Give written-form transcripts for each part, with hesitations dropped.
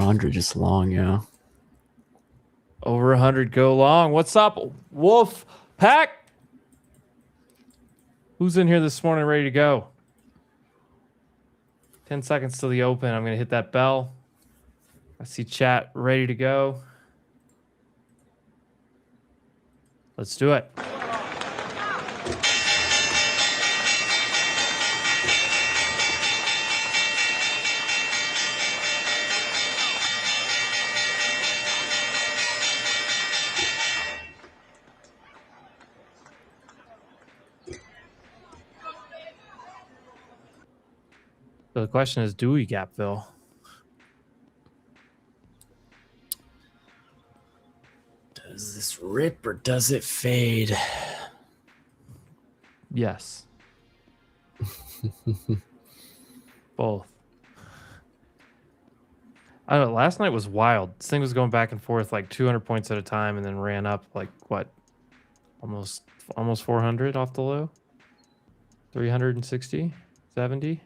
100 just long, yeah. Over 100 go long. What's up, Wolf Pack? Who's in here this morning ready to go? 10 seconds till the open. I'm going to hit that bell. I see chat ready to go. Let's do it. So the question is, do we gap fill? Does this rip or does it fade? Yes. Both. I don't know. Last night was wild. This thing was going back and forth like 200 points at a time and then ran up like what? Almost 400 off the low. 360, 70.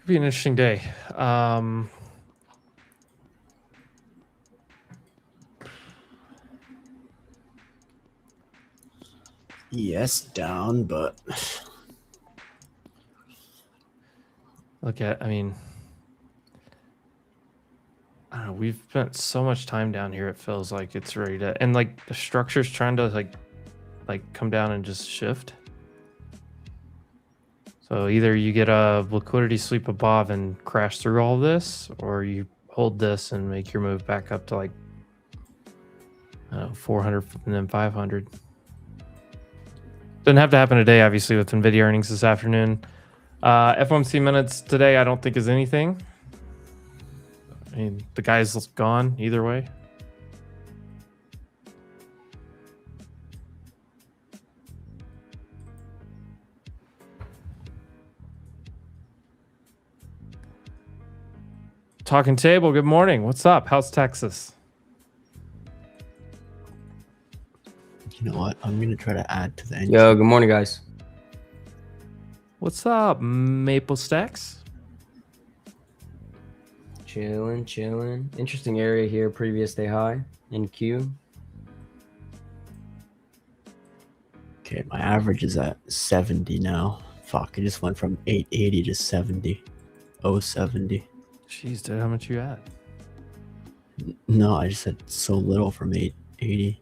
Be an interesting day. Yes, down, but I don't know, we've spent so much time down here, it feels like it's ready to, and like the structure's trying to like come down and just shift. So either you get a liquidity sweep above and crash through all this, or you hold this and make your move back up to like 400 and then 500. Didn't have to happen today, obviously, with NVIDIA earnings this afternoon. FOMC minutes today, I don't think is anything. I mean, the guy's gone either way. Talking table, good morning. What's up? How's Texas? you know what? I'm gonna try to add to the engine. Yo, good morning, guys. What's up, Maple Stacks? Chilling. Interesting area here, previous day high in Q. Okay, my average is at 70 now. Fuck, it just went from 880 to 70. 070. Jeez, dude, how much you at? No, I just had so little from 880.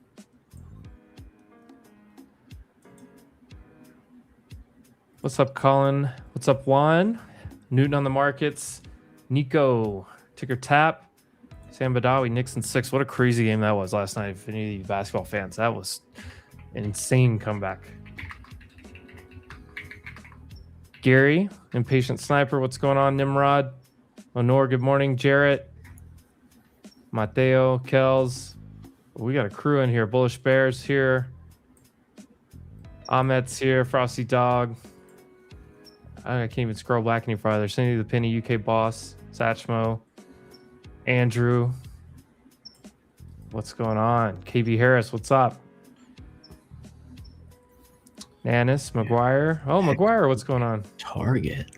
What's up, Colin? What's up, Juan? Newton on the markets. Nico, ticker tap. Sam Badawi, Nixon 6. What a crazy game that was last night. For any of you basketball fans, that was an insane comeback. Gary, Impatient Sniper, what's going on? Nimrod, Honor, good morning. Jarrett, Mateo, Kels. We got a crew in here. Bullish Bears here. Ahmet's here. Frosty Dog. I can't even scroll back any farther. Cindy the Penny, UK Boss, Satchmo, Andrew. What's going on? KB Harris, what's up? Nanis, McGuire. Oh, McGuire, what's going on? Target.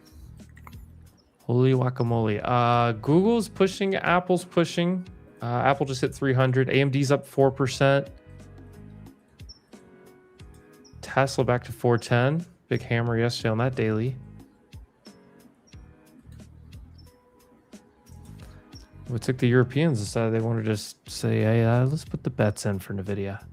Holy guacamole. Google's pushing, Apple's pushing. Apple just hit 300. AMD's up 4%. Tesla back to 410. Big hammer yesterday on that daily. We took the Europeans decided they wanted to just say, hey, let's put the bets in for NVIDIA.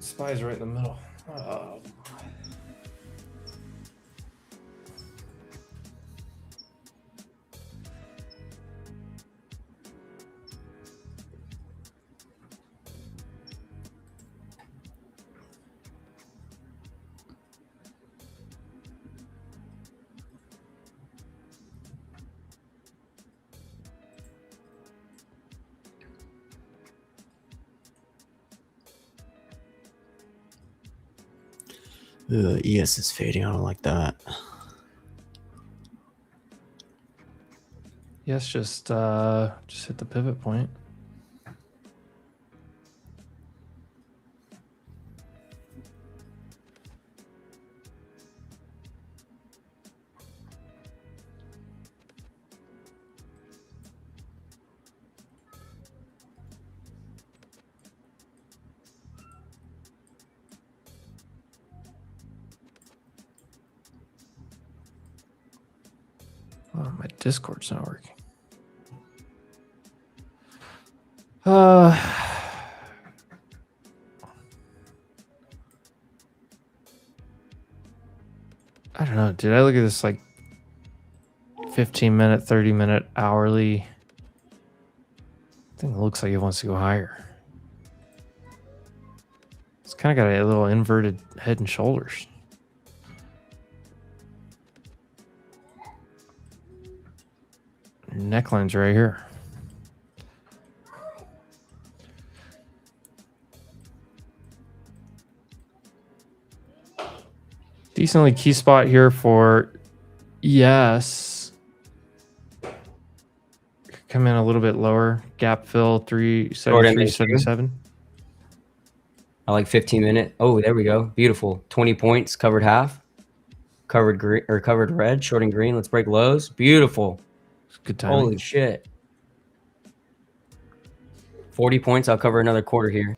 Spy's right in the middle. ES is fading. I don't like that. Yes, just hit the pivot point. Oh, my Discord's not working. I don't know. Did I look at this like 15-minute, 30-minute, hourly? I think it looks like it wants to go higher. It's kind of got a little inverted head and shoulders. Neckline's right here. Decently key spot here for yes. Come in a little bit lower. Gap fill 373.77. I like 15-minute. Oh, there we go. Beautiful. 20 points, covered half. Covered green or covered red, shorting green. Let's break lows. Beautiful. Good timing. Holy shit. 40 points. I'll cover another quarter here.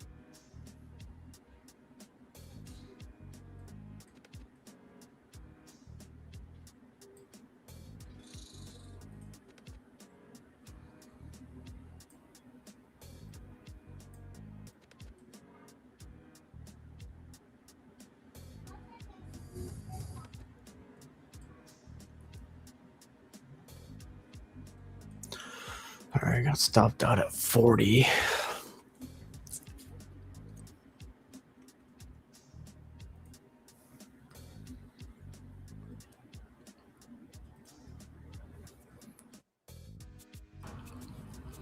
All right, got stopped out at 40. You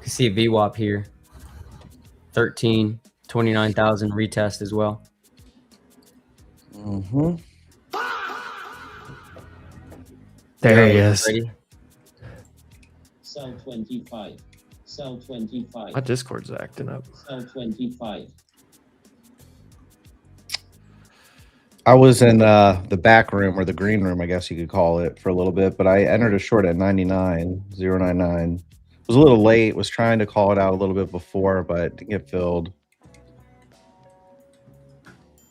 can see a VWAP here. 13, 29,000 retest as well. Mm-hmm. There he is. Ready? Sell 25. Sell 25. My Discord's acting up. Sell 25. I was in the back room or the green room, I guess you could call it, for a little bit, but I entered a short at 99.099. Was a little late. Was trying to call it out a little bit before, but didn't get filled.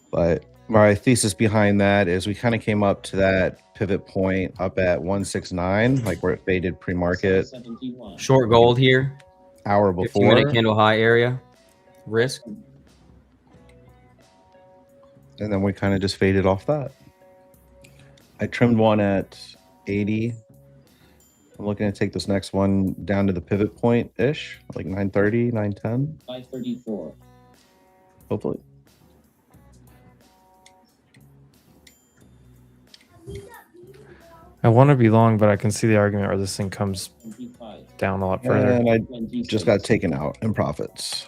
But my thesis behind that is we kind of came up to that pivot point up at 169, like where it faded pre-market 71. Short gold here. hour 15-minute before, candle high area. Risk. and then we kind of just faded off that. I trimmed one at 80. I'm looking to take this next one down to the pivot point ish, like 930, 910, 534. hopefully. I want to be long, but I can see the argument where this thing comes 25. down a lot further. And I 26. just got taken out in profits.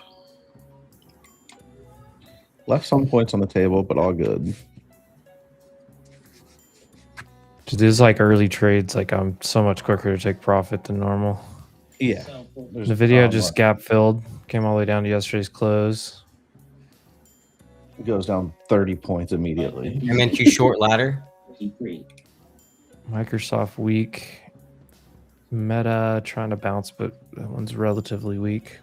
Left some points on the table, but all good. Just these like early trades, like I'm so much quicker to take profit than normal. Yeah. Sell for There's NVIDIA not just much. gap filled, came all the way down to yesterday's close. It goes down 30 points immediately. MNQ short ladder. 53. Microsoft weak. Meta trying to bounce, but that one's relatively weak.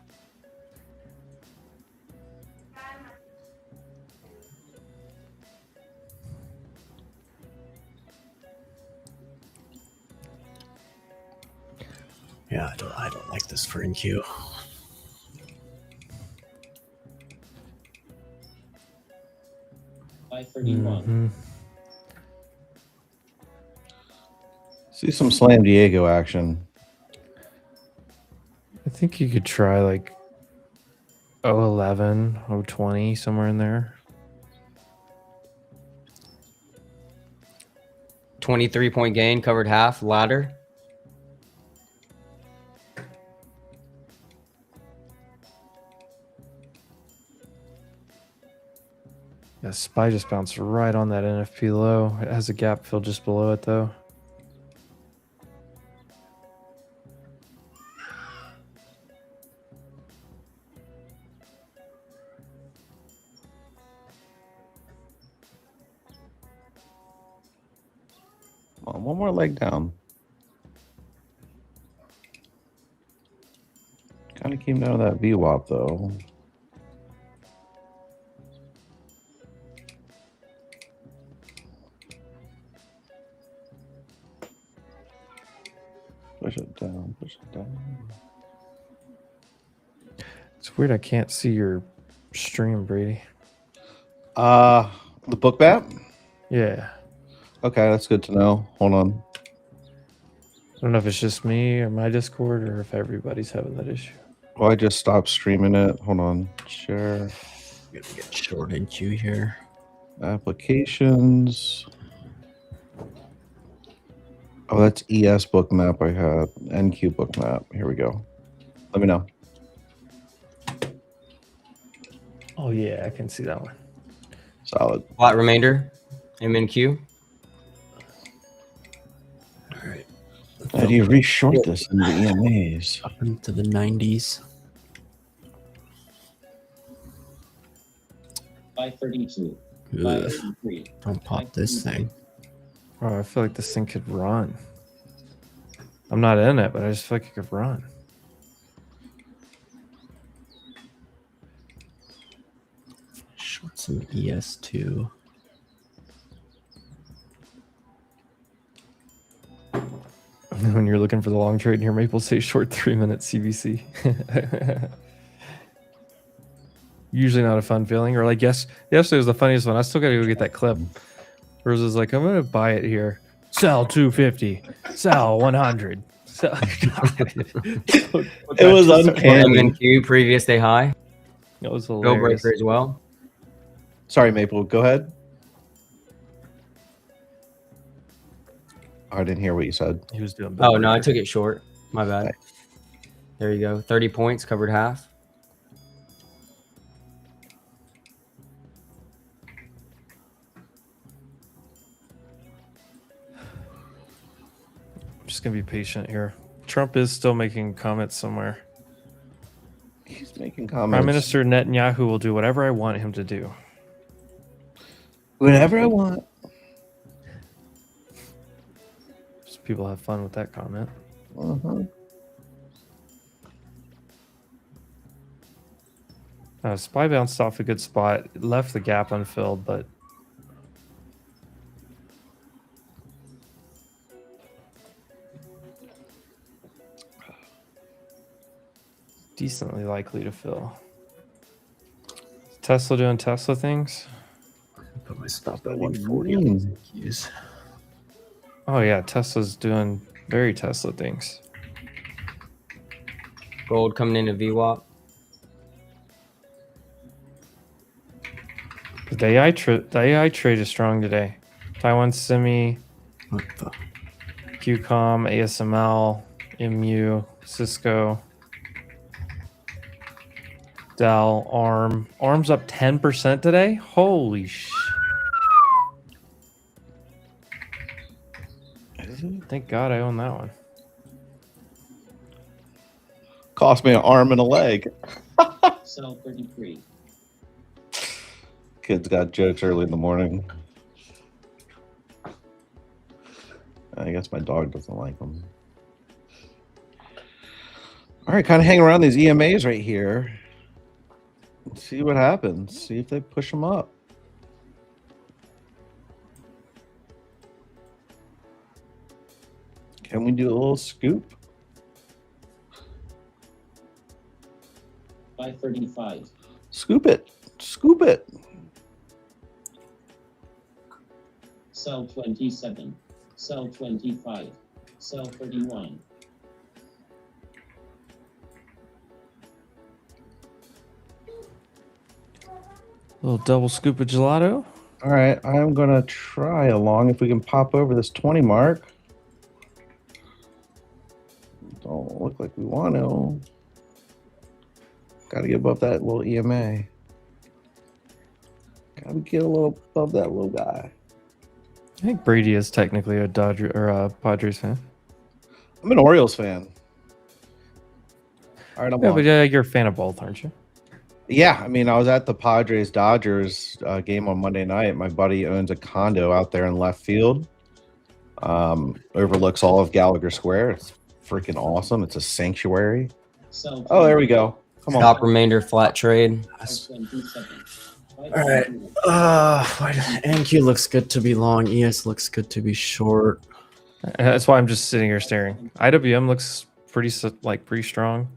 Yeah, I don't like this for NQ. Mhm. See some Slam Diego action. I think you could try like 011, 020, somewhere in there. 23-point gain, covered half, ladder. Yeah, SPY just bounced right on that NFP low. It has a gap fill just below it though. Come on, one more leg down. Kind of came down to that VWAP though. It's weird I can't see your stream, Brady. The book map? Yeah. Okay, that's good to know. Hold on. I don't know if it's just me or my Discord or if everybody's having that issue. Well, I just stopped streaming it. Hold on. Share I'm gonna get short into here. applications. Oh, that's ES book map I had. NQ book map. Here we go. Let me know. Oh yeah, I can see that one. Solid. Flat remainder. MNQ. All right. How do you reshort this in the EMAs? Up into the 90s. 532. Ugh, 533. don't pop this thing. Oh, I feel like this thing could run. I'm not in it, but I just feel like it could run. Short some ES2. When you're looking for the long trade in here, Maple say short 3-minute CBC. Usually not a fun feeling. Or like yesterday was the funniest one. I still gotta go get that clip. Rose is like, I'm gonna buy it here. Sell 250. Sell 100. Sell. It was uncanny. MNQ previous day high. That was Go hilarious. breaker as well. Sorry, Maple. Go ahead. Oh, I didn't hear what you said. He was doing. Oh no, I took it short. My bad. There you go. 30 points, covered half. I'm just gonna be patient here. Trump is still making comments somewhere. He's making comments. Prime Minister Netanyahu will do whatever I want him to do. Whatever I want. Just people have fun with that comment. Spy bounced off a good spot. It left the gap unfilled, but decently likely to fill. Tesla doing Tesla things? Put my stop at 140 on these NQs. Oh yeah, Tesla's doing very Tesla things. Gold coming into VWAP. The AI trade is strong today. Taiwan Semi, What the? QCOM, ASML, MU, Cisco, Dell, ARM. ARM's up 10% today? Holy sh! Thank God I own that one. Cost me an arm and a leg. Sell 33. Kids got jokes early in the morning. I guess my dog doesn't like them. All right, kind of hang around these EMAs right here. See what happens. See if they push them up. Can we do a little scoop? 535. Scoop it. Scoop it. Sell 27. Sell 25. Sell 31. Little double scoop of gelato. All right, I'm going to try along if we can pop over this 20 mark. Don't look like we want to. Got to get above that little EMA. Got to get a little above that little guy. I think Brady is technically a Dodger or a Padres fan. I'm an Orioles fan. All right, I'm Yeah, on. but you're a fan of both, aren't you? Yeah, I mean, I was at the Padres-Dodgers game on Monday night. My buddy owns a condo out there in left field. Overlooks all of Gallagher Square. It's freaking awesome. It's a sanctuary. Sell Oh, there we go. Come on. Stop remainder flat trade. 27. All right. NQ looks good to be long. ES looks good to be short. That's why I'm just sitting here staring. IWM looks pretty strong.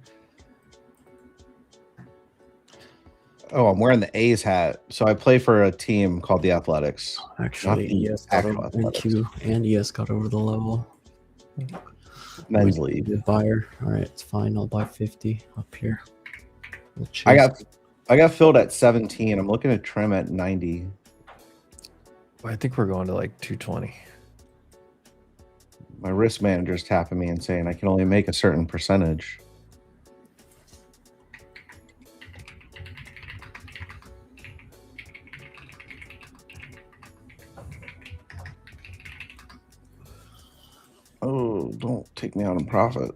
Oh, I'm wearing the A's hat. So I play for a team called the Athletics. Actually, the ES got actual over athletics. NQ and ES got over the level. Men's Wait, league. the buyer. All right, it's fine. I'll buy 50 up here. We'll I chase. got filled at 17. I'm looking to trim at 90. I think we're going to like 220. My risk manager's tapping me and saying I can only make a certain percentage. Oh, don't take me out in profit.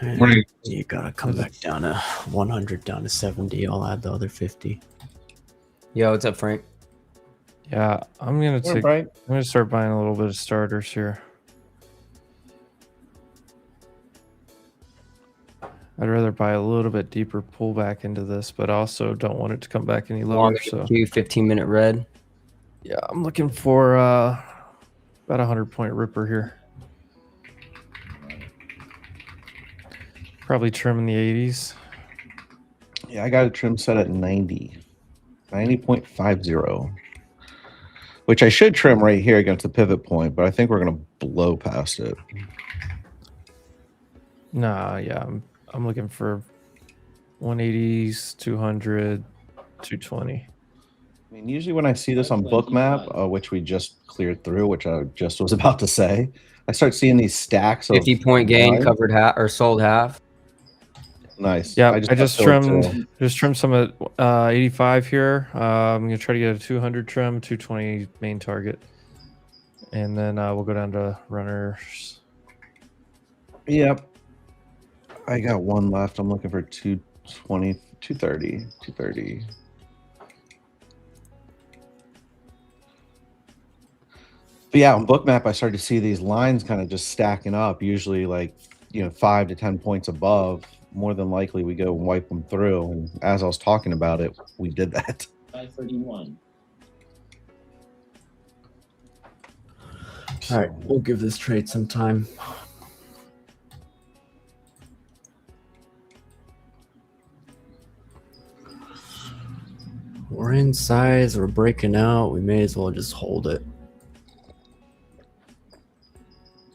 And you gotta come back down to 100, down to 70. I'll add the other 50. Yo, what's up, Frank? Yeah, I'm gonna What up, take. Frank? I'm gonna start buying a little bit of starters here. I'd rather buy a little bit deeper pullback into this, but also don't want it to come back any lower. Long So Q, 15-minute red. yeah, I'm looking for about a 100-point ripper here. Probably trim in the 80s. Yeah, I got a trim set at 90. 90.50. Which I should trim right here against the pivot point, but I think we're going to blow past it. Nah, yeah, I'm looking for 180s, 200, 220. I mean, usually when I see this on Bookmap, which we just cleared through, which I just was about to say, I start seeing these stacks of 50-point gain, lines. covered half or sold half. Nice. Yeah, I got just filled trimmed too. some at 85 here. I'm gonna try to get a 200 trim, 220 main target, and then we'll go down to runners. Yep. I got one left. I'm looking for 220, 230, 230. But yeah, on Bookmap, I started to see these lines kind of just stacking up, usually like, 5 to 10 points above. More than likely, we go and wipe them through. And as I was talking about it, we did that. 531. All right, we'll give this trade some time. We're in size, we're breaking out. We may as well just hold it.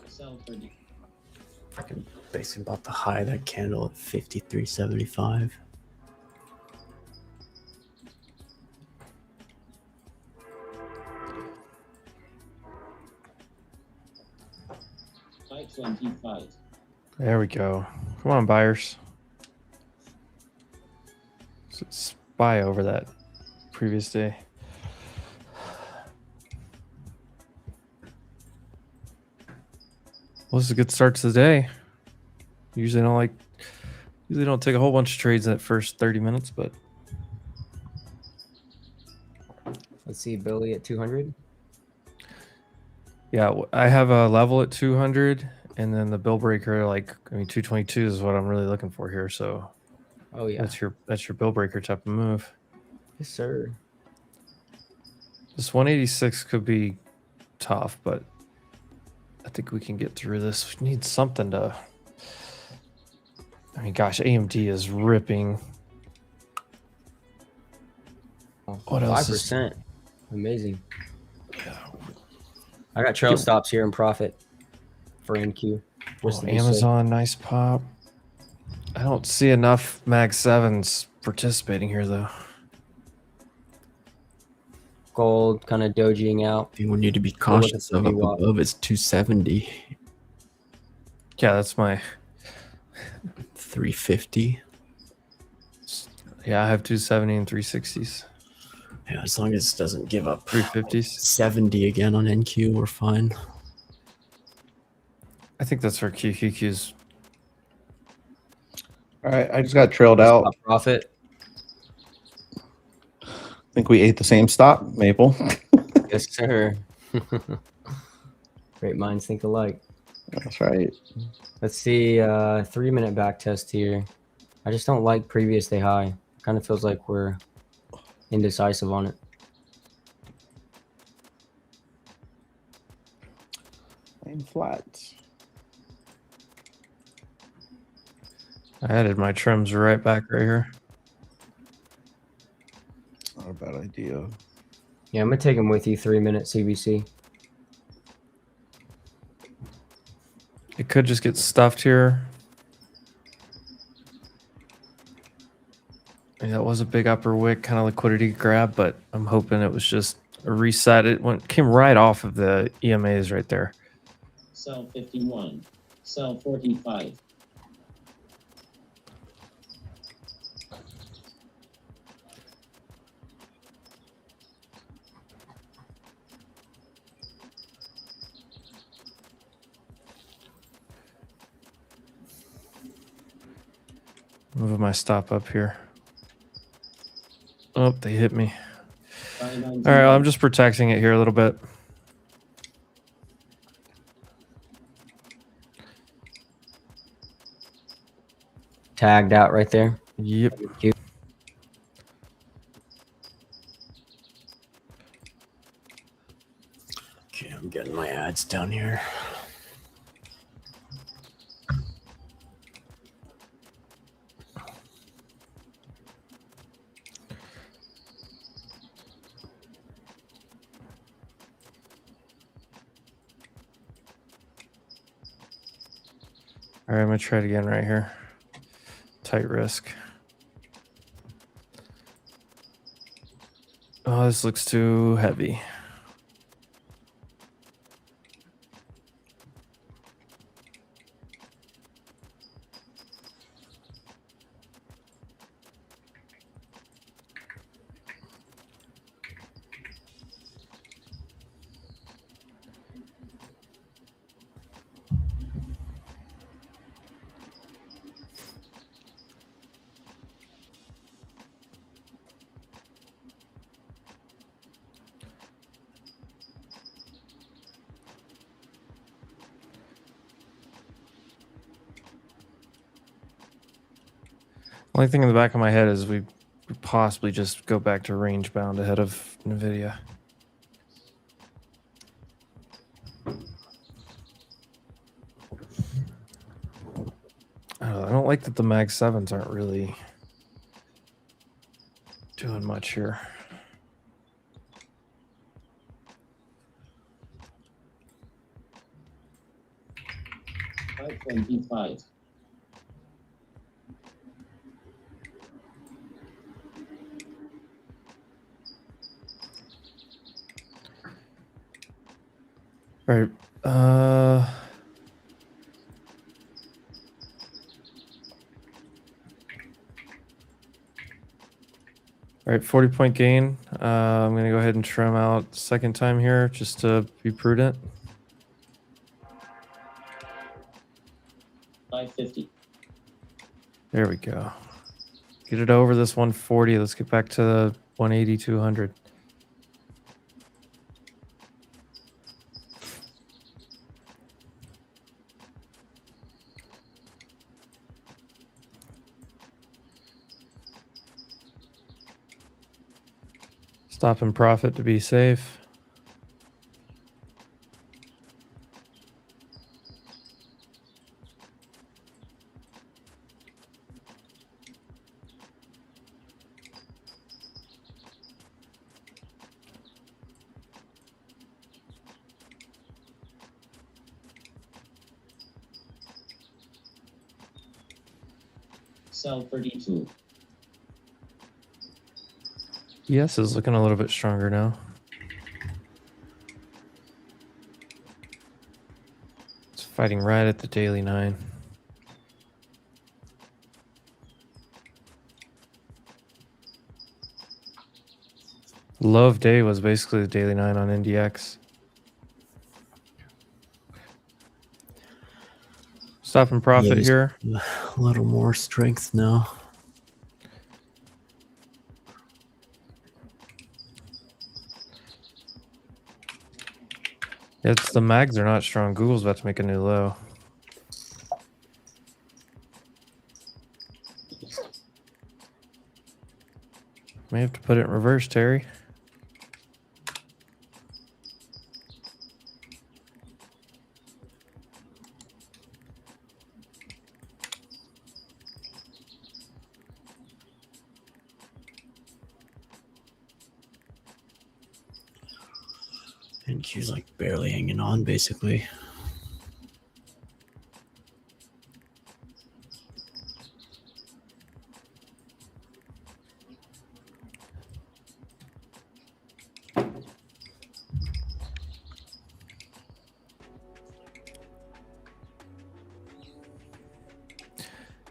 Sell 30. Freaking basically about to high that candle at 53.75. $525. There we go. Come on, buyers. Let's buy over that previous day. Well, this is a good start to the day. Usually don't take a whole bunch of trades in that first 30 minutes, but Let's see, Billy at 200. yeah, I have a level at 200, and then the bill breaker, 222 is what I'm really looking for here. So Oh yeah, that's your bill breaker type of move. yes sir. This 186 could be tough, but I think we can get through this. We need something to. I mean, gosh, AMD is ripping. What else is- 5%. Amazing. I got trail stops here in profit for NQ. Oh, Amazon, nice pop. I don't see enough Mag 7s participating here, though. Gold kind of dojiing out. The thing we need to be cautious of up VWAP. above is 270, Yeah, that's my. 350. Yeah, I have 270 and 360s. Yeah, as long as it doesn't give up 350s. 70 again on NQ, we're fine. I think that's our QQQs. All right, I just got trailed out. Stop profit. I think we ate the same stop, Maple. Yes sir. Great minds think alike. That's right. Let's see, 3-minute back test here. I just don't like previous day high. Kind of feels like we're indecisive on it. And flats. I added my trims right back right here. Not a bad idea. Yeah, I'm gonna take him with you. 3-minute CBC. It could just get stuffed here. And that was a big upper wick kind of liquidity grab, but I'm hoping it was just a reset. It came right off of the EMAs right there. Sell 51. Sell 45. Moving my stop up here. Oh, they hit me. All right, I'm just protecting it here a little bit. Tagged out right there. Yep. Cute. Okay, I'm getting my ads down here. All right, I'm gonna try it again right here. Tight risk. Oh, this looks too heavy. Only thing in the back of my head is we could possibly just go back to range bound ahead of NVIDIA. I don't like that the Mag 7s aren't really doing much here. $5.25. All right. All right, 40-point gain. I'm going to go ahead and trim out second time here just to be prudent. 550. There we go. Get it over this 140. Let's get back to the 180, 200. Stop and profit to be safe. Sell 32. ES is looking a little bit stronger now. It's fighting right at the daily 9. Low of day was basically the daily 9 on NDX. Stop and profit Yeah, here. A little more strength now. It's the mags are not strong. Google's about to make a new low. May have to put it in reverse, Terry. And she's like barely hanging on, basically.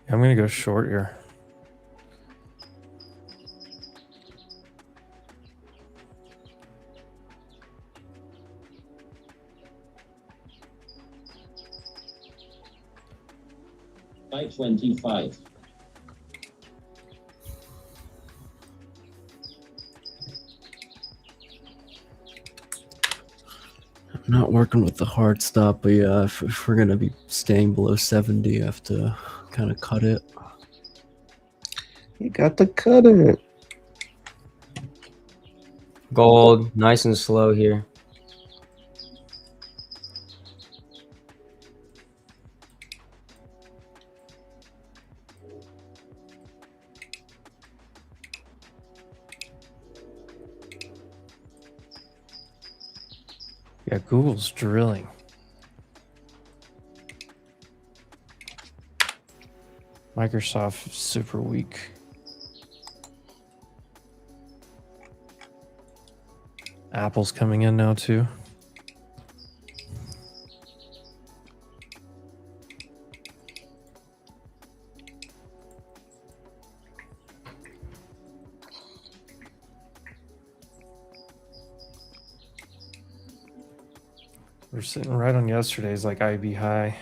I'm gonna go short here. Buy 25. I'm not working with the hard stop, but yeah, if we're gonna be staying below 70, I have to kind of cut it. You got to cut it. Gold, nice and slow here. Yeah, Google's drilling. Microsoft is super weak. Apple's coming in now too. We're sitting right on yesterday's like IB high.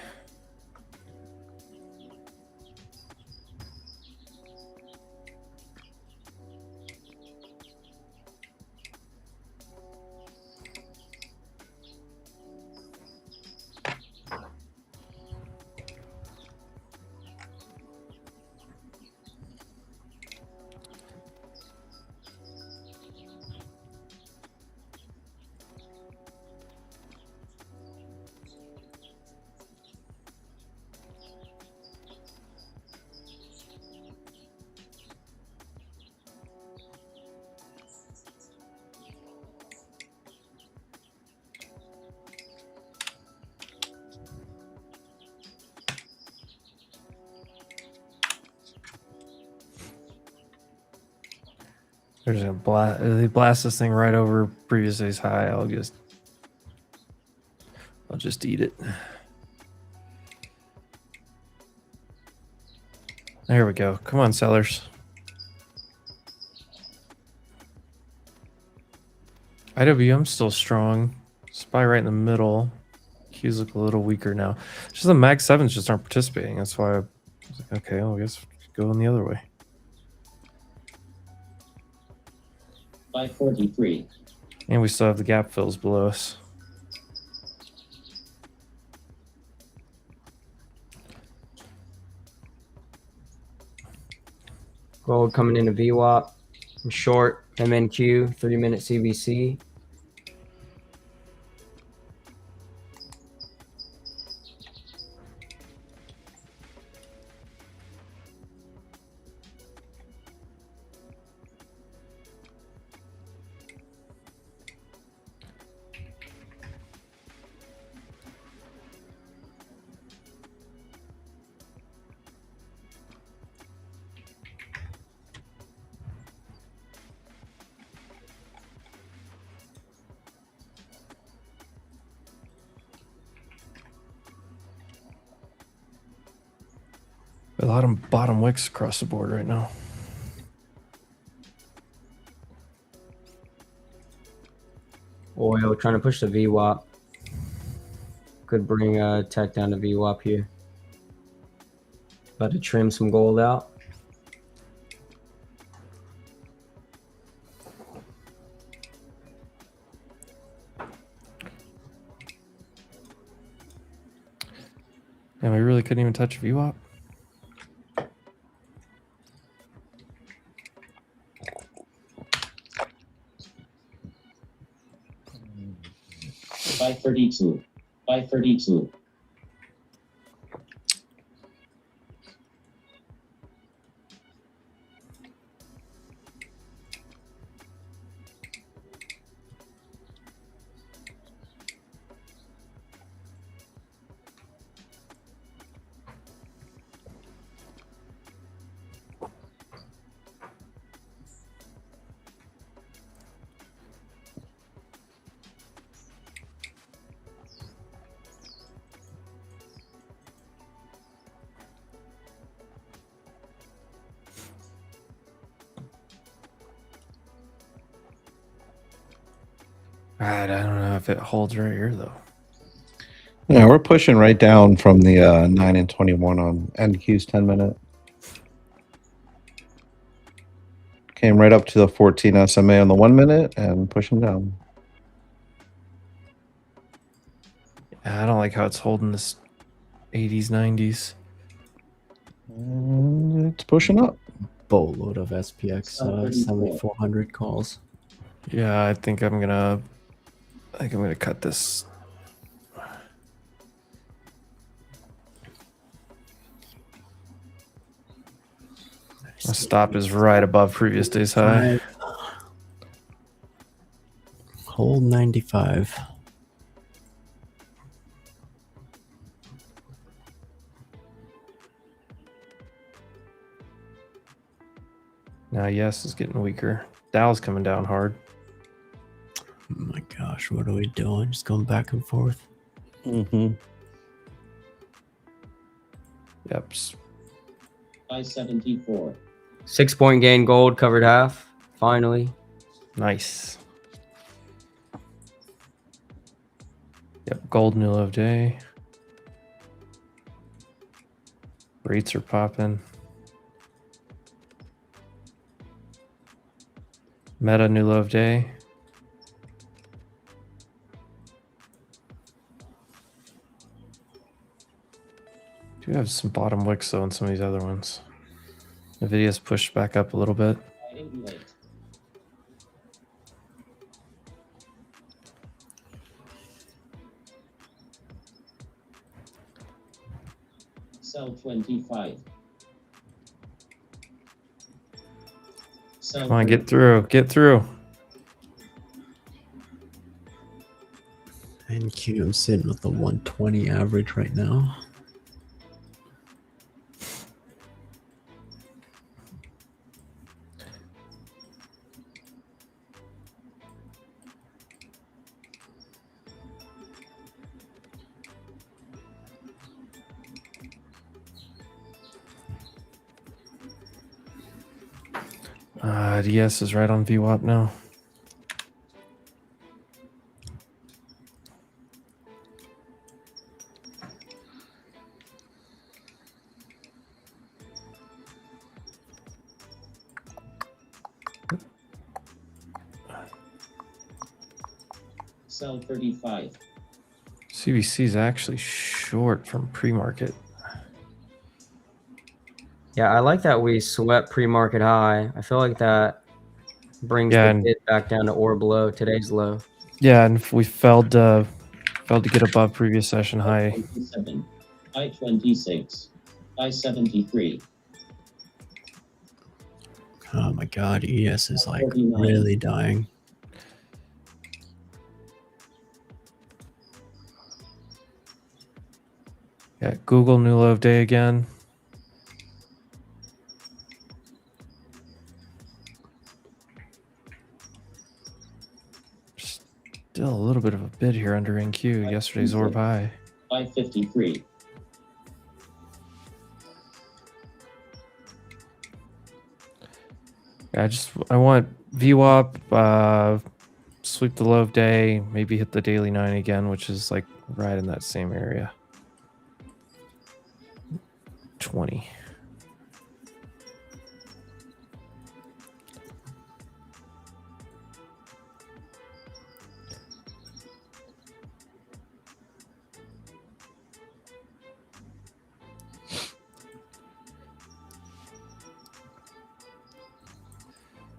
There's a blast. They blast this thing right over previous day's high. I'll just eat it. There we go. Come on, sellers. IWM's still strong. SPY right in the middle. Qs look a little weaker now. Just the Mag 7s just aren't participating. That's why I was like, okay, well, I guess going the other way. Buy 43. And we still have the gap fills below us. Gold coming into VWAP. I'm short MNQ, 3-minute CBC. A lot of bottom wicks across the board right now. Oil trying to push the VWAP. Could bring tech down to VWAP here. About to trim some gold out. And we really couldn't even touch VWAP. Buy 32. Buy 32. I don't know if it holds right here though. Yeah, we're pushing right down from the 9 and 21 on NQ's 10-minute. Came right up to the 14 SMA on the 1 minute and pushing down. I don't like how it's holding this 80s, 90s. And it's pushing up. Boatload of SPX 7400 calls. Yeah, I think I'm gonna cut this. My stop is right above previous day's high. Hold 95. Now, yes, is getting weaker. Dow's coming down hard. Oh my gosh, what are we doing? Just going back and forth. Mm-hmm. Yep. 574. 6-point gain gold, covered half. Finally. Nice. Yep, gold new low of day. Rates are popping. Meta new low of day. Do have some bottom wicks though in some of these other ones. NVIDIA's pushed back up a little bit. Late. Sell 25. Sell Come on, get through. Get through. NQ, I'm sitting with the 120 average right now. DS is right on VWAP now. Sell 35. CBC is actually short from pre-market. Yeah, I like that we swept pre-market high. I feel like that brings Yeah, the and- bid back down to or below today's low. Yeah, and if we failed to get above previous session high. 27. 526. 573. Oh my god, ES is like 49. really dying. Yeah, Google new low of day again. Still a little bit of a bid here under NQ. Yesterday's orb high. 553. Yeah, I want VWAP, sweep the low of day, maybe hit the daily 9 again, which is like right in that same area. 20.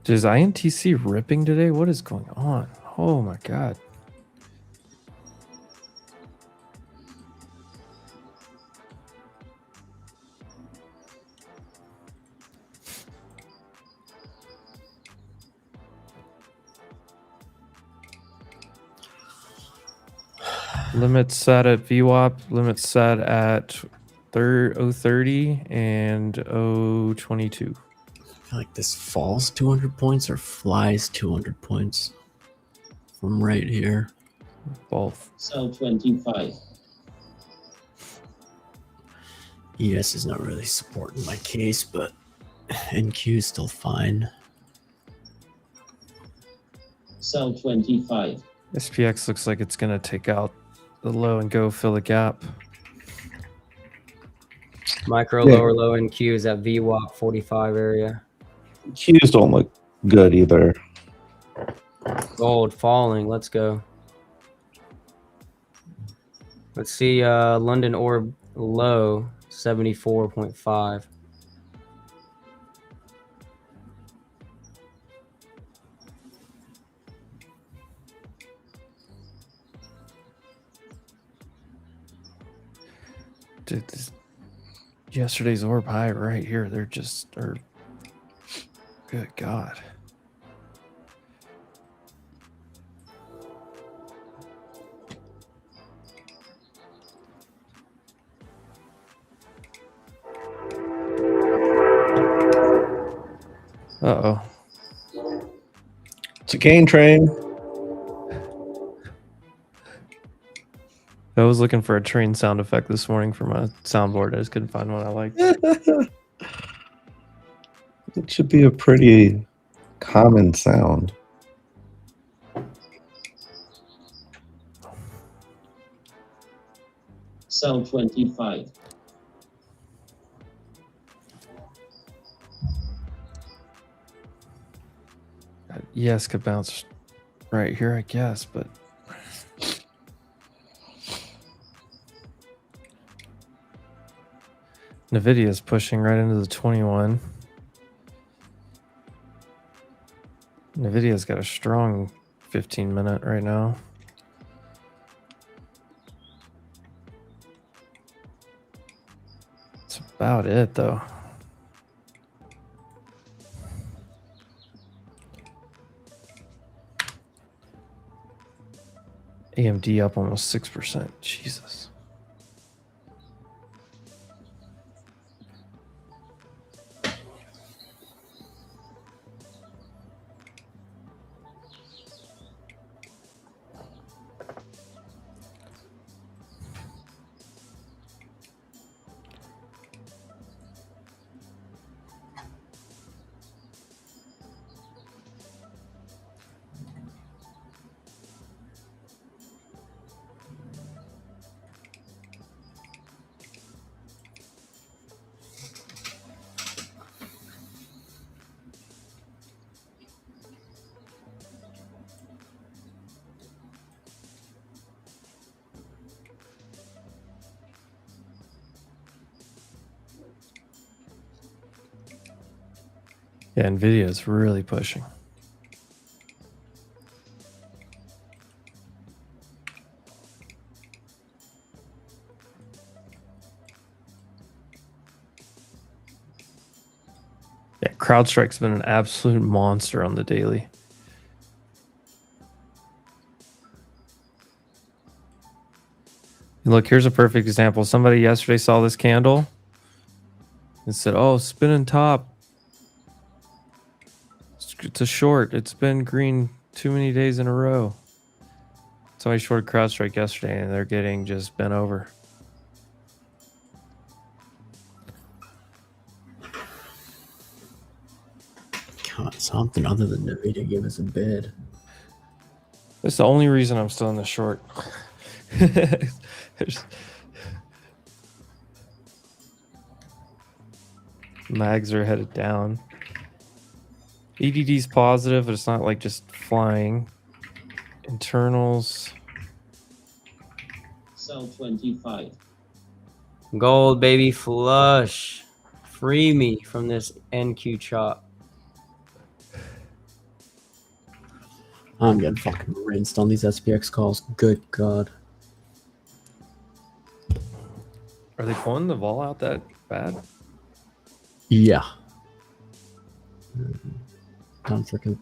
Is INTC ripping today? What is going on? Oh my god. Limit set at VWAP, limit set at 030 and 022. I feel like this falls 200 points or flies 200 points from right here. Both. Sell 25. ES is not really supporting my case, but NQ is still fine. Sell 25. SPX looks like it's going to take out the low and go fill the gap. Micro Yeah. lower low in Q is at VWAP 45 area. Qs don't look good either. Gold falling. Let's go. Let's see. London orb low 74.5. Dude, yesterday's orb high right here. They're just, good God. Uh-oh. It's a gain train. I was looking for a train sound effect this morning for my soundboard. I just couldn't find one I liked. It should be a pretty common sound. Sell 25. Yes, could bounce right here, I guess, but NVIDIA is pushing right into the 21. NVIDIA's got a strong 15-minute right now. That's about it, though. AMD up almost 6%. Jesus. Yeah, NVIDIA is really pushing. Yeah, CrowdStrike's been an absolute monster on the daily. Look, here's a perfect example. Somebody yesterday saw this candle and said, oh, spinning top. It's a short. It's been green too many days in a row. Somebody shorted CrowdStrike yesterday and they're getting just bent over. God, something other than NVIDIA give us a bid. That's the only reason I'm still in the short. There's... Mags are headed down. EDD's positive, but it's not like just flying. Internals. Sell 25. Gold, baby, flush. Free me from this NQ chop. I'm getting fucking rinsed on these SPX calls. Good God. Are they pulling the vol out that bad? Yeah. Down freaking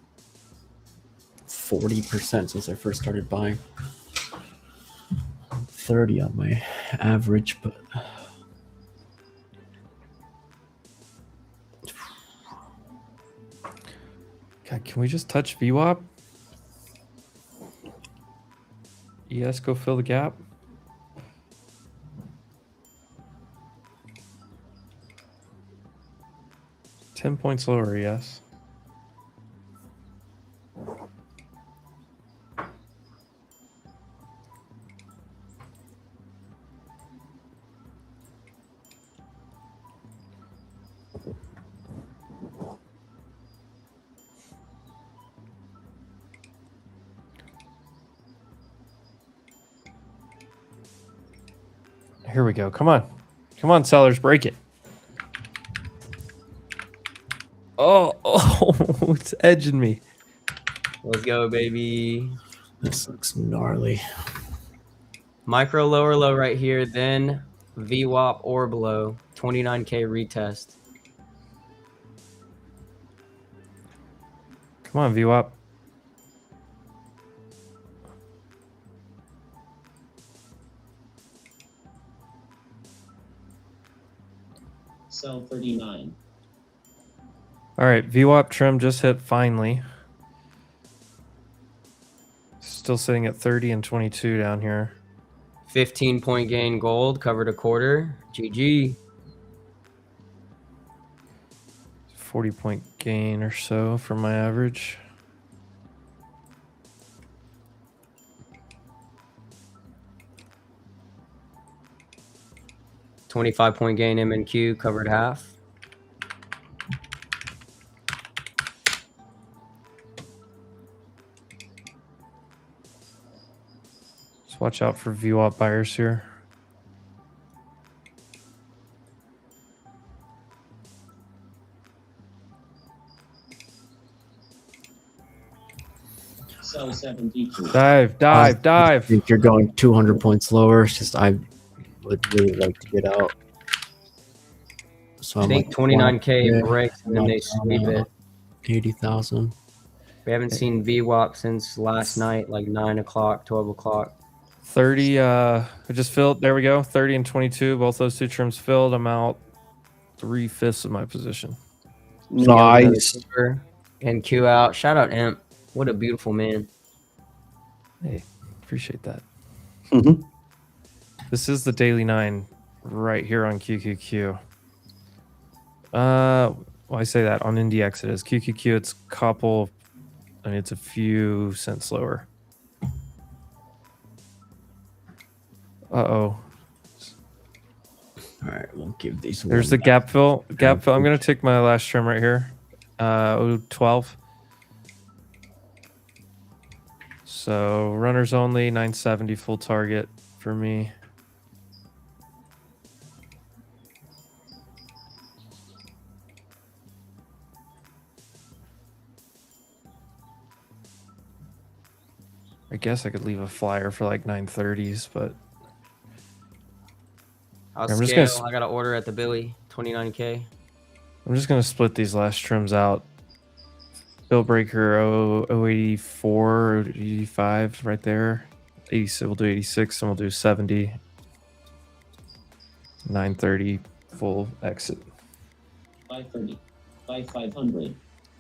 40% since I first started buying. 30 on my average, but God, can we just touch VWAP? ES, go fill the gap. $10 points lower, yes. Here we go. Come on. Come on, sellers. Break it. Oh, it's edging me. Let's go, baby. This looks gnarly. Micro lower low right here, then VWAP or below. 29K retest. Come on, VWAP. Sell 39. All right, VWAP trim just hit finally. Still sitting at 30 and 22 down here. 15-point gain gold, covered a quarter. GG. 40-point gain or so for my average. $25-point gain MNQ, covered half. Just watch out for VWAP buyers here. Sell 72. Dive. I think you're going 200 points lower. It's just I would really like to get out. So I I'm think like, 29K yeah, breaks and then they sweep it. 80,000. We haven't seen VWAP since last night, like 9 o'clock, 12 o'clock. 30. I just filled. There we go. 30 and 22. Both those two trims filled. I'm out 3/5 of my position. Nice. And Q out. Shout out Imp. What a beautiful man. Hey, appreciate that. Mhm. This is the daily 9 right here on QQQ. Well, I say that on IndieX it is. QQQ, it's a couple, I mean, it's a few cents lower. All Uh-oh. right, we'll give these. There's the one gap fill. Gap fill. I'm going to take my last trim right here. 12. So runners only, 970 full target for me. I guess I could leave a flyer for like 930s, but I'll I'm just scale. gonna- I got an order at the Billy. 29K. I'm just going to split these last trims out. Bill breaker 084 or 85 right there. 86, we'll do 86 and we'll do 70. 930 full exit. 530. 500.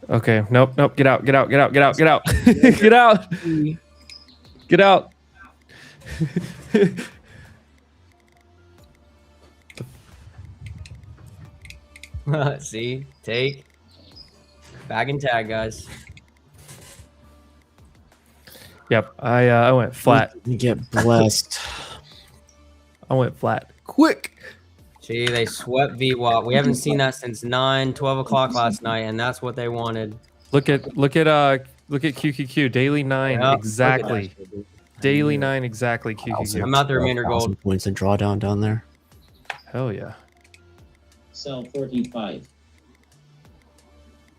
Okay, nope. Get out. Get out. Get out. Get out. See? Take. Bag and tag, guys. Yep, I went flat. You get blessed. I went flat. Quick. See, they swept VWAP. We haven't seen that since 9, 12 o'clock last night, and that's what they wanted. Look at QQQ daily 9 Yep, look at that exactly. shit, dude. Daily 9 exactly QQQ. I'm out the remainder 12,000 gold. points in drawdown down there. Hell yeah. Sell 45.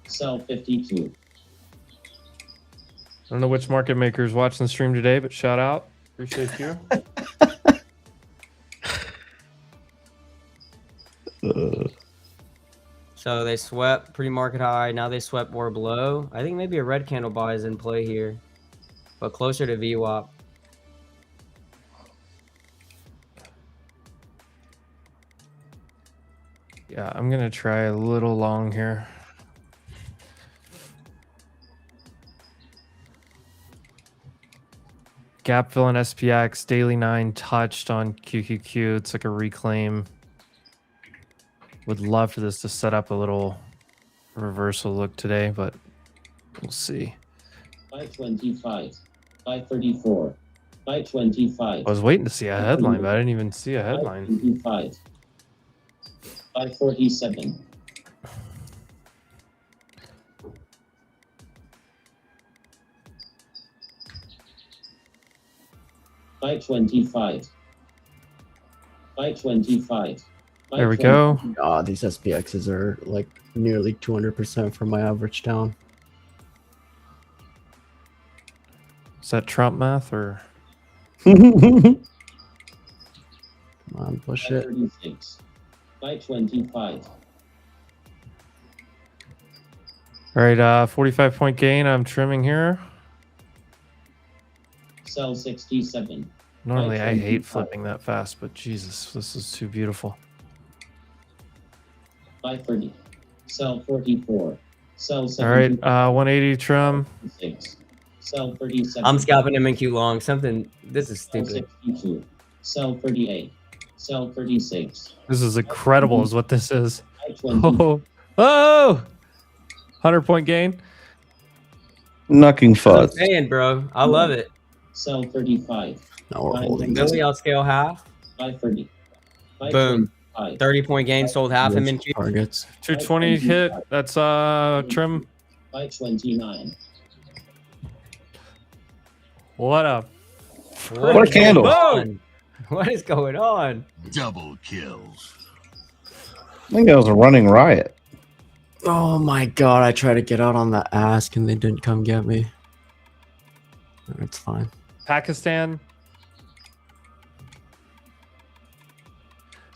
Sell 52. I don't know which market maker is watching the stream today, but shout out. Appreciate you. So they swept pre-market high. Now they swept more below. I think maybe a red candle buy is in play here, but closer to VWAP. Yeah, I'm going to try a little long here. Gap fill in SPX, daily 9 touched on QQQ. It's like a reclaim. Would love for this to set up a little reversal look today, but we'll see. 525. 534. 525. I was waiting to see a headline, but I didn't even see a headline. 525. 547. $525. Buy 25. Buy There we 20. go. God, these SPXs are like nearly 200% from my average down. Is that Trump math or? Come on, push Buy it. 36. Buy 25. All right, 45 point gain. I'm trimming here. Sell 67. Normally, I hate 25. flipping that fast, but Jesus, this is too beautiful. Buy 30. Sell 44. Sell All 70. right, 180 trim. 6. Sell 37. I'm scalping him in Q long. Something. This is Sell stupid. 62. Sell 38. Sell 36. This is incredible, is what this is. Buy 20. Oh, oh, 100 point gain. Knucking I'm fuzz. saying, bro. I love it. Sell 35. No, we're holding this. Billy, I'll scale half. Buy 30. Buy Boom. 25. 30-point gain. Sold half him in Q. Targets. 220 hit. That's trim. Buy 29. What a What a candle. on? What is going on? Double kills. I think that was a running riot. Oh my god, I tried to get out on the ask and they didn't come get me. It's fine. Pakistan.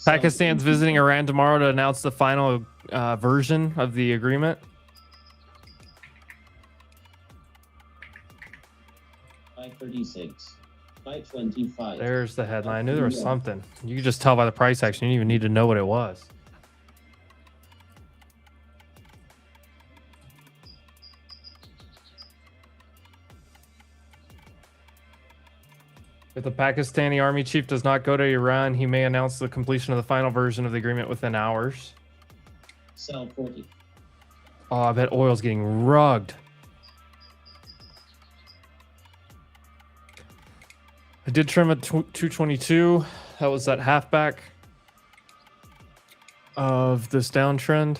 Pakistan's visiting Iran tomorrow to announce the final version of the agreement. Buy 36. Buy 25. There's the headline. I knew there was something. You could just tell by the price action. You didn't even need to know what it was. If the Pakistani army chief does not go to Iran, he may announce the completion of the final version of the agreement within hours. Sell 40. Oh, I bet oil's getting rugged. I did trim at 222. That was that halfback of this downtrend.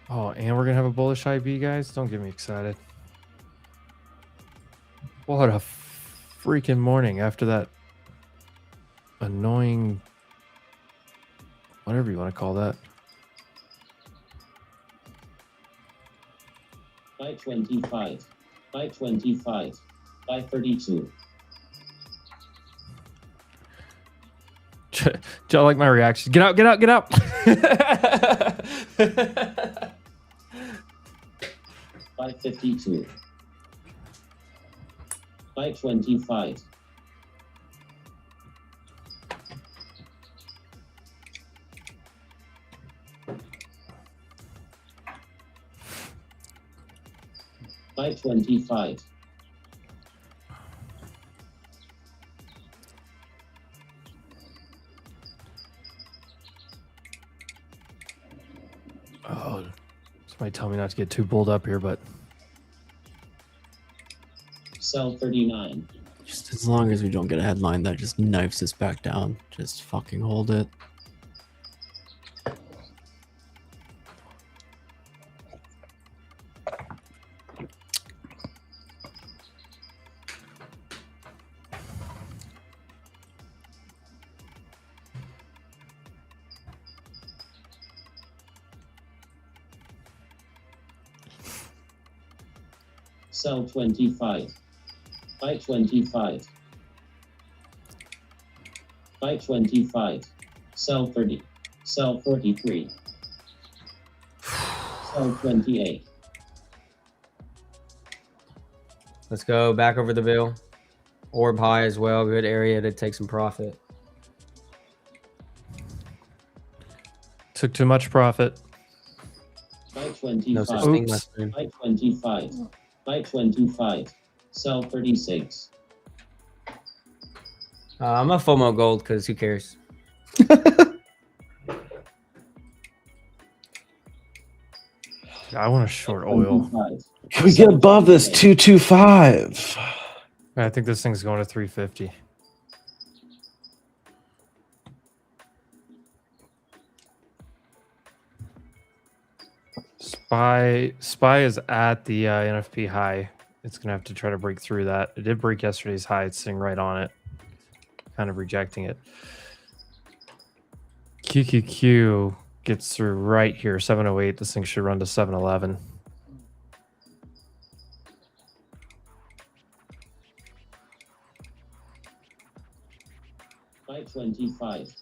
Oh, and we're gonna have a bullish IB, guys. Don't get me excited. What a freaking morning after that annoying, whatever you want to call that. Buy 25. Buy 25. Buy 32. Do y'all like my reaction? Get out, get out, get out. Buy 52. Buy 25. Buy 25. Oh, somebody tell me not to get too bulled up here, but Sell 39. Just as long as we don't get a headline that just knifes us back down, just fucking hold it. Sell 25. Buy 25. Buy 25. Sell 30. Sell 43. Sell 28. Let's go back over the bill. Orb high as well. Good area to take some profit. took too much profit. Buy No 25. such thing, my Oops. friend. Buy 25. Buy 25. Sell 36. I'm a FOMO gold because who cares? I want to short oil. 25. Can we get above this 225? I think this thing's going to 350. SPY is at the NFP high. It's gonna have to try to break through that. It did break yesterday's high. It's sitting right on it, kind of rejecting it. QQQ gets through right here, 708. This thing should run to 711. By 25.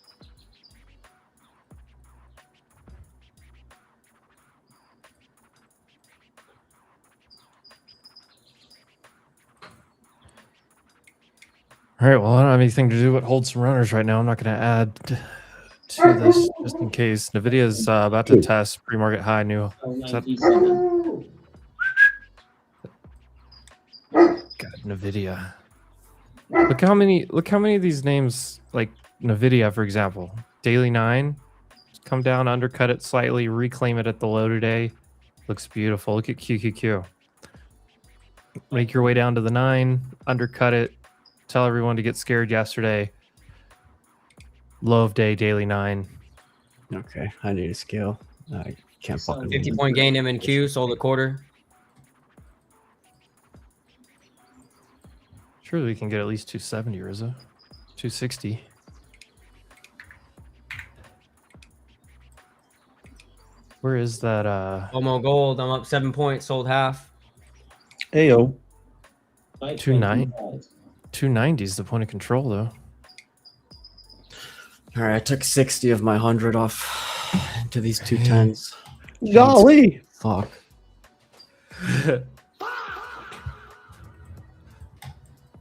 All right, well, I don't have anything to do but hold some runners right now. I'm not going to add to this just in case. NVIDIA is about to test pre-market high new. Is that 97. God, NVIDIA? Look how many of these names, like NVIDIA, for example, daily 9, come down, undercut it slightly, reclaim it at the low today. Looks beautiful. Look at QQQ. Make your way down to the 9, undercut it. Tell everyone to get scared yesterday. Low of day, daily 9. Okay, I need a scale. I can't fucking 50-point gain MNQ, sold a quarter. Surely we can get at least 270, Rizzo. 260. Where is that? Omo gold. I'm up 7 points, sold half. Ayo. By 29. 25. 290 is the point of control, though. All right, I took 60 of my 100 off into these 210s. Golly. Fuck.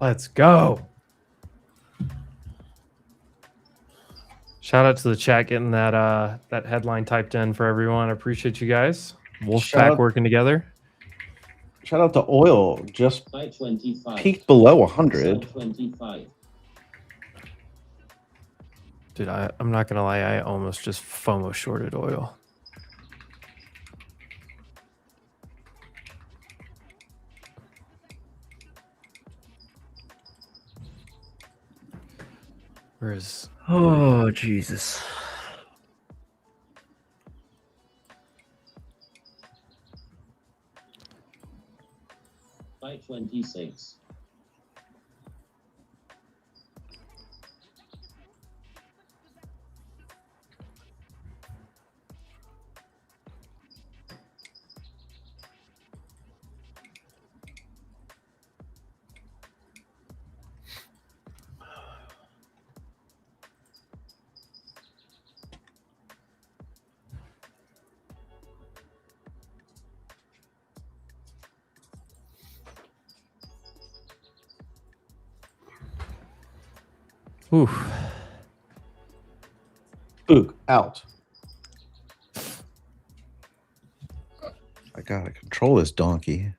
Let's go. Shout out to the chat getting that that headline typed in for everyone. I appreciate you guys. Shout Wolfpack out- working together. Shout out to oil. Just By 25. peaked below Sell 100. 25. Dude, I'm not gonna lie, I almost just FOMO shorted oil. Where is Oh, Jesus. By 26. oof. Boog. Out. I gotta control this donkey.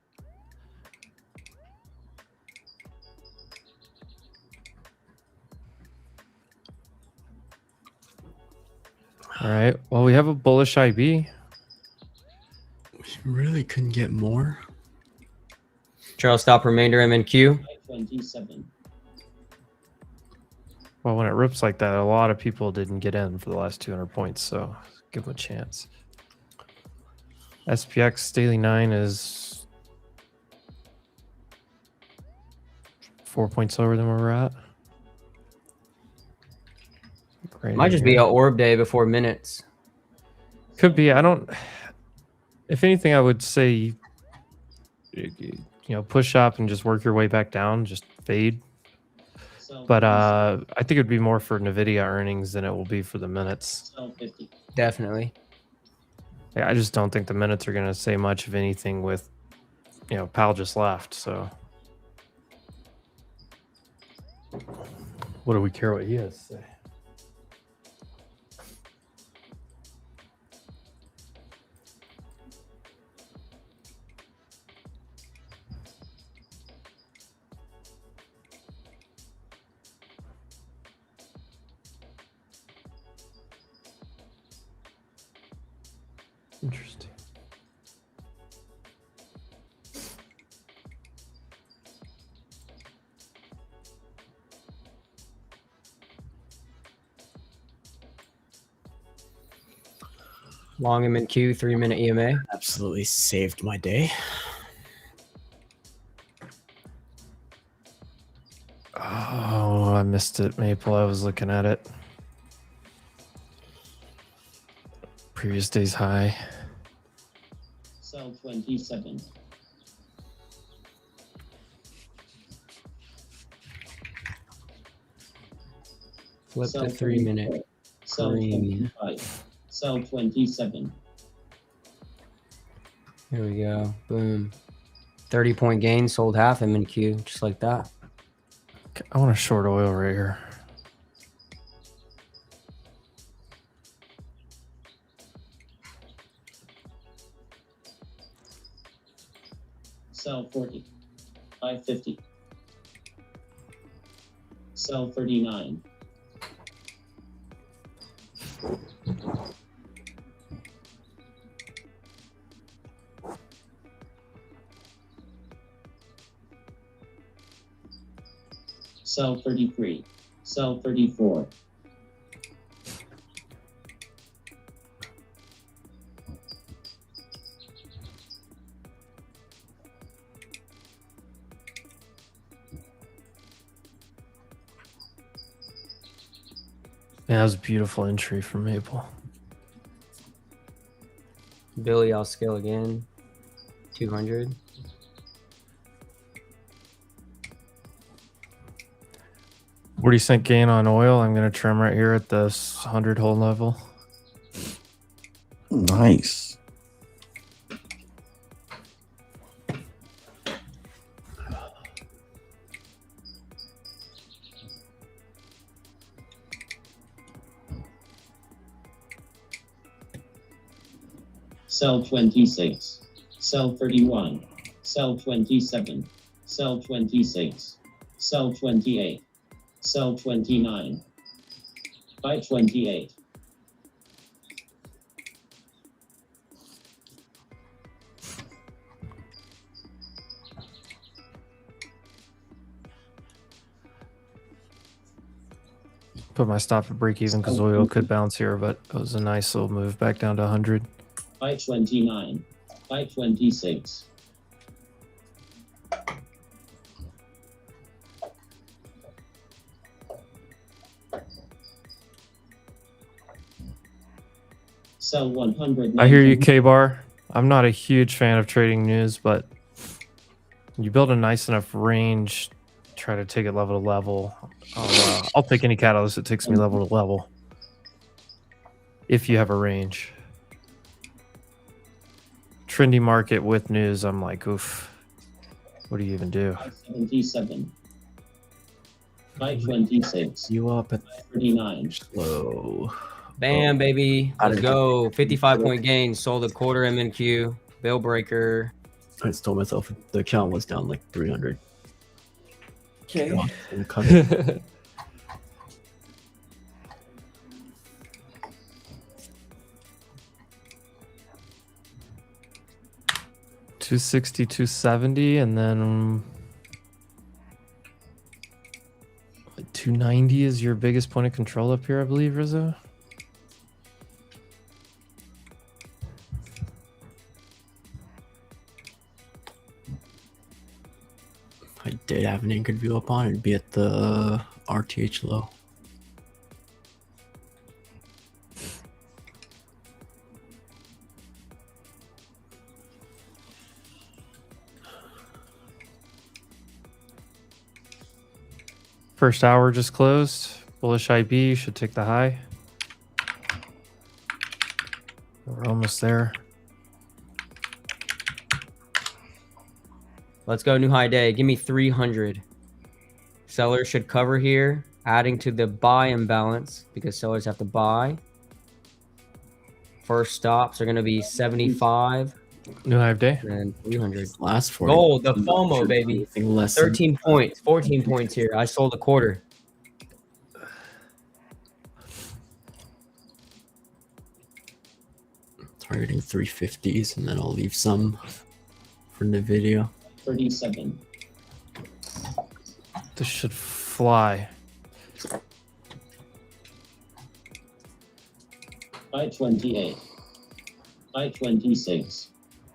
All right. Well, we have a bullish IB. Really couldn't get more. Trail stop remainder MNQ. By 27. Well, when it rips like that, a lot of people didn't get in for the last 200 points, so give them a chance. SPX daily 9 is 4 points lower than where we're at. Great Might just be here. an orb day before minutes. Could be. I don't. If anything, I would say, you know, push up and just work your way back down. Just fade. Sell But 57. I think it'd be more for NVIDIA earnings than it will be for the minutes. Sell 50. Definitely. Yeah, I just don't think the minutes are going to say much of anything with, you know, Powell just left. So what do we care what he has to say? Interesting. Long MNQ, 3-minute EMA. Absolutely saved my day. Oh, I missed it, Maple. I was looking at it. Previous day's high. Sell 27. Flip Sell the 3-minute. Sell Green. 25. Sell 27. Here we go. Boom. 30-point gain, sold half MNQ, just like that. I want a short oil right here. Sell 40. 550. Sell 39. Sell 33. Sell 34. Yeah, that was a beautiful entry from Maple. Billy, I'll scale again. 200. What do you think gain on oil? I'm going to trim right here at this 100 hold level. Nice. Sell 26. Sell 31. Sell 27. Sell 26. Sell 28. Sell 29. Buy 28. Put my stop at break even because oil could bounce here, but it was a nice little move back down to 100. Buy 29. Buy 26. Sell 100. I hear you, K-Bar. I'm not a huge fan of trading news, but you build a nice enough range, try to take it level to level. I'll take any catalyst that takes me level to level. If you have a range. Trendy market with news, I'm like, oof. What do you even do? Buy 77. Buy 26. You up at 39. slow. Bam, baby. I Let's didn't- go. 55-point gain, sold a quarter MNQ. Bill breaker. I just told myself the account was down like 300. Okay. Cut it. 260, 270, and then 290 is your biggest point of control up here, I believe, Rizzo. If I did have an anchored view up on, it'd be at the RTH low. First hour just closed. Bullish IB should take the high. We're almost there. Let's go. New high day. Give me 300. Sellers should cover here, adding to the buy imbalance because sellers have to buy. First stops are going to be 75 New high of day. and 300. Last 4 Gold, the FOMO, baby. Anything less than 13 points, 14 points here. I sold a quarter. targeting 350s, and then I'll leave some for NVIDIA. 37. This should fly. Buy 28. I-26.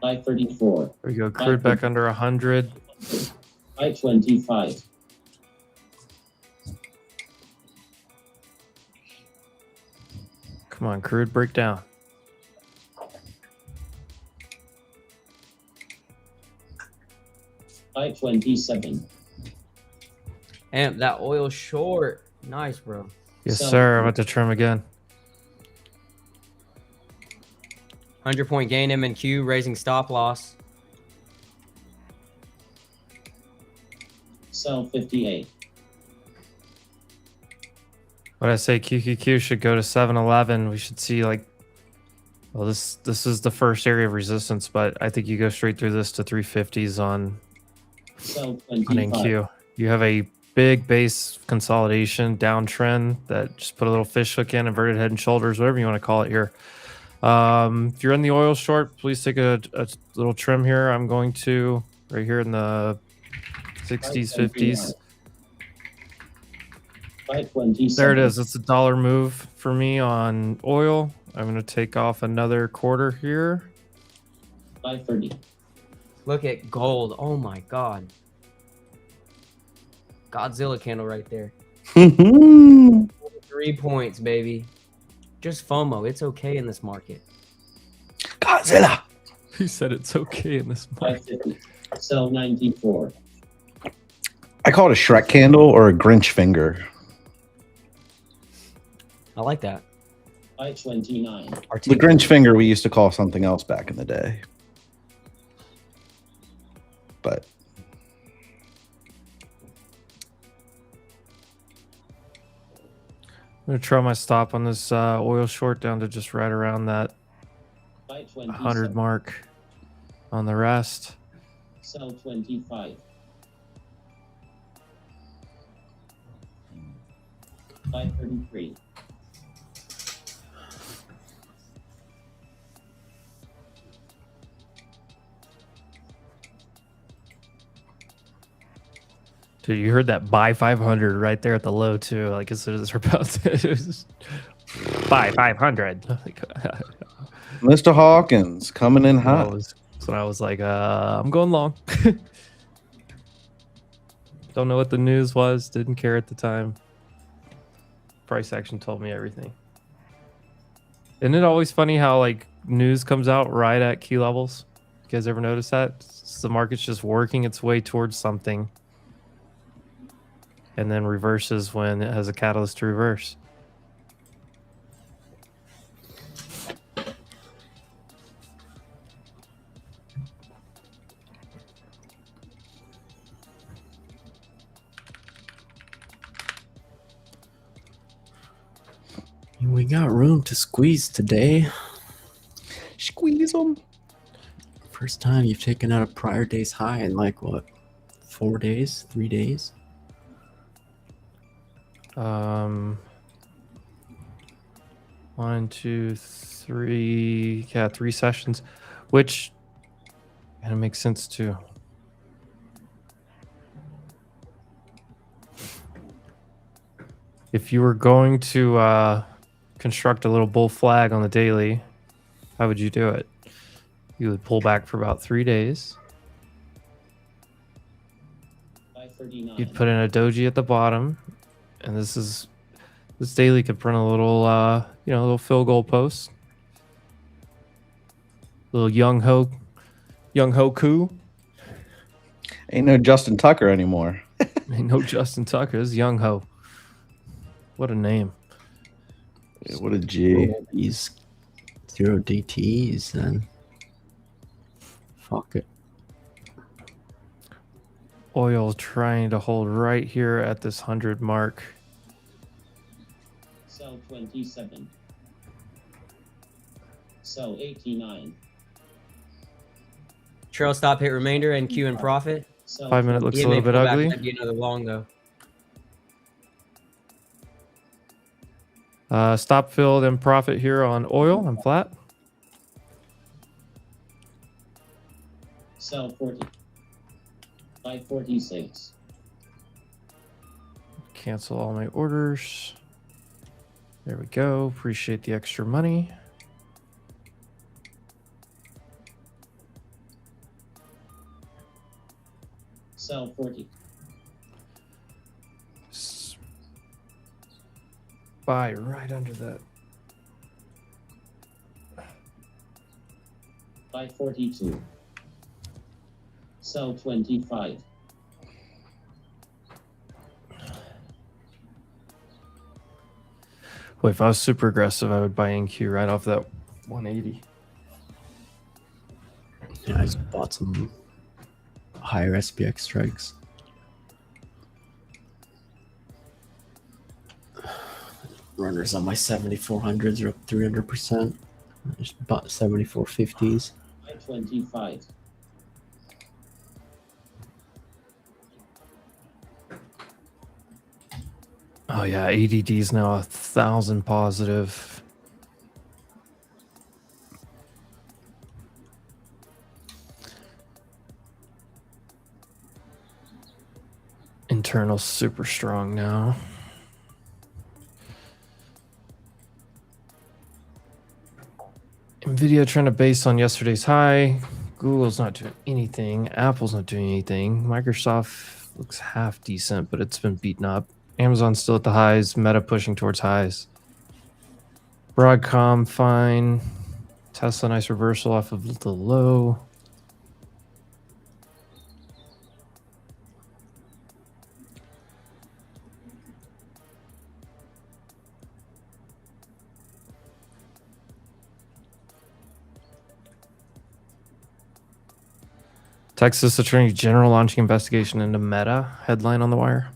I-34. There we go. Crude back under 100. I-25. Come on, crude, break down. I-27. And that oil short. Nice, bro. Yes, So- sir. I'm about to trim again. 100-point gain M&Q, raising stop loss. Sell 58. What I say, QQQ should go to 711. We should see like, well, this is the first area of resistance, but I think you go straight through this to 350s on Sell on 25. NQ. You have a big base consolidation downtrend that just put a little fish hook in, inverted head and shoulders, whatever you want to call it here. If you're in the oil short, please take a little trim here. I'm going to right here in the 60s, 50s. I-27. There it is. It's a dollar move for me on oil. I'm going to take off another quarter here. I-30. Look at gold. Oh my god. Godzilla candle right there. 3 points, baby. Just FOMO. It's okay in this market. Godzilla. He said it's okay in this market. I-50. Sell 94. I call it a Shrek candle or a Grinch finger. I like that. I-29. The Grinch finger we used to call something else back in the day. But I'm going to try my stop on this oil short down to just right around that I-27. 100 mark on the rest. Sell 25. I-33. Dude, you heard that buy 500 right there at the low too. Like as soon as we're about to buy 500. Mr. Hawkins coming in hot. So I was like, I'm going long. Don't know what the news was. Didn't care at the time. Price action told me everything. Isn't it always funny how like news comes out right at key levels? You guys ever notice that? The market's just working its way towards something. And then reverses when it has a catalyst to reverse. We got room to squeeze today. Squeeze them. First time you've taken out a prior day's high in like what? 4 days? 3 days? 1, 2, 3. Yeah, 3 sessions, which kind of makes sense too. If you were going to construct a little bull flag on the daily, how would you do it? You would pull back for about 3 days. I-39. You'd put in a doji at the bottom, and this daily could print a little a little fill goal post, little young ho coup. Ain't no Justin Tucker anymore. Ain't no Justin Tucker. This is young ho. What a name. Yeah, what a G. These 0 DTs then. Fuck it. Oil trying to hold right here at this 100 mark. Sell 27. Sell 89. Trail stop hit remainder and Q and profit. Sell 5 minute looks a EMA little bit pullback, ugly. that'd be another long though. Stop filled and profit here on oil. I'm flat. Sell 40. I-46. Cancel all my orders. There we go. Appreciate the extra money. Sell 40. Buy right under that. Buy 42. Sell 25. Well, if I was super aggressive, I would buy NQ right off that 180. Yeah, I just bought some higher SPX strikes. Runners on my 7400s are up 300%. I just bought 7450s. Buy 25. Oh yeah, ADD is now 1,000 positive. Internal super strong now. NVIDIA trying to base on yesterday's high. Google's not doing anything. Apple's not doing anything. Microsoft looks half decent, but it's been beaten up. Amazon's still at the highs. Meta pushing towards highs. Broadcom fine. Tesla nice reversal off of the low. Texas Attorney General launching investigation into Meta. Headline on the wire.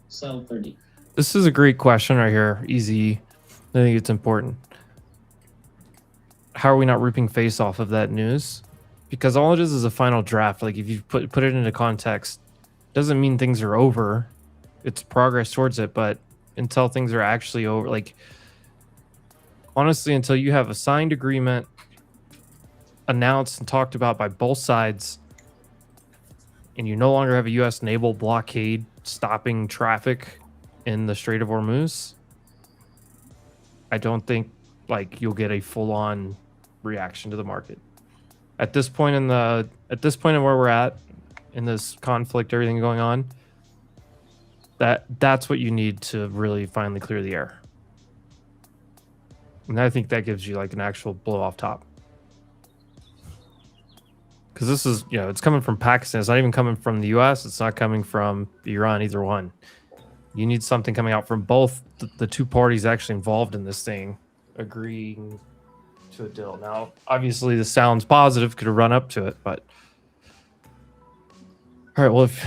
Sell 30. This is a great question right here. Easy. I think it's important. How are we not ripping face off of that news? Because all it is a final draft. Like if you put it into context, doesn't mean things are over. It's progress towards it, but until things are actually over, like honestly, until you have a signed agreement announced and talked about by both sides, and you no longer have a U.S. naval blockade stopping traffic in the Strait of Hormuz, I don't think like you'll get a full-on reaction to the market. At this point in where we're at in this conflict, everything going on, that's what you need to really finally clear the air. And I think that gives you like an actual blow off top. Because this is, it's coming from Pakistan. It's not even coming from the US. It's not coming from Iran, either one. You need something coming out from both the two parties actually involved in this thing agreeing to a deal. Now, obviously, this sounds positive, could have run up to it, but. All right, well, if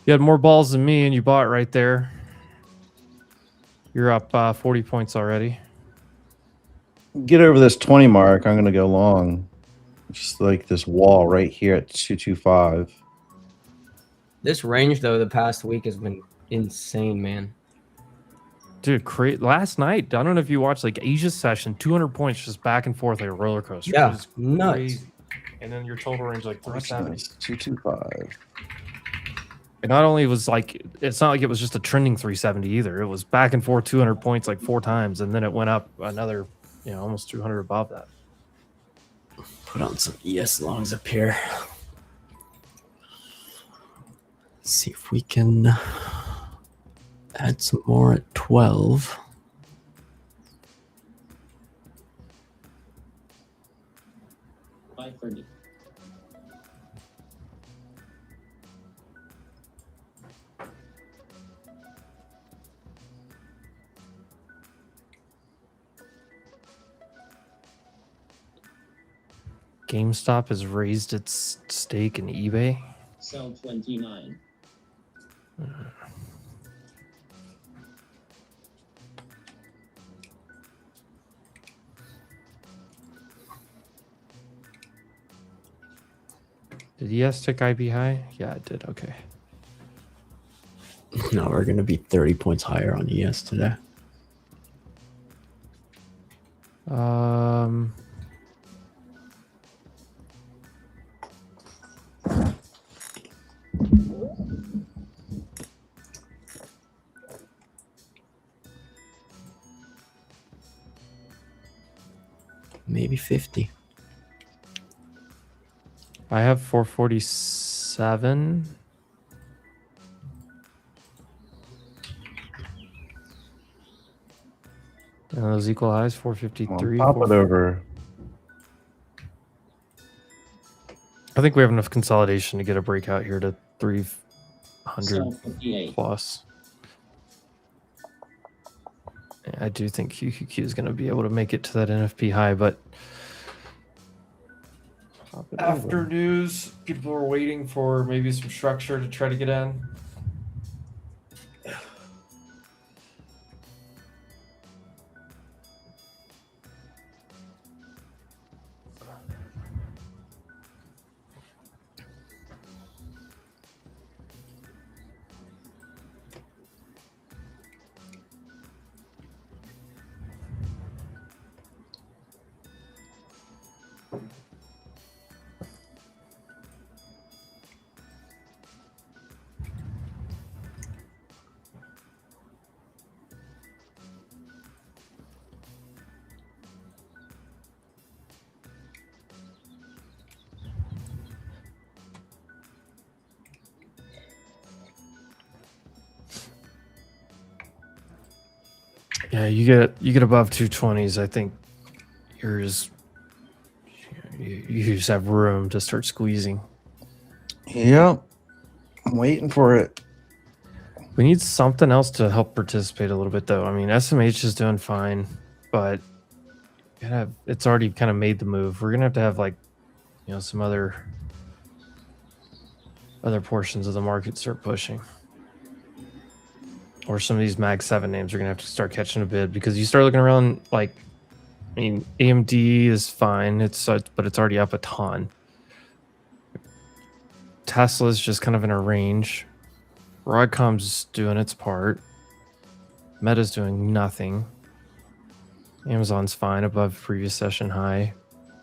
you had more balls than me and you bought right there, you're up 40 points already. Get over this 20 mark. I'm going to go long. Just like this wall right here at 225. This range, though, the past week has been insane, man. Dude, last night, I don't know if you watched like Asia's session, 200 points just back and forth like a roller coaster. Yeah, It was nuts. crazy. And then your total range like 370. 225. And not only was like, it's not like it was just a trending 370 either. It was back and forth 200 points like 4 times. And then it went up another, almost 200 above that. Put on some ES longs up here. See if we can add some more at 12. Buy 30. GameStop has raised its stake in eBay. Sell 29. Did ES tick IP high? Yeah, it did. Okay. No, we're going to be 30 points higher on ES today. maybe 50. I have 447. And those equal highs, Come on, 453. pop it over. I think we have enough consolidation to get a breakout here to 300 Sell 58. plus. Yeah, I do think QQQ is going to be able to make it to that NFP high, but after news, people are waiting for maybe some structure to try to get in. Yeah, you get above 220s. I think you just have room to start squeezing. Yep. I'm waiting for it. We need something else to help participate a little bit, though. I mean, SMH is doing fine, but it's already kind of made the move. We're gonna have to have some other portions of the market start pushing, or some of these Mag 7 names are gonna have to start catching a bid, because you start looking around. I mean, AMD is fine. But it's already up a ton. Tesla's just kind of in a range. Broadcom's doing its part. Meta's doing nothing. Amazon's fine above previous session high.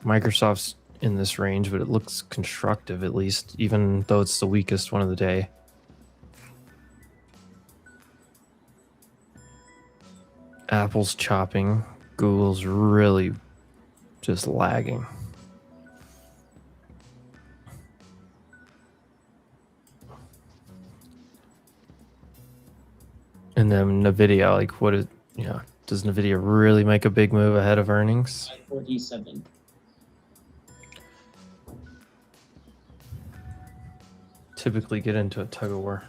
Microsoft's in this range, but it looks constructive, at least, even though it's the weakest one of the day. Apple's chopping. Google's really just lagging. And then NVIDIA, does NVIDIA really make a big move ahead of earnings? 47. Typically get into a tug of war.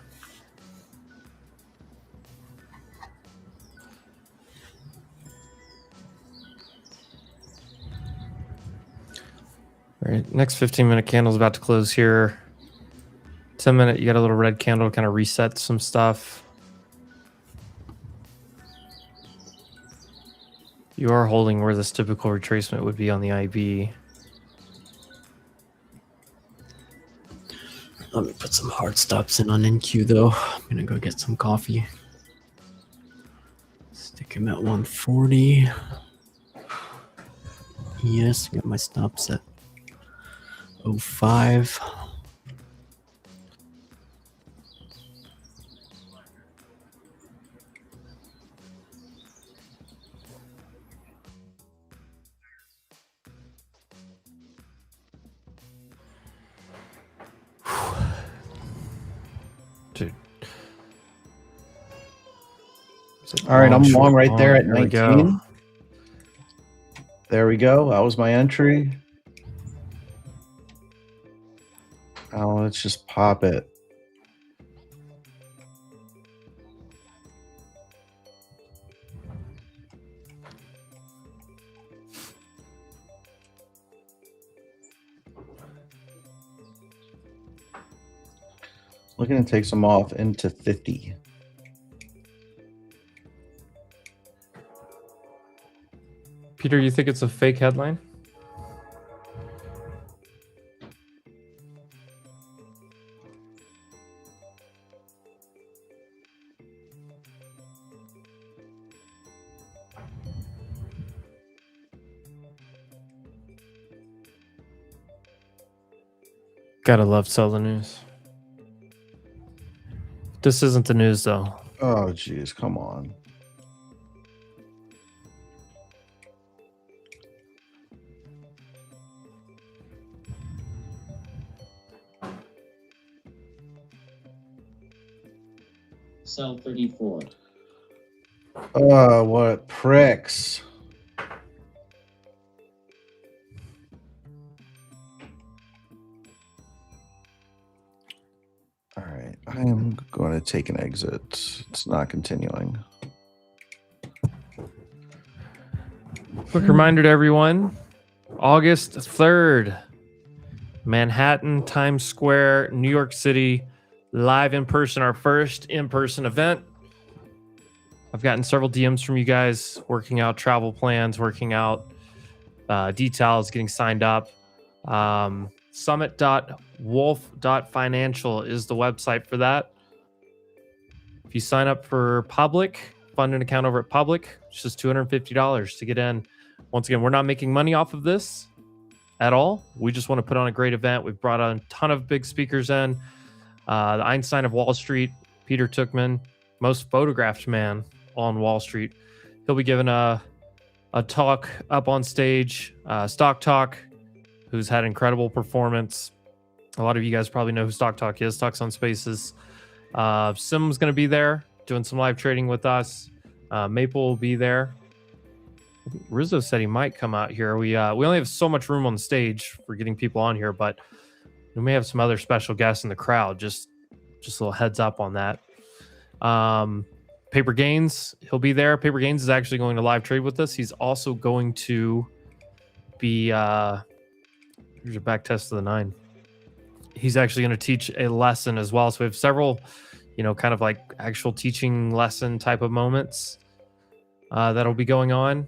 All right, next 15-minute candle's about to close here. 10-minute, you got a little red candle to kind of reset some stuff. You are holding where this typical retracement would be on the IB. Let me put some hard stops in on NQ though. I'm gonna go get some coffee. Stick him at 140. Yes, got my stops at 05. Dude. All right, I'm long right there at There we 19. go. There we go. That was my entry. Now let's just pop it. Looking to take some off into 50. Peter, you think it's a fake headline? Gotta love sell the news. This isn't the news, though. Oh, geez, come on. Sell 34. What pricks. All right, I am going to take an exit. It's not continuing. Quick reminder to everyone, August 3rd, Manhattan, Times Square, New York City, live in person, our first in-person event. I've gotten several DMs from you guys working out travel plans, working out details, getting signed up. Summit.wolf.financial is the website for that. If you sign up for Public, fund an account over at Public, it's just $250 to get in. Once again, we're not making money off of this at all. We just want to put on a great event. We've brought on a ton of big speakers in. The Einstein of Wall Street, Peter Tuchman, most photographed man on Wall Street. He'll be giving a talk up on stage. Stock Talk, who's had incredible performance. A lot of you guys probably know who Stock Talk is. Talks on Spaces. Sim's going to be there doing some live trading with us. Maple will be there. Rizzo said he might come out here. We only have so much room on the stage for getting people on here, but we may have some other special guests in the crowd. Just a little heads up on that. Paper Gains, he'll be there. Paper Gains is actually going to live trade with us. He's also going to be here's a back test of the 9. He's actually going to teach a lesson as well. So we have several, kind of like actual teaching lesson type of moments that'll be going on.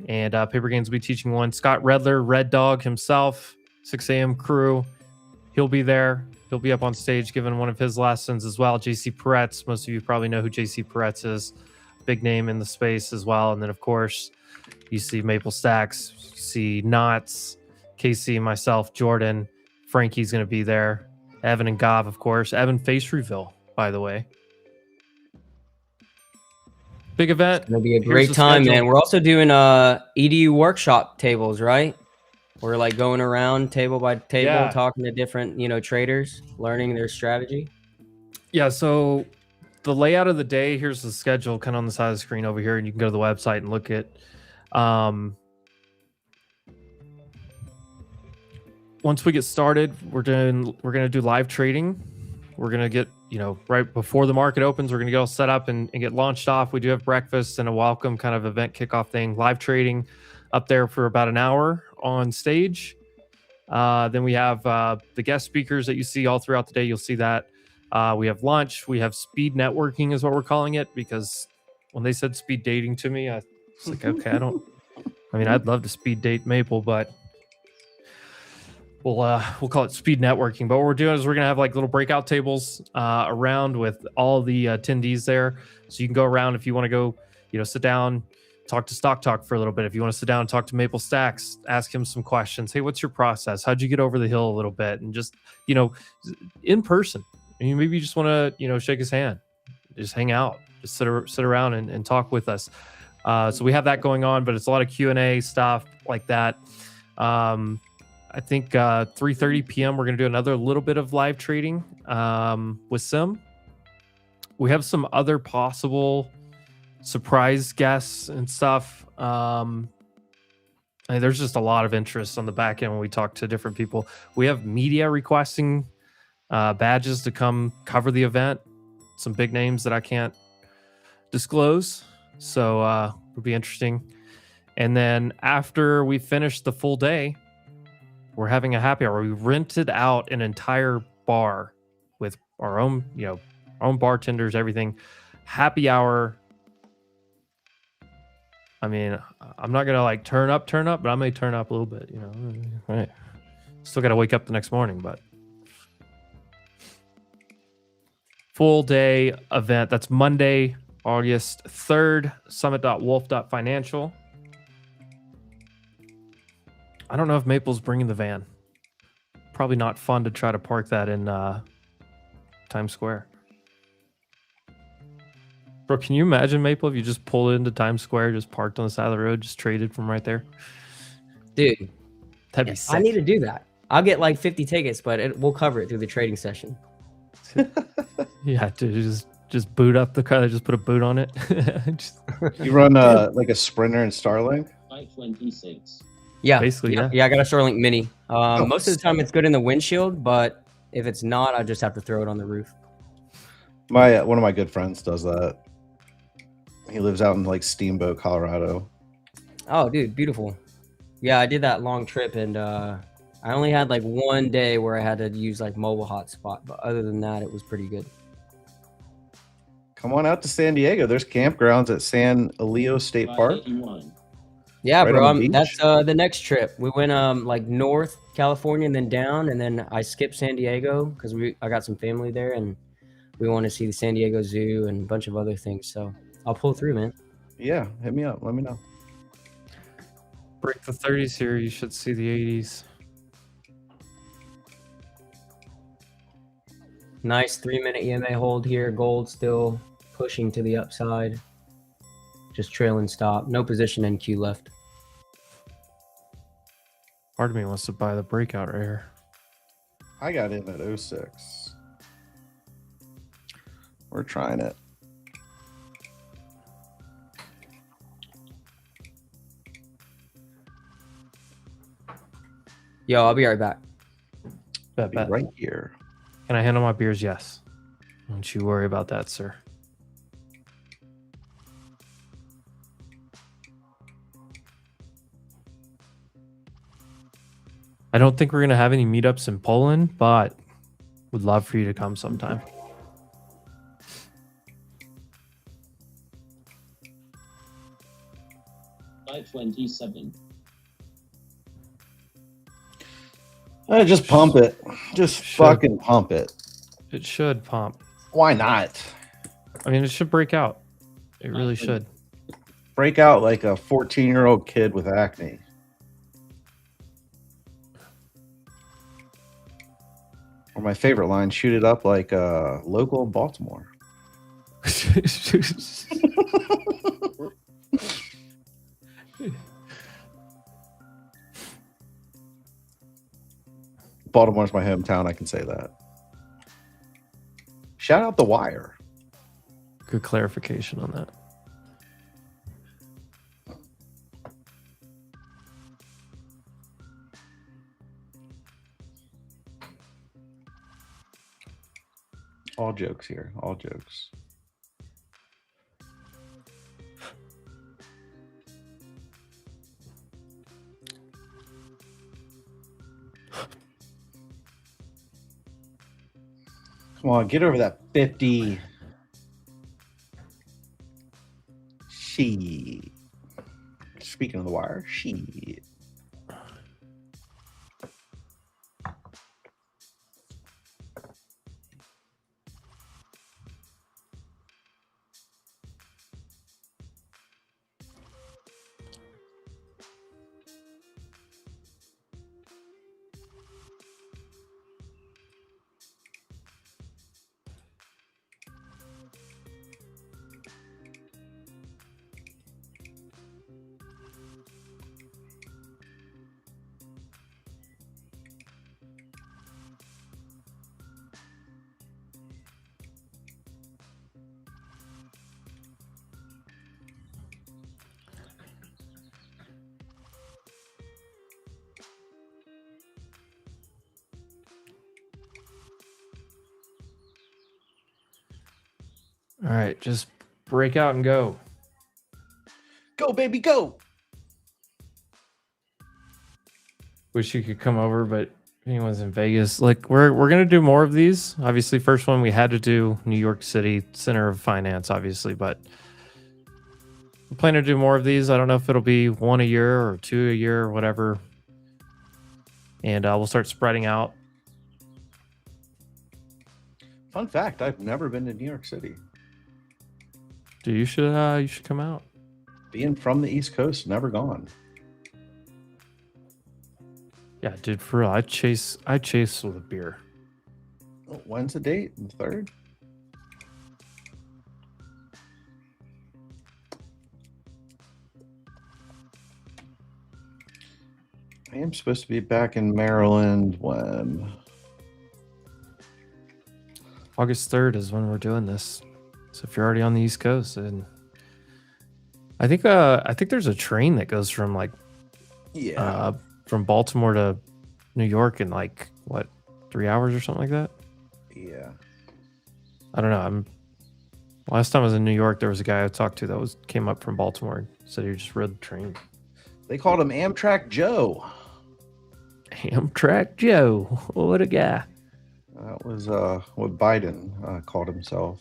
And Paper Gains will be teaching one. Scott Redler, Red Dog himself, 6 a.m. crew. He'll be there. He'll be up on stage giving one of his lessons as well. JC Peretz, most of you probably know who JC Peretz is. Big name in the space as well. And then, of course, you see Maple Stacks, you see Knots, Casey, myself, Jordan. Frankie's going to be there. Evan and Gav, of course. Evan face reveal, by the way. Big event. It's going to be a great time, man. We're also doing EDU workshop tables, right? We're like going around table by table, talking to different, traders, learning their strategy. Yeah, so the layout of the day, here's the schedule kind of on the side of the screen over here, and you can go to the website and look at once we get started, we're going to do live trading. We're going to get, right before the market opens, we're going to get all set up and get launched off. We do have breakfast and a welcome kind of event kickoff thing, live trading up there for about an hour on stage. Then we have the guest speakers that you see all throughout the day. You'll see that. We have lunch. We have speed networking is what we're calling it, because when they said speed dating to me, I was like, okay, I'd love to speed date Maple, but we'll call it speed networking. But what we're doing is we're going to have like little breakout tables around with all the attendees there. So you can go around if you want to go, sit down, talk to Stock Talk for a little bit. If you want to sit down and talk to Maple Stacks, ask him some questions. Hey, what's your process? How'd you get over the hill a little bit? And just, in person. Maybe you just want to, shake his hand, just hang out, just sit around and talk with us. So we have that going on, but it's a lot of Q&A stuff like that. I think 3:30 p.m. we're going to do another little bit of live trading with Sim. We have some other possible surprise guests and stuff. There's just a lot of interest on the back end when we talk to different people. We have media requesting badges to come cover the event. Some big names that I can't disclose. So it'll be interesting. And then after we finish the full day, we're having a happy hour. We rented out an entire bar with our own, our own bartenders, everything. Happy hour. I'm not gonna like turn up, but I may turn up a little bit, Right. Still gotta wake up the next morning, but full day event. That's Monday, August 3rd, summit.wolf.financial. I don't know if Maple's bringing the van. Probably not fun to try to park that in Times Square. Bro, can you imagine, Maple, if you just pulled into Times Square, just parked on the side of the road, just traded from right there? Dude, that'd be sick. I need to do that. I'll get like 50 tickets, but we'll cover it through the trading session. Yeah, dude, just Just boot up the car. Just put a boot on it. Just You run like a Sprinter and Starlink? 526. Yeah, Basically, yeah, yeah. yeah. I got a Starlink Mini. Oh, Most of the time, it's good in the windshield, but if it's not, I just have to throw it on the roof. My one of my good friends does that. He lives out in like Steamboat, Colorado. Oh, dude, beautiful. Yeah, I did that long trip, and I only had like one day where I had to use like mobile hotspot, but other than that, it was pretty good. Come on out to San Diego. There's campgrounds at San Elio State Park. 581. Yeah, Right bro. on the That's beach? the next trip. We went like North California and then down, and then I skipped San Diego because I got some family there, and we want to see the San Diego Zoo and a bunch of other things. So I'll pull through, man. Yeah, hit me up. Let me know. break the 30s here. You should see the 80s. Nice 3-minute EMA hold here. Gold still pushing to the upside. Just trailing stop. No position NQ left. Part of me wants to buy the breakout right here. I got in at 06. We're trying it. Yo, I'll be right back. Bet, Be bet. right here. Can I handle my beers? Yes. Don't you worry about that, sir. I don't think we're going to have any meetups in Poland, but would love for you to come sometime. $527. Just pump it. Just Should. fucking pump it. It should pump. Why not? I mean, it should break out. It really should. Break out like a 14-year-old kid with acne. Or my favorite line, shoot it up like local Baltimore. Baltimore's my hometown, I can say that. Shout out The Wire. Good clarification on that. All jokes here, all jokes. Come on, get over that 50. Shit. Speaking of The Wire, shit. All right, just break out and go. Go, baby, go. Wish you could come over, but if anyone's in Vegas, like we're gonna do more of these. Obviously, first one we had to do New York City, center of finance, obviously, but we plan to do more of these. I don't know if it'll be 1 a year or 2 a year or whatever, and we'll start spreading out. Fun fact, I've never been to New York City. Dude, you should come out. Being from the East Coast, never gone. Yeah, dude, for real, I chase with a beer. Oh, when's the date? The 3rd? I am supposed to be back in Maryland when? August 3rd is when we're doing this. So if you're already on the East Coast, then I think there's a train that goes from like from Baltimore to New York in like what 3 hours or something like that. Yeah. I don't know. Last time I was in New York, there was a guy I talked to that came up from Baltimore and said he just rode the train. They called him Amtrak Joe. Amtrak Joe, what a guy! That was what Biden called himself.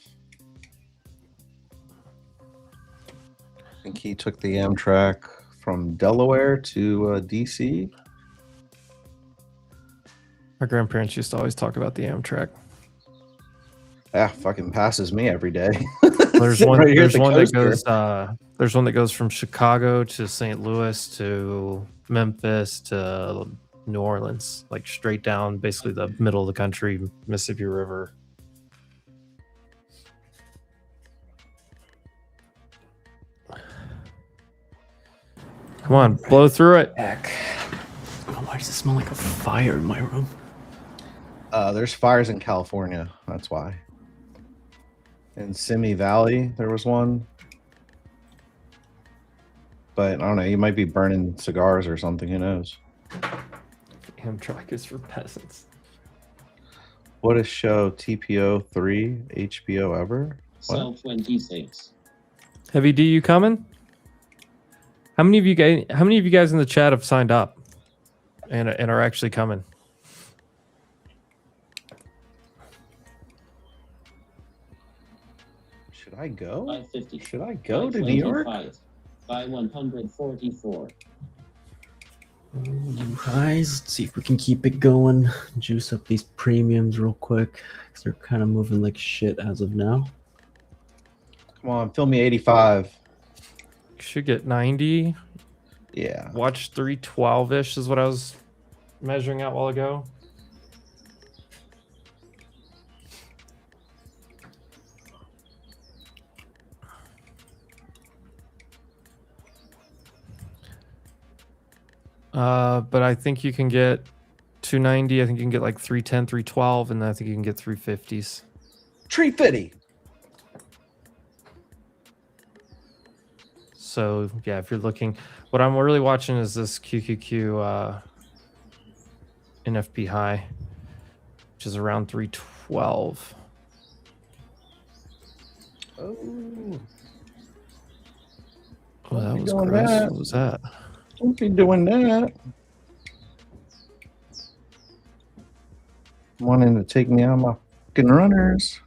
I think he took the Amtrak from Delaware to DC. My grandparents used to always talk about the Amtrak. Yeah, fucking passes me every day. There's Sitting one. right here at There's the one that coaster. goes. There's one that goes from Chicago to St. Louis to Memphis to New Orleans, like straight down, basically the middle of the country, Mississippi River. Come on, blow through it. Heck. Oh, why does it smell like a fire in my room? There's fires in California. That's why. In Simi Valley, there was one. But I don't know. You might be burning cigars or something. Who knows? Amtrak is for peasants. What a show! TPO 3 HBO ever. Sell 26. Heavy D, you coming? How many of you guys in the chat have signed up and are actually coming? Should I go? 550. Should I go to New York? 525. 144. You guys, let's see if we can keep it going. Juice up these premiums real quick because they're kind of moving like shit as of now. Come on, fill me 85. Should get 90. Yeah. Watch 312-ish is what I was measuring out a while ago. But I think you can get 290. I think you can get like 310, 312, and then I think you can get 350s. Tree fitty. So yeah, if you're looking, what I'm really watching is this QQQ NFP high, which is around 312. Oh. Oh, that was doing gross. that. What was that? Don't be doing that. Wanting to take me out of my fucking runners.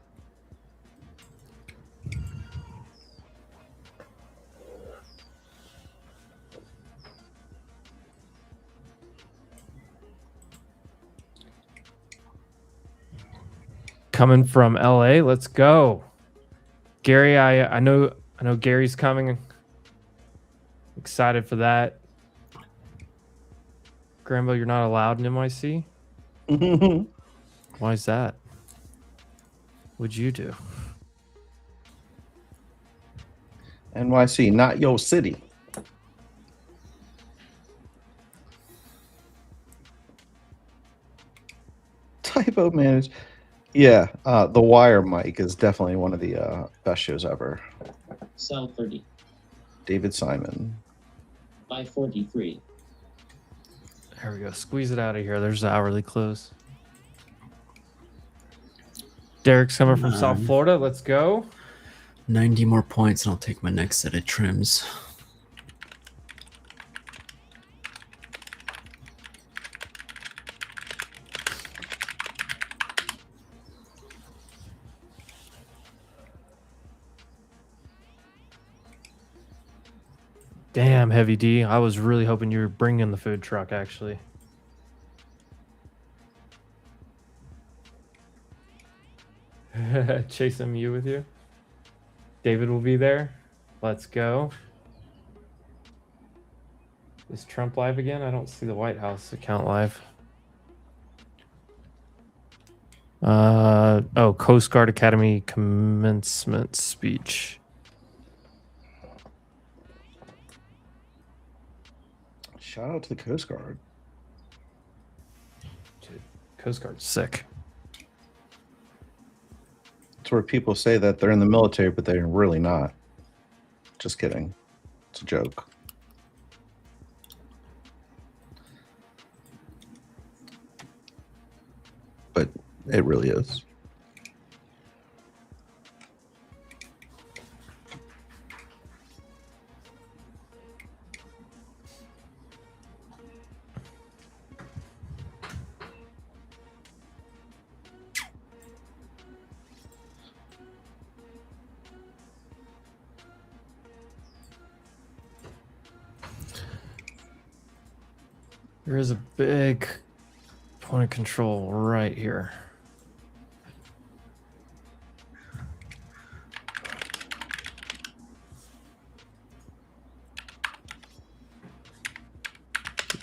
Coming from LA, let's go. Gary, I know Gary's coming. Excited for that. Grambo, you're not allowed in NYC? Why is that? What'd you do? NYC, not your city. Typo managed. Yeah, The Wire, Mike, is definitely one of the best shows ever. Sell 30. David Simon. 543. There we go. Squeeze it out of here. There's the hourly close. Derek's coming from South Florida. Let's go. 90 more points and I'll take my next set of trims. Damn, Heavy D. I was really hoping you were bringing the food truck, actually. Chase MU with you. David will be there. Let's go. Is Trump live again? I don't see the White House account live. Oh, Coast Guard Academy commencement speech. Shout out to the Coast Guard. Dude, Coast Guard's sick. It's where people say that they're in the military, but they're really not. Just kidding. It's a joke. But it really is. There is a big point of control right here.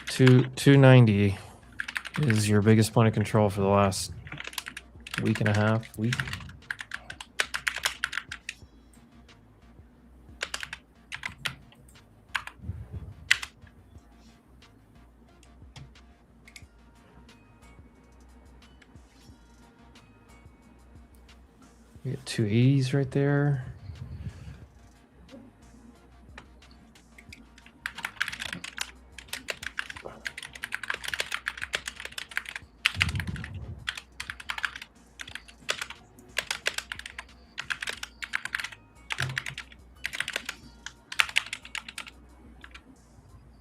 Two 290 is your biggest point of control for the last week and a half. Week. We get 280s right there.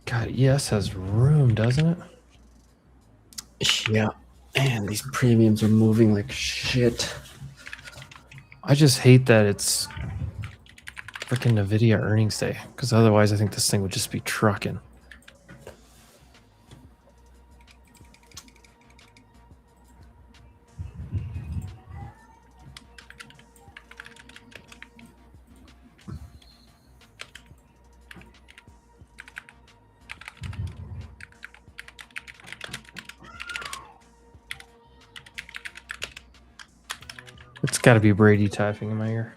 God, ES has room, doesn't it? Yeah. Man, these premiums are moving like shit. I just hate that it's freaking NVIDIA earnings day, because otherwise I think this thing would just be trucking. It's got to be Brady typing in my ear.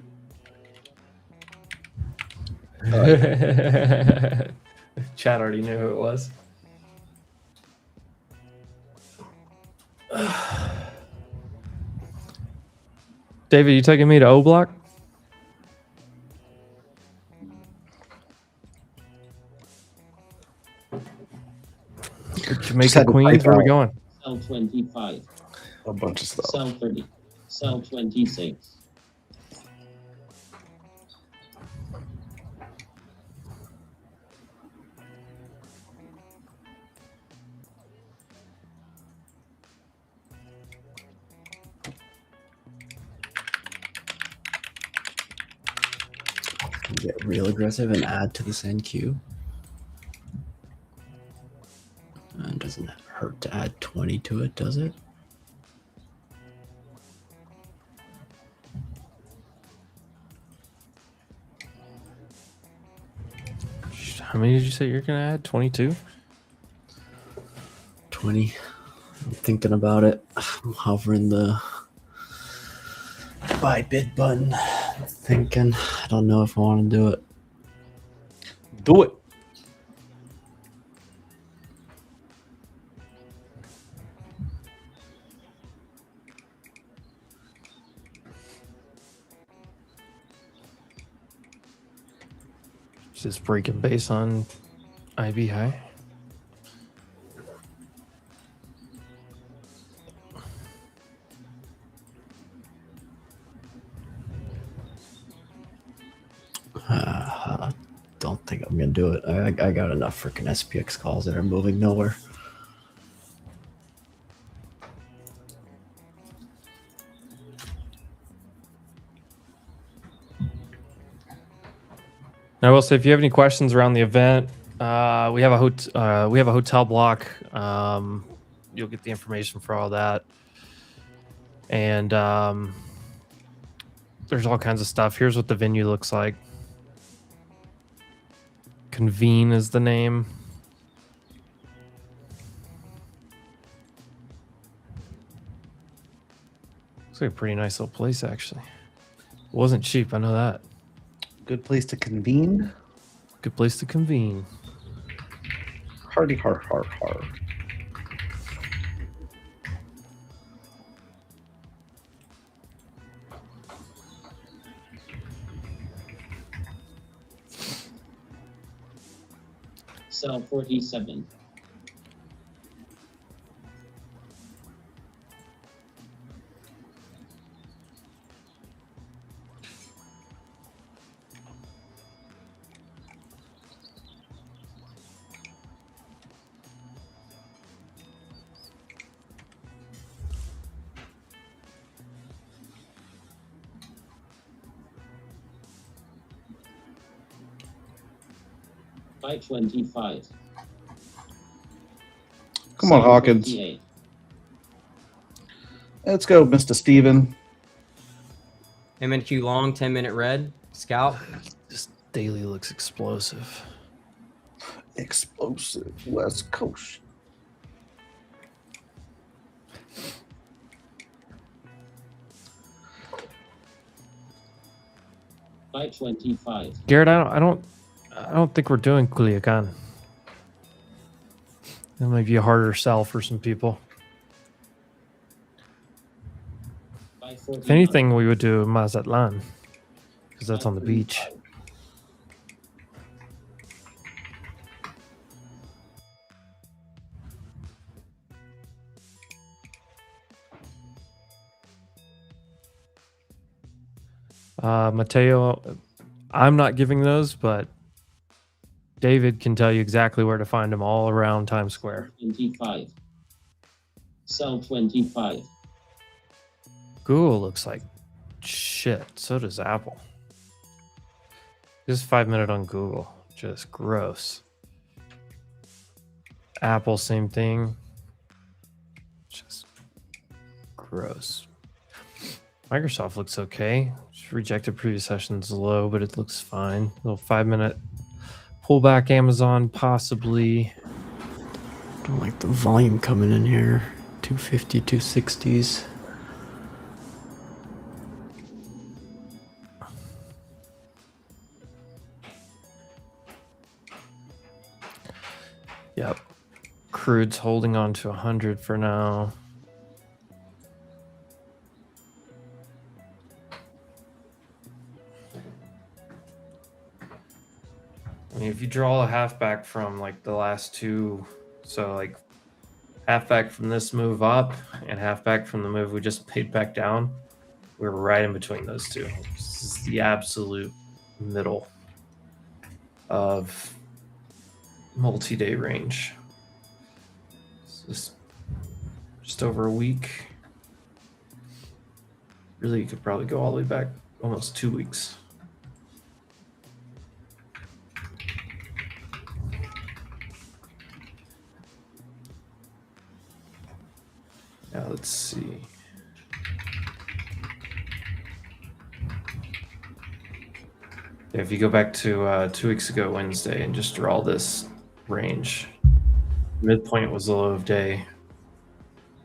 Chat already knew who it was. David, you taking me to O Block? Jamaica Queens, where are we going? Sell 25. A bunch of stuff. Sell 30. Sell 26. Get real aggressive and add to this NQ. It doesn't hurt to add 20 to it, does it? How many did you say you're going to add? 22? 20. I'm thinking about it. I'm hovering the buy bid button. Thinking. I don't know if I want to do it. Do it. Just breaking base on IB high. Don't think I'm gonna do it. I got enough freaking SPX calls that are moving nowhere. I will say, if you have any questions around the event, we have a hotel block. You'll get the information for all that, and there's all kinds of stuff. Here's what the venue looks like. Convene is the name. Looks like a pretty nice little place, actually. It wasn't cheap, I know that. Good place to convene. Good place to convene. Hardy har har har. Sell 47. Buy 25. Come on, Sell Hawkins. 28. Let's go, Mr. Steven. MNQ long, 10-minute red. Scalp. This daily looks explosive. Explosive West Coast. Buy 25. Garrett, I don't think we're doing Culiacan. That might be a harder sell for some people. Buy 49. If anything, we would do Mazatlan because that's on the beach. Mateo, I'm not giving those, but David can tell you exactly where to find them all around Times Square. 25. Sell 25. Google looks like shit. So does Apple. Just 5 minute on Google. Just gross. Apple, same thing. Just gross. Microsoft looks okay. Just rejected previous sessions low, but it looks fine. Little 5 minute pullback. Amazon possibly. Don't like the volume coming in here. 250, 260s. Yep. Crude's holding on to 100 for now. I mean, if you draw a halfback from like the last two, so like halfback from this move up and halfback from the move we just paid back down, we're right in between those two. This is the absolute middle of multi-day range. This is just over a week. Really, you could probably go all the way back almost 2 weeks. Now let's see. Yeah, if you go back to 2 weeks ago Wednesday and just draw this range, midpoint was the low of day.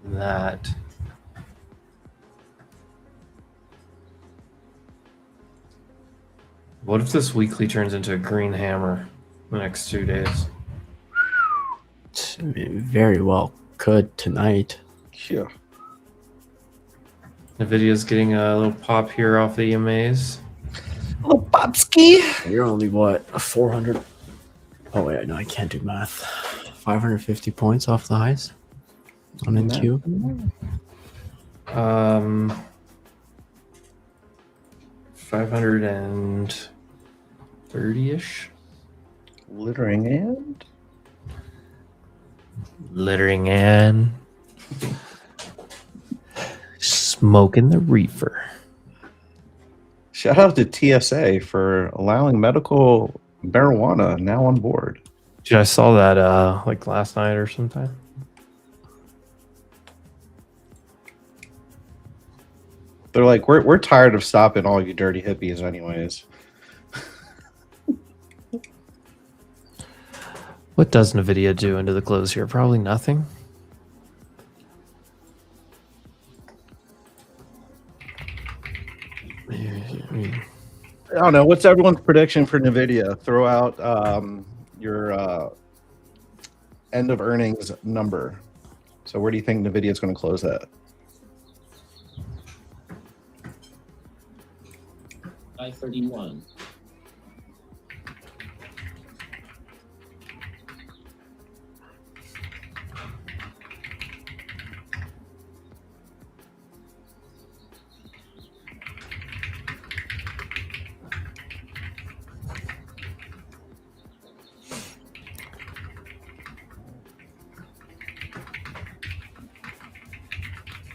That what if this weekly turns into a green hammer the next 2 days? It very well could tonight. Yeah. NVIDIA's getting a little pop here off the EMAs. Little Popski. You're only what, 400? Oh wait, no, I can't do math. 550 points off the highs on NQ. 530-ish. Littering and Littering and smoking the reefer. shout out to TSA for allowing medical marijuana now on board. Dude, I saw that like last night or sometime. They're like, we're tired of stopping all you dirty hippies anyways. What does NVIDIA do into the close here? Probably nothing. I don't know. What's everyone's prediction for NVIDIA? Throw out your end of earnings number. So where do you think NVIDIA is going to close at? Buy 31.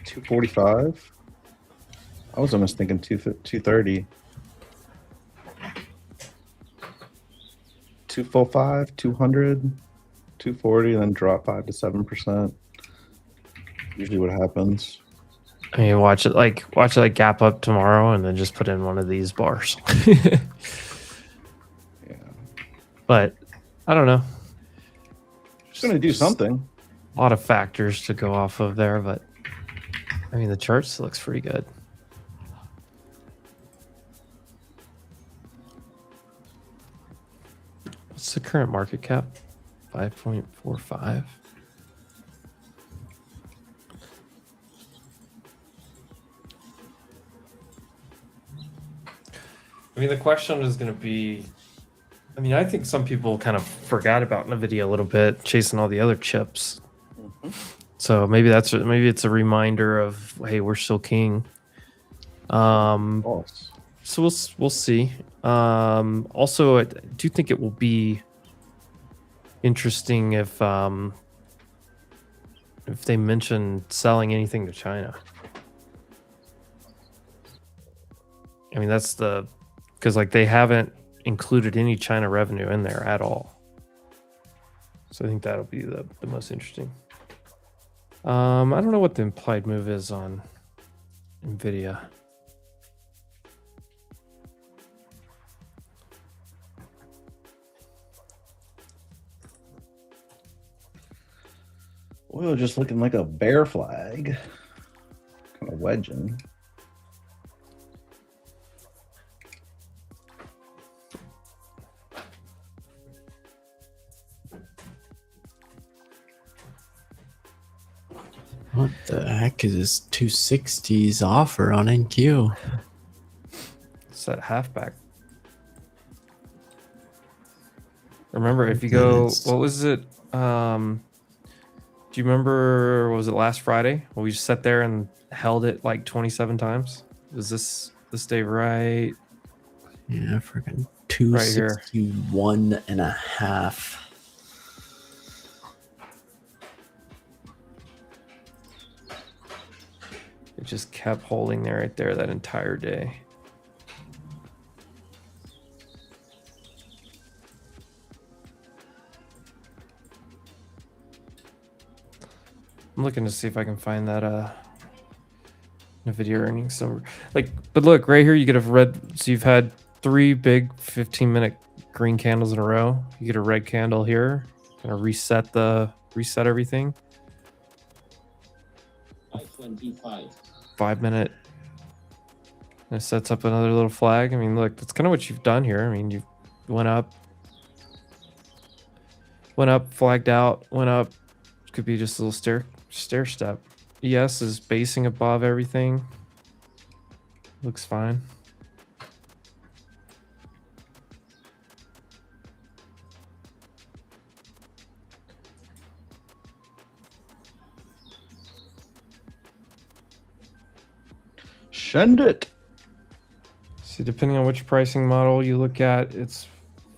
245. I was almost thinking 230. 245, 200, 240, then drop 5 to 7%. Usually what happens. I mean, watch it like gap up tomorrow, and then just put in one of these bars. Yeah. But I don't know. It's going to do something. A lot of factors to go off of there, but I mean, the chart looks pretty good. What's the current market cap? 5.45. I mean, the question is going to be, I mean, I think some people kind of forgot about NVIDIA a little bit, chasing all the other chips. So maybe it's a reminder of, hey, we're still king. So we'll see. Also, I do think it will be interesting if they mention selling anything to China. I mean, that's because like they haven't included any China revenue in there at all. So I think that'll be the most interesting. I don't know what the implied move is on NVIDIA. Oil just looking like a bear flag. Kind of wedging. What the heck is this 260s offer on NQ? It's that halfback. Remember, if you go, what was it? Do you remember, what was it, last Friday? Well, we just sat there and held it like 27 times. Was this day right? Yeah, freaking 261 and a half. It just kept holding there right there that entire day. I'm looking to see if I can find that NVIDIA earnings summary. Like, but look right here, you get a red. So you've had 3 big 15-minute green candles in a row. You get a red candle here. Gonna reset everything. 525. 5-minute. And it sets up another little flag. I mean, look, that's kind of what you've done here. I mean, you went up, flagged out, went up. Could be just a little stair step. ES is basing above everything. Looks fine. Send it. See, depending on which pricing model you look at, it's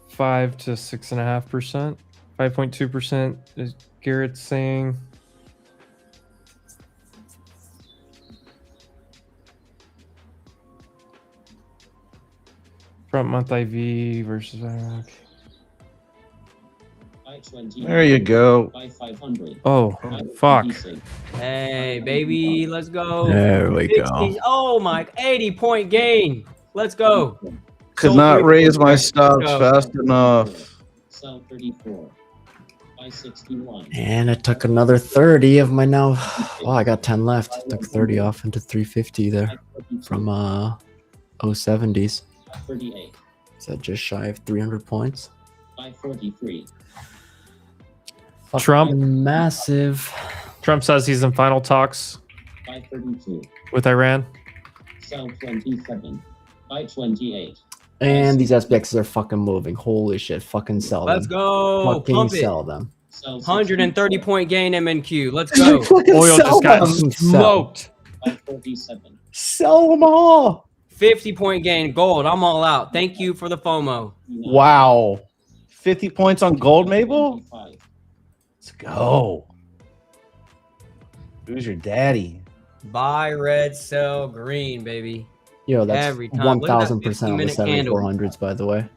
5 to 6.5%. 5.2% is Garrett's saying. Front month IV versus okay. There you go. 500. Oh, fuck. Hey, baby, let's go. There we 60s. go. Oh my, 80-point gain. Let's go. Could So not good. raise my stops Go. fast enough. Sell 34. Buy 61. And I took another 30 of my now. Well, I got 10 left. I took 30 off into 350 there from 070s. 38. So just shy of 300 points. Buy 43. Trump. Fucking massive. Trump says he's in final talks Buy 32. with Iran. Sell 27. Buy 28. And these SPXs are fucking moving. Holy shit. Fucking sell them. Let's go. Fucking Pump it. sell them. Sell 130-point gain MNQ. Let's go. Oil just got them. smoked. Buy 47. Sell them all. 50-point gain. Gold. I'm all out. Thank you for the FOMO. Wow. 50 points on gold, Mabel? 25. Let's go. Who's your daddy? Buy red, sell green, baby. Yo, that's Every time. Look at that 1000% on the 15-minute candle. 7400s, by the way.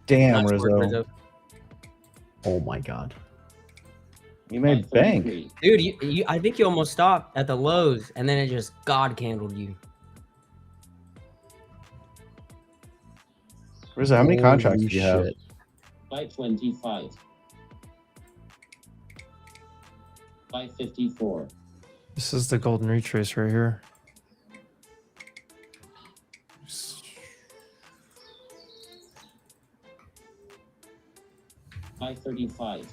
Damn, Nice work, Rizzo. Oh my god. You made bank. 543. Dude, I think you almost stopped at the lows, and then it just God candled you. Rizzo, how many contracts Holy do you have? shit. 525. 554. This is the golden retrace right here. 535.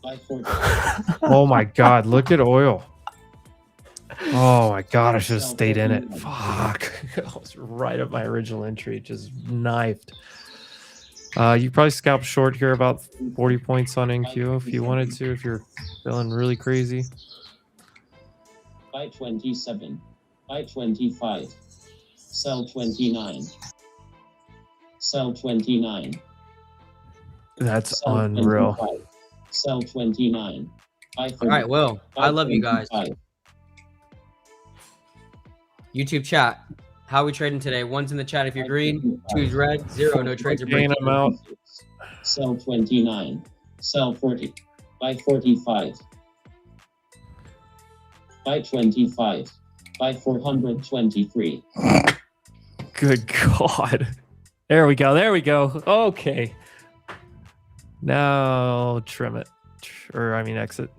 540. Oh my god, look at oil. Oh my god, I should have stayed in it. Fuck. I was right up my original entry, just knifed. You probably scalp short here about 40 points on NQ if you wanted to, if you're feeling really crazy. 527. 525. Sell 29. Sell 29. That's Sell unreal. 25. Sell 29. All right, well, I love you guys. 525. YouTube chat. How are we trading today? One's in the chat if you're green, two's red, zero, no trades or Gain breaks. them out. Sell 29. Sell 40. Buy 45. Buy 25. Buy 423. Good god. There we go. There we go. Okay. Now trim it. Or I mean exit.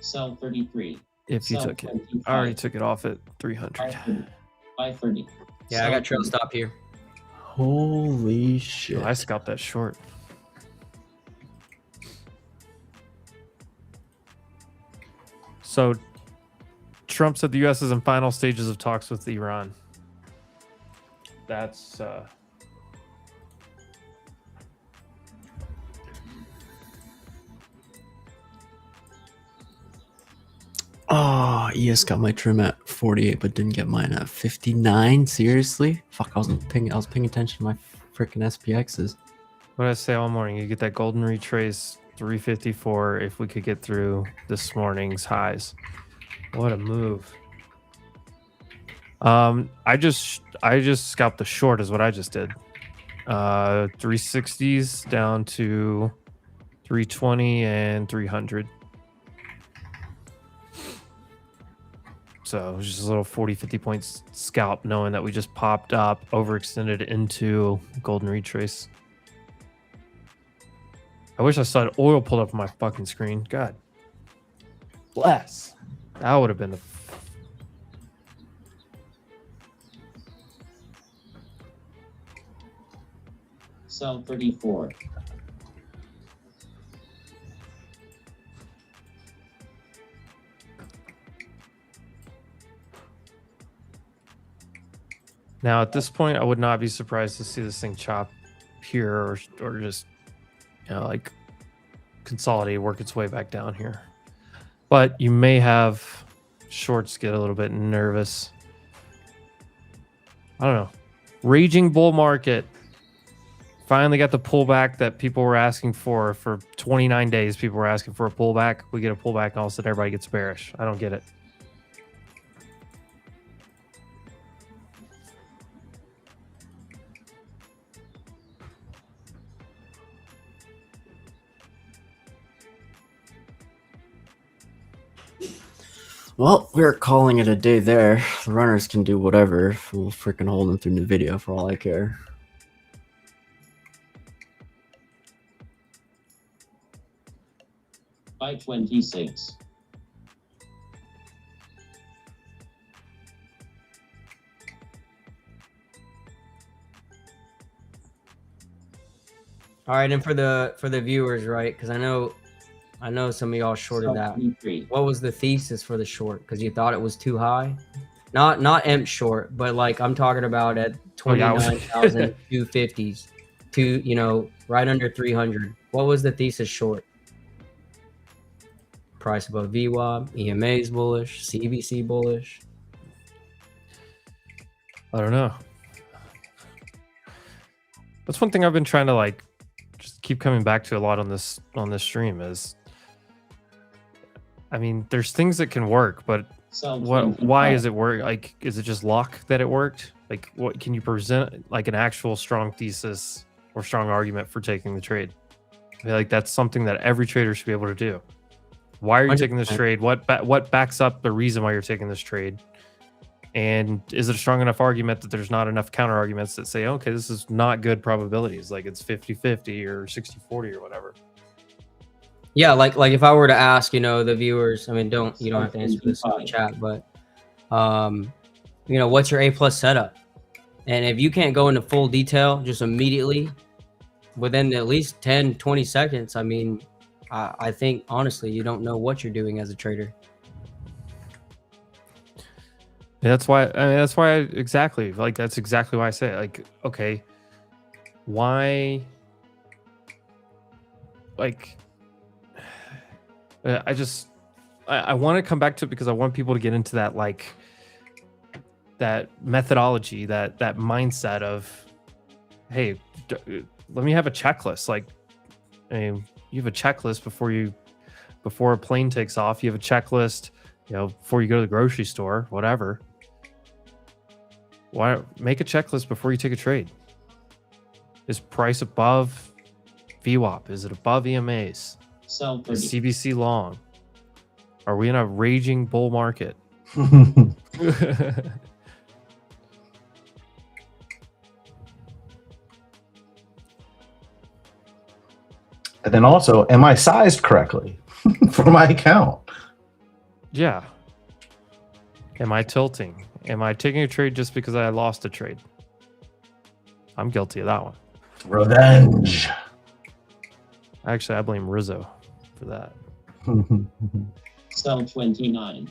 Sell 33. If you Sell took it. 25. I already took it off at 300. Buy 30. Buy 30. Yeah, I got trail stop here. Holy shit. I scalped that short. So Trump said the U.S. is in final stages of talks with Iran. That's Oh, ES got my trim at 48, but didn't get mine at 59. Seriously? Fuck, I was paying attention to my freaking SPXs. what did I say all morning. You get that golden retrace 354 if we could get through this morning's highs. What a move. I just scalped the short is what I just did. 360s down to 320 and 300. So it was just a little 40-50 points scalp, knowing that we just popped up, overextended into golden retrace. I wish I saw oil pulled up on my fucking screen. God bless. That would have been the Sell 34. Now, at this point, I would not be surprised to see this thing chop here or just, like consolidate, work its way back down here. But you may have shorts get a little bit nervous. I don't know. Raging bull market. Finally got the pullback that people were asking for 29 days. People were asking for a pullback. We get a pullback and all of a sudden everybody gets bearish. I don't get it. Well, we're calling it a day there. The runners can do whatever. We'll freaking hold them through NVIDIA for all I care. Buy 26. All right, and for the viewers, right? Because I know some of y'all shorted Sell that. 23. What was the thesis for the short? Because you thought it was too high? Not EMP short, but like I'm talking about at 29,250s, right under 300. What was the thesis short? Price above VWAP, EMA's bullish, CBC bullish. I don't know. That's one thing I've been trying to just keep coming back to a lot on this stream is I mean, there's things that can work, but Sell why 25. is it work? Like, is it just luck that it worked? Like, what can you present like an actual strong thesis or strong argument for taking the trade? I feel like that's something that every trader should be able to do. Why are you taking this 100%. trade? What backs up the reason why you're taking this trade? And is it a strong enough argument that there's not enough counter arguments that say, okay, this is not good probabilities, like it's 50-50 or 60-40 or whatever? Yeah, like if I were to ask, the viewers, I mean, you don't have to answer this in the chat, but what's your A+ setup? And if you can't go into full detail just immediately within at least 10, 20 seconds, I mean, I think honestly, you don't know what you're doing as a trader. Yeah, that's why. I mean, that's why exactly. Like that's exactly why I say it. Like, okay, why? Like, I want to come back to it because I want people to get into that that methodology, that mindset of, hey, let me have a checklist. Like, I mean, you have a checklist before a plane takes off. You have a checklist, before you go to the grocery store, whatever. Why make a checklist before you take a trade? Is price above VWAP? Is it above EMAs? Sell Is 30. CBC long? Are we in a raging bull market? And then also, am I sized correctly for my account? Yeah. Am I tilting? Am I taking a trade just because I lost a trade? I'm guilty of that one. Revenge. Actually, I blame Rizzo for that. Sell 29.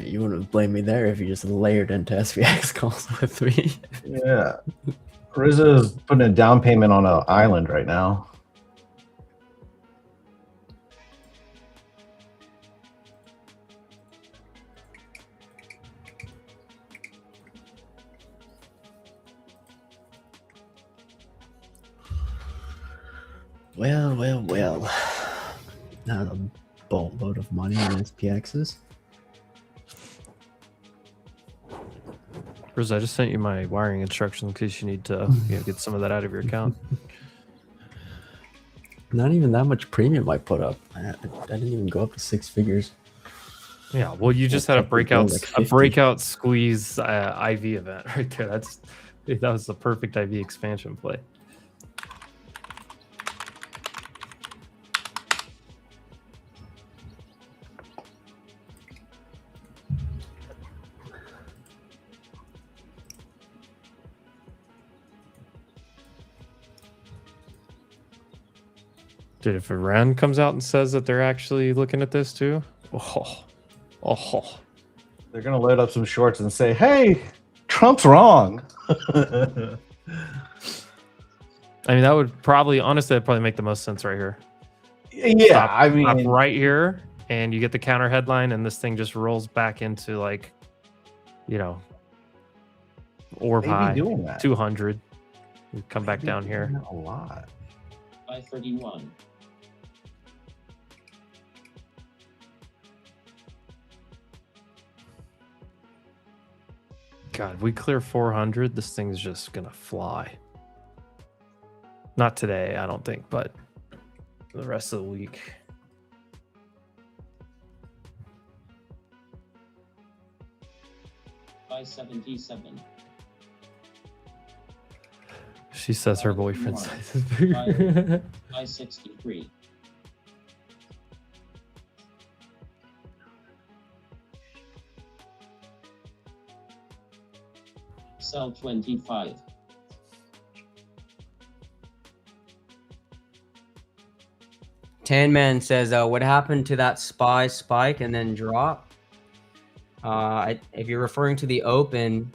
You wouldn't blame me there if you just layered into SPX calls with me. Yeah. Rizzo's putting a down payment on an island right now. Well. Not a boatload of money on SPXs. Rizzo, I just sent you my wiring instructions in case you need to get some of that out of your account. Not even that much premium I put up. I didn't even go up to 6 figures. Yeah, well, you just had a kept it below, like, 50. breakout squeeze IV event right there. That was the perfect IV expansion play. Dude, if Iran comes out and says that they're actually looking at this too, They're going to load up some shorts and say, hey, Trump's wrong. I mean, that would probably, honestly, that'd probably make the most sense right here. Yeah, Stop right here, and you get the counter headline, and this thing just rolls back into orb high, doing that. 200. You come back down here. A lot. 531. God, we clear 400. This thing's just gonna fly. Not today, I don't think, but the rest of the week. $577. She says her boyfriend's size is bigger. 563. Sell 25. Tan Man says, what happened to that SPY spike and then drop? If you're referring to the open,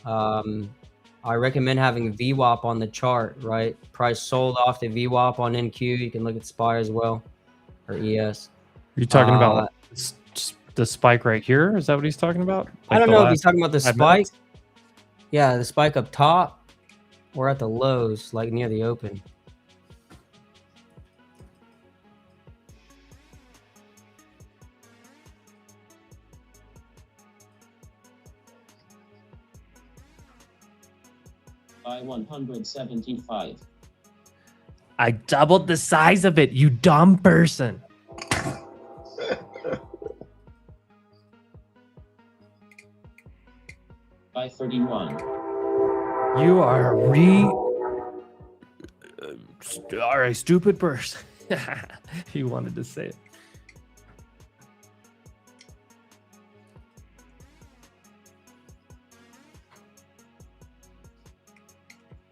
I recommend having VWAP on the chart, right? Price sold off the VWAP on NQ. You can look at SPY as well, or ES. Are you talking about the spike right here? Is that what he's talking about? I don't know if he's talking about the 5 spike. minutes? Yeah, the spike up top or at the lows, like near the open. Buy 175. I doubled the size of it, you dumb person. Buy 31. You are a stupid person. He wanted to say it.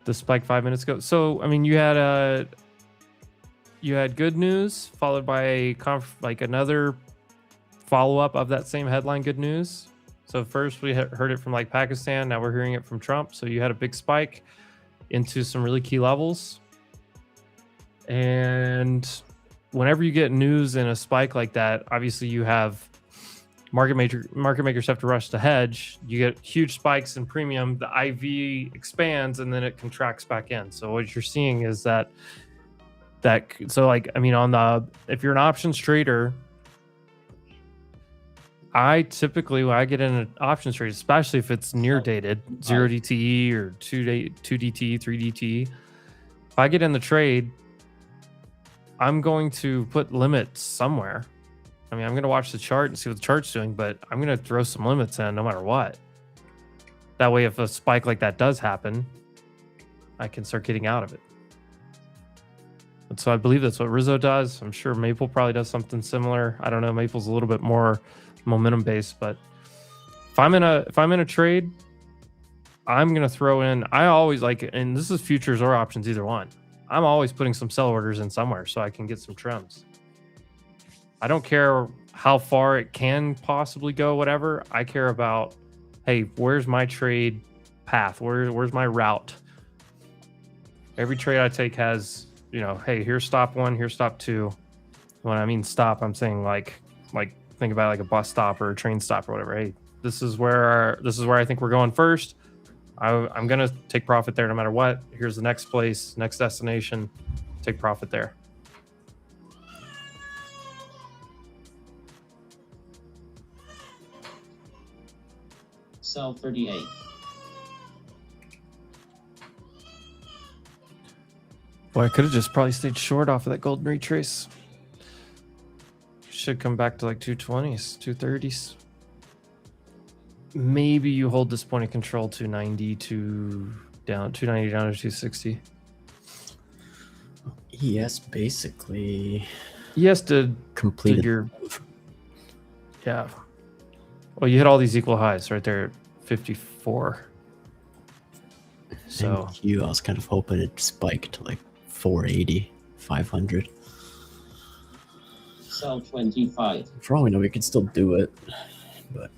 The spike 5 minutes ago. So, I mean, you had good news followed by another follow-up of that same headline, good news. So first we heard it from like Pakistan. Now we're hearing it from Trump. So you had a big spike into some really key levels. And whenever you get news in a spike like that, obviously you have market makers have to rush to hedge. You get huge spikes in premium. The IV expands and then it contracts back in. So what you're seeing is that so like, I mean, if you're an options trader, I typically, when I get in an options trade, especially if it's near dated, 0 DTE or 2 DTE, 3 DTE, if I get in the trade, I'm going to put limits somewhere. I mean, I'm going to watch the chart and see what the chart's doing, but I'm going to throw some limits in no matter what. That way, if a spike like that does happen, I can start getting out of it. And so I believe that's what Rizzo does. I'm sure Maple probably does something similar. I don't know. Maple's a little bit more momentum based, but if I'm in a trade, I'm going to throw in, I always like, and this is futures or options, either one. I'm always putting some sell orders in somewhere so I can get some trims. I don't care how far it can possibly go, whatever. I care about, hey, where's my trade path? Where's my route? Every trade I take has, you know, hey, here's stop 1, here's stop 2. When I mean stop, I'm saying like think about like a bus stop or a train stop or whatever. Hey, this is where I think we're going first. I'm gonna take profit there no matter what. Here's the next place, next destination. Take profit there. Sell 38. Boy, I could have just probably stayed short off of that golden retrace. Should come back to like 220s, 230s. Maybe you hold this point of control 290 down to 260. Yes, basically. Yes, to Completed your, yeah. Well, you hit all these equal highs right there at 54. So I was kind of hoping it spiked to like 480, 500. Sell 25. For all we know, we could still do it, but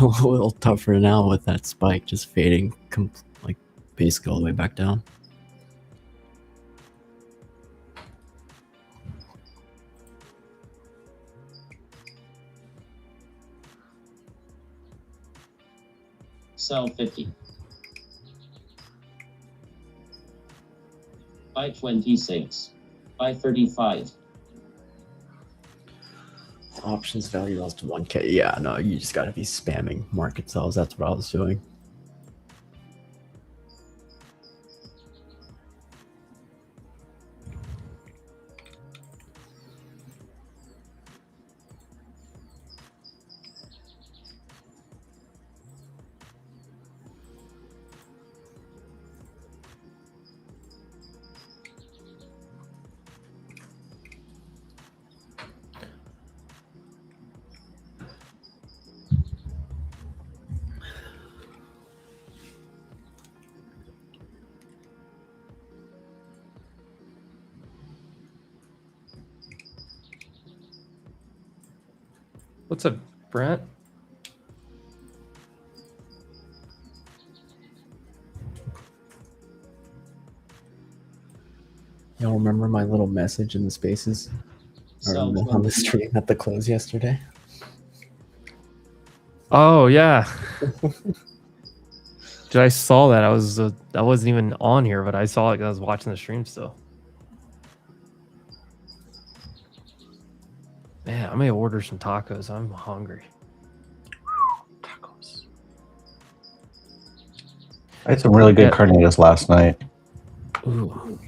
a little tougher now with that spike just fading like basically all the way back down. Sell 50. Buy 26. Buy 35. Options value lost to 1K. Yeah, no, you just got to be spamming market sells. That's what I was doing. what's up, Brent? Y'all remember my little message in the spaces? Or Sell on the stream at the close yesterday? Oh yeah. Dude, I saw that. I wasn't even on here, but I saw it 'cause I was watching the stream still. Man, I may order some tacos. I'm hungry. Tacos. I had some really good Yeah. carnitas last night. Ooh,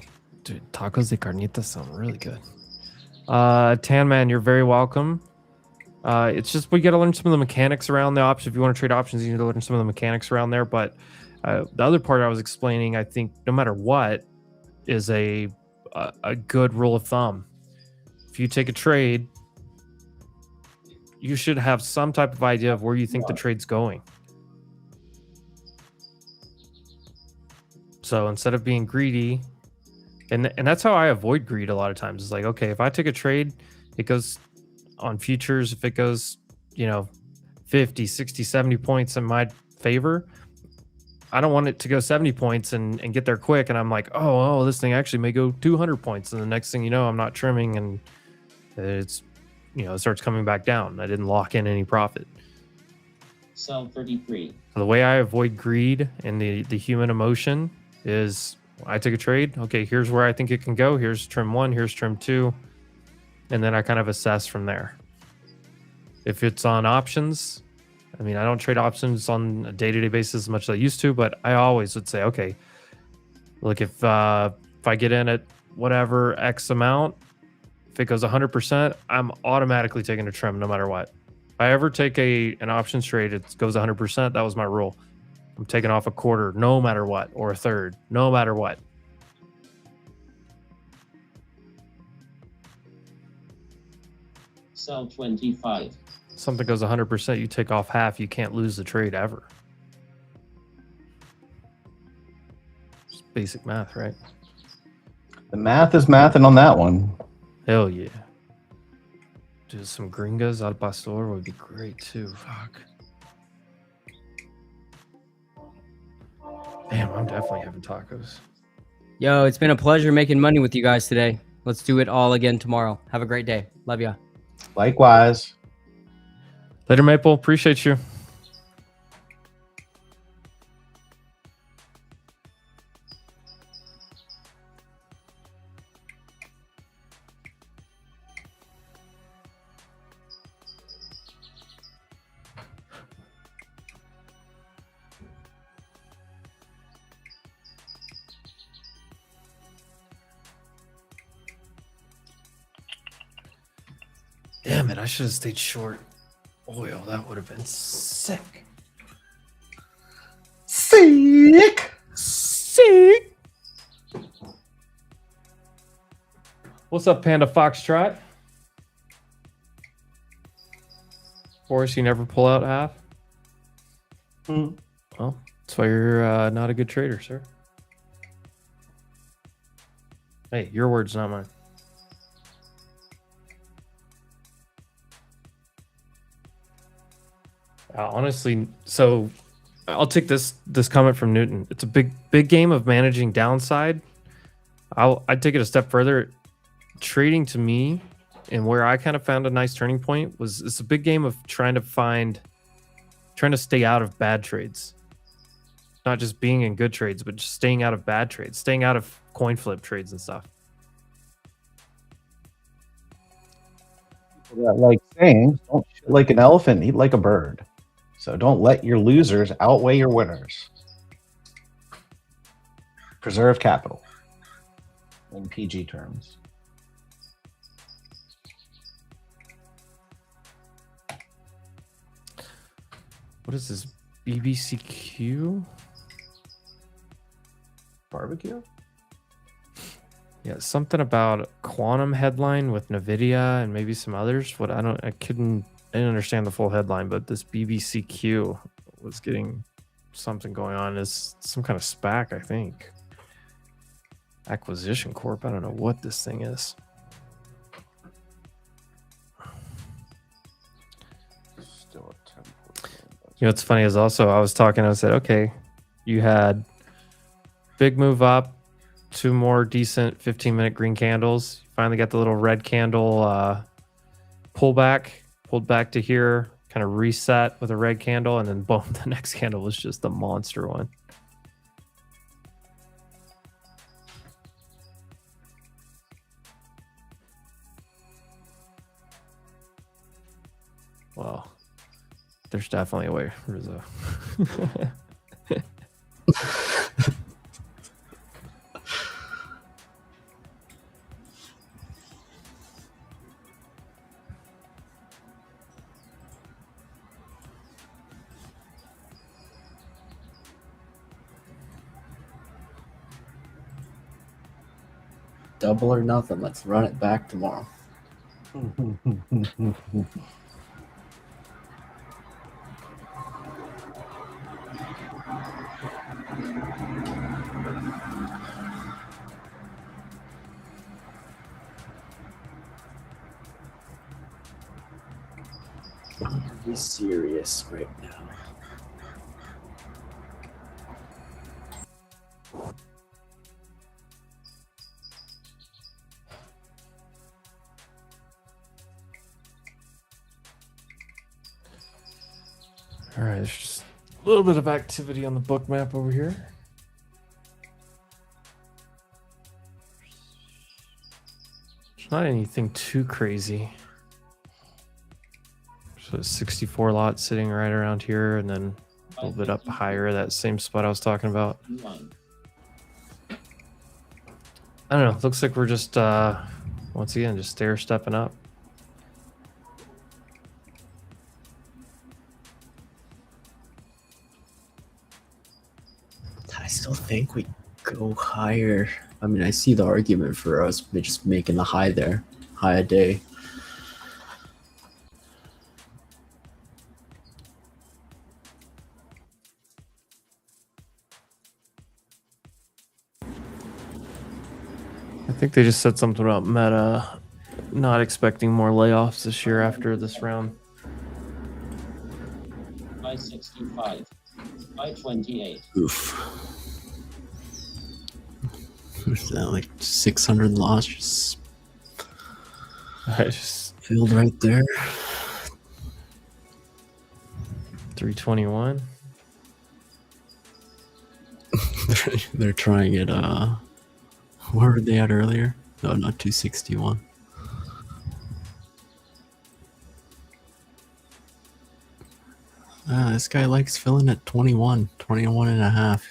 dude, tacos de carnitas sound really good. Tan Man, you're very welcome. It's just we got to learn some of the mechanics around the options. If you want to trade options, you need to learn some of the mechanics around there. But the other part I was explaining, I think, no matter what, is a good rule of thumb. If you take a trade, you should have some type of idea of where you think the trade's going. So instead of being greedy, and that's how I avoid greed a lot of times. It's like, okay, if I take a trade, it goes on futures. If it goes, 50, 60, 70 points in my favor, I don't want it to go 70 points and get there quick. And I'm like, oh, this thing actually may go 200 points. And the next thing you know, I'm not trimming and it's, it starts coming back down. I didn't lock in any profit. Sell 33. So the way I avoid greed and the human emotion is I take a trade. Okay, here's where I think it can go. Here's trim 1, here's trim 2. And then I kind of assess from there. If it's on options, I mean, I don't trade options on a day-to-day basis as much as I used to, but I always would say, okay, look, if I get in at whatever X amount, if it goes 100%, I'm automatically taking a trim no matter what. If I ever take an options trade, it goes 100%. That was my rule. I'm taking off a quarter no matter what, or a third no matter what. Sell 25. Something goes 100%, you take off half, you can't lose the trade ever. Just basic math, right? The math is mathing on that one. Hell yeah. Dude, some gringas al pastor would be great too. Fuck. Damn, I'm definitely having tacos. Yo, it's been a pleasure making money with you guys today. Let's do it all again tomorrow. Have a great day. Love ya. Likewise. Later, Maple. Appreciate you. Damn it, I should have stayed short oil. That would have been sick. Sick. Sick. What's up, Panda Foxtrot? Forrest, you never pull out half? Well, that's why you're not a good trader, sir. Hey, your words, not mine. Honestly, so I'll take this comment from Newton. It's a big game of managing downside. I'd take it a step further. Trading to me, and where I kind of found a nice turning point was it's a big game of trying to stay out of bad trades. Not just being in good trades, but just staying out of bad trades, staying out of coin flip trades and stuff. Like saying, don't shoot like an elephant, eat like a bird. So don't let your losers outweigh your winners. Preserve capital in PG terms. What is this? BBCQ? Barbecue? Yeah, something about quantum headline with NVIDIA and maybe some others. I didn't understand the full headline, but this BBCQ was getting something going on. It's some kind of SPAC, I think. Acquisition Corp. I don't know what this thing is. Still at 10. What's funny is also I said, okay, you had big move up, 2 more decent 15-minute green candles. You finally got the little red candle pulled back to here, kind of reset with a red candle, and then boom, the next candle was just a monster one. Well, there's definitely a way, Rizzo. Double or nothing. Let's run it back tomorrow. Be serious right now. All right, there's just a little bit of activity on the book map over here. It's not anything too crazy. So 64 lot sitting right around here, and then a little bit up higher, that same spot I was talking about. I don't know. Looks like we're just once again just stair stepping up. I still think we go higher. I mean, I see the argument for us just making the high there, high a day. I think they just said something about Meta not expecting more layoffs this year after this round. 565. 528. Oof. Is that like 600 loss just I just filled right there? 321. They're trying it. Where were they at earlier? No, not 261. This guy likes filling at 21 and a half.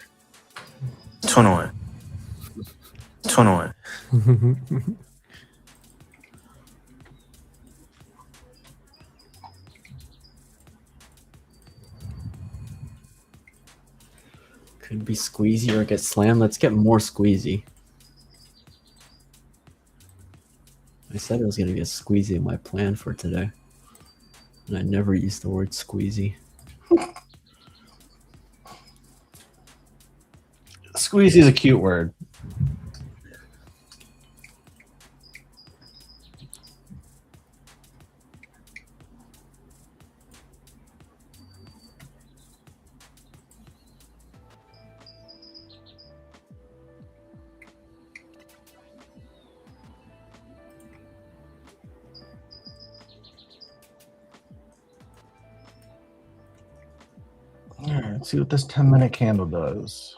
21. 21. Could be squeezy or get slammed. Let's get more squeezy. I said it was going to get squeezy in my plan for today. And I never used the word squeezy. Squeezy is a cute word. All right, let's see what this 10-minute candle does.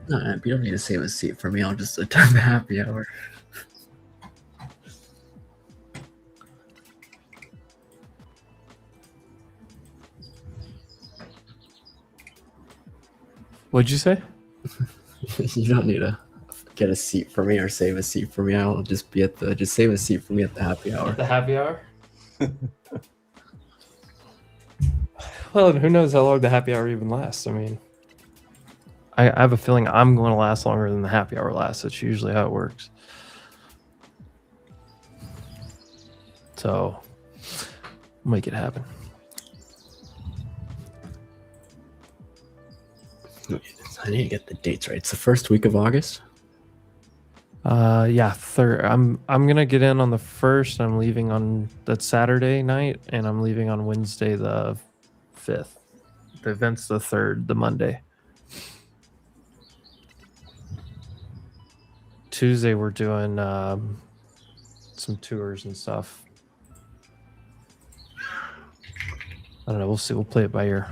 No, you don't need to save a seat for me. I'll just attend the happy hour. What'd you say? You don't need to get a seat for me or save a seat for me. I'll just be at the just save a seat for me at the happy hour. The happy hour? Well, who knows how long the happy hour even lasts? I mean, I have a feeling I'm going to last longer than the happy hour lasts. That's usually how it works. So, make it happen. I need to get the dates right. It's the first week of August. Yeah, third. I'm gonna get in on the 1st. I'm leaving on that Saturday night, and I'm leaving on Wednesday the 5th. The event's the 3rd, the Monday. Tuesday we're doing some tours and stuff. I don't know. We'll see. We'll play it by ear.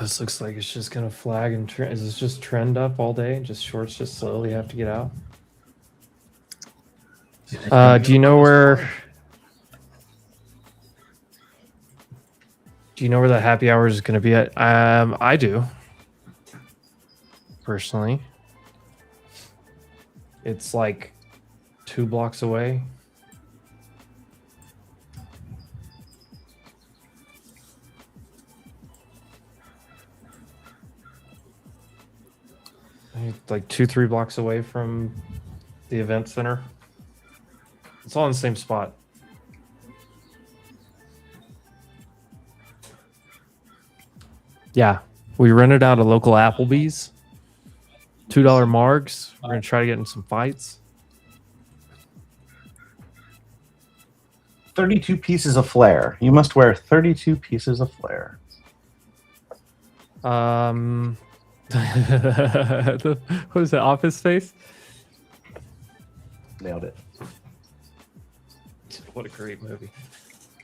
This looks like it's just gonna flag and is this just trend up all day? Just shorts just slowly have to get out. Do you know where? Do you know where the happy hour is going to be at? I do. Personally, it's like 2 blocks away. Like 2-3 blocks away from the event center. It's all in the same spot. Yeah, we rented out a local Applebee's. $2 margs. We're gonna try to get in some fights. 32 pieces of flare. You must wear 32 pieces of flare. What was that? Office Space? Nailed it. What a great movie.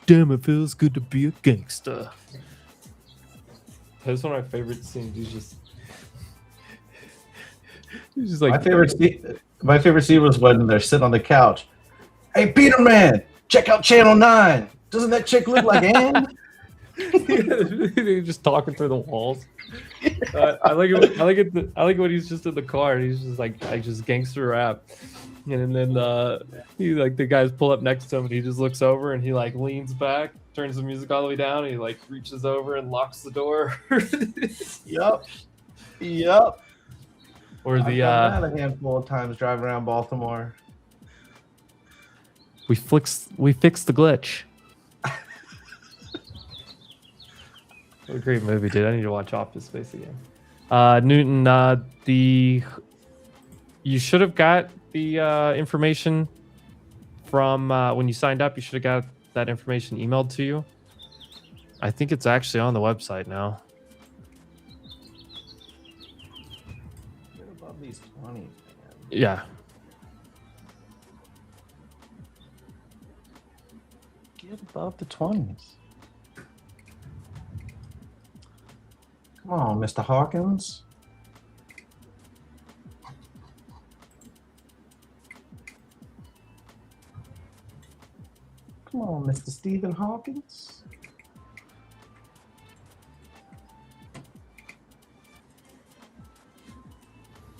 Damn, it feels good to be a gangster. That's one of my favorite scenes. He's just like My favorite scene was when they're sitting on the couch. Hey, Peter Man, check out Channel 9. Doesn't that chick look like Ann? They're just talking through the walls. I like it when he's just in the car and he's just like just gangster rap. And then he like the guys pull up next to him and he just looks over and he like leans back, turns the music all the way down, and he like reaches over and locks the door. Yep. Or the I've done that a handful of times driving around Baltimore. we fixed the glitch. What a great movie, dude. I need to watch Office Space again. Newton, you should have got the information from when you signed up. You should have got that information emailed to you. I think it's actually on the website now. Get above these 20s, man. Yeah. Get above the 20s. Come on, Mr. Hawkins. Come on, Mr. Stephen Hawkins.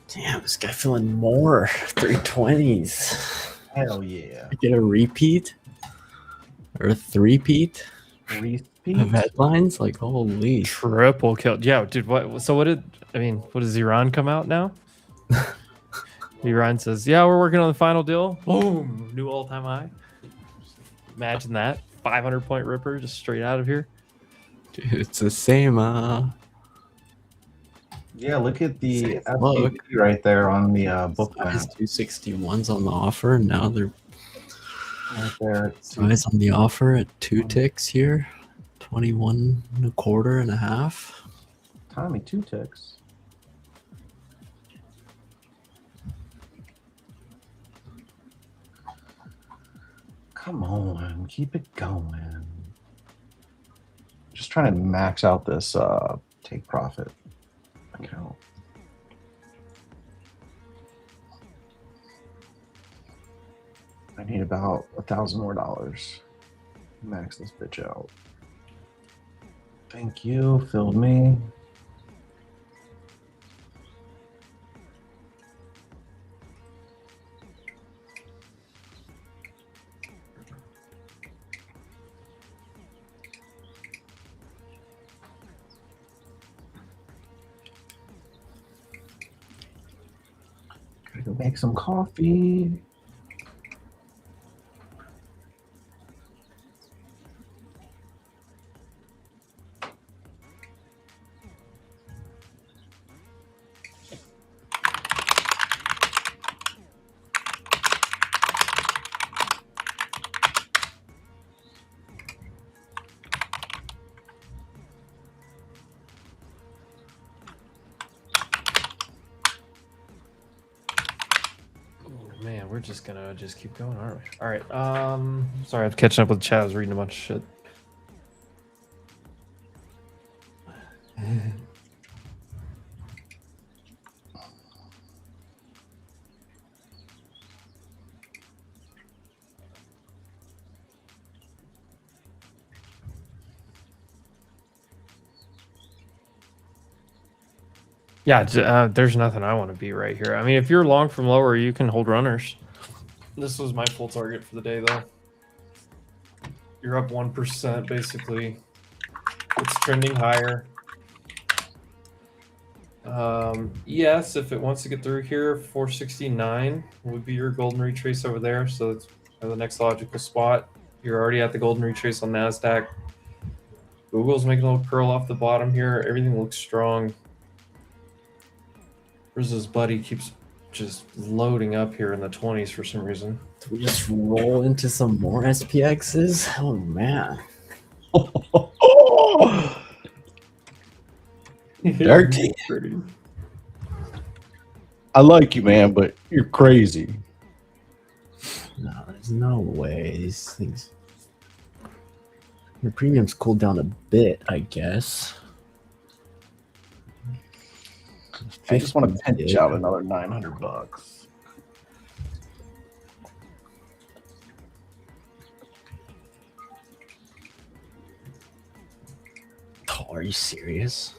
Damn, this guy feeling more. 320s. Hell yeah. Get a repeat or a three-peat of headlines? Like, holy. Triple kill. Yeah, dude. What? So what did does Iran come out now? Iran says, "Yeah, we're working on the final deal." Boom, new all-time high. Imagine that 500-point ripper just straight out of here. Dude, it's the same. Yeah, look at the Look. FTP right there on the book Size map. 261s on the offer. Now they're Right there. size on the offer at 2 ticks here. 21 and a quarter and a half. Tommy, 2 ticks. Come on, keep it going. Just trying to max out this take profit account. I need about $1,000 more. Max this bitch out. Thank you, filled me. Gotta go make some coffee. Man, we're just gonna keep going, aren't we? All right. Sorry, I'm catching up with the chat. I was reading a bunch of shit. Yeah, there's nothing I want to be right here. I mean, if you're long from lower, you can hold runners. This was my full target for the day, though. You're up 1%, basically. It's trending higher. Yes, if it wants to get through here, 469 would be your golden retrace over there. So it's the next logical spot. You're already at the golden retrace on NASDAQ. Google's making a little curl off the bottom here. Everything looks strong. Where's this buddy keeps just loading up here in the 20s for some reason. Do we just roll into some more SPXs? Oh man. Dirty. I like you, man, but you're crazy. No, there's no way these things. The premiums cooled down a bit, I guess. I just want to pinch out another $900. Oh, are you serious?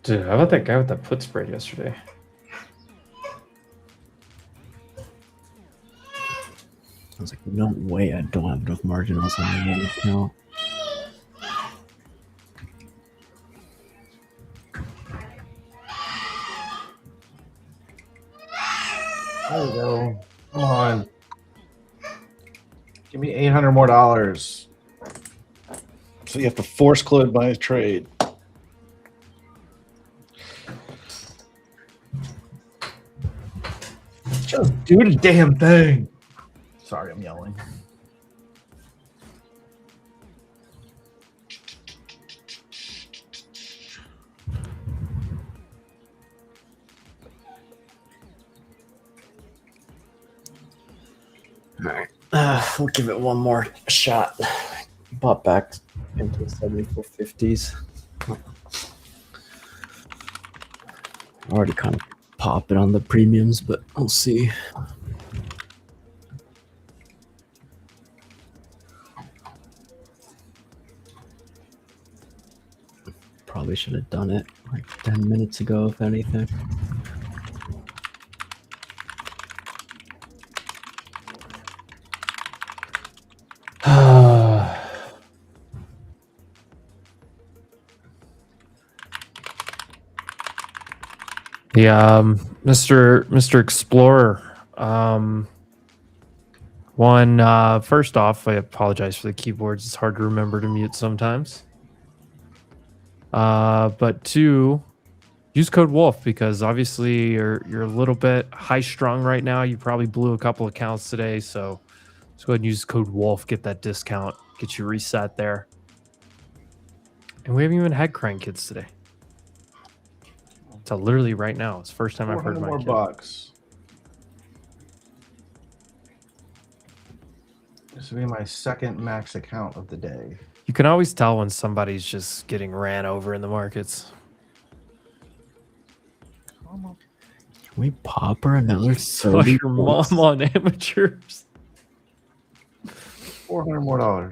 Dude, how about that guy with that put spread yesterday? I was like, no way, I don't have enough marginals on the main account. There we go. Come on. Give me $800 more. So you have to force close my trade. Just do the damn thing. Sorry, I'm yelling. All right, we'll give it one more shot. Bought back into the 7450s. Already kind of popping on the premiums, but we'll see. Probably should have done it like 10 minutes ago, if anything. Yeah, Mr. Explorer. First off, I apologize for the keyboards. It's hard to remember to mute sometimes. But two, use code Wolf because obviously you're a little bit high strung right now. You probably blew a couple accounts today, so let's go ahead and use code Wolf. Get that discount. Get you reset there. And we haven't even had crying kids today. So literally right now, it's the first time I've heard my more kid. bucks. This will be my second max account of the day. You can always tell when somebody's just getting ran over in the markets. Can we pop her another Fuck 30 your mom on amateurs. $400 more.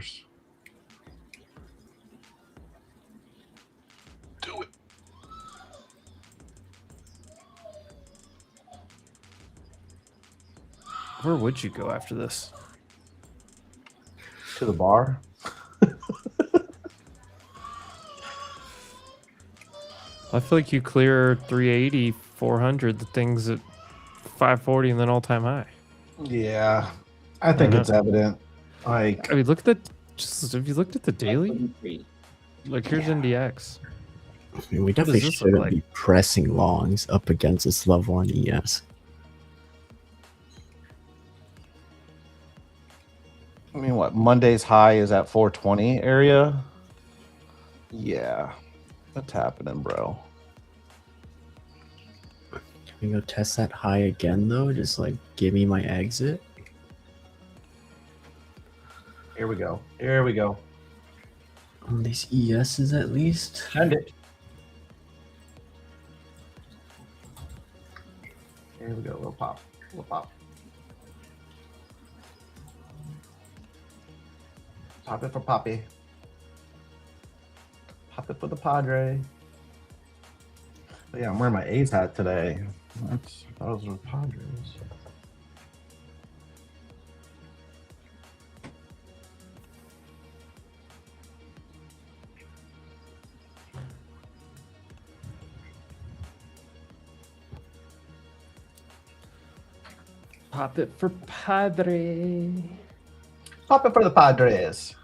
Where would you go after this? To the bar. I feel like you clear 380, 400, the things at 540 and then all-time high. Yeah, I think it's evident. Like, I mean, look at the. Just if you looked at the daily, like here's NDX. I mean, we definitely this look shouldn't like? be pressing longs up against this level on ES. I mean, what Monday's high is at 420 area. Yeah, that's happening, bro. Can we go test that high again though? Just like give me my exit. Here we go. Here we go. On these ESs at least. Send it. Here we go. Little pop. Little pop. Pop it for Poppy. Pop it for the Padre. But yeah, I'm wearing my A's hat today. Those were Padres. Pop it for Padre. Pop it for the Padres.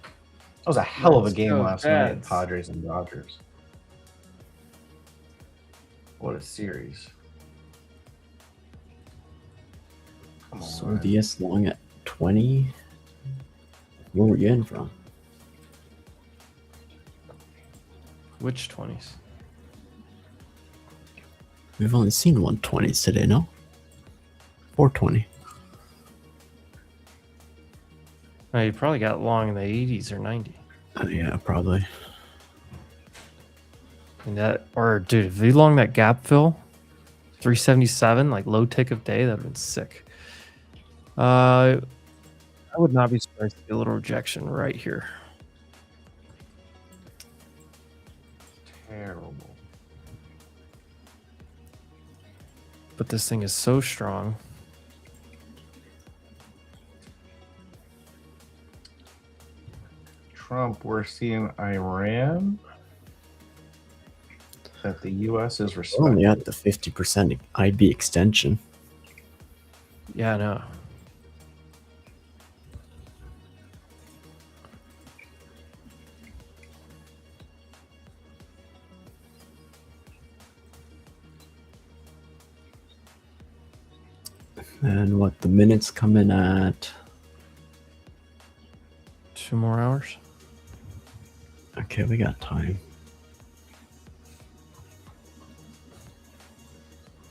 That was a hell of a Let's game go, last night, Pats. Padres and Dodgers. What a series. Come on, So man. DS long at 20. Where were you in from? Which 20s? We've only seen 120s today, no? 420. Oh, you probably got long in the 80s or 90. Yeah, probably. And that, or dude, if you long that gap fill, 377, like low tick of day, that'd have been sick. I would not be surprised to see a little rejection right here. Terrible. But this thing is so strong. Trump, we're seeing Iran. That the U.S. is We're only respecting. at the 50% IB extension. Yeah, I know. And what the minutes come in at? 2 more hours. Okay, we got time.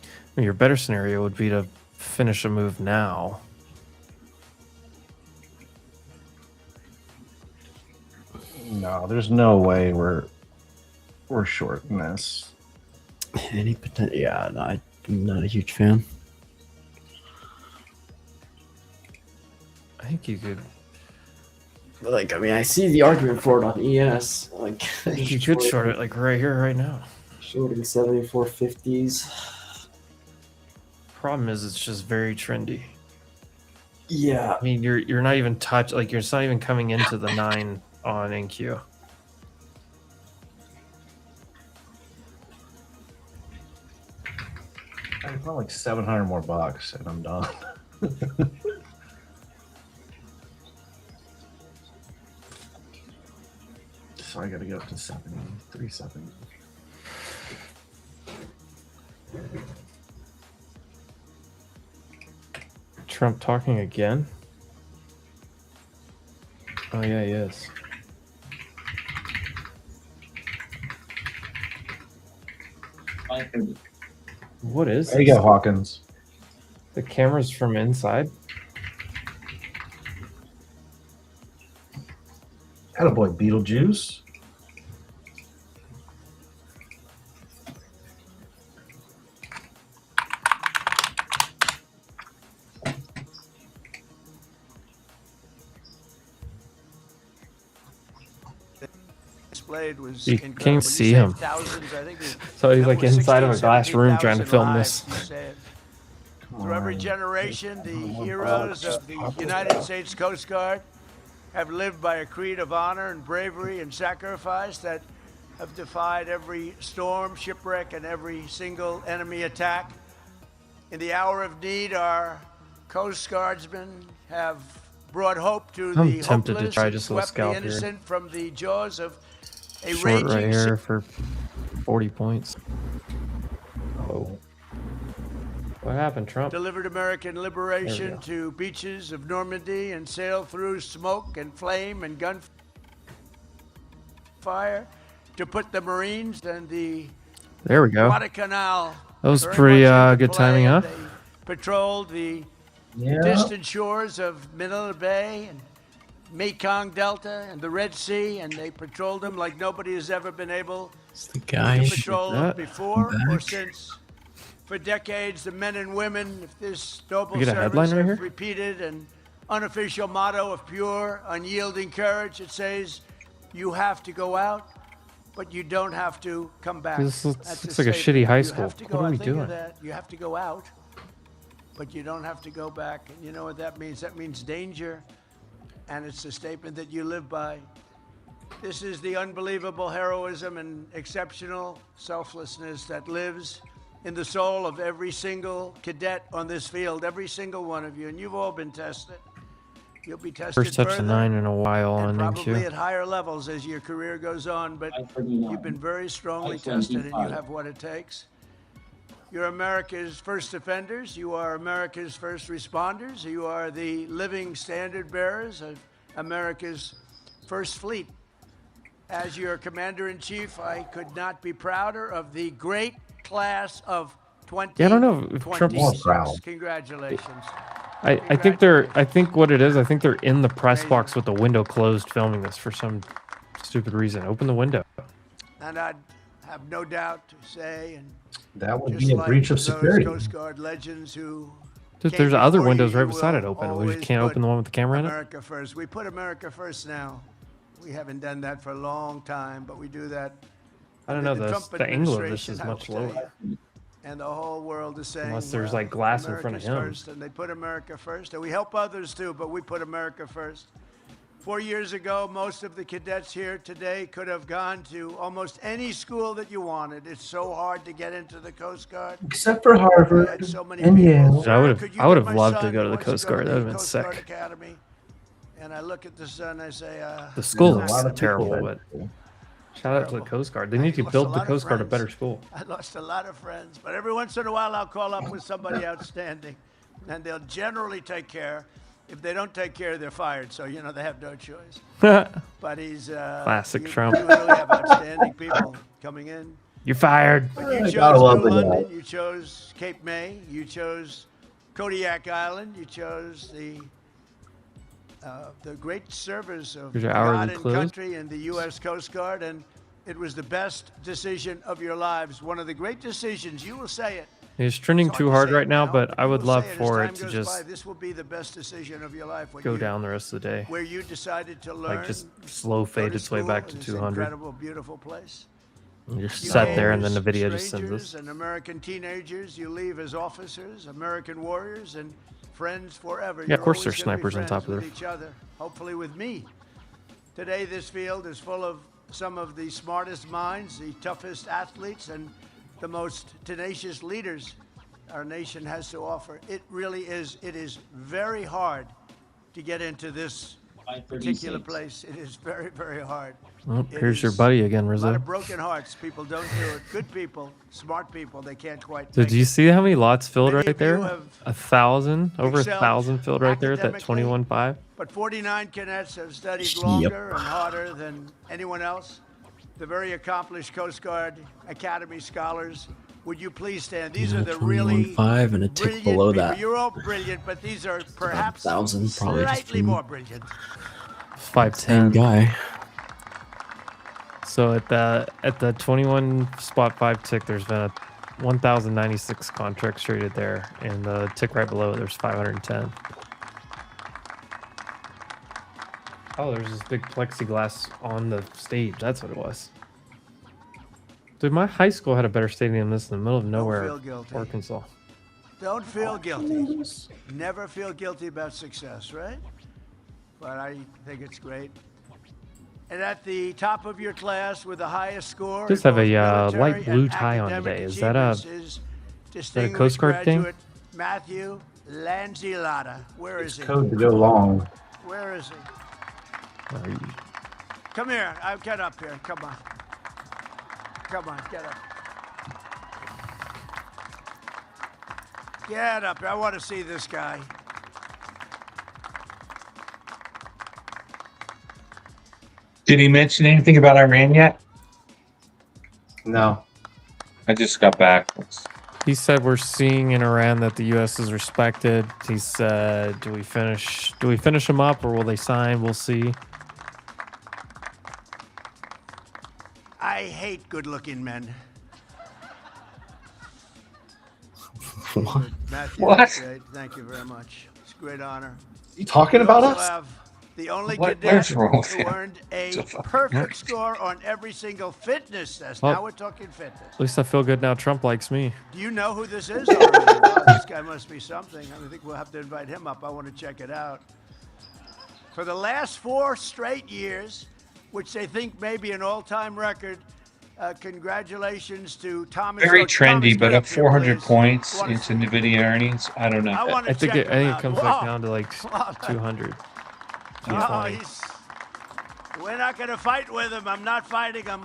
I mean, your better scenario would be to finish a move now. No, there's no way we're shorting this. Any potential? Yeah, no, I'm not a huge fan. I think you could. But like, I mean, I see the argument for it on ES. Like, I think you could short it like right here, right now. shorting 74.50s. Problem is, it's just very trendy. Yeah, I mean, you're not even like you're not even coming into the 9 on NQ. I put like 700 more bucks and I'm done. So I gotta get up to 70, 370. Trump talking again? Oh yeah, he is. What is There you this? go, Hawkins. The camera's from inside? Attaboy, Beetlejuice. Displayed was You incredible. can't When you see say him. Thousands, I think it So he's number like inside of a 16, glass room trying to 17,000 film lives, this. he said. Come Through every on. generation, the heroes of the United States Coast Guard have lived by a creed of honor and bravery and sacrifice that have defied every storm, shipwreck, and every single enemy attack. In the hour of need, our Coast Guardsmen have brought hope to I'm the tempted to hopeless try and just a little swept the scalp here. innocent from the jaws of a Short right raging here for 40 points. Oh. What happened, Trump? delivered American There liberation we go. to beaches of Normandy and sailed through smoke and flame and gunfire to put the Marines and the There we go. Guadalcanal That was very pretty much into good timing, play, huh? and They patrolled the Yeah. distant shores of Manila Bay and Mekong Delta and the Red Sea, and they patrolled them like nobody has ever been able It's the guy. to patrol them that. before I'm or back. since. For decades, the men and women of this noble We get a headline service right have here? repeated an unofficial motto of pure, unyielding courage. It says, "You have to go out, but you don't have to come back." This looks That's like a statement. shitty high You school. have to What go are out. we Think of doing? that. You have to go out, but you don't have to go back. And you know what that means? That means danger, and it's a statement that you live by. This is the unbelievable heroism and exceptional selflessness that lives in the soul of every single cadet on this field, every single one of you. And you've all been tested. You'll be tested First touch further the 9 in a while and on probably NQ. at higher levels as your career goes on. But 539. you've been very strongly 525. tested, and you have what it takes. You're America's first defenders. You are America's first responders. You are the living standard bearers of America's first fleet. As your commander-in-chief, I could not be prouder of the great class of 2026. Yeah, I don't know if Trump's more proud. Congratulations. I think they're. I think what it is. I think they're in the press box with the window closed, filming this for some stupid reason. Open the window. And I'd have no doubt to say, and That would just be a like breach of those security. Coast Guard legends who Dude, came there's other before windows you, right you beside it will open. We always just can't put open the one with the camera in it. America first. We put America first now. We haven't done that for a long time, but we do that. I don't know. under The angle of this administration, is I will much tell lower. you. And the whole world is saying, Unless there's, well, like, glass in front of America's him. First, and they put America first, and we help others too, but we put America first. 4 years ago, most of the cadets here today could have gone to almost any school that you wanted. It's so hard to get into the Coast Guard. Except for We Harvard had so many and people. Yale. I would've- Could you I would've get my loved to son go to who the wants Coast to go Guard. to That the would've been Coast Guard sick. Academy? And I look at the son, I say, The school There's a lot looks of terrible, people but that- shout out to the Coast Guard. They I need to lost a build the lot of Coast Guard a friends. better school. I lost a lot of friends, but every once in a while I'll call up with somebody outstanding, and they'll generally take care. If they don't take care, they're fired. So, you know, they have no choice. But he's Classic you, Trump. You really have outstanding people coming in. You're fired. But you I chose gotta love New the London. guy. You chose Cape May. You chose Kodiak Island. You chose the great service of Here's your hourly God and close. country and the U.S. Coast Guard, and it was the best decision of your lives. One of the great decisions. You will say it. He's trending It's too to hard say right it now, but I you would will love say as for time it to goes just by, this will be the best decision of your life. What go you- down the rest of the day. Where you decided to learn. Like just slow go fade to its way school back in to this 200. Incredible, beautiful place. And just You sat go there, and then as NVIDIA just sends strangers us. And American teenagers, you leave as officers, American warriors, and friends forever. Yeah, of You're course always there's gonna be snipers on top friends of with each other. Hopefully with me. Today, this field is full of some of the smartest minds, the toughest athletes, and the most tenacious leaders our nation has to offer. It really is. It is very hard to get into this particular 536. place. It is very, very hard. Oh, It here's your is buddy again, A lot Rizzo. of broken hearts. People don't do it. Good people, smart people, they can't quite. Did make you it. see how many lots filled Many right of you there? have 1,000, over excelled 1,000 filled right there at that academically. 21.5. But 49 cadets have studied Yep. longer and harder than anyone else. The very accomplished Coast Guard Academy scholars. Would you please stand? These are the really 21.5 and a tick brilliant below people. that. You're all brilliant, but these are perhaps 1,000 probably just slightly from more brilliant. 510. Same guy. So at the 21 spot 5 tick, there's been a 1,096 contracts traded there, and the tick right below it, there's 510. Oh, there's this big plexiglass on the stage. That's what it was. Dude, my high school had a better stadium than this in the middle of nowhere, feel guilty. Arkansas. Don't feel guilty. Never feel guilty about success, right? But I think it's great. And at the top of your class with the highest score, Just in have a, both light military blue and tie on academic today. Is that a- achievements, is that a Coast Guard thing? graduate Matthew Lanzillotta. Where is he? Code to go long. Where is he? Are you- Come here. Get up here. Come on. Come on. Get up. Get up here. I want to see this guy. Did he mention anything about Iran yet? No. I just got back. He said we're seeing in Iran that the U.S. is respected. He said, do we finish them up or will they sign? We'll see. I hate good-looking men. What? Matthew, What? that's great. Thank you very much. It's a great honor. You talking We about also us? have the only What- cadet what's wrong with who him? earned a The fuck? perfect score on every single fitness test. Well- Now we're talking fitness. At least I feel good now. Trump likes me. Do you know who this is already? Wow, this guy must be something. I think we'll have to invite him up. I want to check it out. For the last 4 straight years, which they think may be an all-time record, congratulations to Thomas. Very Oh, trendy, Thomas, but get up here, 400 please. points I wanna into see- NVIDIA earnings. I don't know. I want to I think check it him comes out. back Whoa. down to like 200. Oh, 220. we're not going to fight with him. I'm not fighting him.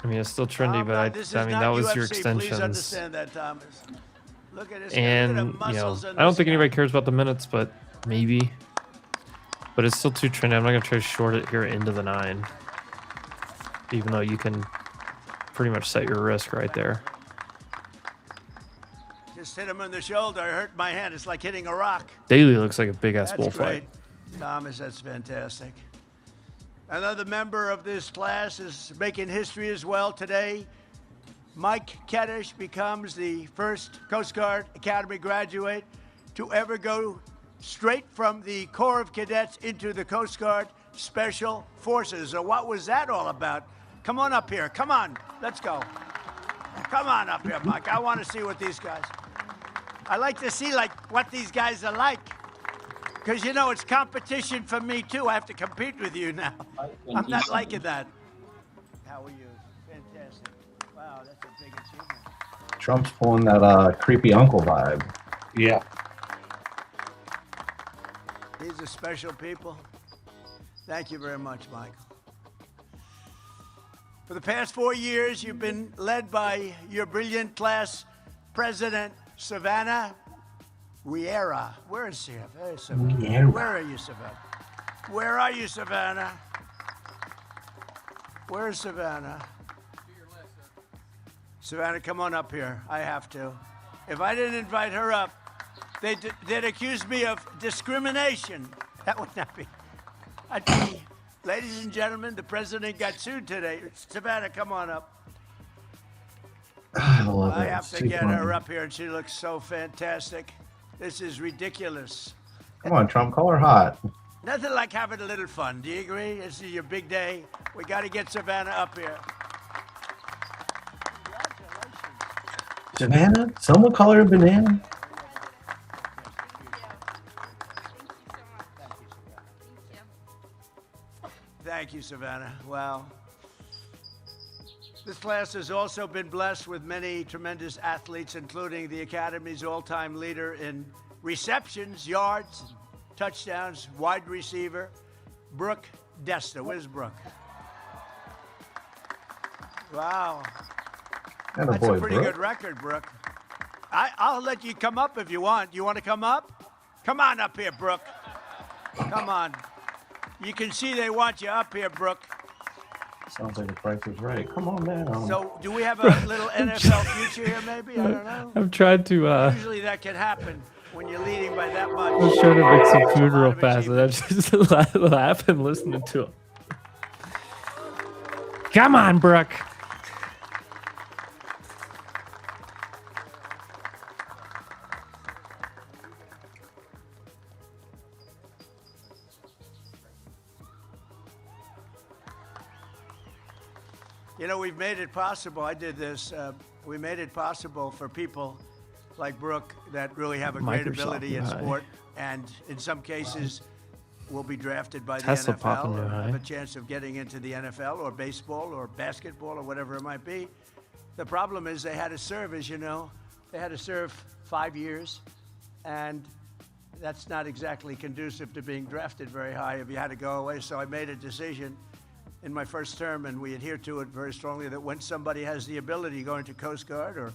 I mean, it's still trendy, but This is I mean, not that was UFC. your Please extensions. understand that, Thomas. Look at this. And, Look at the you know, muscles in I don't this think guy. anybody cares about the minutes, but maybe. But it's still too trendy. I'm not going to try to short it here into the 9. Even though you can pretty much set your risk right there. Just hit him in the shoulder. I hurt my hand. It's like hitting a rock. Daily looks like a big-ass That's bullfight. great. Thomas, that's fantastic. Another member of this class is making history as well today. Mike Kaddish becomes the first Coast Guard Academy graduate to ever go straight from the Corps of Cadets into the Coast Guard Special Forces. So what was that all about? Come on up here. Come on. Let's go. Come on up here, Mike. I want to see what these guys... I like to see, like, what these guys are like. Because, you know, it's competition for me, too. I have to compete with you now. I'm not liking that. How are you? Fantastic. Wow, that's a big achievement. Trump's pulling that creepy uncle vibe. Yeah. These are special people. Thank you very much, Michael. For the past 4 years, you've been led by your brilliant class president, Savannah Riera. Where is she? Where is Savannah? Where are you, Savannah? Where are you, Savannah? Where is Savannah? Savannah, come on up here. I have to. If I didn't invite her up, they'd accuse me of discrimination. That would not be. I'd be. Ladies and gentlemen, the president got sued today. Savannah, come on up. I love I it. have It's to too get funny. her up here, and she looks so fantastic. This is ridiculous. Come on, Trump, call her hot. Nothing like having a little fun. Do you agree? This is your big day. We got to get Savannah up here. Savannah? Someone call her a banana? Thank you, Savannah. Wow. This class has also been blessed with many tremendous athletes, including the Academy's all-time leader in receptions, yards, touchdowns, wide receiver, Brooke Desta. Where's Brooke? Wow. And That's boy, a pretty Brooke. good record, Brooke. I'll let you come up if you want. You want to come up? Come on up here, Brooke. Come on. You can see they want you up here, Brooke. Sounds like the price is right. Come on down. So, do we have a little NFL future here, maybe? I don't know. I've tried to, Usually that can happen when you're leading by that much. I was trying to make some food A lot real of fast, and I just laughing listening to him. Come on, Brooke. You know, we've made it possible. I did this. We made it possible for people like Brooke that really have a great Microsoft ability in new high. sport, and in some cases will be drafted by the Tesla popping NFL new or have high. a chance of getting into the NFL or baseball or basketball or whatever it might be. The problem is they had to serve, as you know, they had to serve 5 years, and that's not exactly conducive to being drafted very high if you had to go away. So I made a decision in my first term, and we adhere to it very strongly, that when somebody has the ability, going to Coast Guard or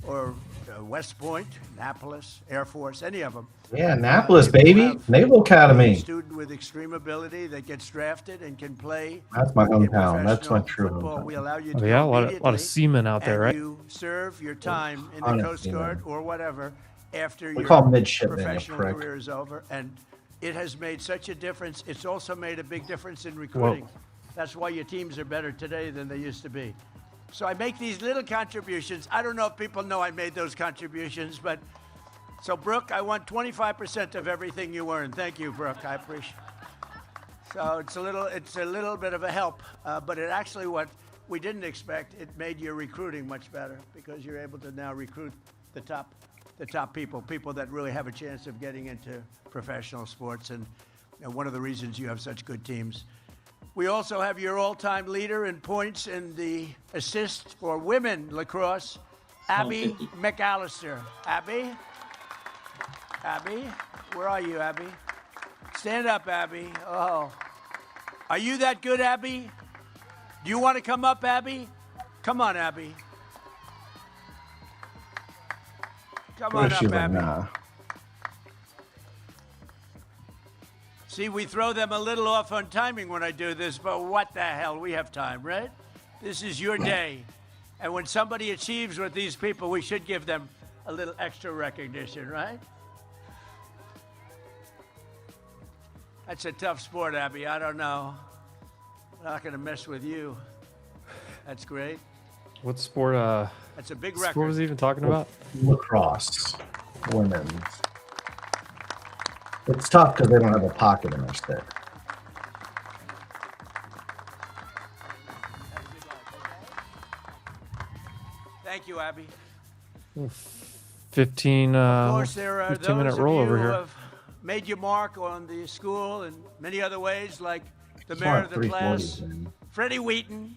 or West Point, Annapolis, Air Force, any of them. Yeah, Annapolis, People baby. have Naval a Academy. student with extreme ability that gets drafted and can play That's my in hometown. That's my professional true football. We hometown. allow you Oh, to yeah, a go lot of immediately, seamen out there, and right? you serve your time in Ton the of Coast seamen. Guard or whatever after We your call 'em midshipmen, you professional prick. career is over. And it has made such a difference. It's also made a big difference in recruiting. That's why your teams are better today than they used to be. So I make these little contributions. I don't know if people know I made those contributions, but so Brooke, I want 25% of everything you earn. Thank you, Brooke. I appreciate it. So it's a little bit of a help, but it actually what we didn't expect. It made your recruiting much better because you're able to now recruit the top people that really have a chance of getting into professional sports, and one of the reasons you have such good teams. We also have your all-time leader in points in the assist for women lacrosse, Abby McAllister. Abby, where are you, Abby? Stand up, Abby. Oh, are you that good, Abby? Do you want to come up, Abby? Come on, Abby. Come on up, She's like, Abby. nah. See, we throw them a little off on timing when I do this, but what the hell? We have time, right? This is your day. And when somebody achieves with these people, we should give them a little extra recognition, right? That's a tough sport, Abby. I don't know. I'm not going to mess with you. That's great. What sport? That's a big What record. was he even talking about? Lacrosse. Women's. It's tough because they don't have a pocket in their stick. Thank you, Abby. 15 Of course, there are 15 minute those roll of you over who here. have made your mark on the school in many other ways, like the It's mayor not of the class, 340s, man. Freddie Wheaton,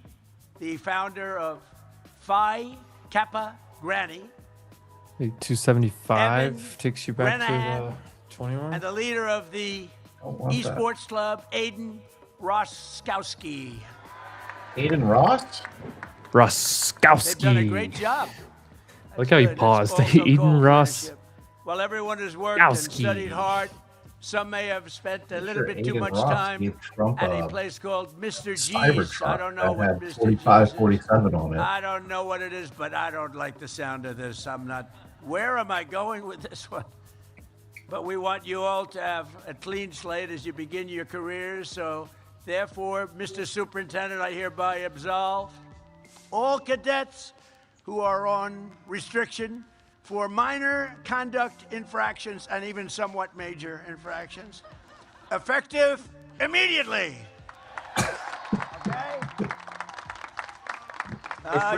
the founder of Phi Kappa Granny, 275 Evan takes you back Granahan, to 21. and the leader of the Don't want that. esports club, Aiden Roskowski. Aiden Ross? Roskowski. They've done a great job. Look how he That's paused. also Eden called Ross. leadership. Well, everyone has worked and Skowski. studied hard. Some may have spent a little Sure, bit too Aiden much Ross time gave Trump at a a place called Mr. G's. Cybertruck I don't know that what had Mr. 45, G's is. 47 on it. I don't know what it is, but I don't like the sound of this. I'm not. Where am I going with this one? But we want you all to have a clean slate as you begin your careers. So, therefore, Mr. Superintendent, I hereby absolve all cadets who are on restriction for minor conduct infractions and even somewhat major infractions, effective immediately. Okay?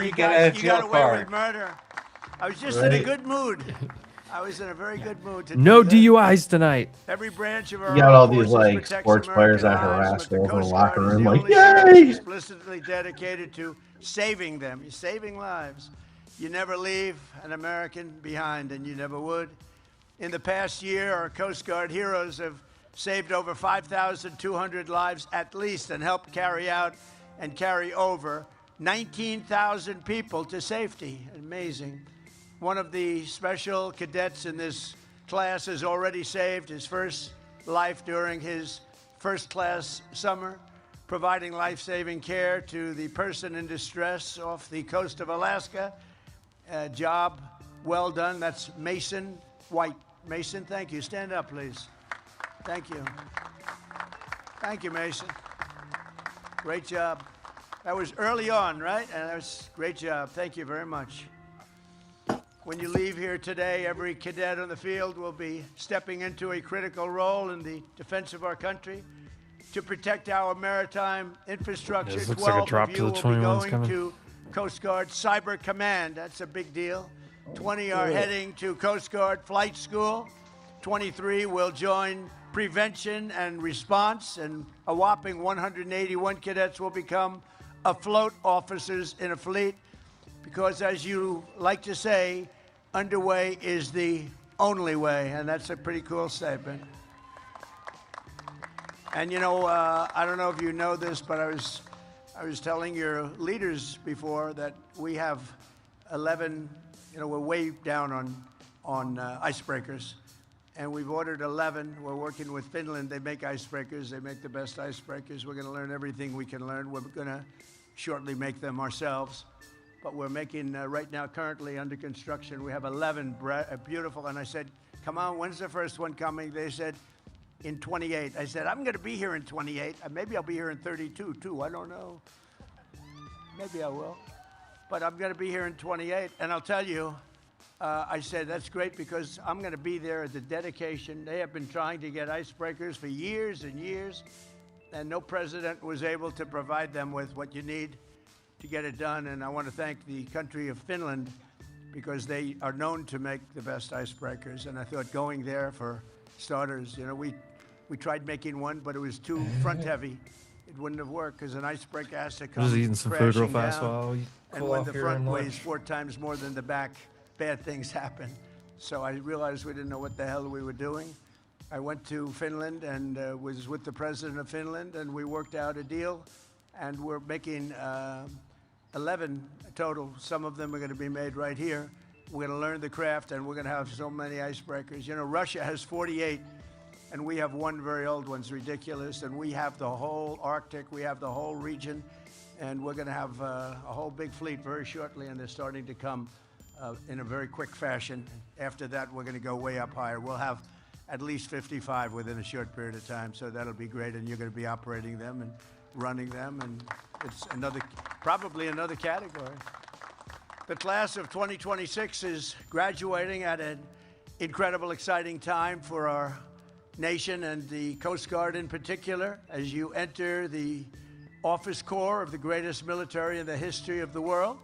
You guys, you got away with murder. I was just in a good mood. I was in a very good mood today. No DUIs tonight. Every branch of our You got all armed these forces like protects sports players that American lives, harass but the girls in the Coast locker Guard is room, the like, only service yay! explicitly dedicated to saving them. You're saving lives. You never leave an American behind, and you never would. In the past year, our Coast Guard heroes have saved over 5,200 lives at least and helped carry out and carry over 19,000 people to safety. Amazing. One of the special cadets in this class has already saved his first life during his first class summer, providing life-saving care to the person in distress off the coast of Alaska. Job well done. That's Mason White. Mason, thank you. Stand up, please. Thank you. Thank you, Mason. Great job. That was early on, right? And that was a great job. Thank you very much. When you leave here today, every cadet on the field will be stepping into a critical role in the defense of our country to protect our maritime infrastructure. This looks like a drop to the 12 of you will 21's be going coming. to Coast Guard Cyber Command. That's a big deal. 20 are heading to Coast Guard Flight School. 23 will join Prevention and Response, and a whopping 181 cadets will become afloat officers in a fleet, because as you like to say, underway is the only way, and that's a pretty cool statement. And you know, I don't know if you know this, but I was telling your leaders before that we have 11 You know, we're way down on icebreakers, and we've ordered 11. We're working with Finland. They make icebreakers. They make the best icebreakers. We're going to learn everything we can learn. We're going to shortly make them ourselves. But we're making, right now, currently under construction, we have 11 beautiful. And I said, come on, when's the first one coming? They said, in 28. I said, I'm going to be here in 28. Maybe I'll be here in 32, too. I don't know. Maybe I will. But I'm going to be here in 28. And I'll tell you, I said, that's great because I'm going to be there at the dedication. They have been trying to get icebreakers for years and years, and no president was able to provide them with what you need to get it done. And I want to thank the country of Finland because they are known to make the best icebreakers. And I thought going there for starters, you know, we tried making one, but it was too front heavy. It wouldn't have worked because an icebreaker has to come Just eating some food real crashing fast down. while you And cool when off the here front and weighs lunch. 4 times more than the back, bad things happen. So I realized we didn't know what the hell we were doing. I went to Finland and was with the president of Finland, and we worked out a deal. And we're making 11 total. Some of them are going to be made right here. We're going to learn the craft, and we're going to have so many icebreakers. You know, Russia has 48, and we have one very old one. It's ridiculous. And we have the whole Arctic. We have the whole region. And we're going to have a whole big fleet very shortly, and they're starting to come in a very quick fashion. After that, we're going to go way up higher. We'll have at least 55 within a short period of time, so that'll be great, and you're going to be operating them and running them, and it's probably another category. The class of 2026 is graduating at an incredible, exciting time for our nation and the Coast Guard in particular, as you enter the office corps of the greatest military in the history of the world.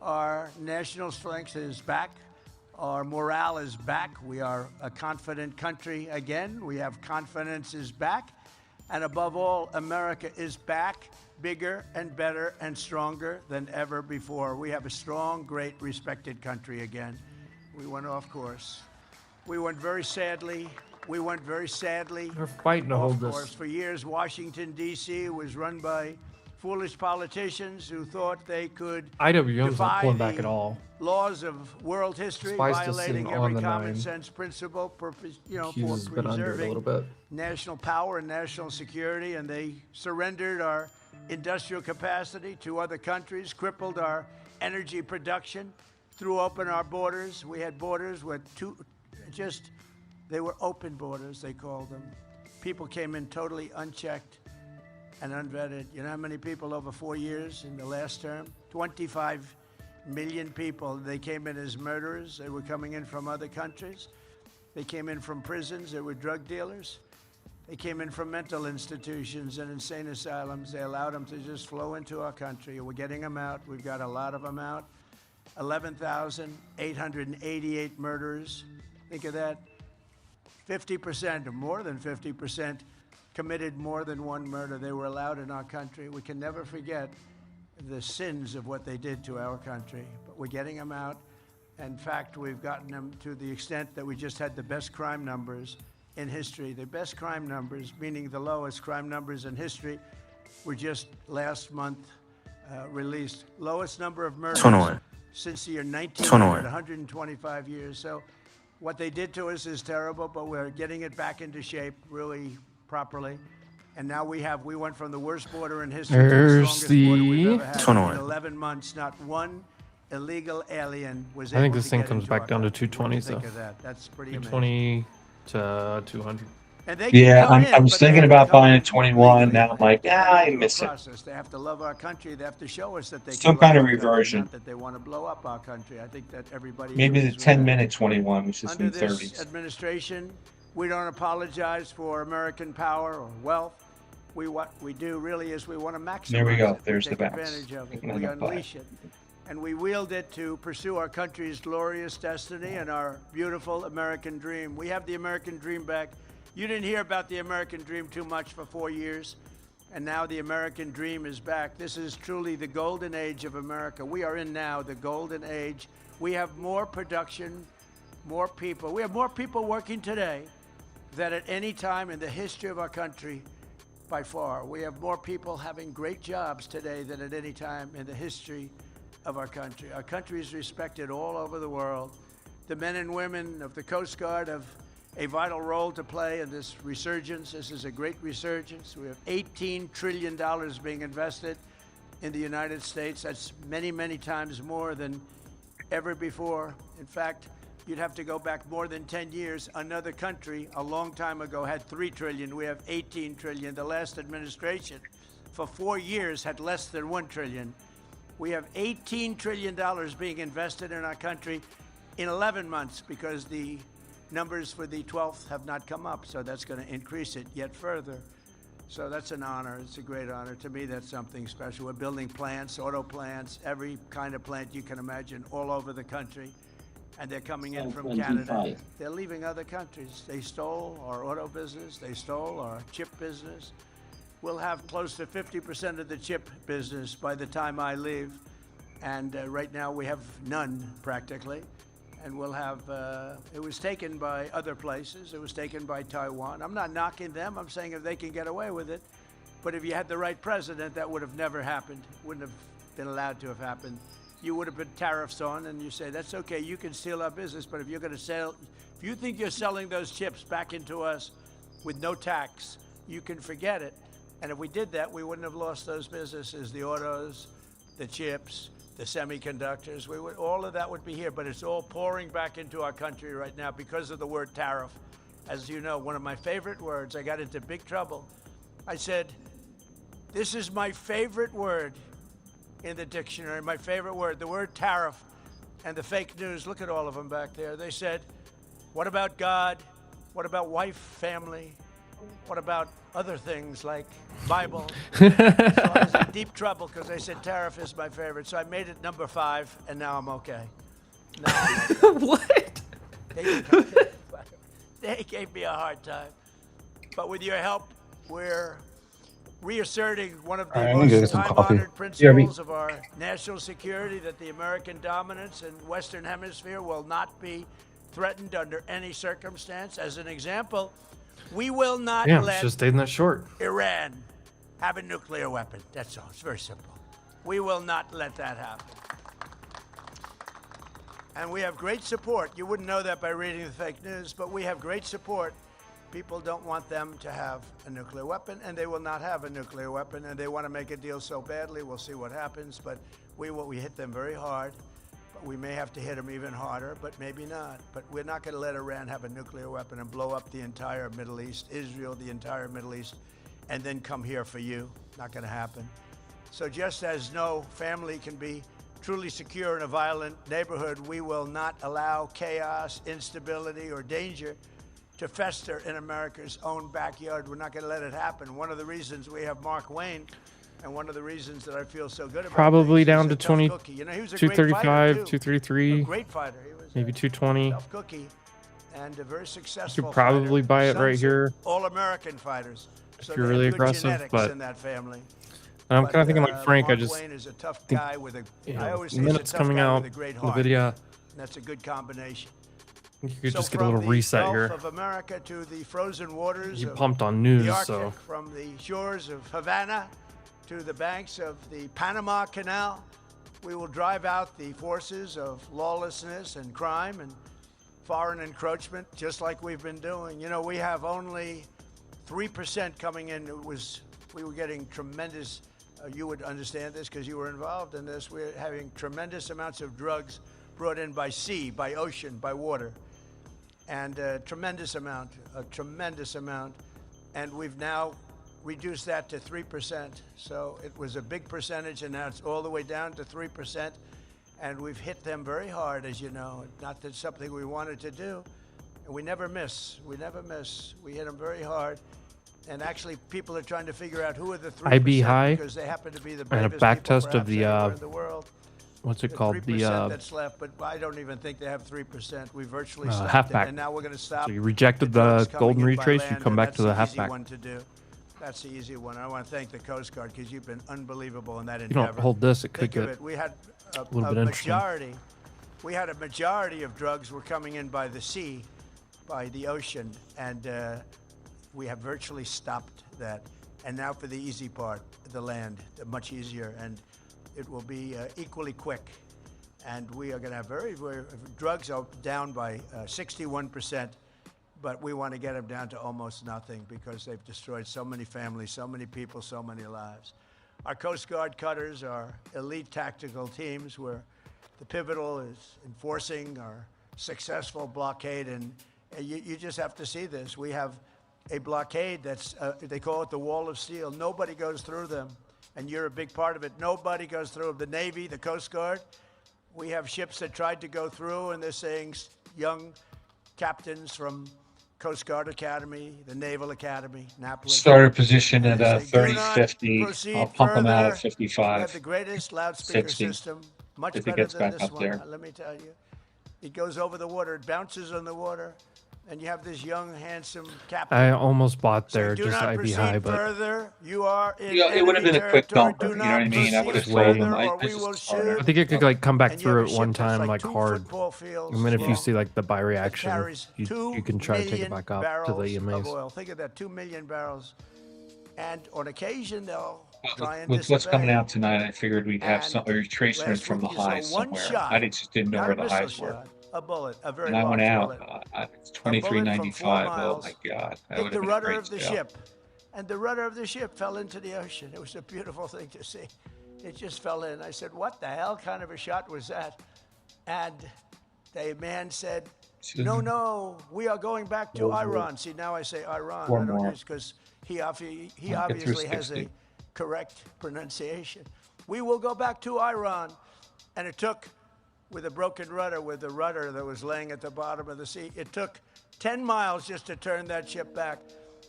Our national strength is back. Our morale is back. We are a confident country again. We have confidence is back. And above all, America is back, bigger and better and stronger than ever before. We have a strong, great, respected country again. We went off course. We went very sadly. We're fighting to hold off course. this. For years, Washington, D.C. was run by foolish politicians who thought they could IWM's not defy pulling back the at all. laws of world history, Spice is sitting violating on every the common 9. sense principle, purpose, you know, Hughes for has been under it a preserving little bit. national power and national security, and they surrendered our industrial capacity to other countries, crippled our energy production, threw open our borders. We had borders with they were open borders, they called them. People came in totally unchecked and unvetted. You know how many people over 4 years in the last term? 25 million people. They came in as murderers. They were coming in from other countries. They came in from prisons. They were drug dealers. They came in from mental institutions and insane asylums. They allowed them to just flow into our country. We're getting them out. We've got a lot of them out. 11,888 murderers. Think of that. 50% or more than 50% committed more than one murder. They were allowed in our country. We can never forget the sins of what they did to our country, but we're getting them out. In fact, we've gotten them to the extent that we just had the best crime numbers in history. The best crime numbers, meaning the lowest crime numbers in history, were just last month released. Lowest number of murders 21. since the year 1900, 125 years. So what they did to us is terrible, but we're getting it back into shape really properly. And now we went from the worst border in history to the There's strongest border we've the ever had. 21. In 11 months, not one illegal alien was I think able this to thing get comes into back our down to country. What do 220, you think so of that? That's pretty amazing. 220 to 200. And they can Yeah, come in, I was but they thinking have to about come buying in a 21. legally. Now I'm like, They have to I go through a miss it. process. They have to love our country. They have to show us that they Some can kind love of our country, reversion. not that they want to blow up our country. I think that everybody Maybe the agrees with that. 10-minute 21, which is Under in the this 30s. administration, we don't apologize for American power or wealth. What we do really is we want to maximize There we go. it. There's We the take bounce. advantage of it. And We then apply it. unleash it. And we wield it to pursue our country's glorious destiny and our beautiful American dream. We have the American dream back. You didn't hear about the American dream too much for 4 years, and now the American dream is back. This is truly the golden age of America. We are in now the golden age. We have more production, more people. We have more people working today than at any time in the history of our country by far. We have more people having great jobs today than at any time in the history of our country. Our country is respected all over the world. The men and women of the Coast Guard have a vital role to play in this resurgence. This is a great resurgence. We have $18 trillion being invested in the United States. That's many, many times more than ever before. In fact, you'd have to go back more than 10 years. Another country a long time ago had $3 trillion. We have $18 trillion. The last administration for 4 years had less than $1 trillion. We have $18 trillion being invested in our country in 11 months because the numbers for the 12th have not come up. So that's going to increase it yet further. So that's an honor. It's a great honor. To me, that's something special. We're building plants, auto plants, every kind of plant you can imagine all over the country. And they're coming in from Canada. They're leaving other countries. They stole our auto business. They stole our chip business. We'll have close to 50% of the chip business by the time I leave. And right now we have none practically. And we'll have, it was taken by other places. It was taken by Taiwan. I'm not knocking them. I'm saying if they can get away with it. But if you had the right president, that would have never happened. Wouldn't have been allowed to have happened. You would have put tariffs on and you say, that's okay, you can steal our business, but if you're going to sell, if you think you're selling those chips back into us with no tax, you can forget it. And if we did that, we wouldn't have lost those businesses, the autos, the chips, the semiconductors, all of that would be here, but it's all pouring back into our country right now because of the word tariff. As you know, one of my favorite words, I got into big trouble. I said, this is my favorite word in the dictionary, my favorite word, the word tariff. And the fake news, look at all of them back there. They said, what about God? What about wife, family? What about other things like Bible? So I was in deep trouble because I said tariff is my favorite. So I made it number 5, and now I'm okay. Now I'm okay. What? They gave me a hard time. But with your help, we're reasserting one of the most time-honored principles of our national security, that the American dominance in Western Hemisphere will not be threatened under any circumstance. As an example, we will not let just stayed in that short. Iran have a nuclear weapon. That's all. It's very simple. We will not let that happen. And we have great support. You wouldn't know that by reading the fake news, but we have great support. People don't want them to have a nuclear weapon, and they will not have a nuclear weapon, and they want to make a deal so badly. We'll see what happens, but we hit them very hard. But we may have to hit them even harder, but maybe not. But we're not going to let Iran have a nuclear weapon and blow up the entire Middle East, Israel, the entire Middle East, and then come here for you. Not going to happen. So just as no family can be truly secure in a violent neighborhood, we will not allow chaos, instability, or danger to fester in America's own backyard. We're not going to let it happen. One of the reasons we have Mark Wayne, and one of the reasons that I feel so good about Probably things, down he's to a tough 20, cookie. You know, he was a 235, great fighter, too. 233, A great fighter. He was maybe a 220. tough cookie and a very successful You could probably fighter. buy it Sons right of here all-American fighters. So you're they have really good aggressive, genetics but in that family. I'm kind of thinking like Frank. Mark I just Wayne is a tough think, guy with a, you I know, always say he's a minutes tough coming guy out, with a great heart. NVIDIA. And that's a good combination. I think you could So just get a from little the reset Gulf here. of America to the frozen waters You of pumped on the news, Arctic, so from the shores of Havana to the banks of the Panama Canal, we will drive out the forces of lawlessness and crime and foreign encroachment, just like we've been doing. You know, we have only 3% coming in. We were getting tremendous, you would understand this because you were involved in this. We're having tremendous amounts of drugs brought in by sea, by ocean, by water. And a tremendous amount. And we've now reduced that to 3%. So it was a big percentage, and now it's all the way down to 3%. And we've hit them very hard, as you know. Not that it's something we wanted to do. And we never miss. We hit them very hard. And actually, people are trying to figure out who are the 3% IB high because they happen to be the and a bravest back people test of perhaps the anywhere in the world. what's it The called? 3% that's left, but I don't even think they have 3%. We virtually stopped halfback. it, and now we're going to stop. So you rejected drugs the coming golden in by retrace, you land, come and back that's to the easy halfback. one to do. That's the easy one. I want to thank the Coast Guard because you've been unbelievable in that You endeavor. don't hold this, it could Think of get it. We had a little bit interesting. majority. We had a majority of drugs were coming in by the sea, by the ocean, and we have virtually stopped that. And now for the easy part, the land, much easier. And it will be equally quick. And we are going to have drugs are down by 61%, but we want to get them down to almost nothing because they've destroyed so many families, so many people, so many lives. Our Coast Guard cutters are elite tactical teams where the pivotal is enforcing our successful blockade, and you just have to see this. We have a blockade that's, they call it the wall of steel. Nobody goes through them, and you're a big part of it. Nobody goes through them. The Navy, the Coast Guard, we have ships that tried to go through, and they're saying young captains from Coast Guard Academy, the Naval Academy, Annapolis. Start a position at They say, 30-50. I'll pump them out at We 55. have the greatest loudspeaker 60. system, much If it better gets than back this up one. there. Let me tell you, it goes over the water, it bounces on the water, and you have this young, handsome captain. I almost bought So there do just not IB proceed high, but further. You are in Yeah, it would have enemy been a quick territory. dumper. Do You know what I not mean? I would have proceed sold them. further, I or we just will harder. I shoot. think it could like come back And you have through a it one ship that's time, like 2 hard. football fields And then if you long. see like the buy It reaction, carries you 2 can try to take it million back up to barrels the of EMAs. oil. Think of that, 2 million barrels. And on occasion, they'll try and With what's coming disobey. out tonight, I figured we'd have some And retracement last from the week you saw highs one somewhere. shot, I just didn't know not where a the missile highs were. shot, a bullet, a very And I large went out bullet. at A bullet from 4 23.95. Oh miles my God. That hit would the have been a rudder great of the sale. ship, and the rudder of the ship fell into the ocean. It was a beautiful thing to see. It just fell in. I said, what the hell kind of a shot was that? And the man said, no, we are going back to Iran. See, now I say Iran. Four I don't more. use because he Get through obviously has 60. a correct pronunciation. We will go back to Iran. And it took, with a broken rudder, with the rudder that was laying at the bottom of the sea, it took 10 miles just to turn that ship back.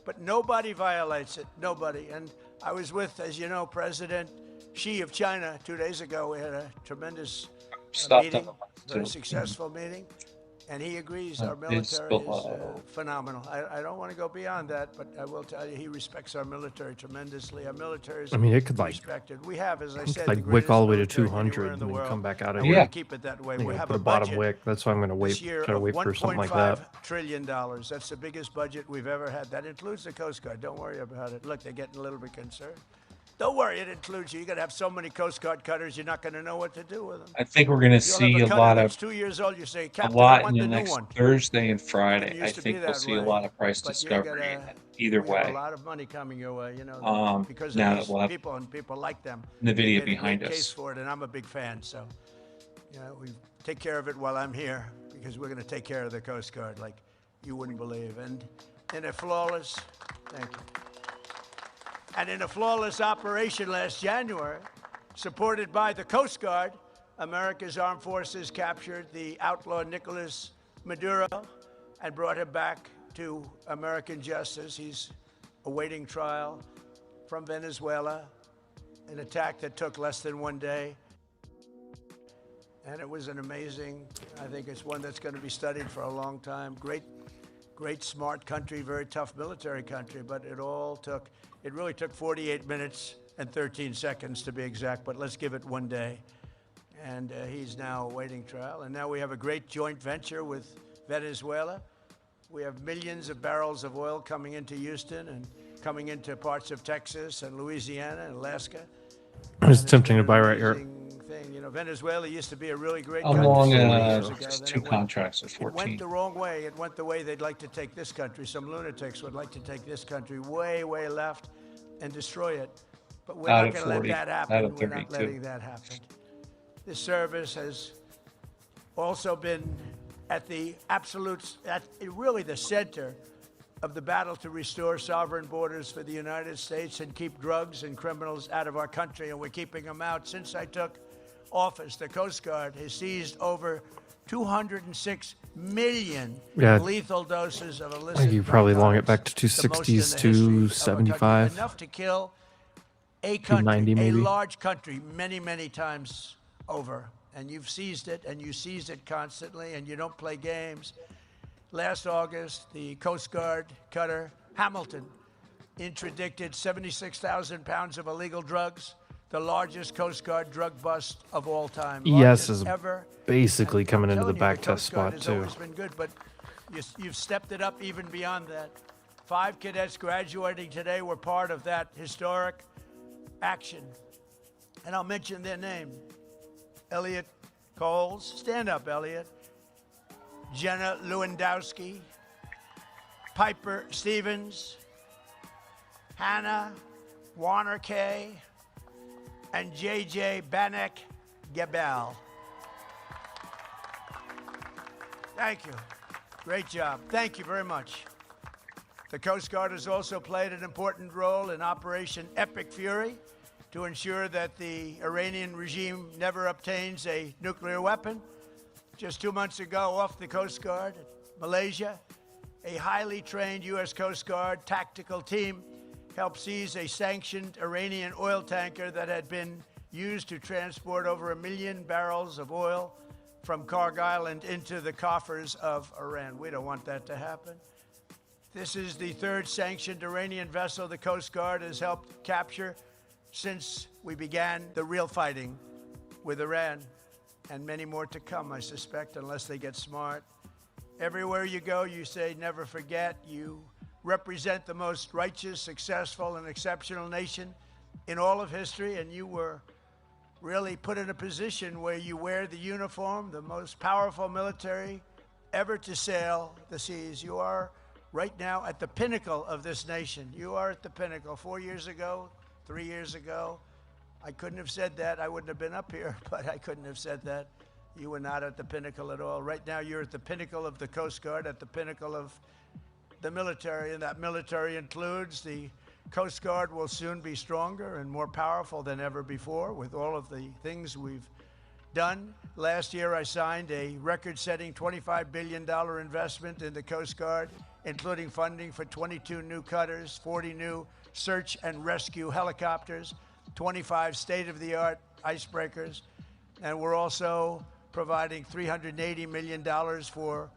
But nobody violates it, nobody. And I was with, as you know, President Xi of China 2 days ago. We had a tremendous Stop meeting, them. very successful meeting. And he agrees our It's military is below. phenomenal. I don't want to go beyond that, but I will tell you, he respects our military tremendously. Our military is I mean, it could like respected. We have, as I it could said, like the wick all the way to greatest military 200 anywhere in and the then world. come back out And again. we're Yeah. going to keep it that way. I think We I'll have put a a bottom budget wick. That's why I'm gonna wait. this year Try to of wait for something like $1.5 that. trillion. That's the biggest budget we've ever had. That includes the Coast Guard. Don't worry about it. Look, they're getting a little bit concerned. Don't worry, it includes you. You're going to have so many Coast Guard cutters, you're not going to know what to do with them. I think we're going to You'll see have a a cutter lot that's of 2 years old. You say, a Captain, I lot in want the the new next one. Thursday and Friday. Didn't I used to be think we'll that see a way, lot of price but you're discovery gonna- either We have way. a lot of money coming your way, you know, because now of that these we'll have people, and people like them. NVIDIA They made a behind great case us. for it, and I'm a big fan. So, you know, we take care of it while I'm here because we're going to take care of the Coast Guard like you wouldn't believe. And in a flawless, thank you. And in a flawless operation last January, supported by the Coast Guard, America's armed forces captured the outlaw Nicolas Maduro and brought him back to American justice. He's awaiting trial from Venezuela, an attack that took less than 1 day. And it was an amazing, I think it's one that's going to be studied for a long time. Great, smart country, very tough military country, but it really took 48 minutes and 13 seconds to be exact, but let's give it 1 day. And he's now awaiting trial. And now we have a great joint venture with Venezuela. We have millions of barrels of oil coming into Houston and coming into parts of Texas and Louisiana and Alaska. It's tempting to buy right here. Thing. You know, Venezuela used to be a really great I'm country long 40 years ago. just Then 2 it went- contracts at It went 14. the wrong way. It went the way they'd like to take this country. Some lunatics would like to take this country way, way left and destroy it. But we're Out not of going to let 40, that out happen. of We're not 32. letting that happen. This service has also been at the really the center of the battle to restore sovereign borders for the United States and keep drugs and criminals out of our country, and we're keeping them out. Since I took office, the Coast Guard has seized over 206 million lethal doses of illicit I think you probably long it back to the most in 260s, the history of our country. 275. Enough to kill a 290 country, a maybe. large country, many, many times over. And you've seized it, and you seize it constantly, and you don't play games. Last August, the Coast Guard cutter Hamilton interdicted 76,000 pounds of illegal drugs, the largest Coast Guard drug bust of all time. ES Largest is ever. basically And coming I'm into the telling you, back test Coast Guard spot has too. always been good, but you've stepped it up even beyond that. 5 cadets graduating today were part of that historic action. and I'll mention their name. Elliot Coles, stand up, Elliot. Jenna Lewandowski, Piper Stevens, Hannah Warner Kay, and JJ Banek Gebel. Thank you. Great job. Thank you very much. The Coast Guard has also played an important role in Operation Epic Fury to ensure that the Iranian regime never obtains a nuclear weapon. Just 2 months ago, off the Coast Guard, Malaysia, a highly trained U.S. Coast Guard tactical team helped seize a sanctioned Iranian oil tanker that had been used to transport over 1 million barrels of oil from Kharg Island into the coffers of Iran. We don't want that to happen. This is the third sanctioned Iranian vessel the Coast Guard has helped capture since we began the real fighting with Iran, and many more to come, I suspect, unless they get smart. Everywhere you go, you say, never forget. You represent the most righteous, successful, and exceptional nation in all of history, and you were really put in a position where you wear the uniform, the most powerful military ever to sail the seas. You are right now at the pinnacle of this nation. You are at the pinnacle. 4 years ago, 3 years ago, I couldn't have said that. I wouldn't have been up here, but I couldn't have said that. You were not at the pinnacle at all. Right now, you're at the pinnacle of the Coast Guard, at the pinnacle of the military, and that military includes the Coast Guard will soon be stronger and more powerful than ever before with all of the things we've done. Last year, I signed a record-setting $25 billion investment in the Coast Guard, including funding for 22 new cutters, 40 new search and rescue helicopters, 25 state-of-the-art icebreakers, and we're also providing $380 million for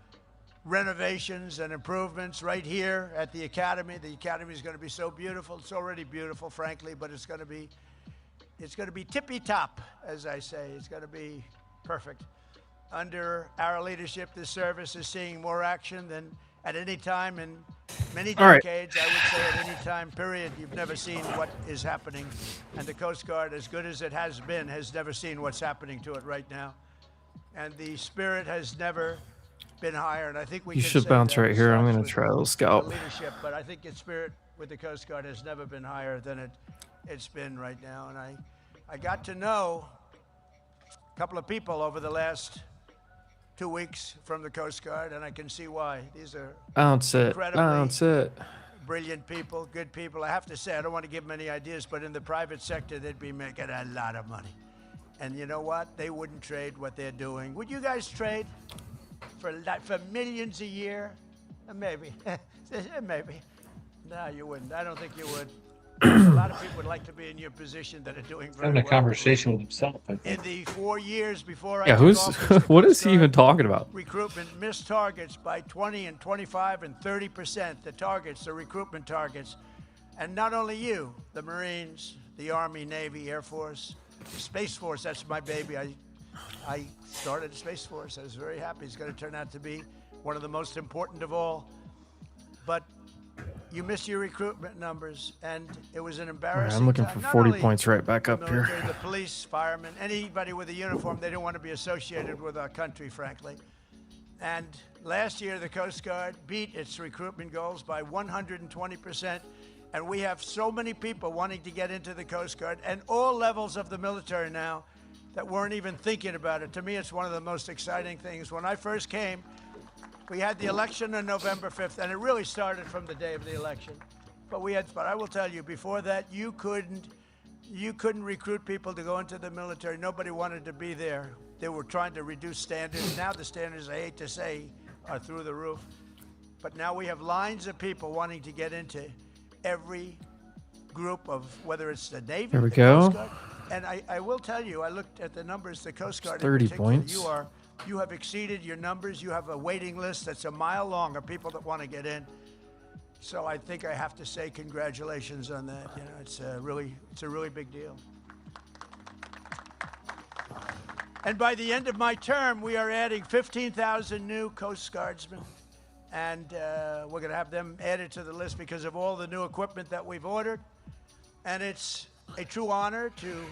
renovations and improvements right here at the Academy. The Academy is going to be so beautiful. It's already beautiful, frankly, but it's going to be tippy-top, as I say. It's going to be perfect. Under our leadership, this service is seeing more action than at any time in many decades. I would say at any time, period. You've never seen what is happening. And the Coast Guard, as good as it has been, has never seen what's happening to it right now. And the spirit has never been higher. And I think we You can should say bounce that right here. I'm starts going to with try a little the scalp. leadership, but I think its spirit with the Coast Guard has never been higher than it's been right now. And I got to know a couple of people over the last 2 weeks from the Coast Guard, and I can see why. These are Bounce it. incredibly Bounce it. brilliant people, good people. I have to say, I don't want to give them any ideas, but in the private sector, they'd be making a lot of money. And you know what? They wouldn't trade what they're doing. Would you guys trade for millions a year? Maybe. Maybe. No, you wouldn't. I don't think you would. A lot of people would like to be in your position that are doing very Having a well. conversation with himself. I In think. the 4 years before I Yeah, took who's office, the what Coast is he even Guard talking about? recruitment missed targets by 20 and 25 and 30%. The targets, the recruitment targets. And not only you, the Marines, the Army, Navy, Air Force, Space Force, that's my baby. I started Space Force. I was very happy. It's going to turn out to be one of the most important of all. But you missed your recruitment numbers, and it was an embarrassing I'm looking time. for Not 40 only points right back the up here. military, the police, firemen, anybody with a uniform, they didn't want to be associated with our country, frankly. And last year, the Coast Guard beat its recruitment goals by 120%. And we have so many people wanting to get into the Coast Guard and all levels of the military now that weren't even thinking about it. To me, it's one of the most exciting things. When I first came, we had the election on November 5th, and it really started from the day of the election. But I will tell you, before that, you couldn't recruit people to go into the military. Nobody wanted to be there. They were trying to reduce standards. Now the standards, I hate to say, are through the roof. But now we have lines of people wanting to get into every group of, whether it's the Navy, There we the go. Coast Guard. And I will tell you, I looked at the numbers, the Coast Guard 30 in particular, points. you have exceeded your numbers. You have a waiting list that's a mile long of people that want to get in. So I think I have to say congratulations on that. You know, it's a really big deal. And by the end of my term, we are adding 15,000 new Coast Guardsmen. And we're going to have them added to the list because of all the new equipment that we've ordered. And it's a true honor to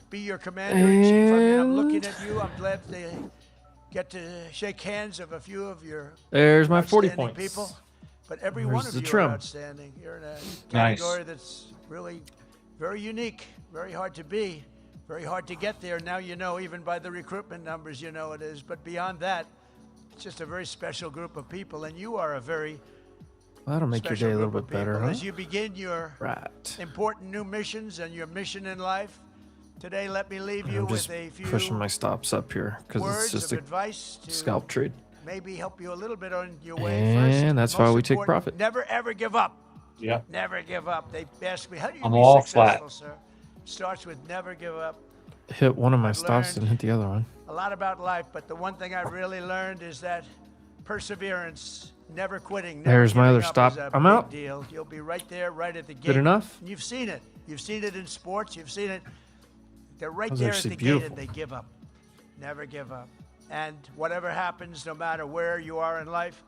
be your commander-in-chief. I mean, I'm looking And- at you. I'm glad to get to shake hands of a few of your There's my 40 outstanding points. people. But every There's one of the you trim. are outstanding. You're in a Nice. category that's really very unique, very hard to be, very hard to get there. Now you know, even by the recruitment numbers, you know it is. But beyond that, it's just a very special group of people. And you are a very That'll make your special day a little group bit of better, people. huh? As you begin your Right. important new missions and your mission in life, today let me leave you I'm just with a few pushing my stops up here because it's words just of a advice to scalp trade. maybe help you a little bit on your way. And First, that's why most we take important, profit. Never ever give up. Yeah. Never give up. They ask me, how do you I'm be all successful, flat. sir? Starts with never give up. Hit one of my I've stops learned and hit the other one. a lot about life, but the one thing I really learned is that perseverance, never quitting. Never There's my giving other up stop. is a I'm big out. Deal. You'll be right there, right at the gate. Good enough? And you've seen it. You've seen it in sports. You've seen it. They're right That was there at actually the beautiful. gate and they give up. Never give up. And whatever happens, no matter where you are in life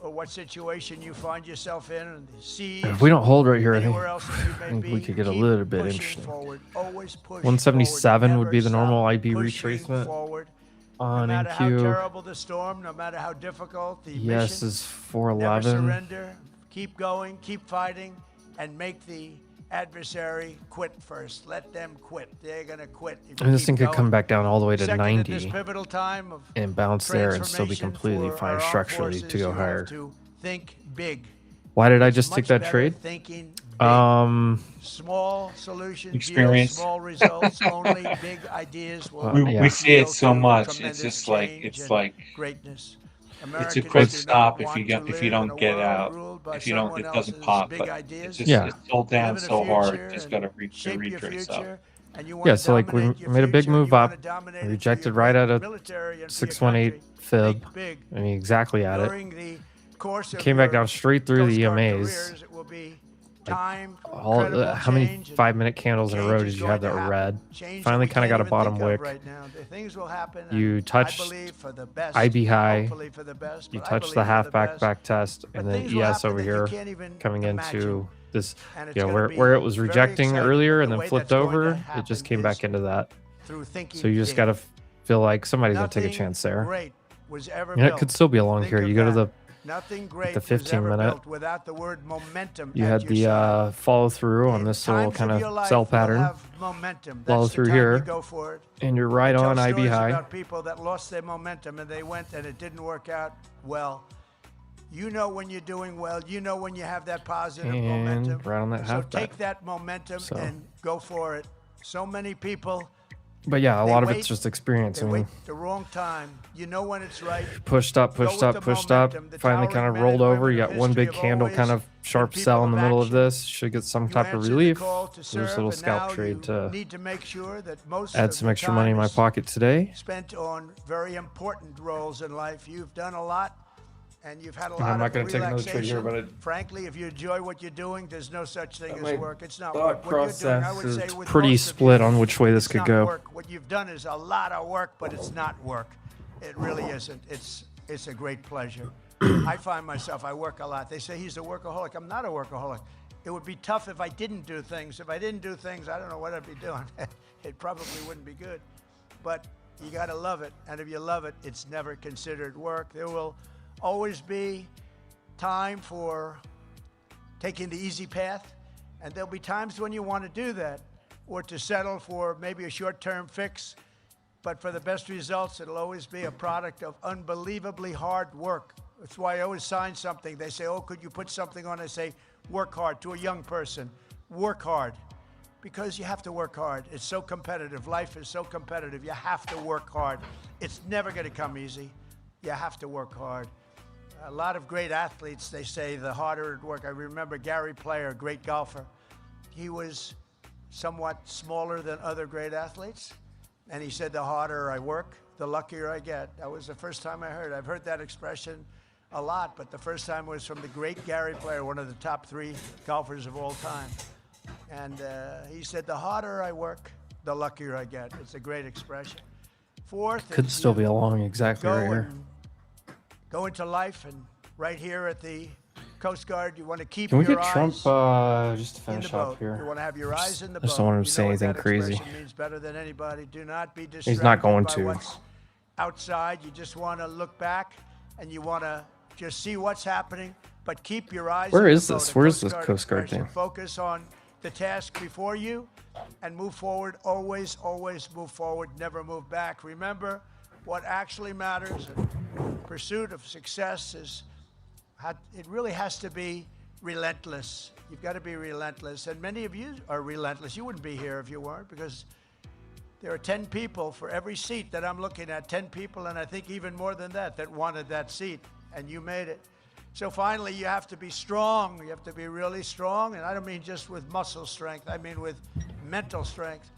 or what situation you find yourself in, and the seas, If we don't hold right here, I think, anywhere else that you may I think we be, could get a keep little bit pushing interesting. Forward. Always push 177 forward. would be the Never normal stop IB pushing retracement forward. on No matter how NQ. terrible the storm, no matter how difficult the Yes mission, is never 411. surrender. Keep going, keep fighting, and make the adversary quit first. Let them quit. They're gonna quit. If you And this keep thing could going. come back down all the way to Second, at this 90 pivotal time of and bounce there and still be transformation completely for fine our armed structurally to forces, go you have higher. to think big. Why did I It's just take much that better trade? thinking big. Small solutions, Experience. yield small results. Only big ideas will Yeah. We see it so yield to much. It's tremendous just like change it's and like greatness. it's a Americans quick do not stop if want you to don't live in a get world out. ruled by If you don't, someone it doesn't else's pop. big But ideas. it's just Yeah. it's sold down Live in a so hard. future Just and got to shape your retrace up. future, and you Yeah, wanna so like we dominate your made a big future, move you wanna up, dominate it for rejected your right great at a military and for your 618 country. fib. Think big. I mean, exactly at it. During the course of Came back your down straight through the Coast Guard EMAs. careers, it will be time for All incredible how many change, and 5-minute candles in a change row is did you going have to that were happen. red? Change Finally that we kind of got can't a even bottom think of wick. right now. The things will happen. You and touched I believe for the best, IB high. hopefully for the best, You but I touched the believe for half the back best. back test, But and then things will ES happen over that you here can't even coming imagine. into this. And it's Yeah, gonna where be it was very rejecting exciting, earlier but and the then way flipped that's going to over, it happen just came is back into that. through thinking So you just big. got to feel like somebody's gonna take a Nothing chance there. Great was ever Yeah, it built. could still be a long Think here. of You go to that. the Nothing great the was 15 ever minute. built without the word momentum You at had your the side. follow through on this little Times kind of your of life sell will pattern, have momentum. follow That's the through time here, you go for it. and you're right Tell on IB stories high. about people that lost their momentum and they went and it didn't work out well. You know when you're doing well. You know when you have that positive And momentum. right on that So half take back. that momentum So- and go for it. So many people, But yeah, a they lot of wait- it's just experience. they I wait mean, the wrong time. You know when it's right. pushed up, Go pushed with up, the pushed up. momentum. The Finally, towering kind of men rolled and over. women You of got one history big have candle, always kind of sharp been sell people in the of middle of action. this. Should get some You type of answered the relief. call to There's serve, a little and scalp now trade you to need to make sure that most add of some the extra money in time my is pocket today. spent on very important roles in life. You've done a lot, and you've had a I'm lot not of gonna take another relaxation. trade here, but Frankly, if you enjoy what you're doing, there's no such thing as my work. It's not thought work. What you're doing, I process would is say, with pretty most of split you, on which way this it's could not go. Work. What you've done is a lot of work, but it's not work. It really isn't. It's a great pleasure. I find myself, I work a lot. They say he's a workaholic. I'm not a workaholic. It would be tough if I didn't do things. If I didn't do things, I don't know what I'd be doing. It probably wouldn't be good. But you got to love it. And if you love it, it's never considered work. There will always be time for taking the easy path. And there'll be times when you want to do that or to settle for maybe a short-term fix. But for the best results, it'll always be a product of unbelievably hard work. That's why I always sign something. They say, oh, could you put something on? I say, work hard. To a young person, work hard. Because you have to work hard. It's so competitive. Life is so competitive. You have to work hard. It's never going to come easy. You have to work hard. A lot of great athletes, they say, the harder it work. I remember Gary Player, a great golfer. He was somewhat smaller than other great athletes. And he said, the harder I work, the luckier I get. That was the first time I heard. I've heard that expression a lot, but the first time was from the great Gary Player, one of the top 3 golfers of all time. And he said, the harder I work, the luckier I get. It's a great expression. Fourth, Could is still you be along exactly go right here. and go into life, and right here at the Coast Guard, you want to keep Can we your get eyes Trump just to in the finish boat. up here? You want to have your eyes in the I boat. just don't want him to You say know what anything that crazy. expression means better than anybody. Do not be distracted He's not going by to. what's outside. You just want to look back and you want to just see what's happening, but keep your eyes Where in is the boat. this? A Where's this Coast Guard expression. thing? Focus on the task before you and move forward. Always, always move forward. Never move back. Remember, what actually matters in pursuit of success is it really has to be relentless. You've got to be relentless. And many of you are relentless. You wouldn't be here if you weren't, because there are 10 people for every seat that I'm looking at, 10 people, and I think even more than that, that wanted that seat, and you made it. So finally, you have to be strong. You have to be really strong, and I don't mean just with muscle strength. I mean with mental strength,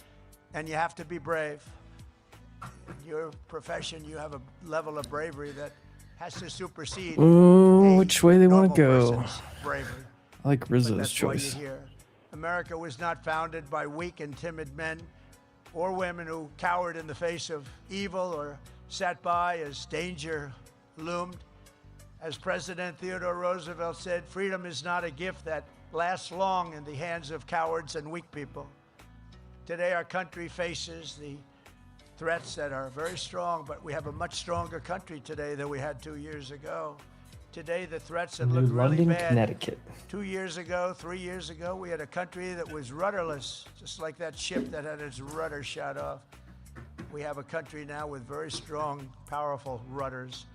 and you have to be brave. In your profession, you have a level of bravery that has to supersede Which way they want to normal go? person's bravery. I like But Rizzo's that's choice. why you're here. America was not founded by weak and timid men or women who cowered in the face of evil or sat by as danger loomed. As President Theodore Roosevelt said, freedom is not a gift that lasts long in the hands of cowards and weak people. Today, our country faces the threats that are very strong, but we have a much stronger country today than we had 2 years ago. Today, the threats that New look really London, bad. Connecticut. 2 years ago, 3 years ago, we had a country that was rudderless, just like that ship that had its rudder shot off. We have a country now with very strong, powerful rudders.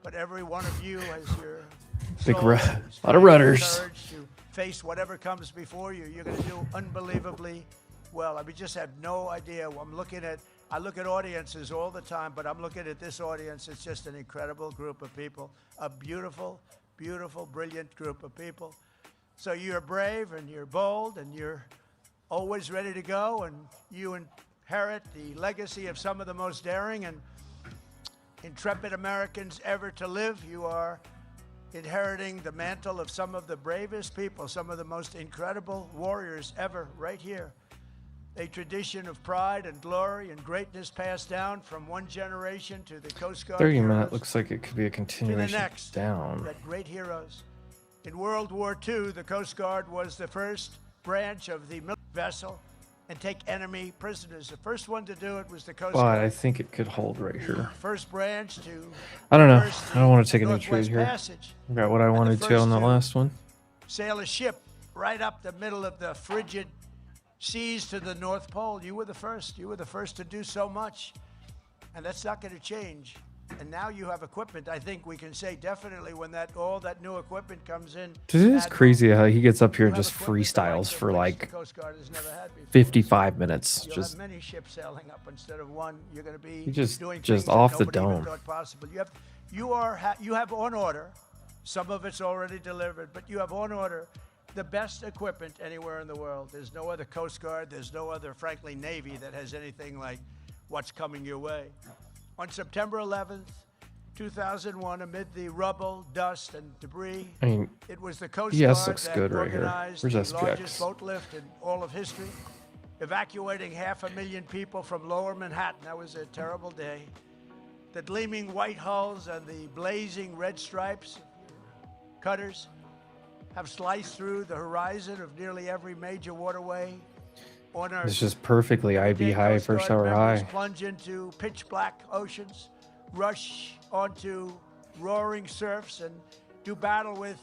But every one of you has your Big soul, a strength, lot of rudders. courage to face whatever comes before you. You're going to do unbelievably well. I mean, just have no idea. I look at audiences all the time, but I'm looking at this audience. It's just an incredible group of people, a beautiful, beautiful, brilliant group of people. So you're brave and you're bold and you're always ready to go, and you inherit the legacy of some of the most daring and intrepid Americans ever to live. You are inheriting the mantle of some of the bravest people, some of the most incredible warriors ever, right here. A tradition of pride and glory and greatness passed down from one generation to the Coast Guard 30 heroes, minute looks like it could be a to the continuation next. down. That great heroes. In World War II, the Coast Guard was the first branch of the military vessel and take enemy prisoners. The first one to do it was the Coast But Guard. I think it could hold right here. First branch to I don't know. traverse I don't want to the take a new trade Northwest here. Passage. I got what I wanted to on the last one. Sail a ship right up the middle of the frigid seas to the North Pole. You were the first. You were the first to do so much. And that's not going to change. And now you have equipment. I think we can say definitely when all that new equipment comes in. Dude, it is crazy how he gets up here and you have just equipment the freestyles likes of for which like the Coast Guard has never had before. 55 minutes. You'll Just have many ships sailing up instead of one. You're going to be You just doing things that off the nobody even dome. thought possible. You have on order. Some of it's already delivered, but you have on order the best equipment anywhere in the world. There's no other Coast Guard. There's no other, frankly, Navy that has anything like what's coming your way. On September 11th, 2001, amid the rubble, dust, and debris, I mean, it was the Coast ES Guard looks that good right here. organized Where's the SPX? largest boat lift in all of history, evacuating 500,000 people from lower Manhattan. That was a terrible day. The gleaming white hulls and the blazing red stripes cutters have sliced through the horizon of nearly every major waterway on Earth. it's just perfectly IB high, Coast first Guard hour members high. plunge into pitch black oceans, rush onto roaring surfs, and do battle with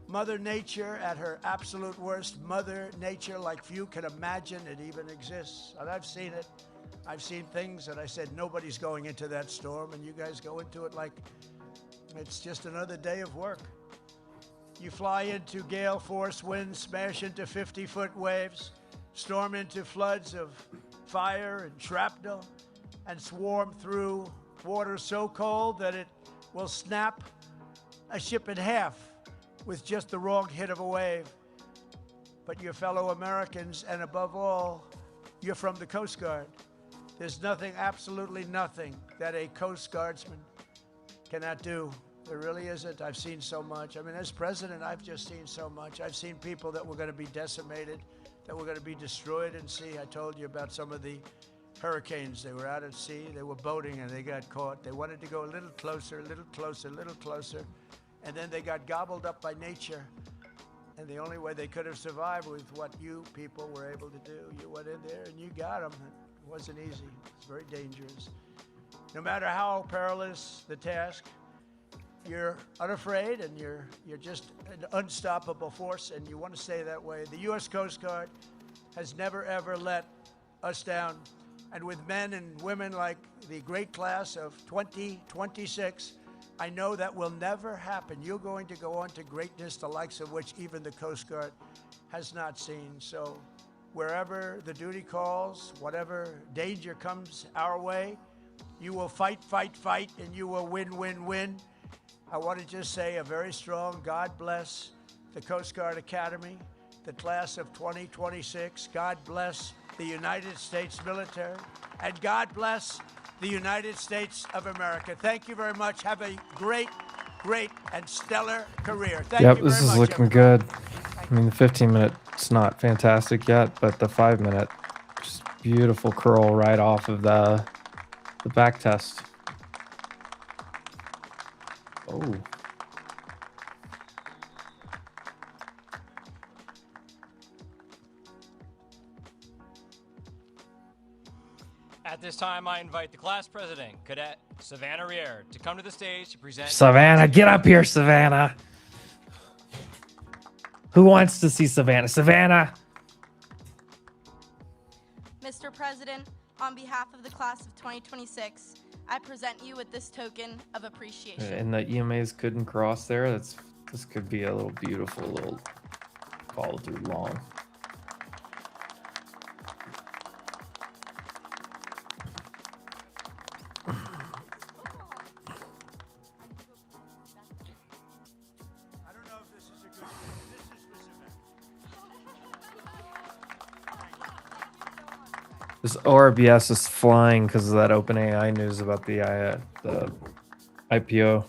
Mother Nature at her absolute worst. Mother Nature like few can imagine it even exists. And I've seen it. I've seen things that I said nobody's going into that storm, and you guys go into it like it's just another day of work. You fly into gale force winds, smash into 50-foot waves, storm into floods of fire and shrapnel, and swarm through water so cold that it will snap a ship in half with just the wrong hit of a wave. But your fellow Americans, and above all, you're from the Coast Guard. There's nothing, absolutely nothing, that a Coast Guardsman cannot do. There really isn't. I've seen so much. I mean, as president, I've just seen so much. I've seen people that were going to be decimated, that were going to be destroyed in sea. I told you about some of the hurricanes. They were out at sea. They were boating and they got caught. They wanted to go a little closer, a little closer, a little closer. and then they got gobbled up by nature. And the only way they could have survived was what you people were able to do. You went in there and you got them. It wasn't easy. It's very dangerous. No matter how perilous the task, you're unafraid and you're just an unstoppable force, and you want to stay that way. The U.S. Coast Guard has never, ever let us down. And with men and women like the great class of 2026, I know that will never happen. You're going to go on to greatness, the likes of which even the Coast Guard has not seen. So wherever the duty calls, whatever danger comes our way, you will fight, fight, fight, and you will win, win, win. I want to just say a very strong God bless the Coast Guard Academy, the class of 2026. God bless the United States military, and God bless the United States of America. Thank you very much. Have a great, great, and stellar career. Thank you very much. This is looking everybody. good. I mean, the 15-minute's not fantastic yet, but the 5-minute, just beautiful curl right off of the back test. Oh. At this time, I invite the class president, Cadet Savannah Rier, to come to the stage to present. Savannah, get up here, Savannah. Who wants to see Savannah? Savannah. Mr. President, on behalf of the class of 2026, I present you with this token of appreciation. And the EMAs couldn't cross there. This could be a little beautiful little follow through long. This ORBS is flying because of that OpenAI news about the IPO.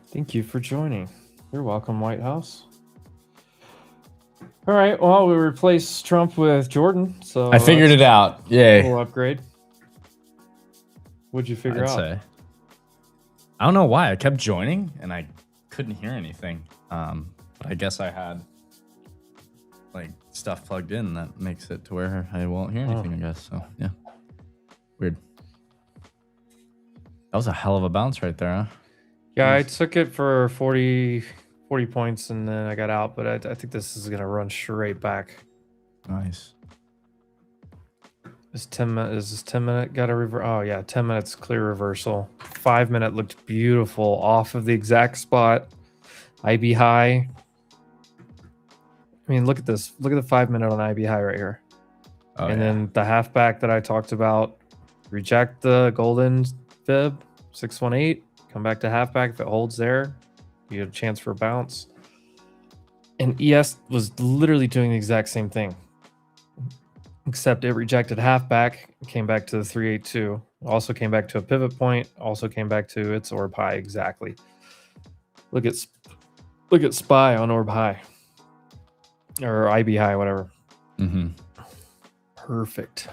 Thank you for joining. You're welcome, White House. All right, well, we replaced Trump with Jordan, so I figured it out. Yay. Little upgrade. What'd you figure out? Say. I don't know why. I kept joining and I couldn't hear anything. But I guess I had like stuff plugged in that makes it to where I won't hear anything, I guess. So yeah. Weird. That was a hell of a bounce right there, huh? Yeah, I took it for 40 points and then I got out, but I think this is going to run straight back. Nice. Is this 10 minute got a reverse? Oh yeah, 10 minutes clear reversal. 5 minute looked beautiful off of the exact spot. IB high. I mean, look at this. Look at the 5 minute on IB high right here. Oh, and then the halfback that I talked about. Reject the golden fib 618. Come back to halfback. If it holds there, you have a chance for a bounce. And ES was literally doing the exact same thing. Except it rejected halfback, came back to the 382, also came back to a pivot point, also came back to its orb high exactly. Look at SPY on orb high or IB high, whatever. Mm-hmm. Perfect.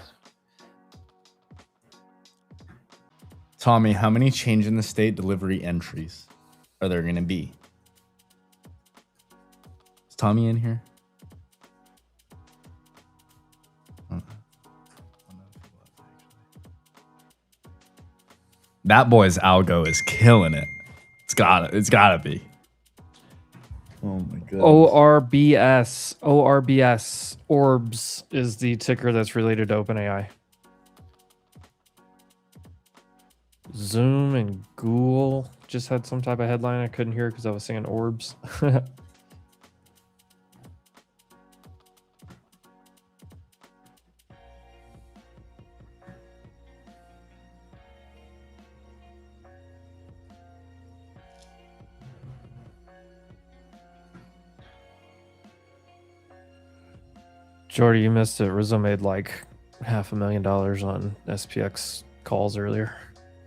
Tommy, how many change in the state delivery entries are there going to be? Is Tommy in here? That boy's algo is killing it. It's gotta be. Oh my god. ORBS. Orbs is the ticker that's related to OpenAI. Zoom and Google just had some type of headline. I couldn't hear because I was saying orbs. Jordy, you missed it. Rizzo made like $500,000 on SPX calls earlier.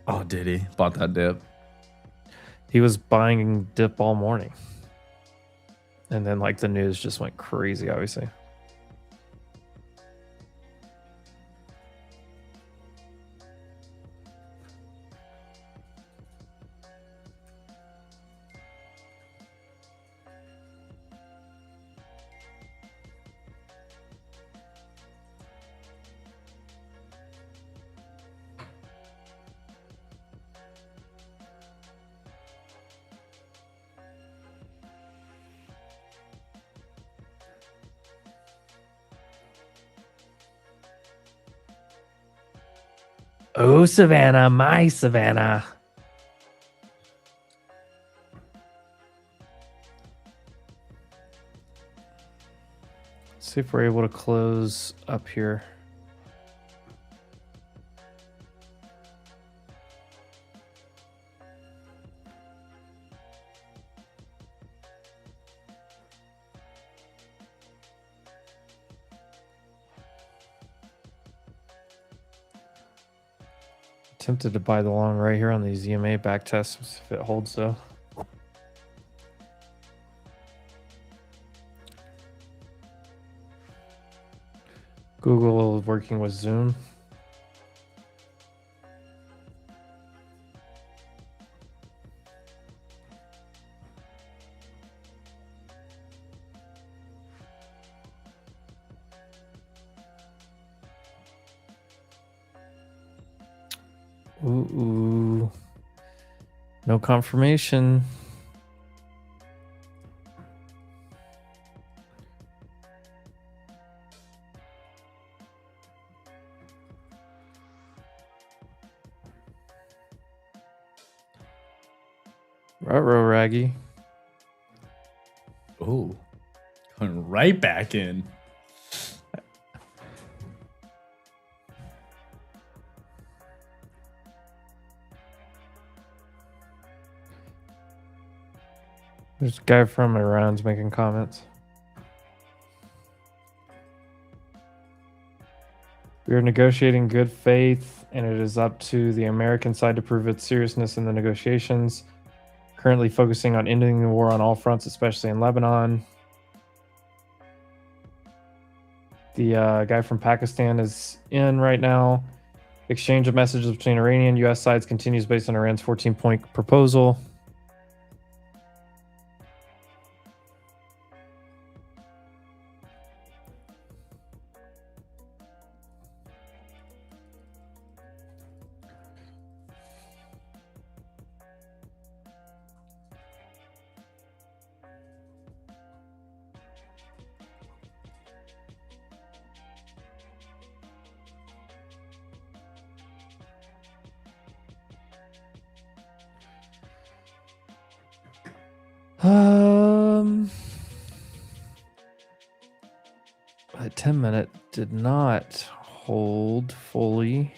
Oh, did he? Bought that dip. He was buying dip all morning. And then like the news just went crazy, obviously. Oh, Savannah, my Savannah. Let's see if we're able to close up here. Tempted to buy the long right here on these EMA back tests if it holds though. Google working with Zoom. Ooh. No confirmation. Ruh-roh, Raggy. Oh, going right back in. There's a guy from Iran's making comments. We are negotiating good faith, and it is up to the American side to prove its seriousness in the negotiations. Currently focusing on ending the war on all fronts, especially in Lebanon. The guy from Pakistan is in right now. Exchange of messages between Iranian and U.S. sides continues based on Iran's 14-point proposal. The 10-minute did not hold fully.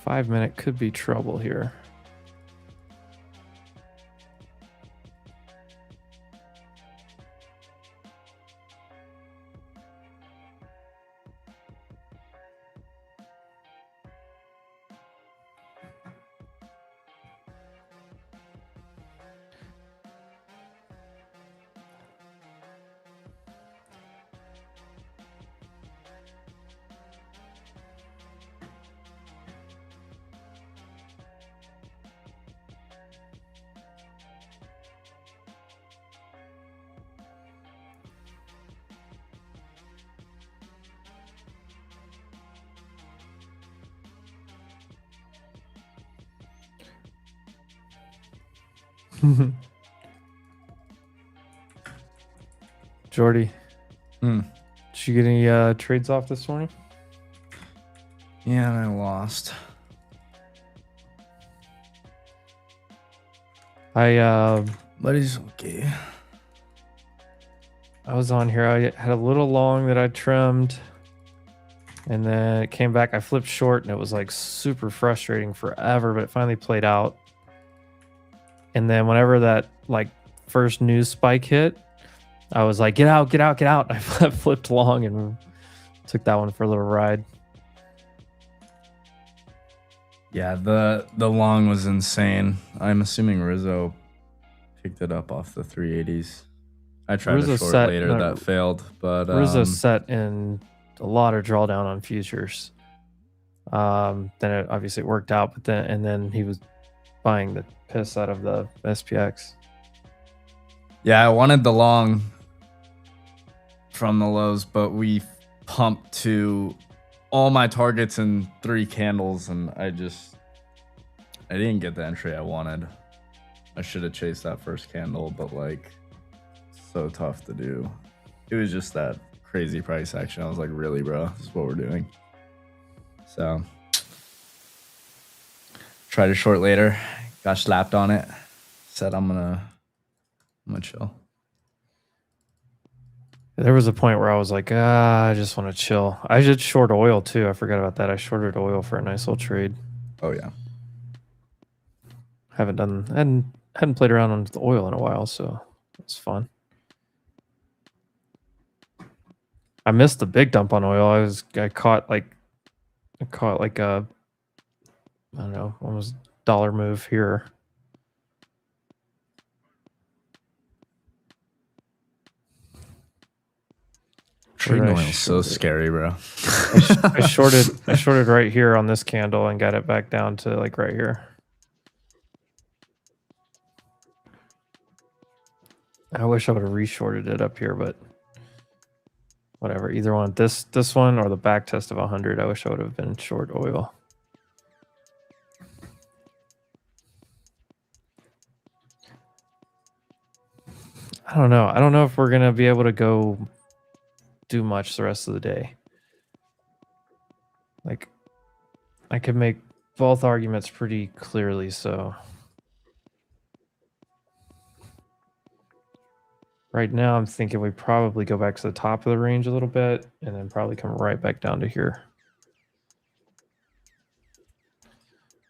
Five-minute could be trouble here. Jordy, did you get any trades off this morning? Yeah, and I lost. But it's okay. I was on here. I had a little long that I trimmed, and then it came back. I flipped short, and it was like super frustrating forever, but it finally played out. And then whenever that like first news spike hit, I was like, get out, get out, get out. I flipped long and took that one for a little ride. Yeah, the long was insane. I'm assuming Rizzo picked it up off the 380s. I tried Rizzo a short set, later that failed, but Rizzo set in a lot of drawdown on futures. Then it obviously worked out, but then he was buying the piss out of the SPX. yeah, I wanted the long from the lows, but we pumped to all my targets in 3 candles, and I didn't get the entry I wanted. I should have chased that first candle, but like, so tough to do. It was just that crazy price action. I was like, really, bro, this is what we're doing. So tried a short later, got slapped on it, said I'm gonna chill. There was a point where I was like, I just want to chill. I did short oil too. I forgot about that. I shorted oil for a nice little trade. Oh yeah. Hadn't played around with the oil in a while, so it's fun. I missed the big dump on oil. I caught like a, I don't know, almost dollar move here. Trading oil is so scary, bro. I shorted right here on this candle and got it back down to like right here. I wish I would have reshorted it up here, but whatever. Either one, this one or the back test of 100. I wish I would have been short oil. I don't know. I don't know if we're gonna be able to go do much the rest of the day. Like, I could make both arguments pretty clearly, so right now I'm thinking we probably go back to the top of the range a little bit and then probably come right back down to here.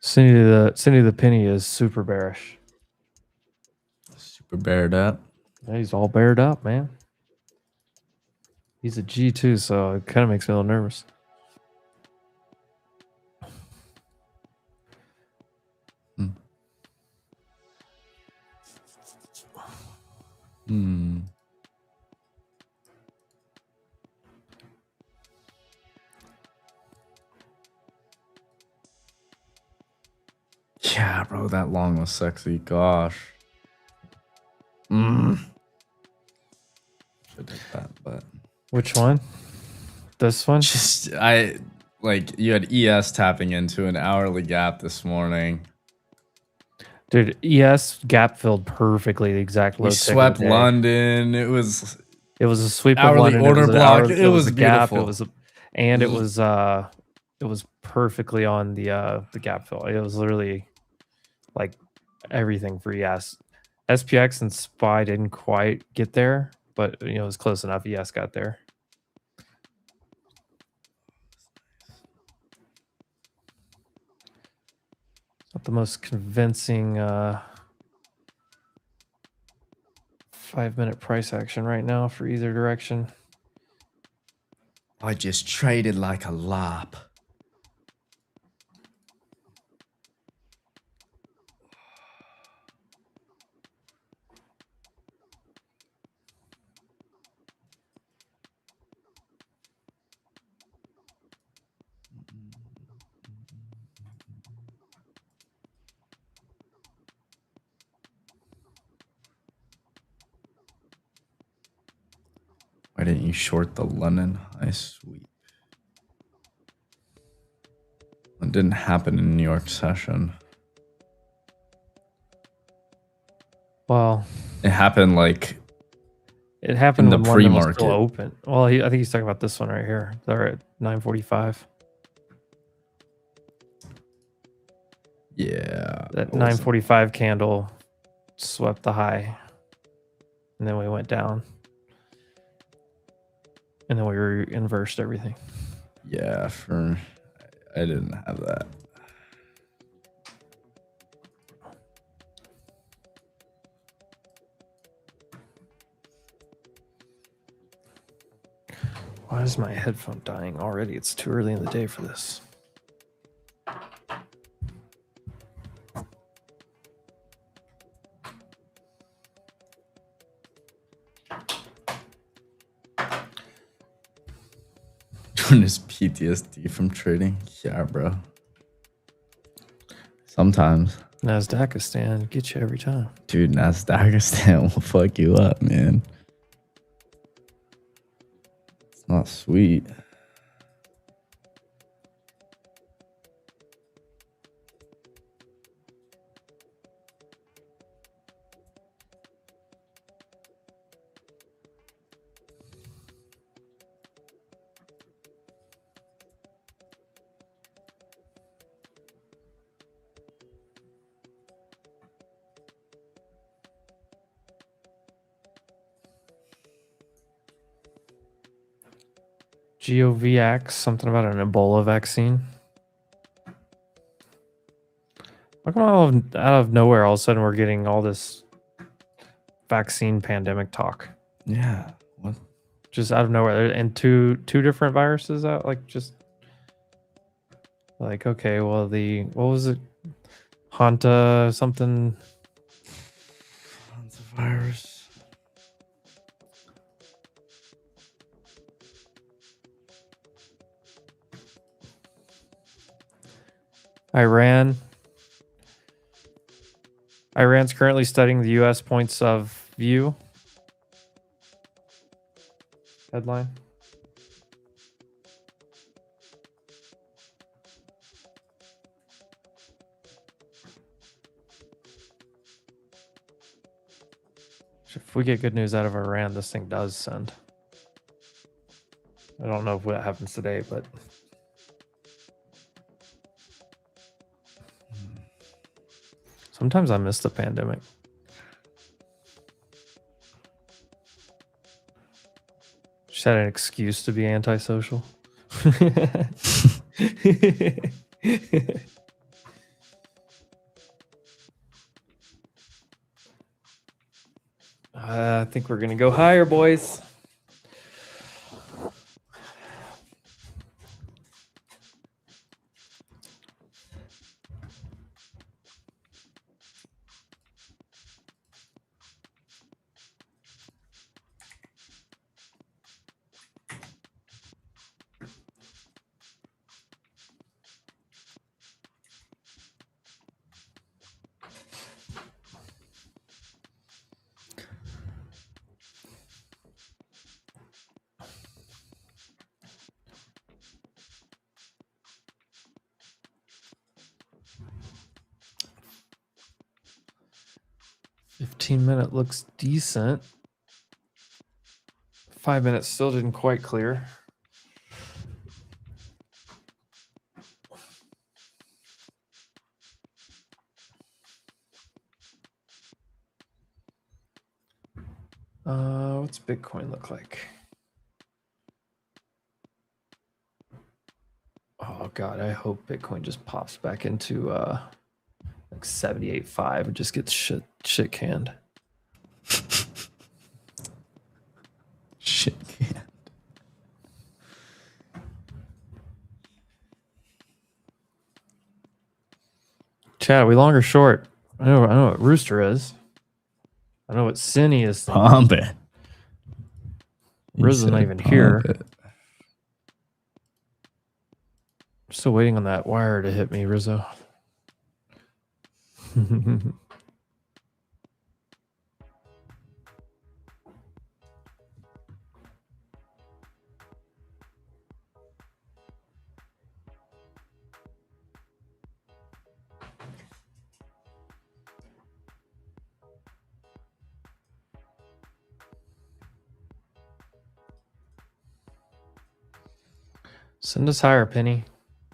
Cindy the penny is super bearish. Super bared up. Yeah, he's all bared up, man. He's a G too, so it kind of makes me a little nervous. Yeah, bro, that long was sexy. Gosh. Should have that, but Which one? This one? just you had ES tapping into an hourly gap this morning. Dude, ES gap filled perfectly the exact low We tick of swept the day. London. It was a sweep of hourly London. order block. It was a gap. beautiful. It was perfectly on the gap fill. It was literally like everything for ES. SPX and SPY didn't quite get there, but it was close enough. ES got there. Not the most convincing 5-minute price action right now for either direction. I just traded like a lop. Why didn't you short the London high sweep? It didn't happen in New York session. Well, it happened like it happened in when the London was pre-market. still open. Well, I think he's talking about this one right here. They're at 9:45. Yeah. That 9:45 candle swept the high, and then we went down, and then we inversed everything. Yeah, I didn't have that. Why is my headphone dying already? It's too early in the day for this. Everyone is PTSD from trading. Yeah, bro. Sometimes. Nasdaqistan get you every time. Dude, Nasdaqistan will fuck you up, man. It's not sweet. GOVX, something about an Ebola vaccine. How come out of nowhere, all of a sudden, we're getting all this vaccine pandemic talk? Yeah. What? Just out of nowhere. And two different viruses out, like, just like, okay, well, what was it? Hanta something. Virus. Iran's currently studying the U.S. points of view. Headline. If we get good news out of Iran, this thing does send. I don't know if what happens today, but sometimes I miss the pandemic. Just had an excuse to be antisocial. I think we're going to go higher, boys. $15-minute looks decent. 5 minutes still didn't quite clear. What's Bitcoin look like? Oh God, I hope Bitcoin just pops back into like 78.5 and just gets shit canned. Shit canned. Chad, are we long or short? I know what Rooster is. I know what Cinny is. Pump it. Rizzo's not even here. Still waiting on that wire to hit me, Rizzo. Send us higher, Penny.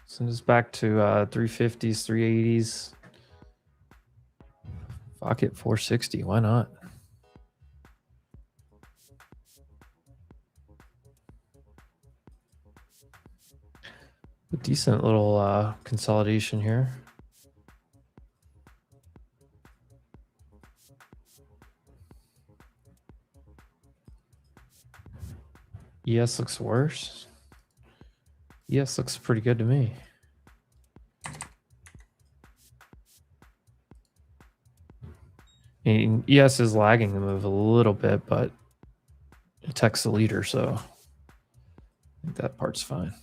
Send us back to 350s, 380s. Fuck it, 460. Why not? A decent little consolidation here. ES looks worse. ES looks pretty good to me. I mean, ES is lagging the move a little bit, but it tech's the leader, so think that part's fine.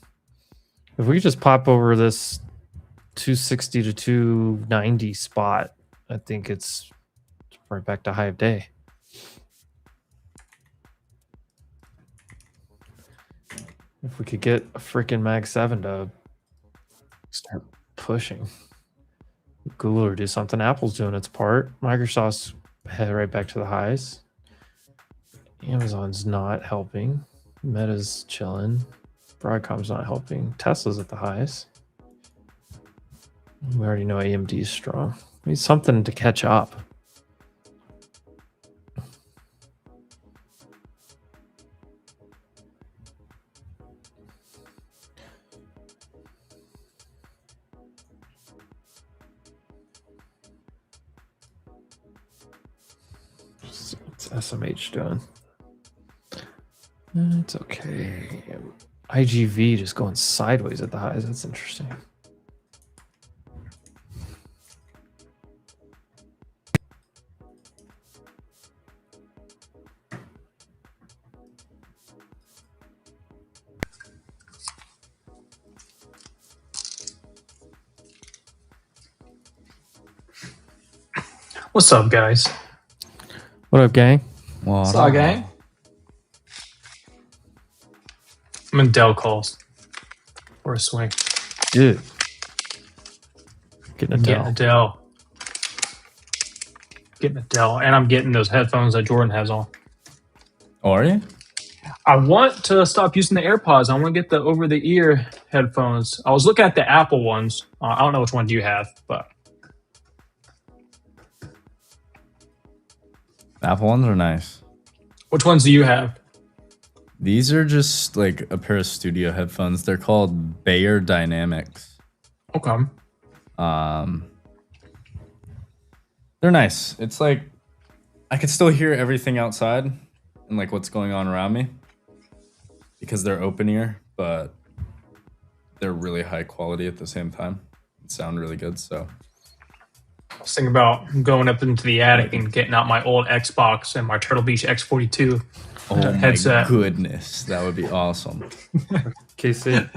If we could just pop over this 260 to 290 spot, I think it's right back to high of day. If we could get a freaking Mag 7 to start pushing, Google or do something. Apple's doing its part. Microsoft's head right back to the highs. Amazon's not helping. Meta's chilling. Broadcom's not helping. Tesla's at the highs. We already know AMD is strong. We need something to catch up. What's SMH doing? It's okay. IGV just going sideways at the highs. That's interesting. What's up, guys? What up, gang? What's up, gang? I'm in Dell calls for a swing. Dude. Getting a Dell. Getting a Dell. And I'm getting those headphones that Jordan has on. Oh, are you? I want to stop using the AirPods. I want to get the over-the-ear headphones. I was looking at the Apple ones. I don't know which one you have, but The Apple ones are nice. which ones do you have? These are just like a pair of studio headphones. They're called Bayer Dynamics. Okay. They're nice. It's like I could still hear everything outside and like what's going on around me because they're open ear, but they're really high quality at the same time. They sound really good. So I was thinking about going up into the attic and getting out my old Xbox and my Turtle Beach X42 headset. My goodness, that would be awesome. KC.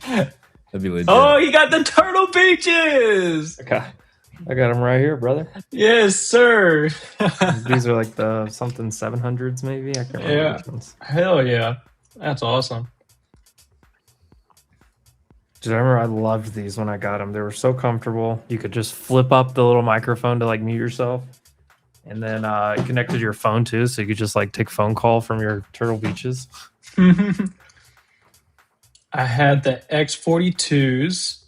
That'd be legit. Oh, you got the Turtle Beaches! Okay. I got them right here, brother. Yes, sir. These are like the something 700s, maybe. I can't remember Yeah. which ones. Hell yeah. That's awesome. Dude, I remember I loved these when I got them. They were so comfortable. You could just flip up the little microphone to like mute yourself, and then it connected to your phone too, so you could just like take phone call from your Turtle Beaches. I had the X42s,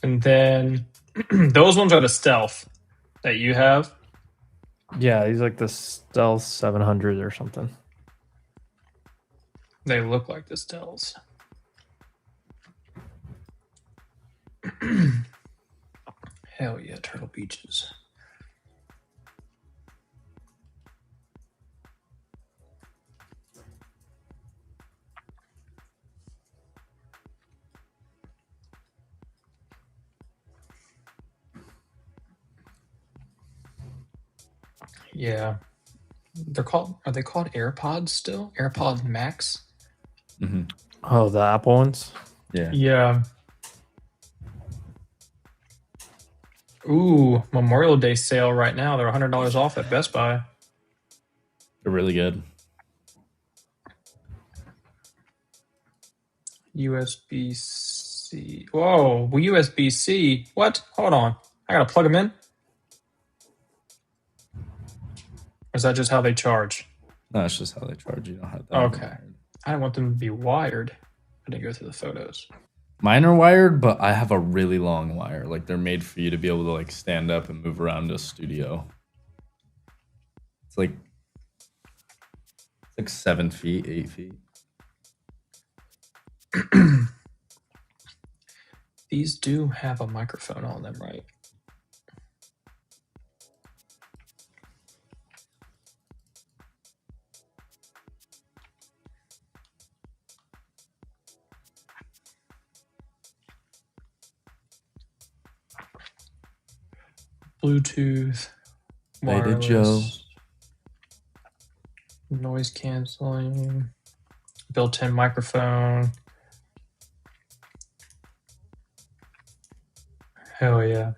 and then those ones are the Stealth that you have. Yeah, these are like the Stealth 700 or something. They look like the Stealths. Hell yeah, Turtle Beaches. Yeah. Are they called AirPods still? AirPod Max? Mm-hmm. Oh, the Apple ones? Yeah. Yeah. Ooh, Memorial Day sale right now. They're $100 off at Best Buy. They're really good. USB-C. Whoa, USB-C. What? Hold on. I gotta plug them in? Or is that just how they charge? No, it's just how they charge. You don't have that. Okay. I don't want them to be wired. I didn't go through the photos. Mine are wired, but I have a really long wire. Like they're made for you to be able to like stand up and move around a studio. It's like 7 feet, 8 feet. These do have a microphone on them, right? Bluetooth, Later, wireless, Joe. noise canceling. built-in microphone. Hell yeah.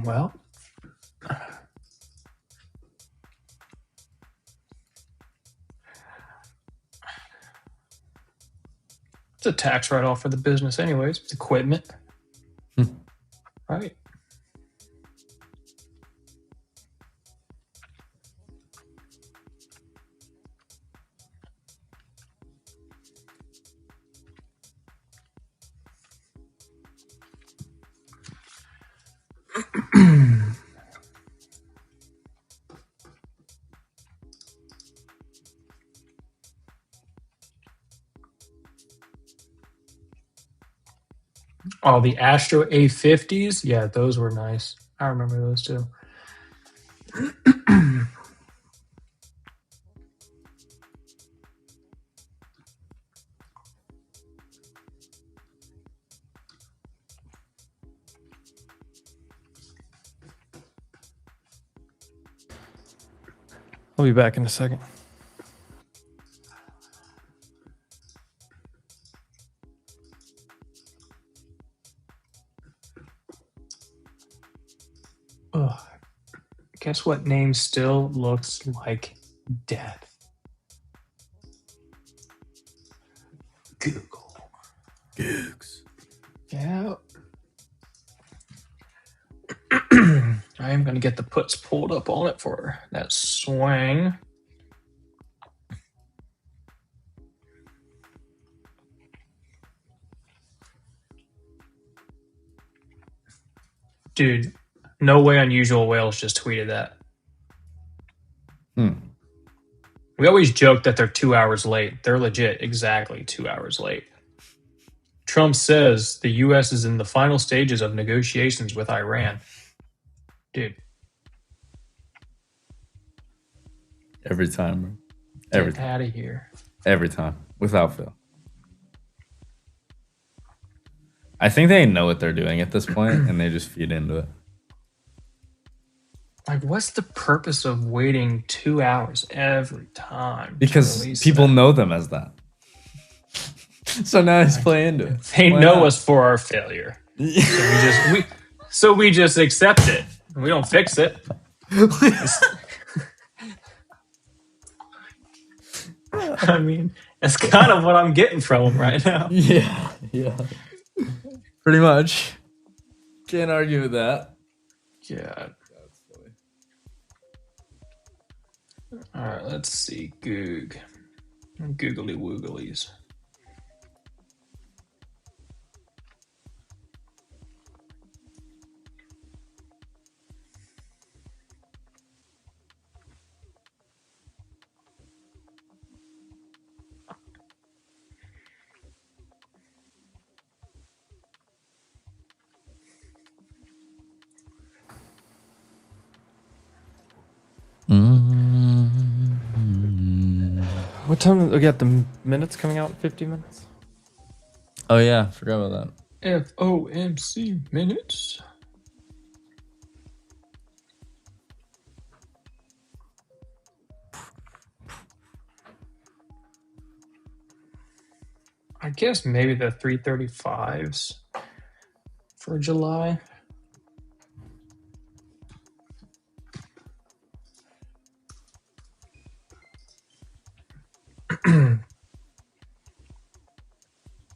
Well, it's a tax write-off for the business anyways. It's equipment. Right. Oh, the Astro A50s? Yeah, those were nice. I remember those too. I'll be back in a second. Ugh. Guess what name still looks like death? Google. Googs. Yeah. I am going to get the puts pulled up on it for that swing. Dude, no way Unusual Whales just tweeted that. We always joke that they're 2 hours late. They're legit exactly 2 hours late. Trump says the U.S. is in the final stages of negotiations with Iran. Dude. Every time, bro. Every Get time. out of here. Every time. Without fail. I think they know what they're doing at this point, and they just feed into it. Like, what's the purpose of waiting 2 hours every time? Because people know them as that. So now I just play into it. They Why know not? us for our failure. So we just accept it. We don't fix it. I mean, that's kind of what I'm getting from them right now. Yeah. Pretty much. Can't argue with that. Yeah. All right, let's see. Goog. Googly wooglies. What time? We got the minutes coming out in 50 minutes. Oh yeah, forgot about that. FOMC minutes. I guess maybe the 335s for July.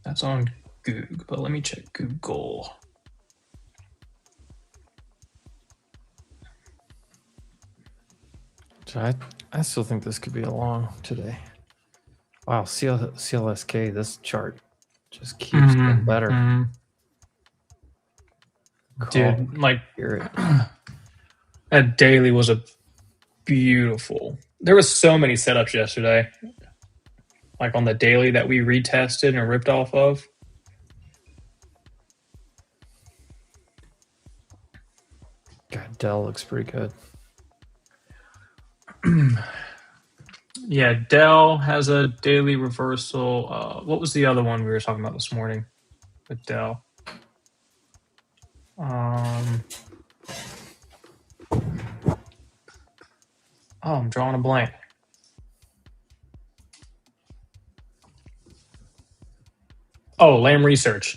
That's on Goog, but let me check Google. I still think this could be a long today. Wow, CLSK, this chart just keeps getting better. Dude, like that daily was a beautiful. There was so many setups yesterday. Like on the daily that we retested and ripped off of. God, Dell looks pretty good. Yeah, Dell has a daily reversal. What was the other one we were talking about this morning with Dell? Oh, I'm drawing a blank. Oh, Lamb Research.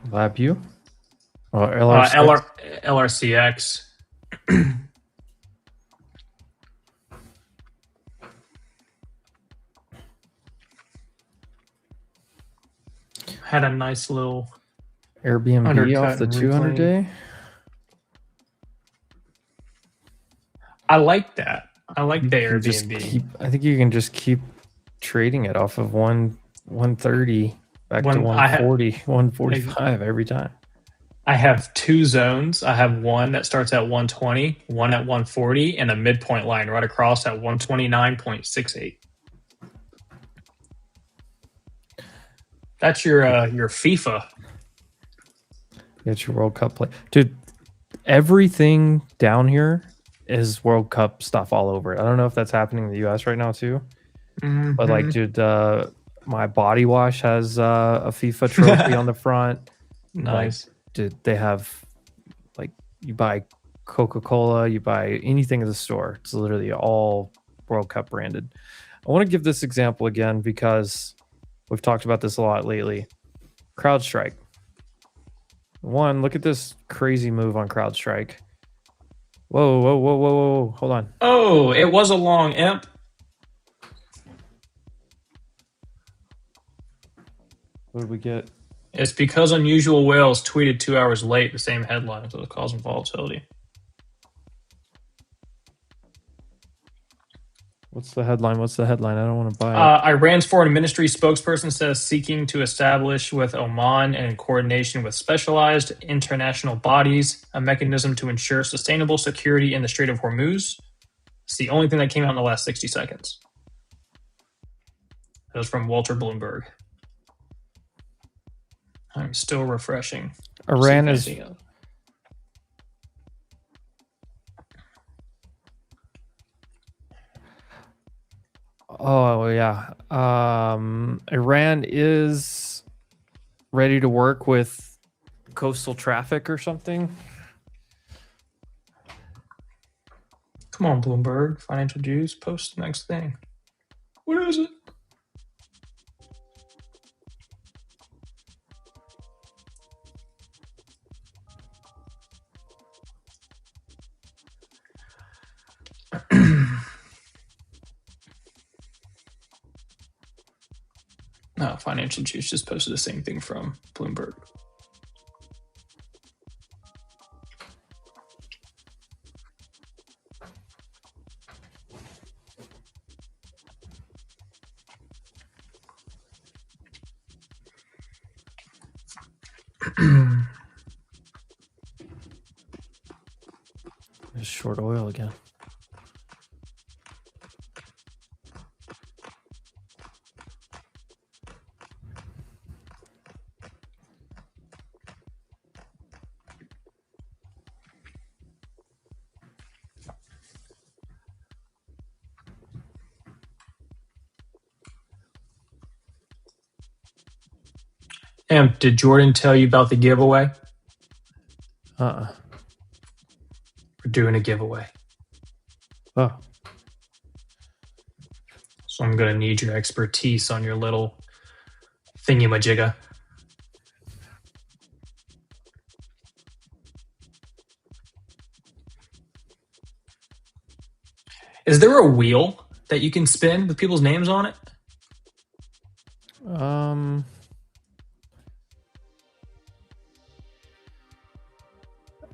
LabVIEW? Oh, LRC. LRCX. Had a nice little Airbnb undercut off the and 200 reclaim. day. I like that. I like the You can just Airbnb. I think you can just keep trading it off of 130 back to 140, 145 every time. I have two zones. I have one that starts at 120, one at 140, and a midpoint line right across at 129.68. That's your FIFA. It's your World Cup play. Dude, everything down here is World Cup stuff all over it. I don't know if that's happening in the US right now too. But like, dude, my body wash has a FIFA trophy on the front. Nice. Like, dude, they have, like, you buy Coca-Cola, you buy anything in the store. It's literally all World Cup branded. I want to give this example again because we've talked about this a lot lately. CrowdStrike. One, look at this crazy move on CrowdStrike. Whoa, whoa, whoa, whoa, whoa. Hold on. Oh, it was a long imp. What did we get? It's because Unusual Whales tweeted 2 hours late the same headline, so it's causing volatility. What's the headline? What's the headline? I don't want to buy it. Iran's foreign ministry spokesperson says seeking to establish with Oman and in coordination with specialized international bodies a mechanism to ensure sustainable security in the Strait of Hormuz. It's the only thing that came out in the last 60 seconds. It was from Walter Bloomberg. I'm still refreshing. Iran is... Oh, yeah. Iran is ready to work with coastal traffic or something. Come on, Bloomberg. Financial Juice. Post the next thing. What is it? No, Financial Juice just posted the same thing from Bloomberg. There's short oil again. Did Jordan tell you about the giveaway? Uh-uh. We're doing a giveaway. Oh. So I'm going to need your expertise on your little thingy-majigga. Is there a wheel that you can spin with people's names on it?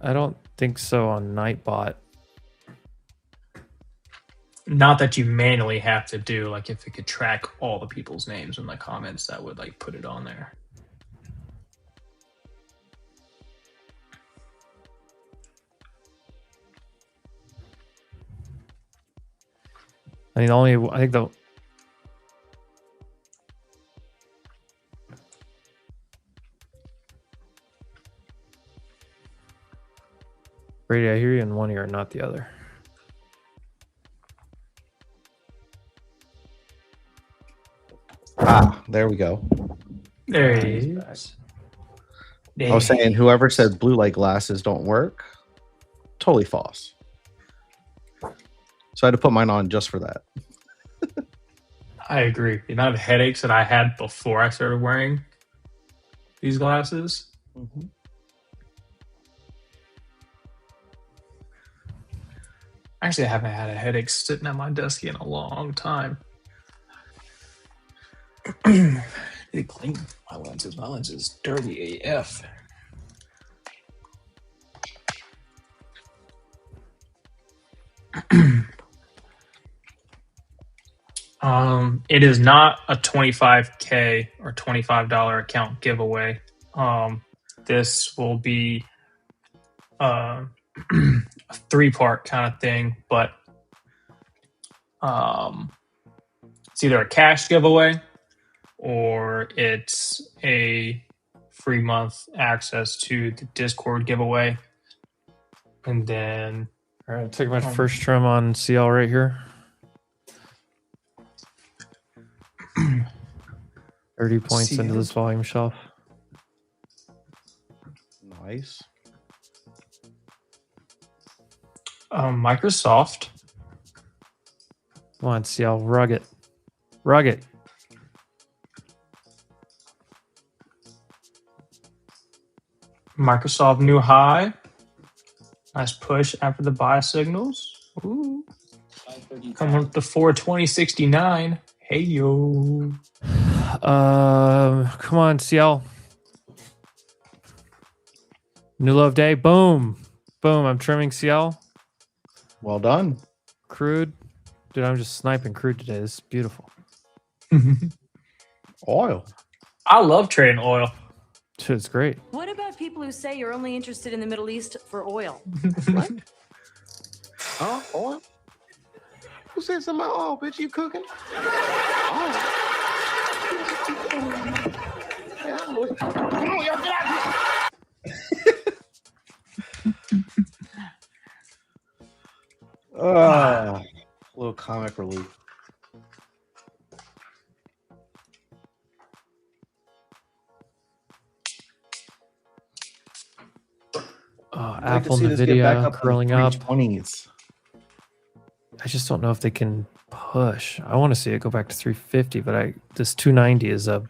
I don't think so on Nightbot. Not that you manually have to do, like if it could track all the people's names in the comments, that would like put it on there. I think the Brady, I hear you in one ear, not the other. Ah, there we go. There he is. I was saying whoever said blue light glasses don't work, totally false. So I had to put mine on just for that. I agree. The amount of headaches that I had before I started wearing these glasses. Mm-hmm. Actually, I haven't had a headache sitting at my desk in a long time. They clean my lenses. My lens is dirty AF. It is not a 25K or $25 account giveaway. This will be a 3-part kind of thing, but it's either a cash giveaway or it's a free month access to the Discord giveaway. And then All right, take my first trim on CL right here. 30 points into this volume shelf. Nice. Microsoft. Come on, CL, rug it. Rug it. Microsoft new high. Nice push after the buy signals. Ooh. Coming up to 420.69. Hey yo. Come on, CL. New low of day. Boom. Boom. I'm trimming CL. Well done. Crude. Dude, I'm just sniping crude today. This is beautiful. Oil. I love trading oil. Dude, it's great. What about people who say you're only interested in the Middle East for oil? What? Huh? Oil? Who said something about oil, bitch? You cooking? Oh. Yeah, come on, y'all, get out A little comic relief. Apple, NVIDIA curling up. 20s. I just don't know if they can push. I want to see it go back to 350, but this 290 is a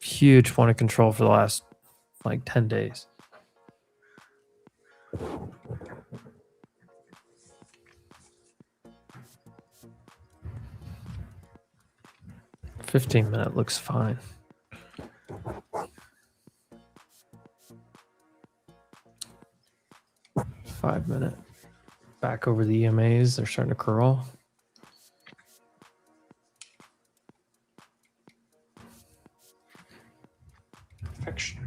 huge point of control for the last like 10 days. $15-minute looks fine. 5-minute. Back over the EMAs. They're starting to curl. Perfection.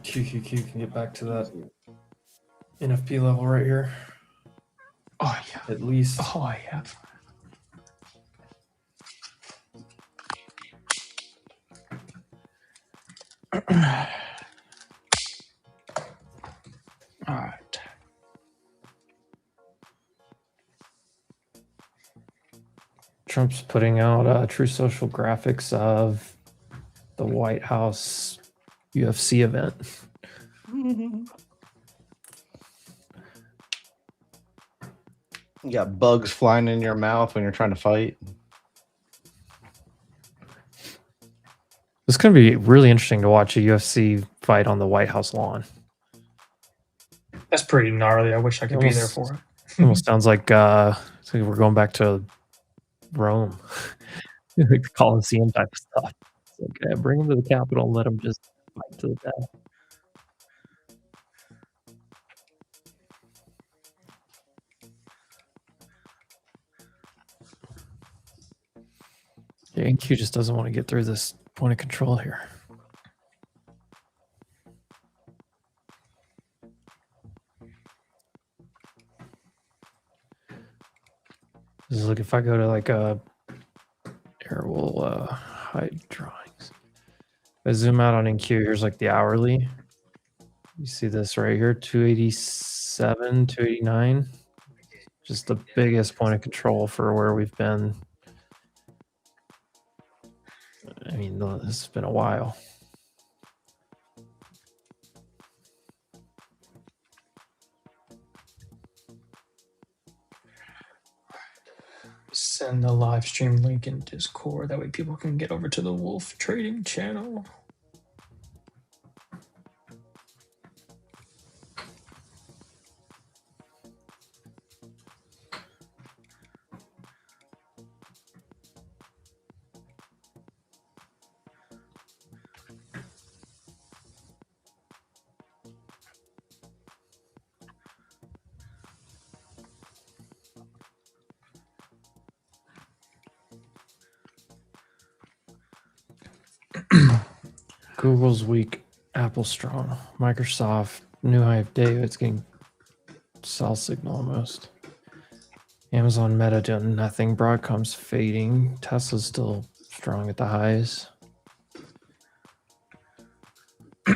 QQQ can get back to that NFP level right here. Oh, yeah. At least. Oh, yeah. All right. Trump's putting out true social graphics of the White House UFC event. You got bugs flying in your mouth when you're trying to fight. It's going to be really interesting to watch a UFC fight on the White House lawn. That's pretty gnarly. I wish I could be there for it. Almost sounds like we're going back to Rome. Like the Colosseum type of stuff. It's like, bring them to the Capitol and let them just fight to the death. Yeah, NQ just doesn't want to get through this point of control here. Just look, if I go to like a here, we'll hide drawings. If I zoom out on NQ, here's like the hourly. You see this right here, 287, 289. Just the biggest point of control for where we've been. I mean, this has been a while. Send the live stream link in Discord. That way people can get over to the Wolf Trading channel. Google's weak, Apple strong, Microsoft new high of day. It's getting sell signal almost. Amazon Meta doing nothing. Broadcom's fading. Tesla's still strong at the highs. All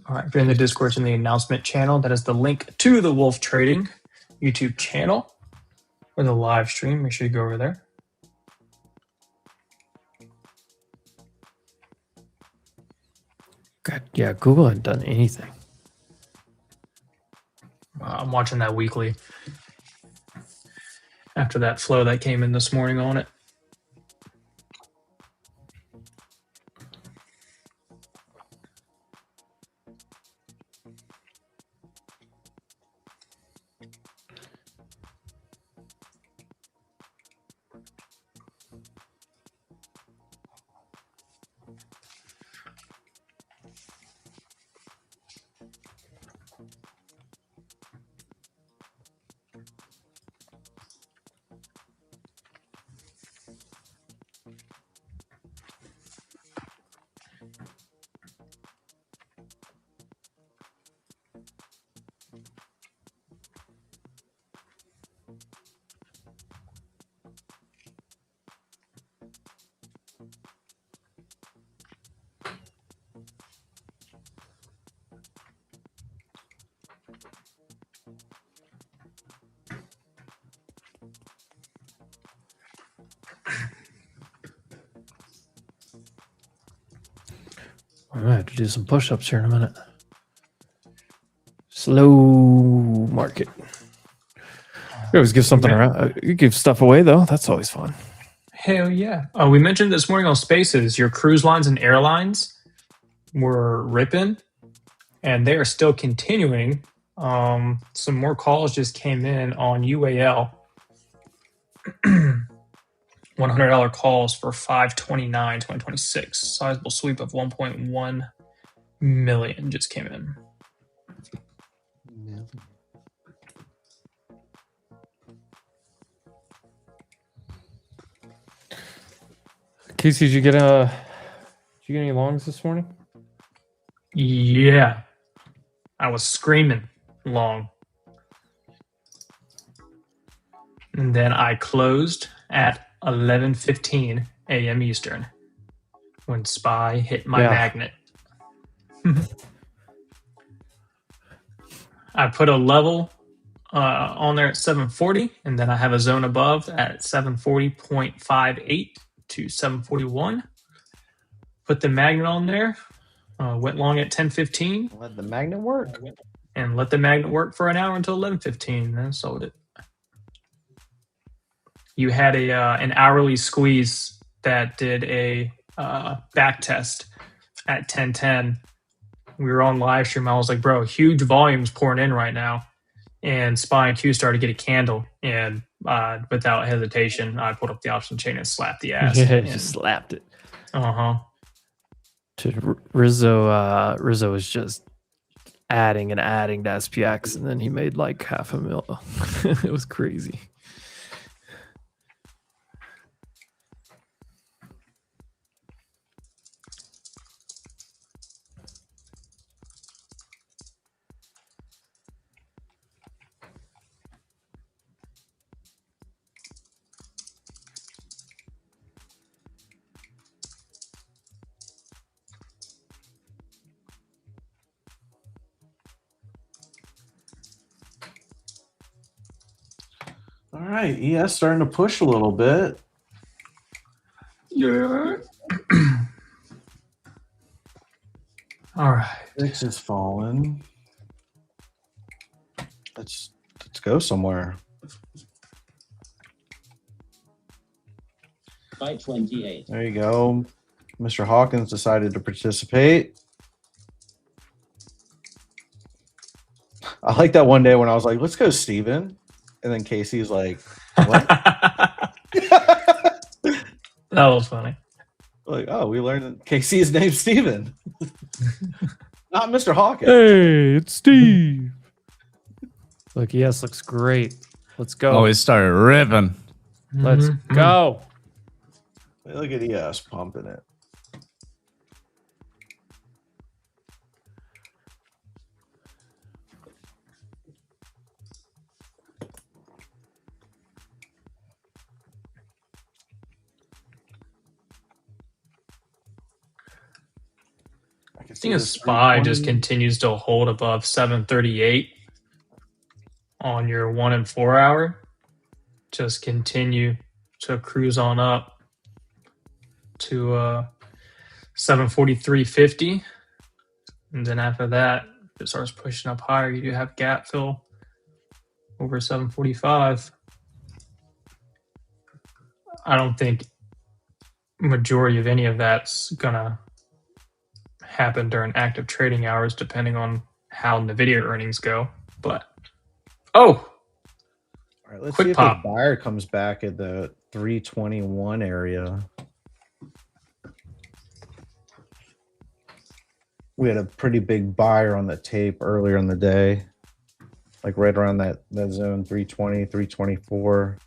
right, if you're in the Discord, in the announcement channel, that is the link to the Wolf Trading YouTube channel or the live stream. Make sure you go over there. God, yeah, Google hadn't done anything. I'm watching that weekly after that flow that came in this morning on it. I'm gonna have to do some push-ups here in a minute. Slow market. You always give something around. You give stuff away though. That's always fun. Hell yeah. We mentioned this morning on Spaces, your cruise lines and airlines were ripping, and they are still continuing. Some more calls just came in on UAL. $100 calls for 5/29, 2026. Sizable sweep of 1.1 million just came in. Casey, did you get any longs this morning? Yeah. I was screaming long. And then I closed at 11:15 a.m. Eastern when SPY hit my magnet. I put a level on there at 740, and then I have a zone above at 740.58 to 741. Put the magnet on there, went long at 10:15. Let the magnet work. And let the magnet work for an hour until 11:15, then sold it. You had an hourly squeeze that did a back test at 10:10. We were on live stream. I was like, bro, huge volumes pouring in right now. And SPY and Q started to get a candle. And without hesitation, I pulled up the option chain and slapped the ass. Yeah, and just slapped it. Uh-huh. Rizzo was just adding and adding to SPX, and then he made like $500,000. It was crazy. All right, ES starting to push a little bit. Yeah. All right. VIX is falling. Let's go somewhere. By 28. There you go. Mr. Hawkins decided to participate. I like that one day when I was like, let's go, Steven. And then Casey's like, what? That was funny. Like, oh, we learned that Casey's name's Steven. Not Mr. Hawkins. Hey, it's Steve. Look, yes, looks great. Let's go. Oh, he started ripping. Let's go. Hey, look at ES pumping it. I think a SPY just continues to hold above 738 on your 1 and 4 hour. Just continue to cruise on up to 743.50. And then after that, if it starts pushing up higher, you do have gap fill over 745. I don't think majority of any of that's gonna happen during active trading hours, depending on how NVIDIA earnings go. But all right, let's quick see if pop. the buyer comes back at the 321 area. We had a pretty big buyer on the tape earlier in the day, like right around that zone, 320, 324.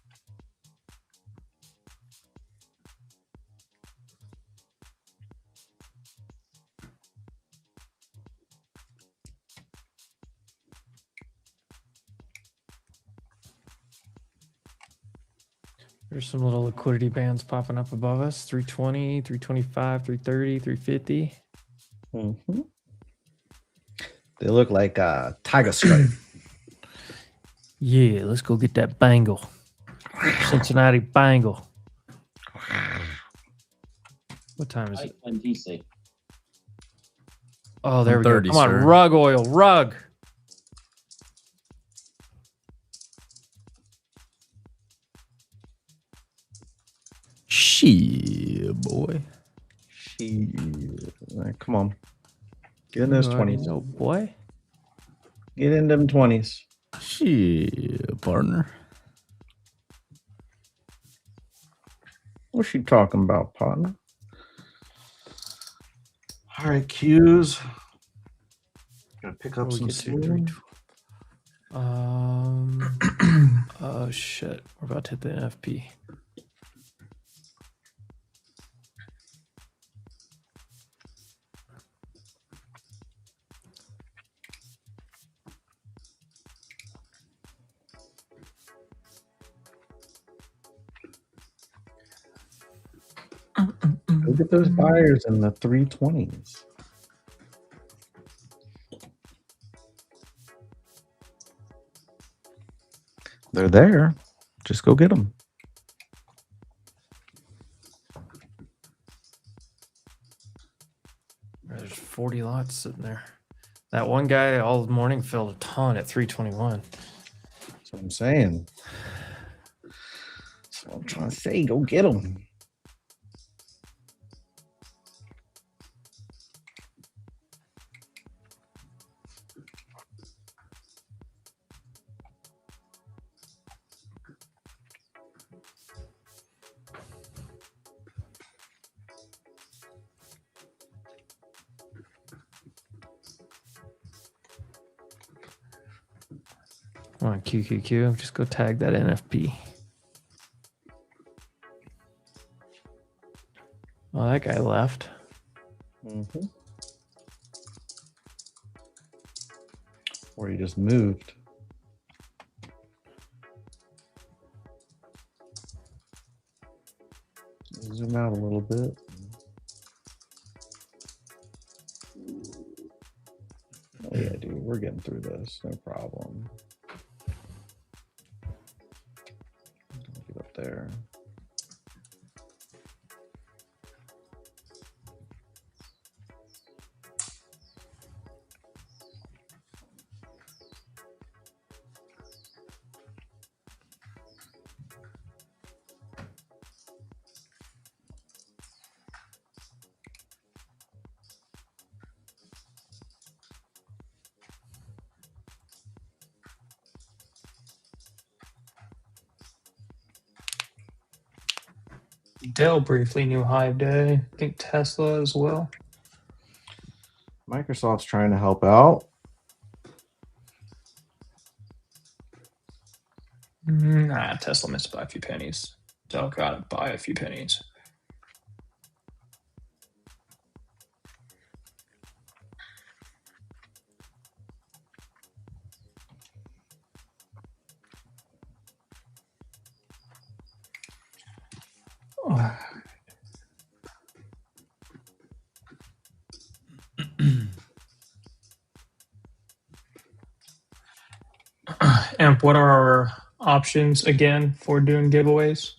There's some little liquidity bands popping up above us. 320, 325, 330, 350. Mm-hmm. They look like tiger stripe. Yeah, let's go get that bangle. Cincinnati bangle. What time is it? 26. Oh, there we go. 30, Come on, sir. rug oil, rug. Shit, boy. Shit. All right, come on. Get in those 20s. No, boy. Get in them 20s. Shit, partner. What's she talking about, partner? All right, Q's. Gotta pick up some steam. Oh shit, we're about to hit the NFP. Look at those buyers in the 320s. They're there. Just go get them. There's 40 lots sitting there. That one guy all morning filled a ton at 321. That's what I'm saying. That's what I'm trying to say. Go get them. Come on, QQQ. Just go tag that NFP. Oh, that guy left. Mm-hmm. Or he just moved. Zoom out a little bit. Oh yeah, dude, we're getting through this. No problem. there. Dell briefly new high day. I think Tesla as well. Microsoft's trying to help out. Nah, Tesla missed by a few pennies. Dell got it by a few pennies. Amp, what are our options again for doing giveaways?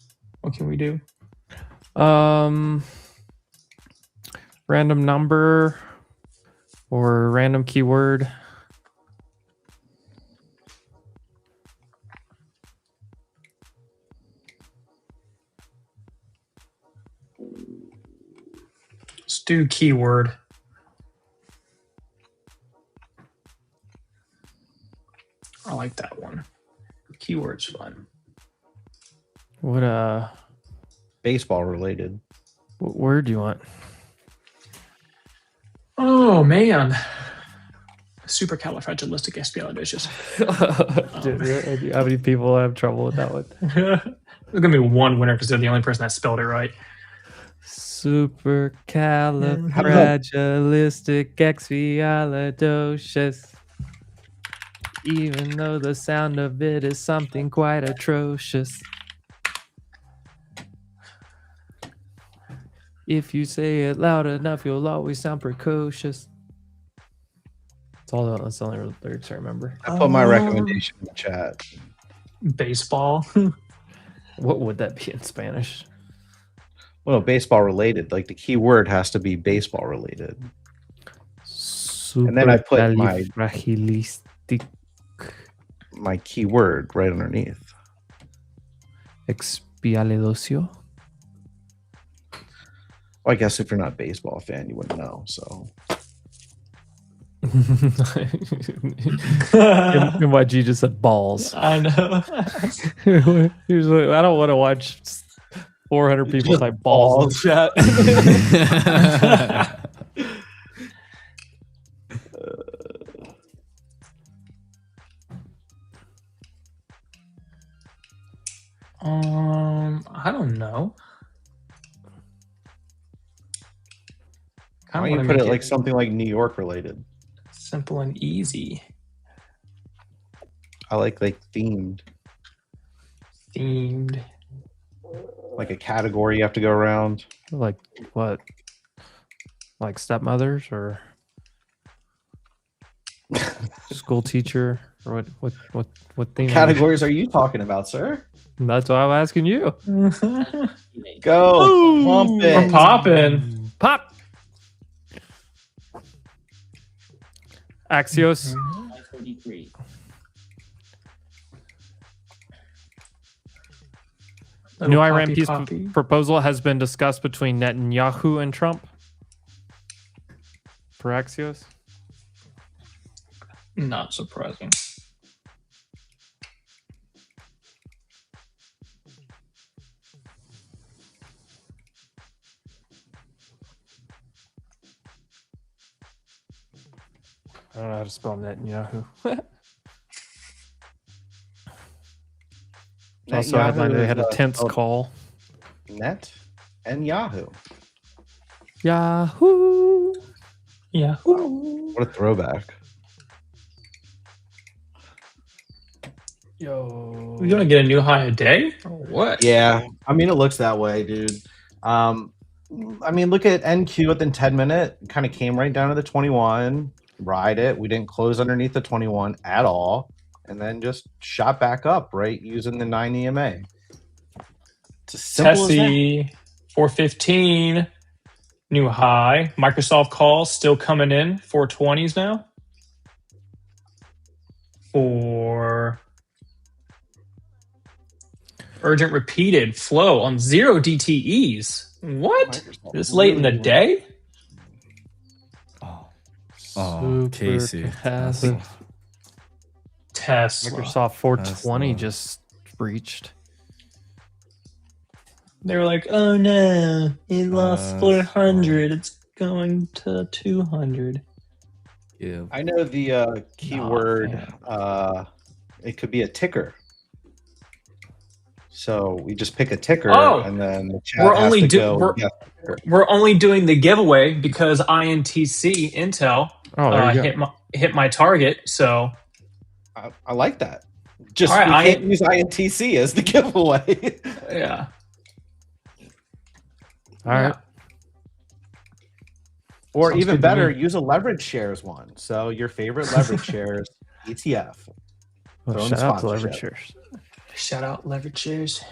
What can we do? Random number or random keyword. Let's do keyword. I like that one. Keyword's fun. What Baseball related. what word do you want? Oh man. Supercalifragilisticexpialidocious. How many people have trouble with that one? There's gonna be one winner because they're the only person that spelled it right. Supercalifragilisticexpialidocious. Even though the sound of it is something quite atrocious. If you say it loud enough, you'll always sound precocious. That's the only lyrics I remember. I put my recommendation in the chat. Baseball. What would that be in Spanish? Well, baseball related. Like the key word has to be baseball related. And then I put my keyword right underneath. Expialidocio. Well, I guess if you're not a baseball fan, you wouldn't know. So. NYG just said balls. I know. Usually, I don't want to watch 400 people type balls in the chat. I don't know. Why don't you put it like something like New York related? Simple and easy. I like themed. Themed. Like a category you have to go around. Like what? Like stepmothers or school teacher or what theme? Categories are you talking about, sir? That's why I'm asking you. Go. Pump it. We're popping. Pop. Axios. 543. New Iran peace proposal has been discussed between Netanyahu and Trump. For Axios. Not surprising. I don't know how to spell Netanyahu. Also, I headline they had a tense call. Net and Yahoo. Yahoo. Yahoo. What a throwback. Yo. We're gonna get a new high a day? Or what? Yeah. I mean, it looks that way, dude. I mean, look at NQ within 10 minutes. Kind of came right down to the 21. Ride it. We didn't close underneath the 21 at all. And then just shot back up, right? Using the 9 EMA. It's as simple as that. Tessie, 415, new high. Microsoft calls still coming in, 420s now. For urgent repeated flow on 0 DTEs. What? Microsoft This late in the really day? Oh, Super Casey. passive. Tesla. Microsoft 420 Tesla. just breached. They were like, oh no, it lost 400. It's going to 200. Yeah. I know the keyword. man. It could be a ticker. So we just pick a ticker, and then the chat we're has only to do- go. we're- guess. We're only doing the giveaway because INTC Intel there you go. hit my target. So I like that. Just all right, we can't use INTC as the giveaway. yeah. All right. Or Sounds even good to better, me. use a leverage shares one. So your favorite leverage shares ETF. Well, Throw in shout out to leverage sponsorship. shares. Shout out leverage shares.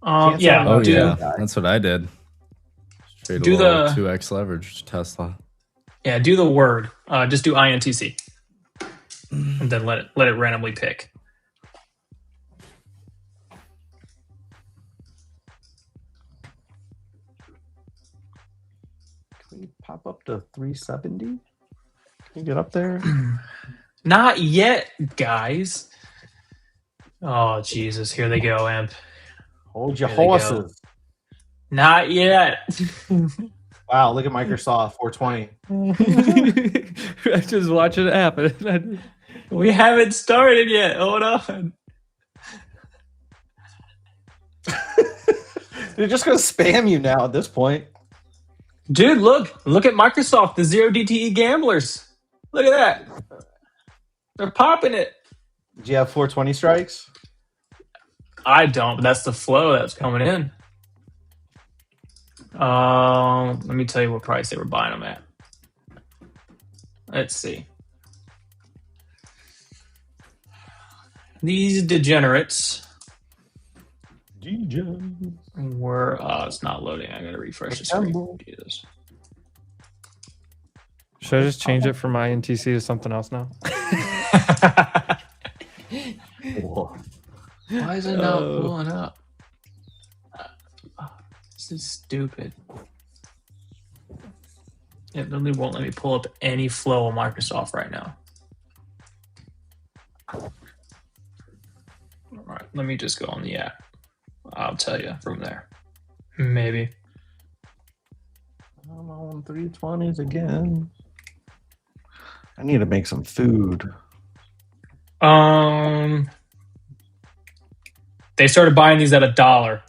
Can't say Yeah. I'm Oh not a yeah, guy. that's what I did. Straight Do the- 2x leverage Tesla. Yeah, do the word. Just do INTC, and then let it randomly pick. Can we pop up to 370? Can you get up there? Not yet, guys. Oh Jesus! Here they go, Imp. Hold your Here they go. horses. Not yet. Wow, look at Microsoft 420. I just watch it happen. We haven't started yet. Hold on. They're just gonna spam you now at this point. Dude, look at Microsoft, the 0 DTE gamblers. Look at that. They're popping it. Do you have 420 strikes? I don't, but that's the flow that's coming in. Let me tell you what price they were buying them at. Let's see. These degenerates were it's not loading. I gotta refresh the screen. Jesus. Should I just change it from INTC to something else now? Why is it not pulling up? This is stupid. It literally won't let me pull up any flow on Microsoft right now. All right, let me just go on the app. I'll tell you from there. Maybe. I'm on 320s again. I need to make some food. They started buying these at $1.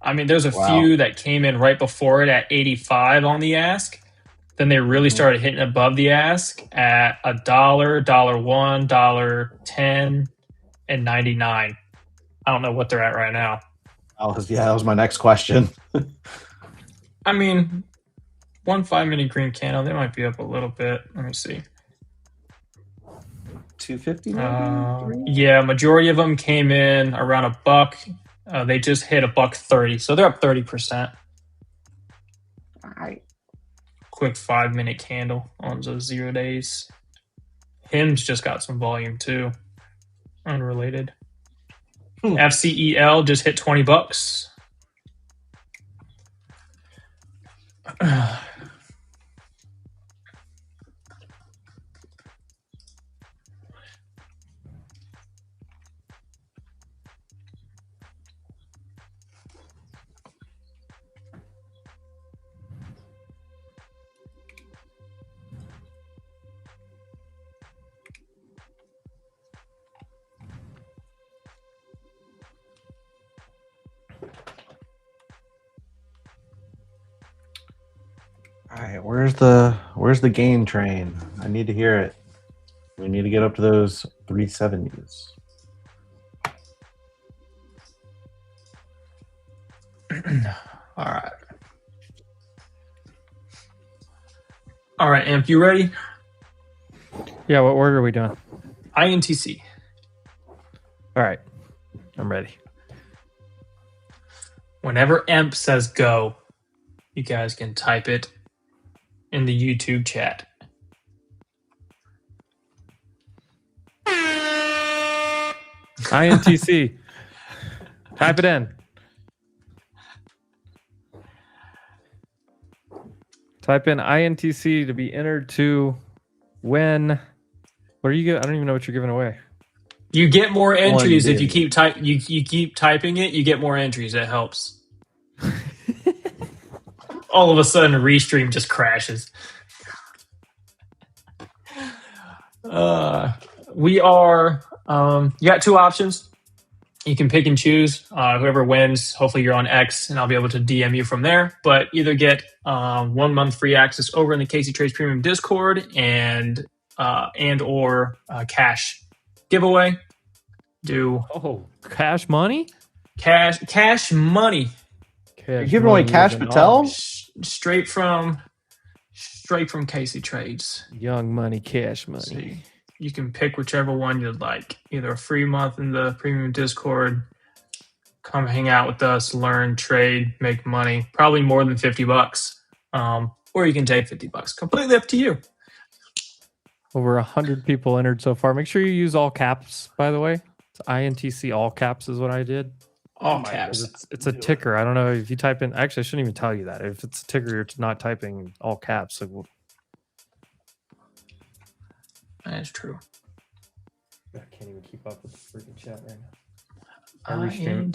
I mean, there's a Wow. few that came in right before it at 85 on the ask. Then they really started hitting above the ask at $1, $1, $1.10, and 99. I don't know what they're at right now. That was my next question. I mean, 1 5-minute green candle, they might be up a little bit. Let me see. 250 Yeah, majority of them came in around $1. They just hit $1.30, so they're up 30%. All right. Quick 5-minute candle on those 0 days. Hims just got some volume too. Unrelated. FCEL just hit $20. All right, where's the gain train? I need to hear it. We need to get up to those 370s. All right. All right, Amp, you ready? Yeah, what order are we doing? INTC. All right. I'm ready. Whenever Emp says go, you guys can type it in the YouTube chat. INTC. Type it in. Type in INTC to be entered to win. What are you? I don't even know what you're giving away. You get more entries if you billion. keep you keep typing it. You get more entries. That helps. All of a sudden, Restream just crashes. We are. You got two options. You can pick and choose. Whoever wins, hopefully you're on X, and I'll be able to DM you from there. But either get 1 month free access over in the Casey Trades Premium Discord and or cash giveaway. Do cash money? Cash money. You're giving away Cash Patel? Straight from Casey Trades. Young money, cash money. So you can pick whichever one you'd like. Either a free month in the premium Discord, come hang out with us, learn, trade, make money, probably more than $50. Or you can take $50. Completely up to you. Over 100 people entered so far. Make sure you use all caps, by the way. It's INTC all caps is what I did. All caps. It's a ticker. I don't know if you type in. Actually, I shouldn't even tell you that. If it's a ticker, you're not typing all caps. Like, that's true. I can't even keep up with the freaking chat right now. My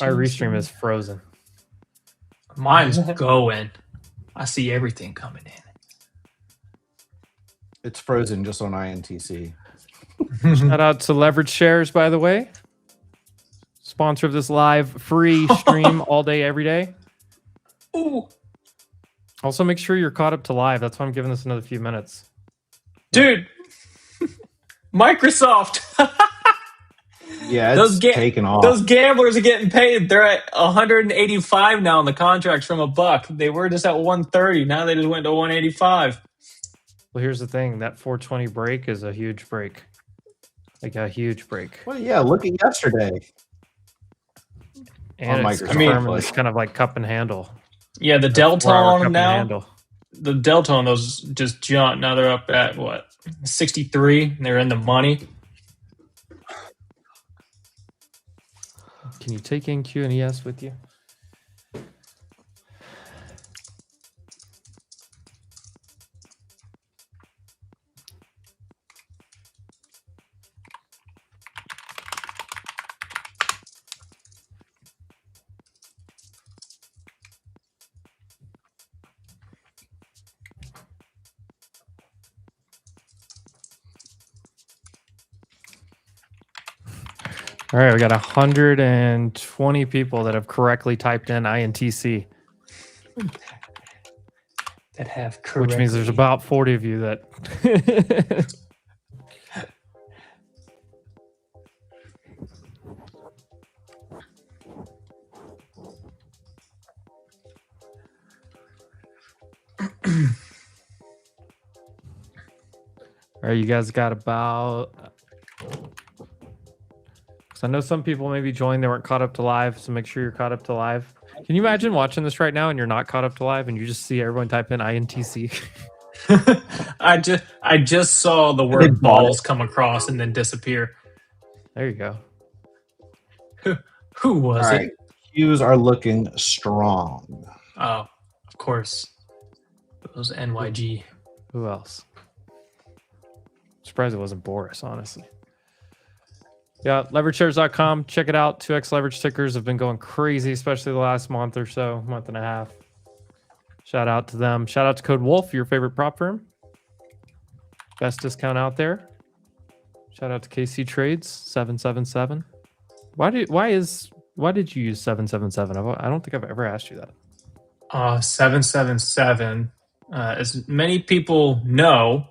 restream is frozen. Mine's going. I see everything coming in. It's frozen just on INTC. Shout out to Leverage Shares, by the way. Sponsor of this live free stream all day, every day. Ooh. Also, make sure you're caught up to live. That's why I'm giving this another few minutes. Dude, Microsoft. Yeah, it's taking off. Those gamblers are getting paid. They're at 185 now on the contracts from $1. They were just at 130. Now they just went to 185. Well, here's the thing. That 420 break is a huge break. Like a huge break. Well, yeah, look at yesterday. And it's kind of like cup and handle. Yeah, the delta on them now. Handle. The delta on those just jumped. Now they're up at what? 63. And they're in the money. Can you take NQ and ES with you? All right, we got 120 people that have correctly typed in INTC. That have correctly. Which means there's about 40 of you that... All right, you guys got about... I know some people maybe joined, they weren't caught up to live, so make sure you're caught up to live. Can you imagine watching this right now and you're not caught up to live and you just see everyone type in INTC? I just saw the word balls come across and then disappear. There you go. Who was it? Qs are looking strong. Oh, of course. Those NYG. Who else? Surprised it wasn't Boris, honestly. Yeah, leverageshares.com. Check it out. 2x leverage tickers have been going crazy, especially the last month or so, month and a half. Shout out to them. Shout out to Code Wolf, your favorite prop firm. Best discount out there. Shout out to KC Trades 777. Why did you use 777? I don't think I've ever asked you that. 777. As many people know,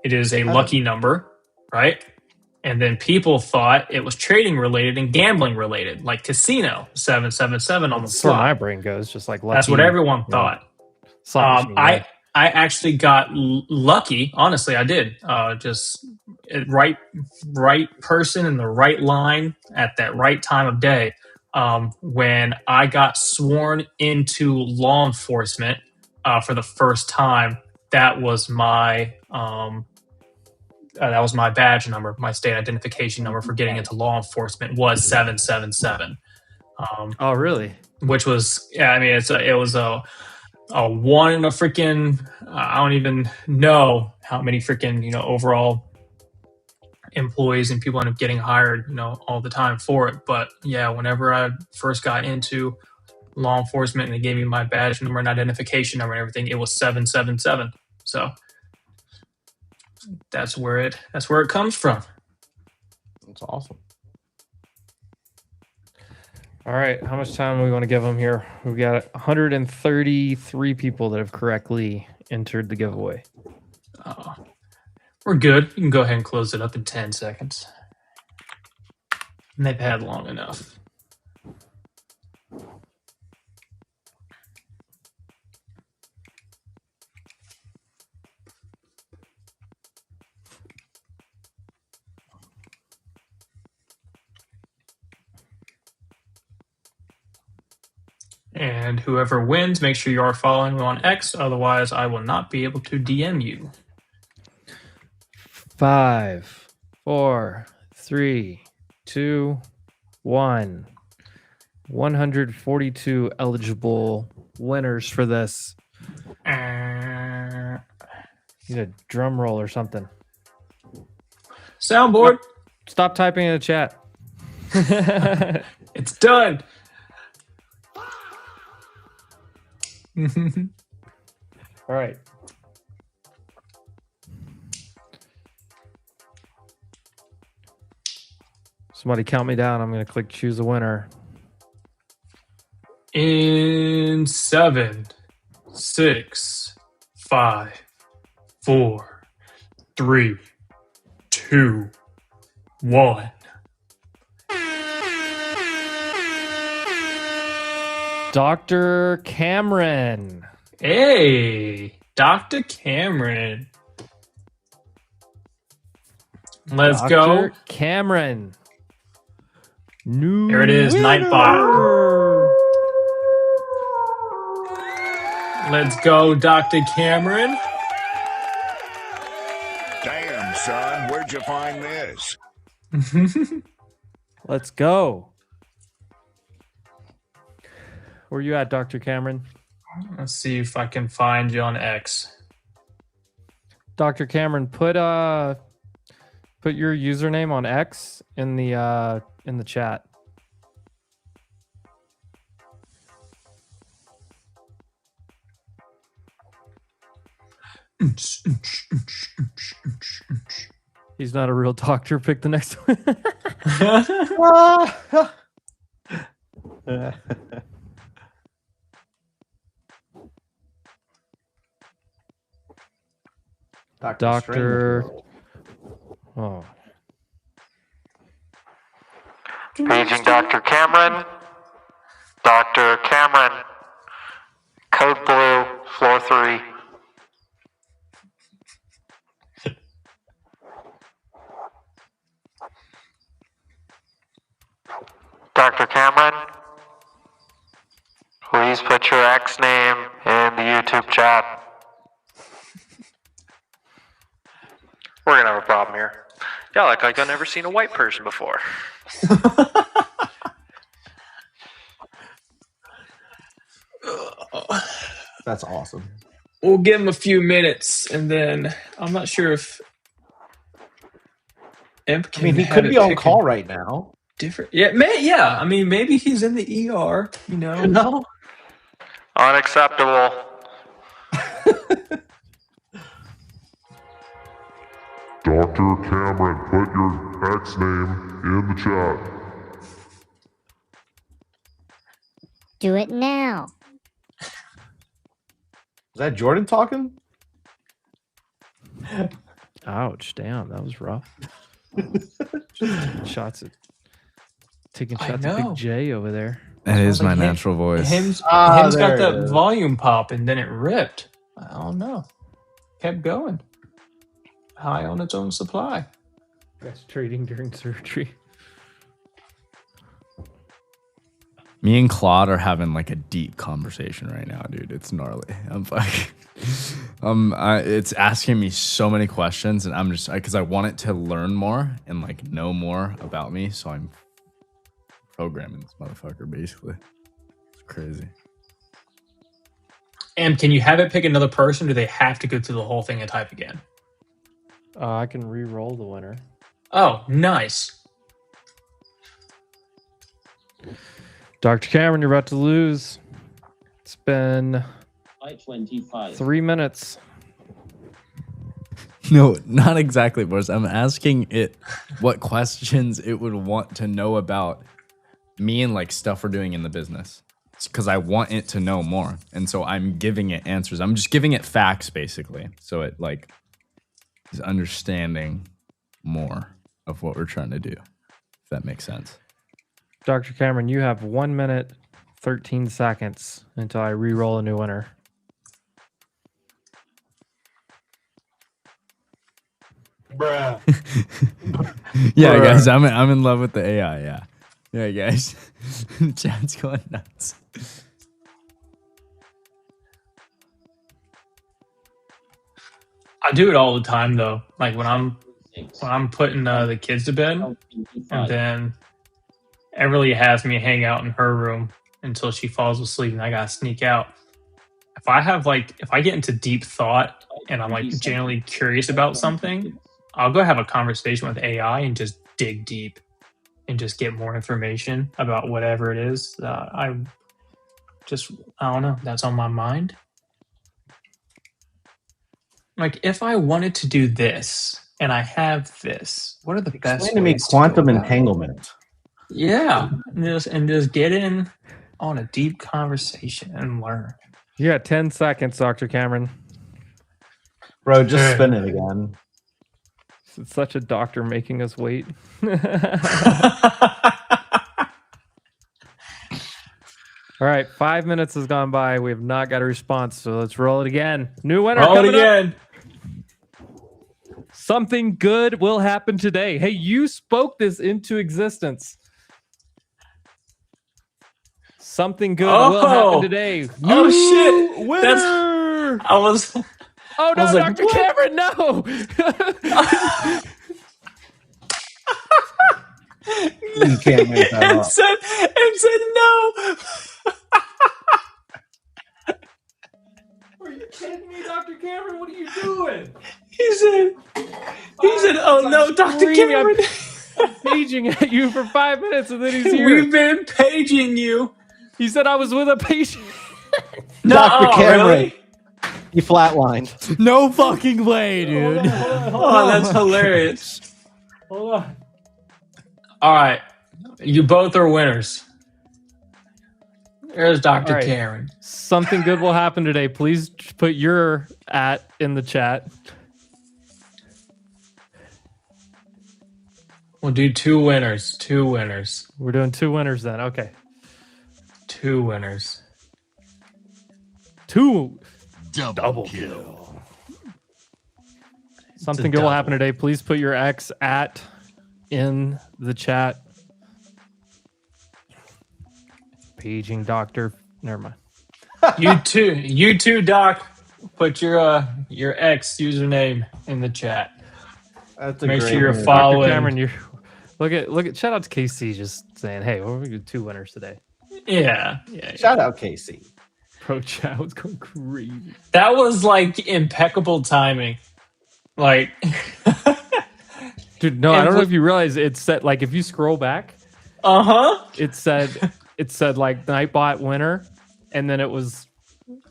it is a lucky number, right? And then people thought it was trading related and gambling related, like casino 777 on the That's where slot. my brain goes, just like lucky. That's what everyone thought. I actually got lucky. Honestly, I did. Just right person in the right line at that right time of day. when I got sworn into law enforcement for the first time. That was my badge number, my state identification number for getting into law enforcement was 777. Oh, really? Which was, yeah, I mean, it was a one in a freaking, I don't even know how many freaking, overall employees and people end up getting hired, all the time for it. But yeah, whenever I first got into law enforcement and they gave me my badge number and identification number and everything, it was 777. So that's where it comes from. That's awesome. All right, how much time do we want to give them here? We've got 133 people that have correctly entered the giveaway. We're good. You can go ahead and close it up in 10 seconds. And they've had long enough. And whoever wins, make sure you are following me on X. Otherwise, I will not be able to DM you. 5, 4, 3, 2, 1. 142 eligible winners for this. Need a drum roll or something. Soundboard. Stop typing in the chat. It's done. All right. Somebody count me down. I'm going to click choose a winner. In 7, 6, 5, 4, 3, 2, 1. Dr. Cameron. Hey, Dr. Cameron. Let's go. Cameron. New There it is, winner. Nightbot. Let's go, Dr. Cameron. Damn, son, where'd you find this? Let's go. Where you at, Dr. Cameron? Let's see if I can find you on X. Dr. Cameron, put your username on X in the chat. He's not a real doctor. Pick the next one. Doctor. Oh. Paging Dr. Cameron. Dr. Cameron. Code blue, floor 3. Dr. Cameron, please put your X name in the YouTube chat. We're gonna have a problem here. Y'all act like I've never seen a white person before. That's awesome. We'll give him a few minutes, and then I'm not sure if Imp can. I mean, he could be on call right now. Different, yeah, yeah. I mean, maybe he's in the ER. No. Unacceptable. Dr. Cameron, put your X name in the chat. Do it now. Is that Jordan talking? Ouch! Damn, that was rough. Taking shots at Big J over there. That is my natural voice. Him's got that is. volume pop, and then it ripped. I don't know. Kept going. High on its own supply. That's trading during surgery. Me and Claude are having like a deep conversation right now, dude. It's gnarly. I'm fucking. It's asking me so many questions, and I'm just because I want it to learn more and like know more about me. So I'm programming this motherfucker basically. It's crazy. And can you have it pick another person? Or do they have to go through the whole thing and type again? I can re-roll the winner. Oh, nice. Dr. Cameron, you're about to lose. It's been 3 minutes. No, not exactly, Boris. I'm asking it what questions it would want to know about me and like stuff we're doing in the business. Because I want it to know more. And so I'm giving it answers. I'm just giving it facts, basically. So it like is understanding more of what we're trying to do. If that makes sense. Dr. Cameron, you have 1 minute, 13 seconds until I re-roll a new winner. Bruh. Yeah, Bruh. guys, I'm in love with the AI. Yeah, yeah, guys. Chat's going nuts. I do it all the time though. Like when I'm putting the kids to bed, and then Everly has me hang out in her room until she falls asleep, and I gotta sneak out. If I get into deep thought and I'm like genuinely curious about something, I'll go have a conversation with AI and just dig deep and just get more information about whatever it is. I don't know. That's on my mind. Like if I wanted to do this and I have this, what are the best Explain to me ways quantum go about it? entanglement. Yeah, and just get in on a deep conversation and learn. You got 10 seconds, Dr. Cameron. Bro, just spin it again. It's such a doctor making us wait. All right, 5 minutes has gone by. We have not got a response, so let's roll it again. New winner Roll it coming up. again. Something good will happen today. Hey, you spoke this into existence. Something good will happen today. Oh New shit! winner! I was. Oh no, I was like, Dr. Cameron, no! You can't make that up. It said no. Are you kidding me, Dr. Cameron? What are you doing? He said, "Oh no, Dr. Cameron." I'm paging at you for 5 minutes, and then he's here. We've been paging you. He said I was with a patient. No, Dr. Cameron, really? you flatlined. No fucking way, dude. Oh, that's hilarious. Hold on. All right, you both are winners. There's Dr. All right. Cameron. Something good will happen today. Please put your @ in the chat. We'll do 2 winners. 2 winners. We're doing 2 winners then. Okay. 2 winners. 2 double kill. Something good will happen today. Please put your X @ in the chat. Paging Doctor. Never mind. You too, Doc. Put your X username in the chat. That's a Make great sure you're move. following. Dr. Cameron, you look at. Shout out to KC just saying, hey, we're gonna do 2 winners today. Yeah. Shout out Casey. Pro chat was going crazy. That was like impeccable timing. Like, Dude, no, I don't know if you realize it said like if you scroll back, it said like Nightbot winner, and then it was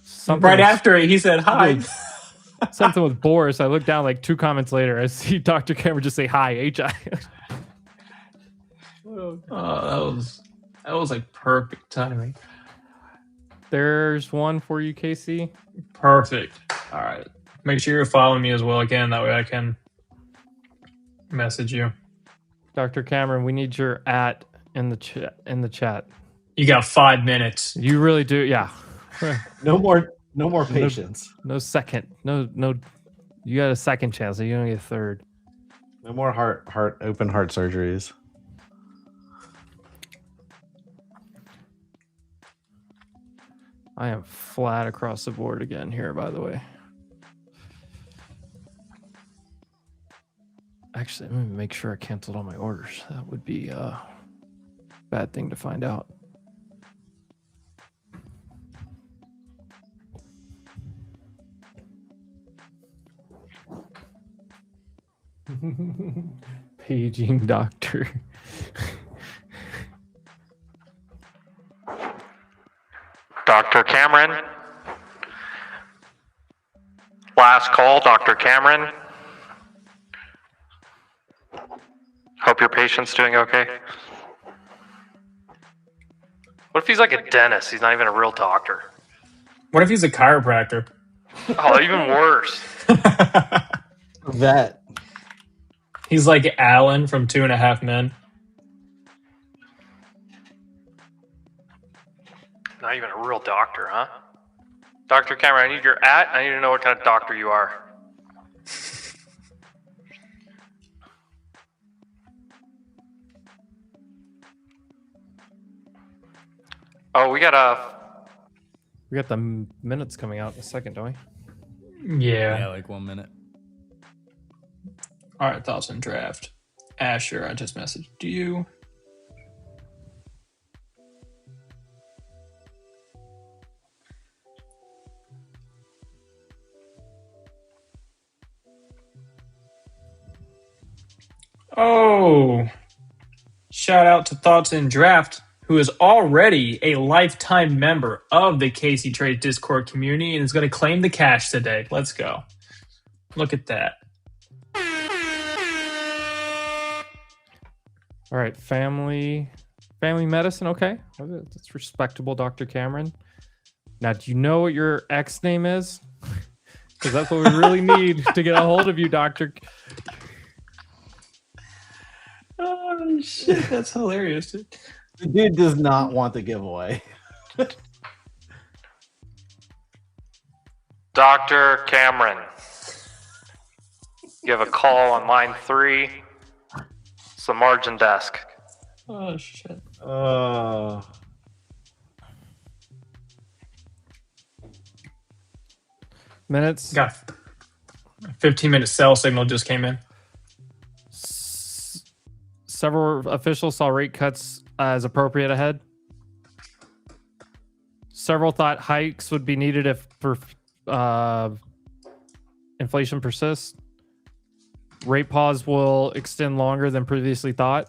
something right with- after it, he said hi. something with Boris. I look down like 2 comments later. I see Dr. Cameron just say hi, HI. Oh, that was like perfect timing. There's one for you, KC. Perfect. All right. Make sure you're following me as well again. That way I can message you. Dr. Cameron, we need your @ in the chat. You got 5 minutes. You really do, yeah. No more patience. No second. No. You got a second chance. So you don't get a third. No more open heart surgeries. I am flat across the board again here, by the way. Actually, let me make sure I canceled all my orders. That would be a bad thing to find out. Paging doctor. Dr. Cameron. Last call, Dr. Cameron. Hope your patient's doing okay. What if he's like a dentist? He's not even a real doctor. What if he's a chiropractor? Oh, even worse. Vet. He's like Alan from 2.5 Men. Not even a real doctor, huh? Dr. Cameron, I need your I need to know what kind of doctor you are. Oh, we got the minutes coming out in a second, don't we? Yeah. Like 1 minute. All right, thoughts on draft. Asher, I just messaged you. Oh, shout out to Thoughts in Draft, who is already a lifetime member of the Casey Trade Discord community and is going to claim the cash today. Let's go. Look at that. All right, family medicine. Okay, that's respectable, Dr. Cameron. Now, do you know what your X name is? Because that's what we really need to get a hold of you, Doctor. Oh shit, that's hilarious. The dude does not want the giveaway. Dr. Cameron. You have a call on line 3. It's the margin desk. Oh shit. Minutes. Got a 15-minute sell signal just came in. Several officials saw rate cuts as appropriate ahead. Several thought hikes would be needed if inflation persists. Rate pause will extend longer than previously thought.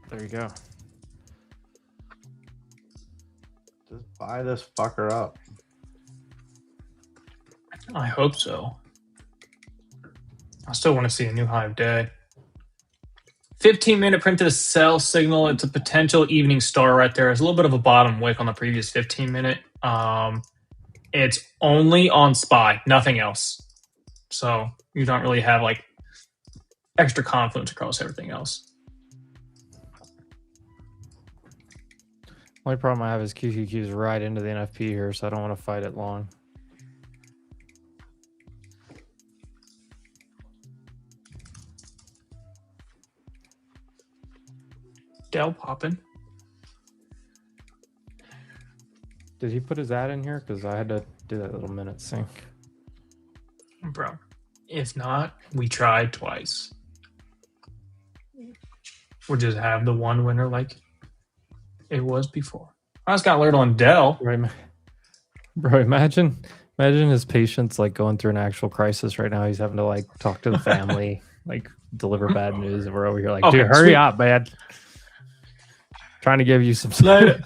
There you go. Just buy this fucker up. I hope so. I still want to see a new high of day. 15-minute print to the sell signal. It's a potential evening star right there. It's a little bit of a bottom wick on the previous 15-minute. It's only on SPY, nothing else. So you don't really have like extra confluence across everything else. Only problem I have is QQQ is right into the NFP here, so I don't want to fight it long. Dell popping. Did he put his ad in here? Because I had to do that little minute sync. Bro, if not, we tried twice. We'll just have the one winner like it was before. I just got alert on Dell. Bro, imagine his patient's like going through an actual crisis right now. He's having to like talk to the family, like deliver bad news, and we're over here like, Okay, dude, hurry sweet. up, man. Trying to give you some sleep.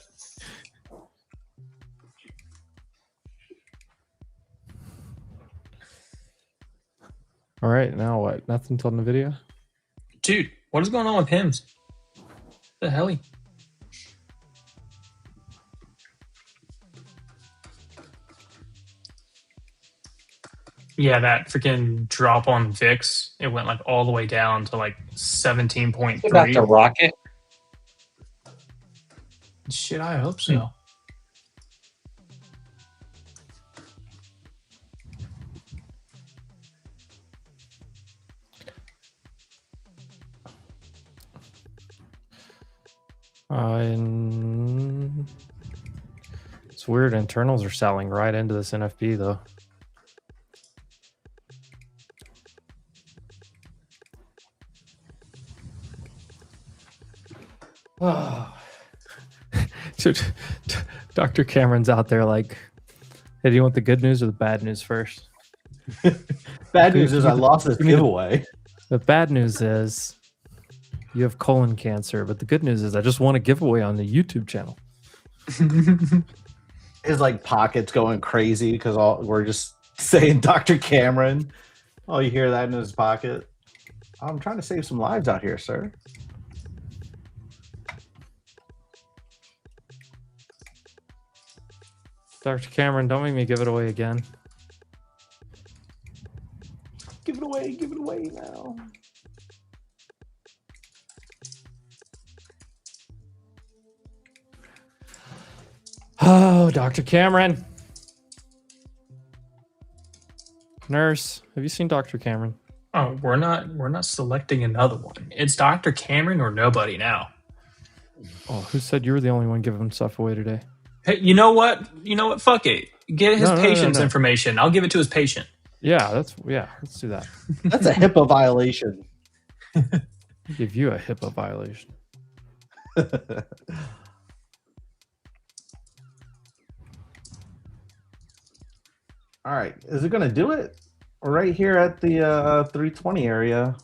All right, now what? Nothing till NVIDIA? Dude, what is going on with him? The hell? Yeah, that freaking drop on VIX, it went like all the way down to like 17.3. About to rocket. Shit, I hope so. It's weird. Internals are selling right into this NFP though. Oh. Dr. Cameron's out there like, hey, do you want the good news or the bad news first? Bad news is I lost this giveaway. The bad news is you have colon cancer, but the good news is I just won a giveaway on the YouTube channel. His like pockets going crazy because we're just saying Dr. Cameron. Oh, you hear that in his pocket? I'm trying to save some lives out here, sir. Dr. Cameron, don't make me give it away again. Give it away now. Oh, Dr. Cameron. Nurse, have you seen Dr. Cameron? Oh, we're not selecting another one. It's Dr. Cameron or nobody now. Oh, who said you were the only one giving stuff away today? Hey, you know what? Fuck it. Get his patient's no. information. I'll give it to his patient. Yeah, let's do that. That's a HIPAA violation. I'll give you a HIPAA violation. All right, is it going to do it? We're right here at the 320 area.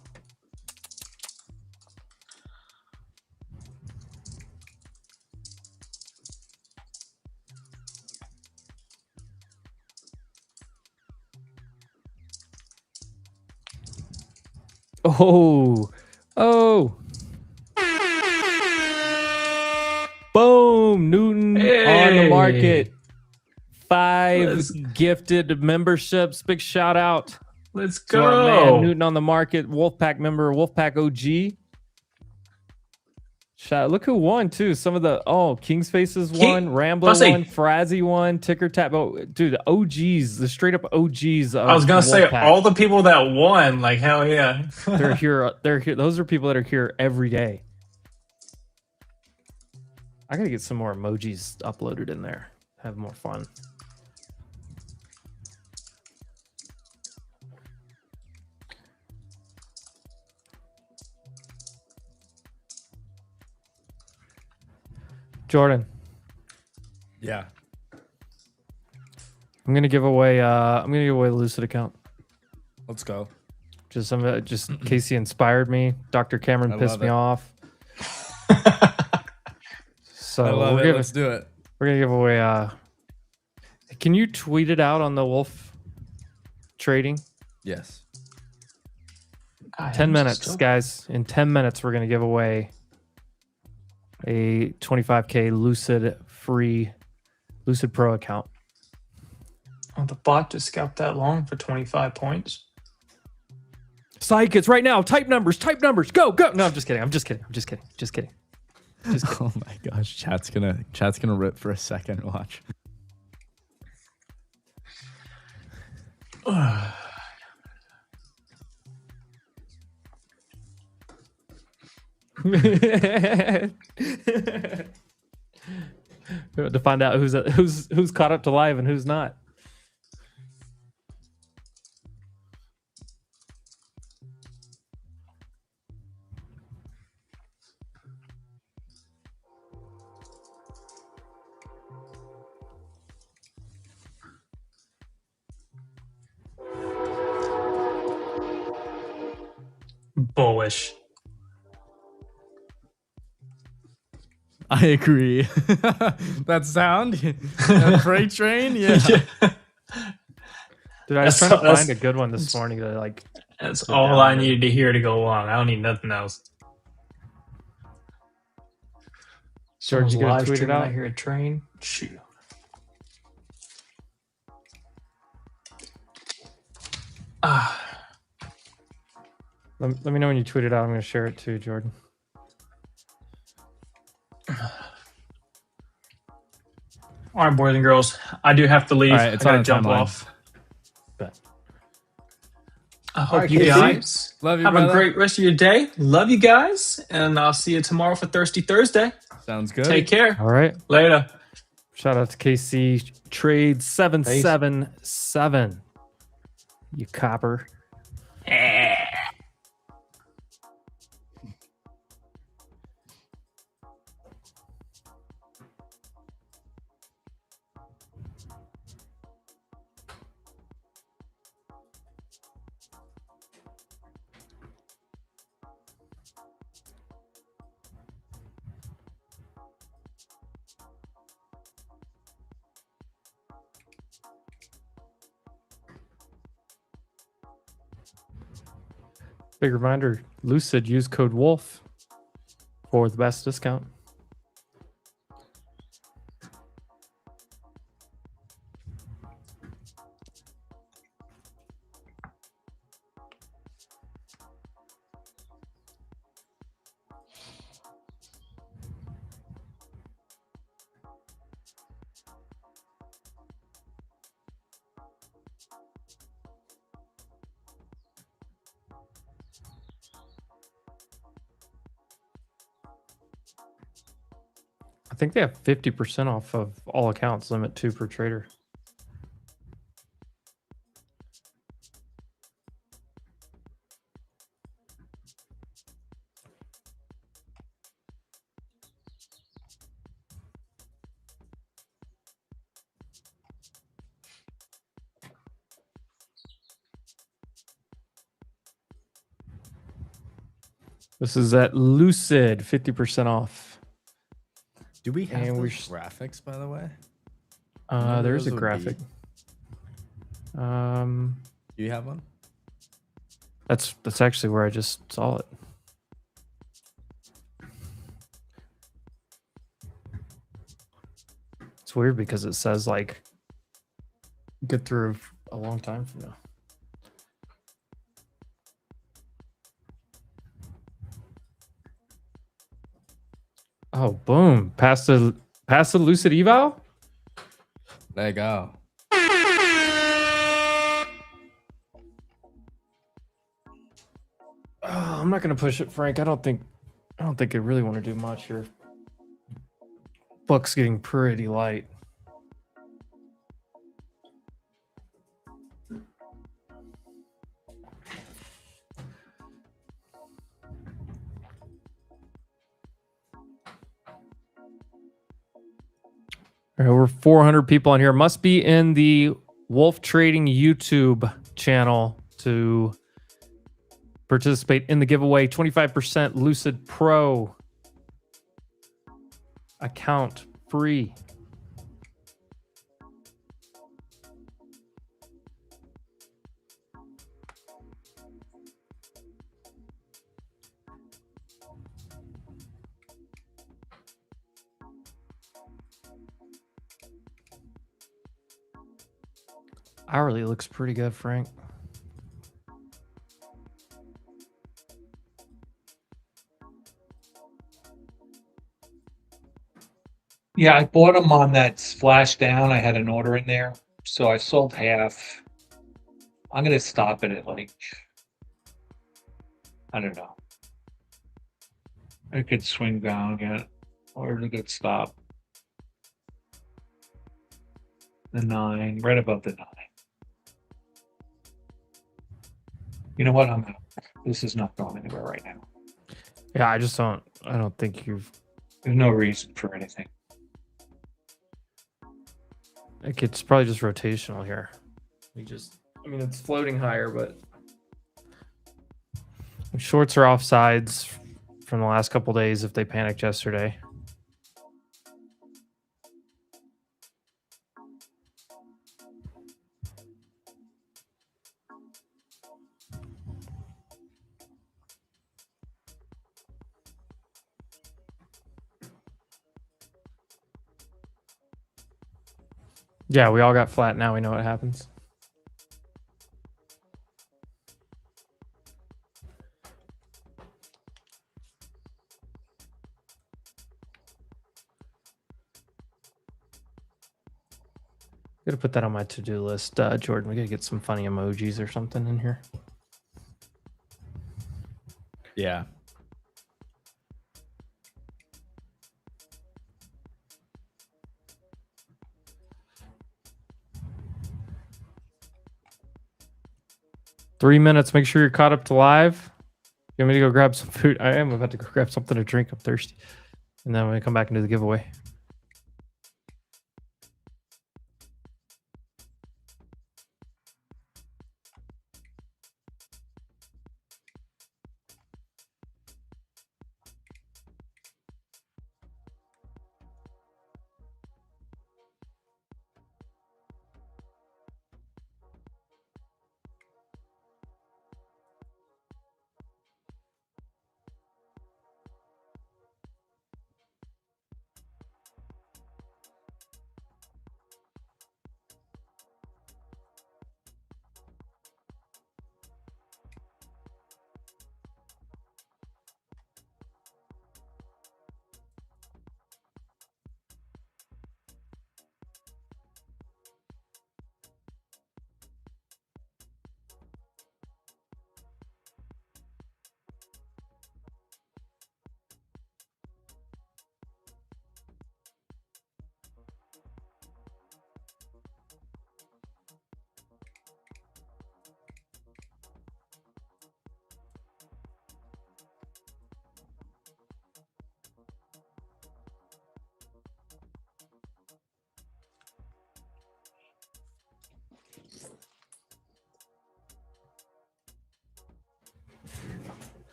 Oh. Boom. Newton on the market. 5 gifted memberships. Big shout out. Let's to our man go. Newton on the market. Wolfpack member, Wolfpack OG. Look who won too. Some of the King's Faces won, Rambler won, Frazzy won, Ticker Tap. Oh, dude, the OGs, the straight up OGs. I was gonna say all the people that won, like hell yeah. They're here. Those are people that are here every day. I gotta get some more emojis uploaded in there. Have more fun. Jordan. Yeah. I'm gonna give away the Lucid account. Let's go. Just Casey inspired me. Dr. Cameron pissed me off. So I love it. Let's do it. We're gonna give away can you tweet it out on the Wolf Trading? Yes. 10 minutes, guys. In 10 minutes, we're gonna give away a 25K Lucid free Lucid Pro account. Oh, the bot just scalped that long for 25 points. Psych, it's right now. Type numbers. Go. No, I'm just kidding. Oh my gosh, chat's gonna rip for a second. Watch. To find out who's caught up to live and who's not. Bullish. I agree. That sound, that freight train, yeah. Dude, I was trying to find a good one this morning to like. That's all I needed to hear to go along. I don't need nothing else. George, you gonna tweet it out? I hear a train. Shoot. Let me know when you tweet it out. I'm gonna share it too, Jordan. All right, boys and girls. I do have to leave. All right, it's I gotta on jump timeline. off. Bet. I hope right, you Casey. guys Love you, have brother. a great rest of your day. Love you guys, and I'll see you tomorrow for Thirsty Thursday. Sounds good. Take care. All right. Later. Shout out to KC Trade 777. You copper. Big reminder, Lucid, use code WOLF for the best discount. I think they have 50% off of all accounts, limit 2 per trader. This is at Lucid, 50% off. Do we have And those we're graphics, by the way? There's a those would graphic. Do you have one? That's actually where I just saw it. It's weird because it says like good through a long time from now. Oh, boom. Past the Lucid Eval? There you go. Oh, I'm not gonna push it, Frank. I don't think I really want to do much here. Book's getting pretty light. All right, over 400 people on here. Must be in the Wolf Trading YouTube channel to participate in the giveaway. 25% Lucid Pro account free. Hourly looks pretty good, Frank. Yeah, I bought them on that splash down. I had an order in there, so I sold half. I'm gonna stop it at like, I don't know. It could swing down again, or it could stop. The 9, right above the 9. You know what? This is not going anywhere right now. Yeah, I don't think There's no reason for anything. It's probably just rotational here. It's floating higher, but shorts are off sides from the last couple days if they panicked yesterday. Yeah, we all got flat. Now we know what happens. Gotta put that on my to-do list, Jordan. We gotta get some funny emojis or something in here. Yeah. 3 minutes. Make sure you're caught up to live. You want me to go grab some food? I am about to go grab something to drink. I'm thirsty. And then I'm going to come back and do the giveaway.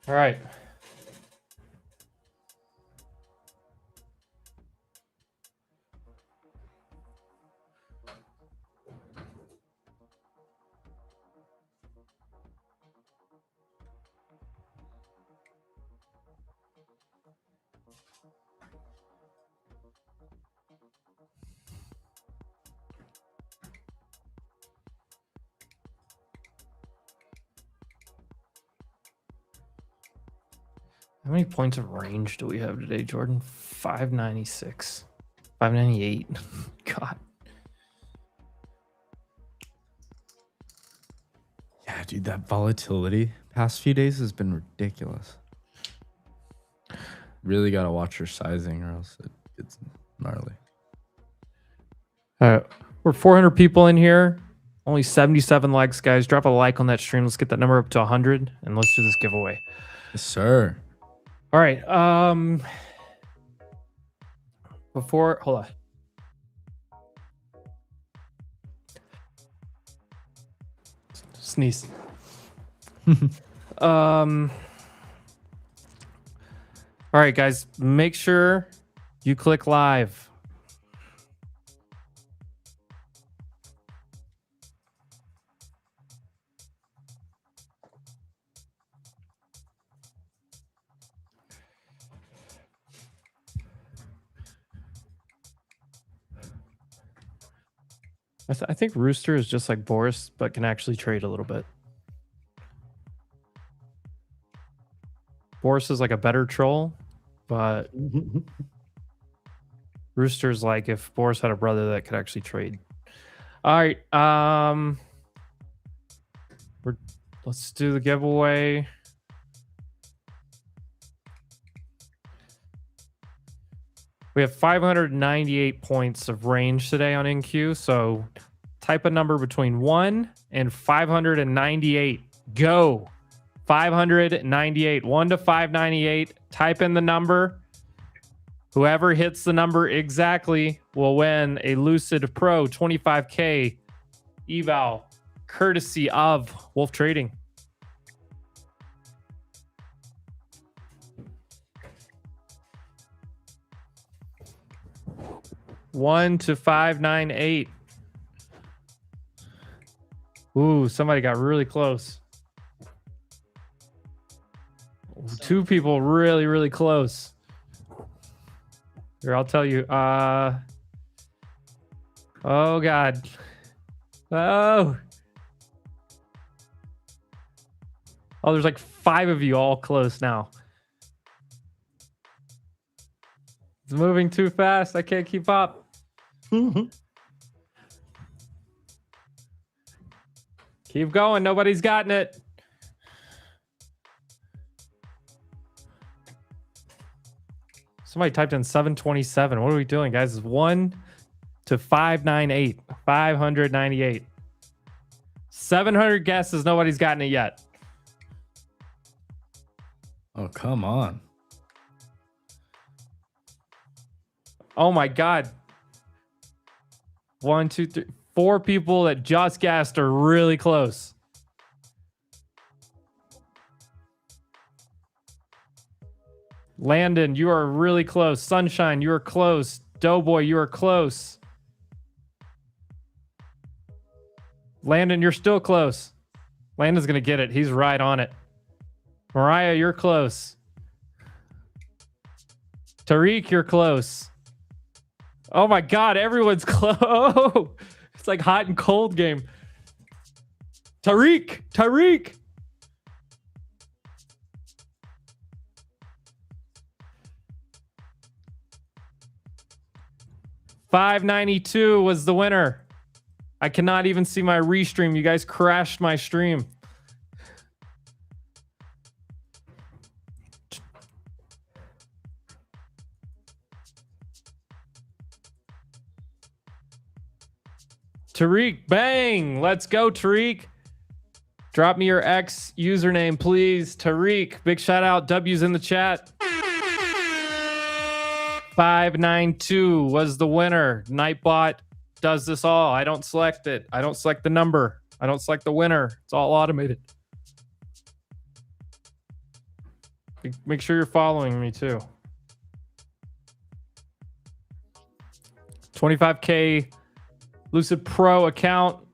All right. How many points of range do we have today, Jordan? 596. 598. God. Yeah, dude, that volatility past few days has been ridiculous. Really got to watch your sizing or else it gets gnarly. We're 400 people in here. Only 77 likes, guys. Drop a like on that stream. Let's get that number up to 100 and let's do this giveaway. Yes, sir. All right. Hold on. Sneeze. All right, guys. Make sure you click live. I think Rooster is just like Boris, but can actually trade a little bit. Boris is like a better troll, but Rooster's like if Boris had a brother that could actually trade. All right, let's do the giveaway. We have 598 points of range today on NQ, so type a number between 1 and 598. Go. 598. 1 to 598. Type in the number. Whoever hits the number exactly will win a Lucid Pro 25K eval courtesy of Wolf Trading. One to 598. Ooh, somebody got really close. Two people really, really close. Here, I'll tell you. Oh, God. Oh, there's like 5 of you all close now. It's moving too fast. I can't keep up. Keep going. Nobody's gotten it. Somebody typed in 727. What are we doing, guys? It's 1 to 598. 598. 700 guesses. Nobody's gotten it yet. Oh, come on. Oh my God. 1, 2, 3, 4 people that just guessed are really close. Landon, you are really close. Sunshine, you are close. Doughboy, you are close. Landon, you're still close. Landon's going to get it. He's right on it. Mariah, you're close. Tariq, you're close. Oh my God, everyone's close. Oh, it's like hot and cold game. Tariq. 592 was the winner. I cannot even see my restream. You guys crashed my stream. Tariq, bang. Let's go, Tariq. Drop me your X username, please. Tariq, big shout out. W's in the chat. 592 was the winner. Nightbot does this all. I don't select it. I don't select the number. I don't select the winner. It's all automated. Make sure you're following me too. 25K Lucid Pro account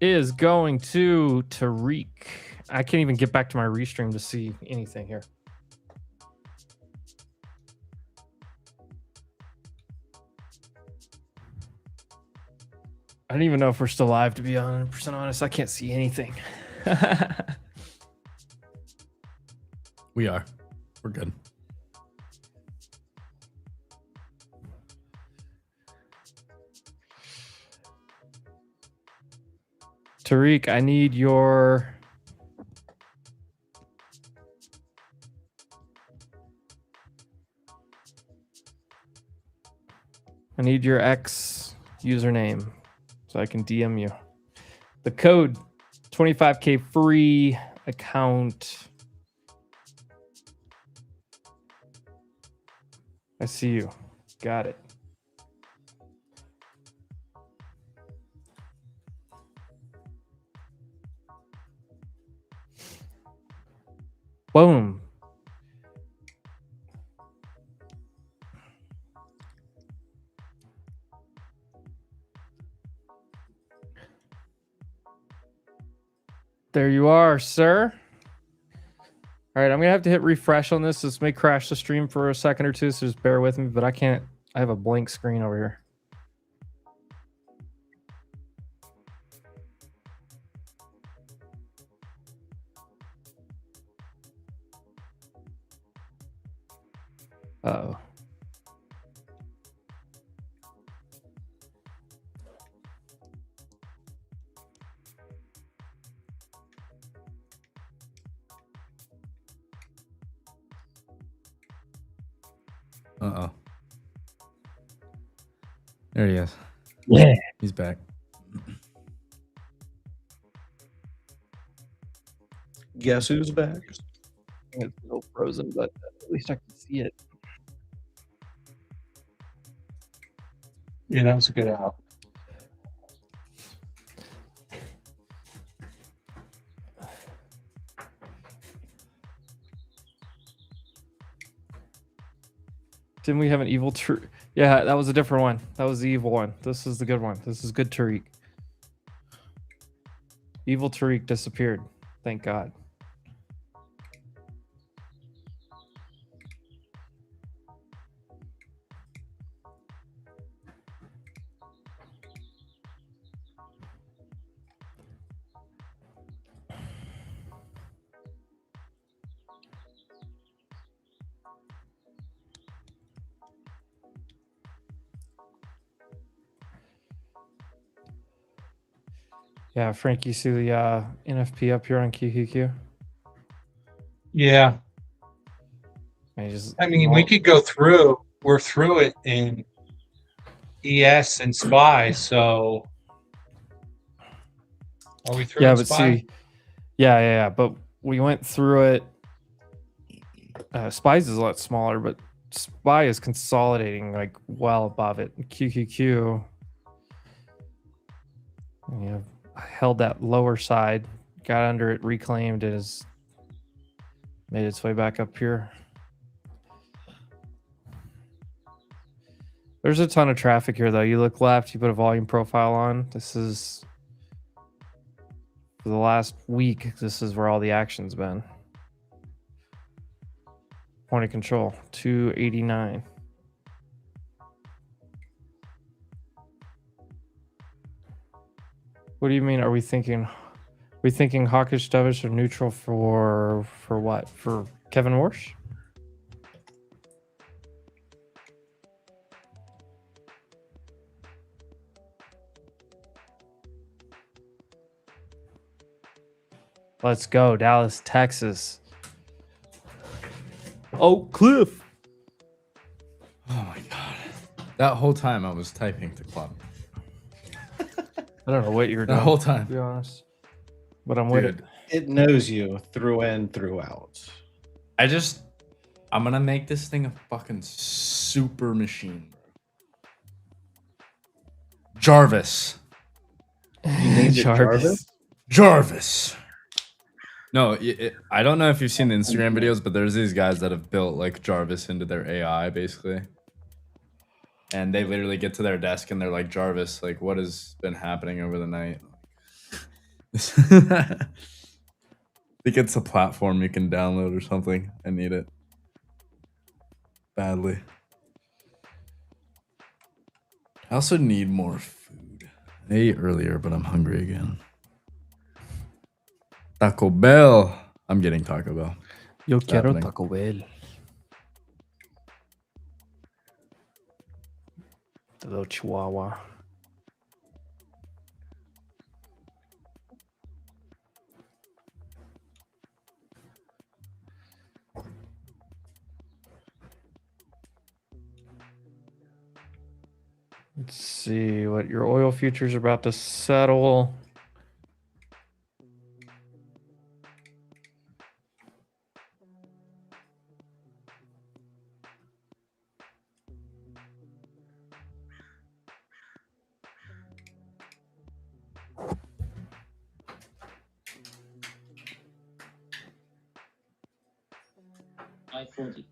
is going to Tariq. I can't even get back to my restream to see anything here. I don't even know if we're still live, to be 100% honest. I can't see anything. We are. We're good. Tariq, I need your... X username so I can DM you. The code 25K free account. I see you. Got it. Boom. There you are, sir. All right, I'm gonna have to hit refresh on this. This may crash the stream for a second or two, so just bear with me, but I can't. I have a blank screen over here. Uh-oh. Uh-oh. There he is. Yeah. He's back. Guess who's back? It's still frozen, but at least I can see it. Yeah, that was a good out. Didn't we have an evil Tariq? Yeah, that was a different one. That was the evil one. This is the good one. This is good Tariq. Evil Tariq disappeared. Thank God. Yeah, Frank, you see the NFP up here on QQQ? Yeah. I mean, we could go through. We're through it in ES and SPY, so Are we through Yeah, in but SPY? see, yeah. But we went through it. Spies is a lot smaller, but SPY is consolidating like well above it. QQQ, held that lower side, got under it, reclaimed it, has made its way back up here. There's a ton of traffic here, though. You look left, you put a volume profile on. This is for the last week. This is where all the action's been. Point of control, 289. What do you mean? Are we thinking hawkish, dovish, or neutral for what? For Kevin Warsh? Let's go, Dallas, Texas. Oh, Cliff. Oh my god. That whole time I was typing to club. I don't know what you were doing The whole time. to be honest. But I'm with it. It knows you through and throughout. I'm gonna make this thing a fucking super machine. Jarvis. Jarvis. No, I don't know if you've seen the Instagram videos, but there's these guys that have built like Jarvis into their AI basically. And they literally get to their desk and they're like, Jarvis, like what has been happening over the night? I think it's a platform you can download or something. I need it badly. I also need more food. I ate earlier, but I'm hungry again. Taco Bell. I'm getting Taco Bell. Yo It's quiero happening. Taco Bell. The little chihuahua. Let's see what your oil futures are about to settle. I-40.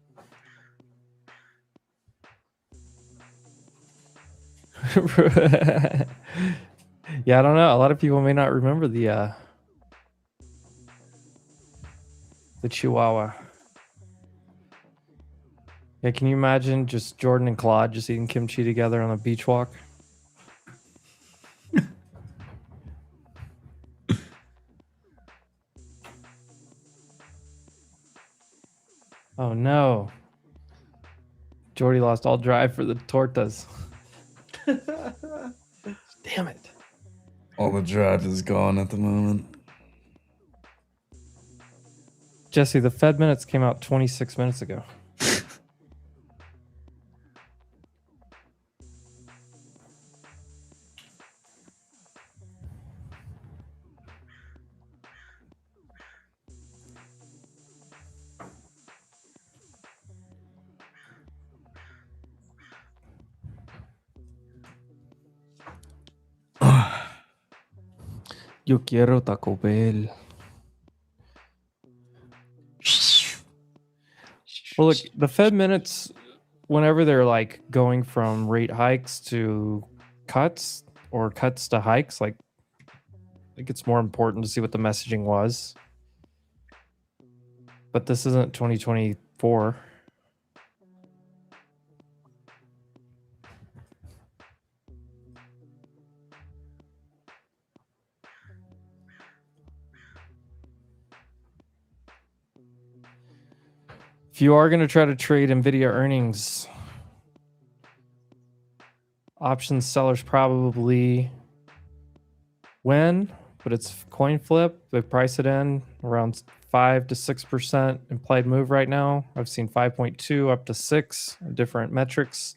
Yeah, I don't know. A lot of people may not remember the Chihuahua. Yeah, can you imagine just Jordan and Claude just eating kimchi together on a beach walk? Oh no. Jordy lost all drive for the tortas. Damn it. All the drive is gone at the moment. Jesse, the Fed minutes came out 26 minutes ago. Yo quiero Taco Bell. Well, look, the Fed minutes, whenever they're like going from rate hikes to cuts or cuts to hikes, like I think it's more important to see what the messaging was. But this isn't 2024. If you are going to try to trade NVIDIA earnings, options sellers probably win, but it's coin flip. They price it in around 5 to 6% implied move right now. I've seen 5.2 up to 6 different metrics.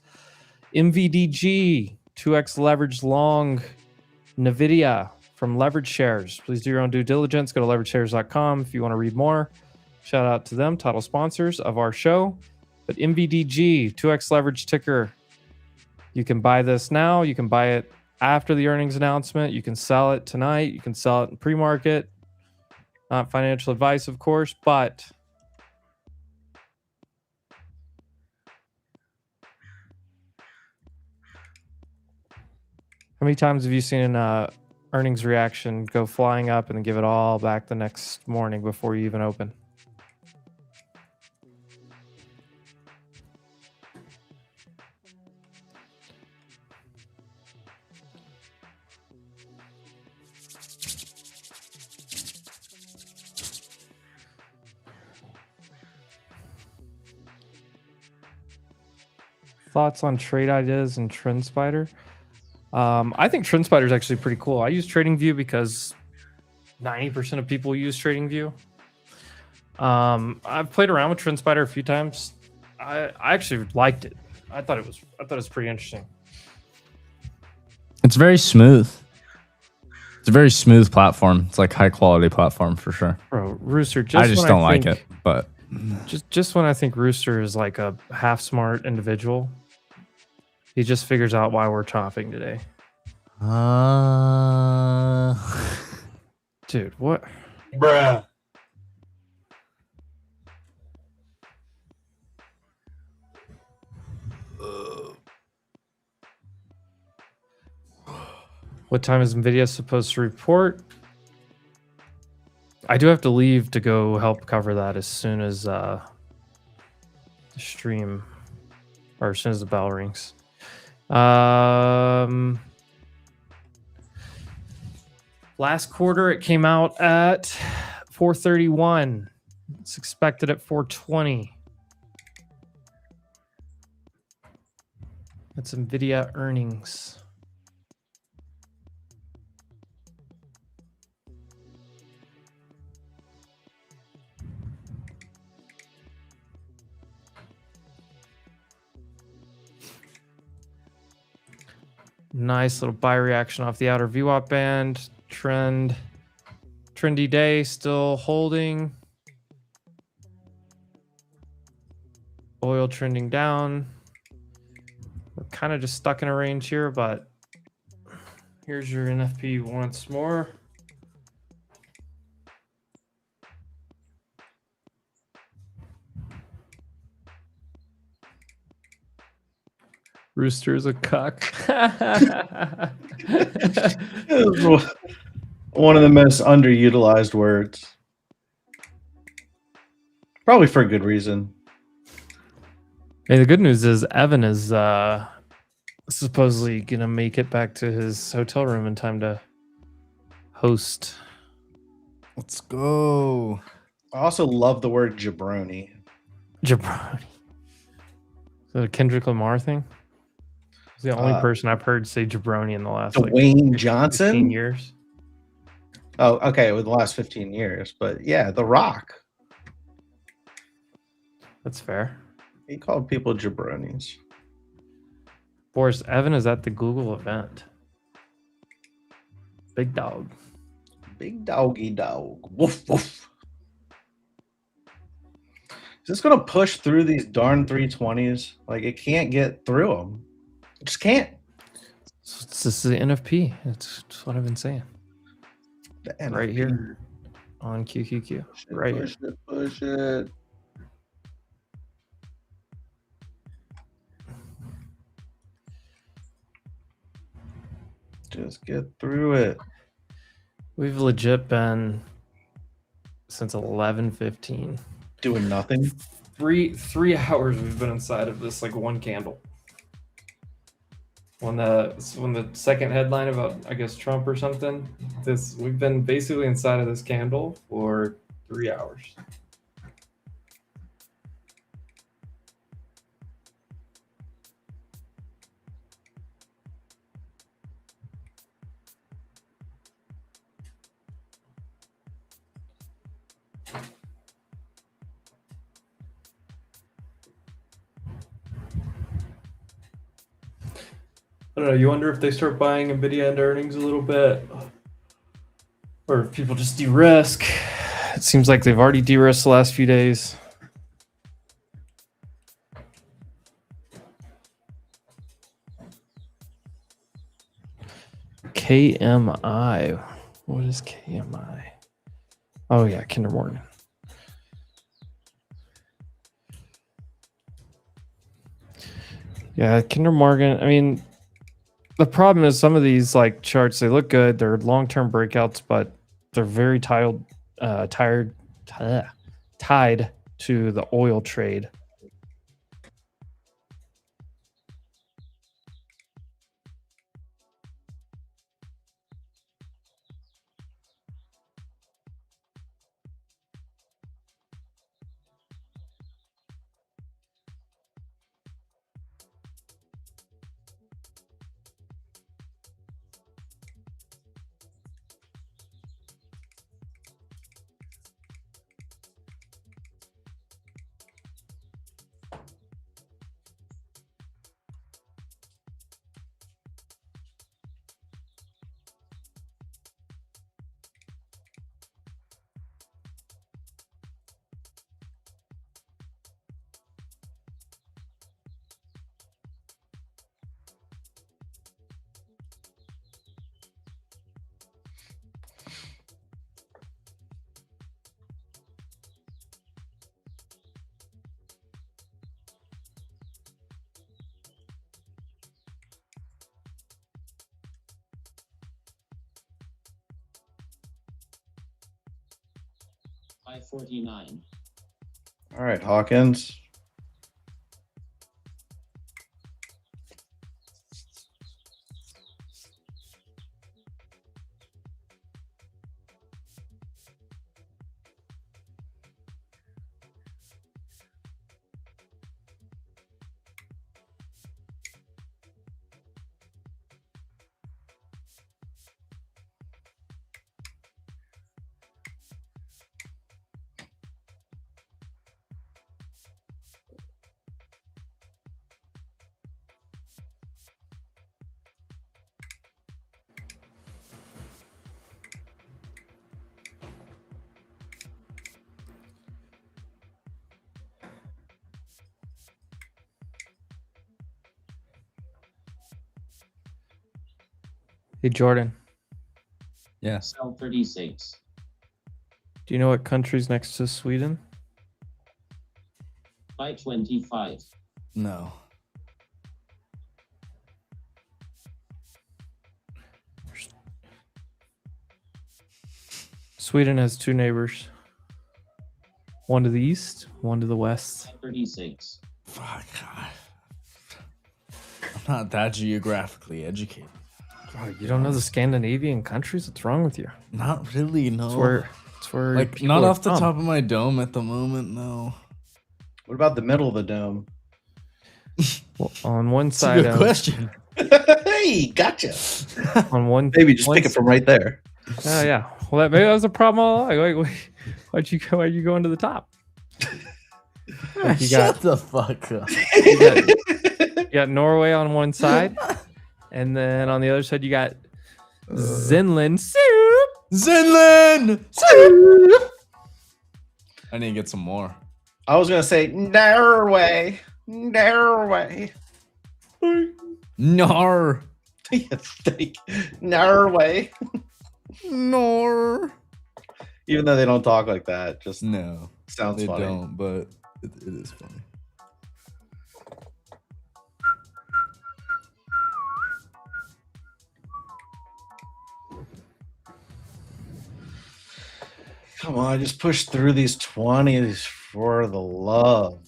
MVDG, 2x leverage long. NVIDIA, from Leverage Shares. Please do your own due diligence. Go to leverageshares.com if you want to read more. Shout out to them, title sponsors of our show. But MVDG, 2x leverage ticker. You can buy this now. You can buy it after the earnings announcement. You can sell it tonight. You can sell it in pre-market. Not financial advice, of course, but how many times have you seen an earnings reaction go flying up and then give it all back the next morning before you even open? Thoughts on trade ideas and TrendSpider? I think TrendSpider is actually pretty cool. I use TradingView because 90% of people use TradingView. I've played around with TrendSpider a few times. I actually liked it. I thought it was pretty interesting. It's very smooth. It's a very smooth platform. It's like high quality platform for sure. Bro, Rooster. I just don't like it, but just when I think Rooster is like a half smart individual, he just figures out why we're chopping today. Dude, what? Bruh. What time is NVIDIA supposed to report? I do have to leave to go help cover that as soon as the stream, or as soon as the bell rings. Last quarter, it came out at 431. It's expected at 420. That's NVIDIA earnings. Nice little buy reaction off the outer VWAP band. Trendy day still holding. Oil trending down. We're kind of just stuck in a range here, but here's your NFP once more. Rooster's a cuck. One of the most underutilized words. Probably for a good reason. Hey, the good news is Evan is supposedly gonna make it back to his hotel room in time to host. Let's go. I also love the word jabroni. Jabroni. Is that a Kendrick Lamar thing? He's the only person I've heard say jabroni in the last Dwayne Johnson 15 years. Oh, okay, with the last 15 years, but yeah, The Rock. That's fair. He called people jabronis. Boris, Evan is at the Google event. Big dog. Big doggy dog. Woof woof. Is this gonna push through these darn 320s? Like it can't get through them. It just can't. This is the NFP. That's what I've been saying. The NFP. Right here on QQQ. Right here. Push it. Just get through it. We've legit been since 11:15 doing nothing. 3 hours we've been inside of this like one candle. When the second headline about I guess Trump or something, we've been basically inside of this candle for 3 hours. I don't know. You wonder if they start buying NVIDIA into earnings a little bit. Or if people just de-risk. It seems like they've already de-risked the last few days. KMI. What is KMI? Oh yeah, Kinder Morgan. Yeah, Kinder Morgan. I mean, the problem is some of these like charts, they look good. They're long-term breakouts, but they're very tied to the oil trade. $5.49. All right, Hawkins. Hey, Jordan. Yeah. Sell 36. Do you know what country's next to Sweden? $5.25. No. Sweden has two neighbors. One to the east, one to the west. 36. Fuck. I'm not that geographically educated. Oh, you don't know the Scandinavian countries? What's wrong with you? Not really, no. It's where like people not are off the from. top of my dome at the moment, no. What about the middle of the dome? Well, on one That's side a good of question. Hey, gotcha. on one Maybe just one pick it from right there. Oh yeah. Well, maybe that was a problem all along. Wait, why'd you go into the top? Like you Shut got the fuck up. you got Norway on one side, and then on the other side you got Zinland. Zinland! Soup! I need to get some more. I was gonna say Norway. Norway. Nar. Norway. Nor. Even though they don't talk like that, just no, sounds they funny. don't, but it is funny. Come on, just push through these 20s for the love.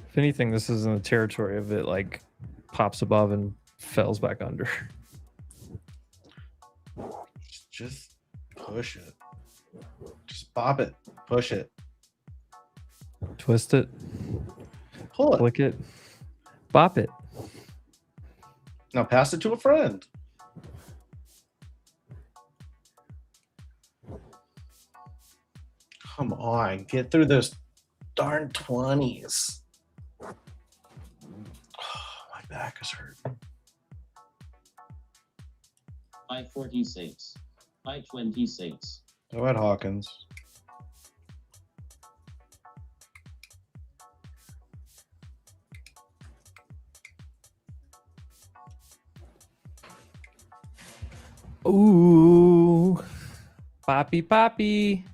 If anything, this is in the territory of it like pops above and falls back under. Just push it. Just pop it. Push it. Twist it. Pull it. Click it. Bop it. Now pass it to a friend. Come on, get through those darn 20s. Oh, my back is hurt. I-46. I-26. Go ahead, Hawkins. Ooh. Poppy, poppy.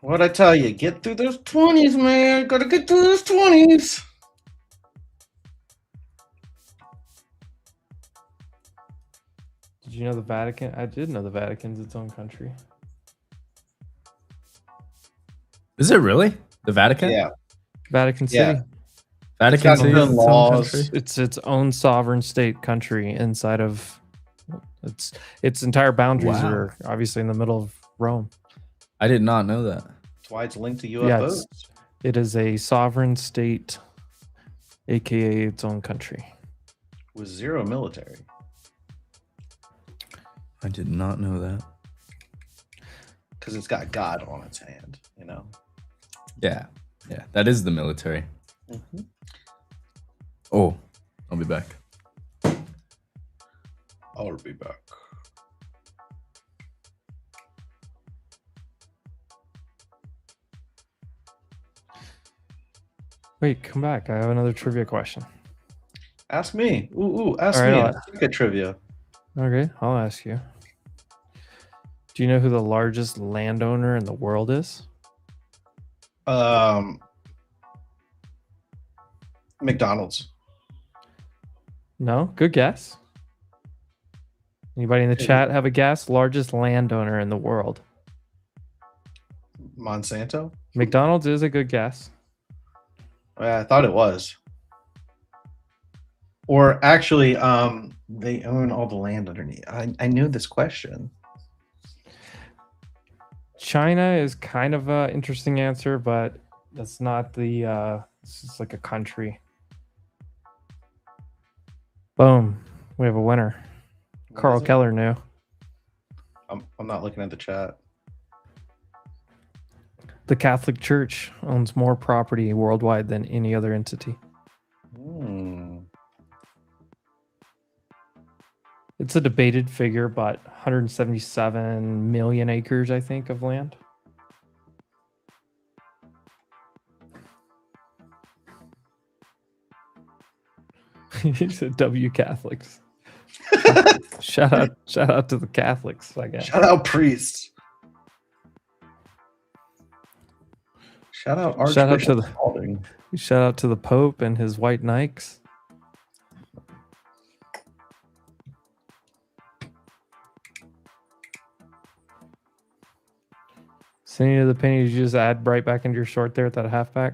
What'd I tell you? Get through those 20s, man. Gotta get through those 20s. Did you know the Vatican? I did know the Vatican's its own country. Is it really the Vatican? Yeah. Vatican City. Vatican It's got City its is own its own laws. country. It's its own sovereign state country inside of its entire boundaries Wow. are obviously in the middle of Rome. I did not know that. That's why it's linked to Yeah, UFOs. it is a sovereign state, aka its own country. With zero military. I did not know that. Because it's got God on its hand, you know? Yeah, that is the military. Mm-hmm. Oh, I'll be back. I'll be back. Wait, come back. I have another trivia question. Ask me. Ask All right, me. I'll- Let's look at trivia. Okay, I'll ask you. Do you know who the largest landowner in the world is? McDonald's. No? Good guess. Anybody in the chat have a guess? Largest landowner in the world. Monsanto? McDonald's is a good guess. I thought it was. Or actually, they own all the land underneath. I knew this question. China is kind of an interesting answer, but that's not the it's just like a country. Boom. We have a winner. Carl is it? Keller knew. I'm not looking at the chat. The Catholic Church owns more property worldwide than any other entity. It's a debated figure, but 177 million acres, I think, of land. He said W Catholics. shout out to the Catholics, I guess. Shout out priests. Shout out Archbishop Spalding. Shout out to the Pope and his white Nikes. Sending you the penny, did you just add right back into your short there at that halfback?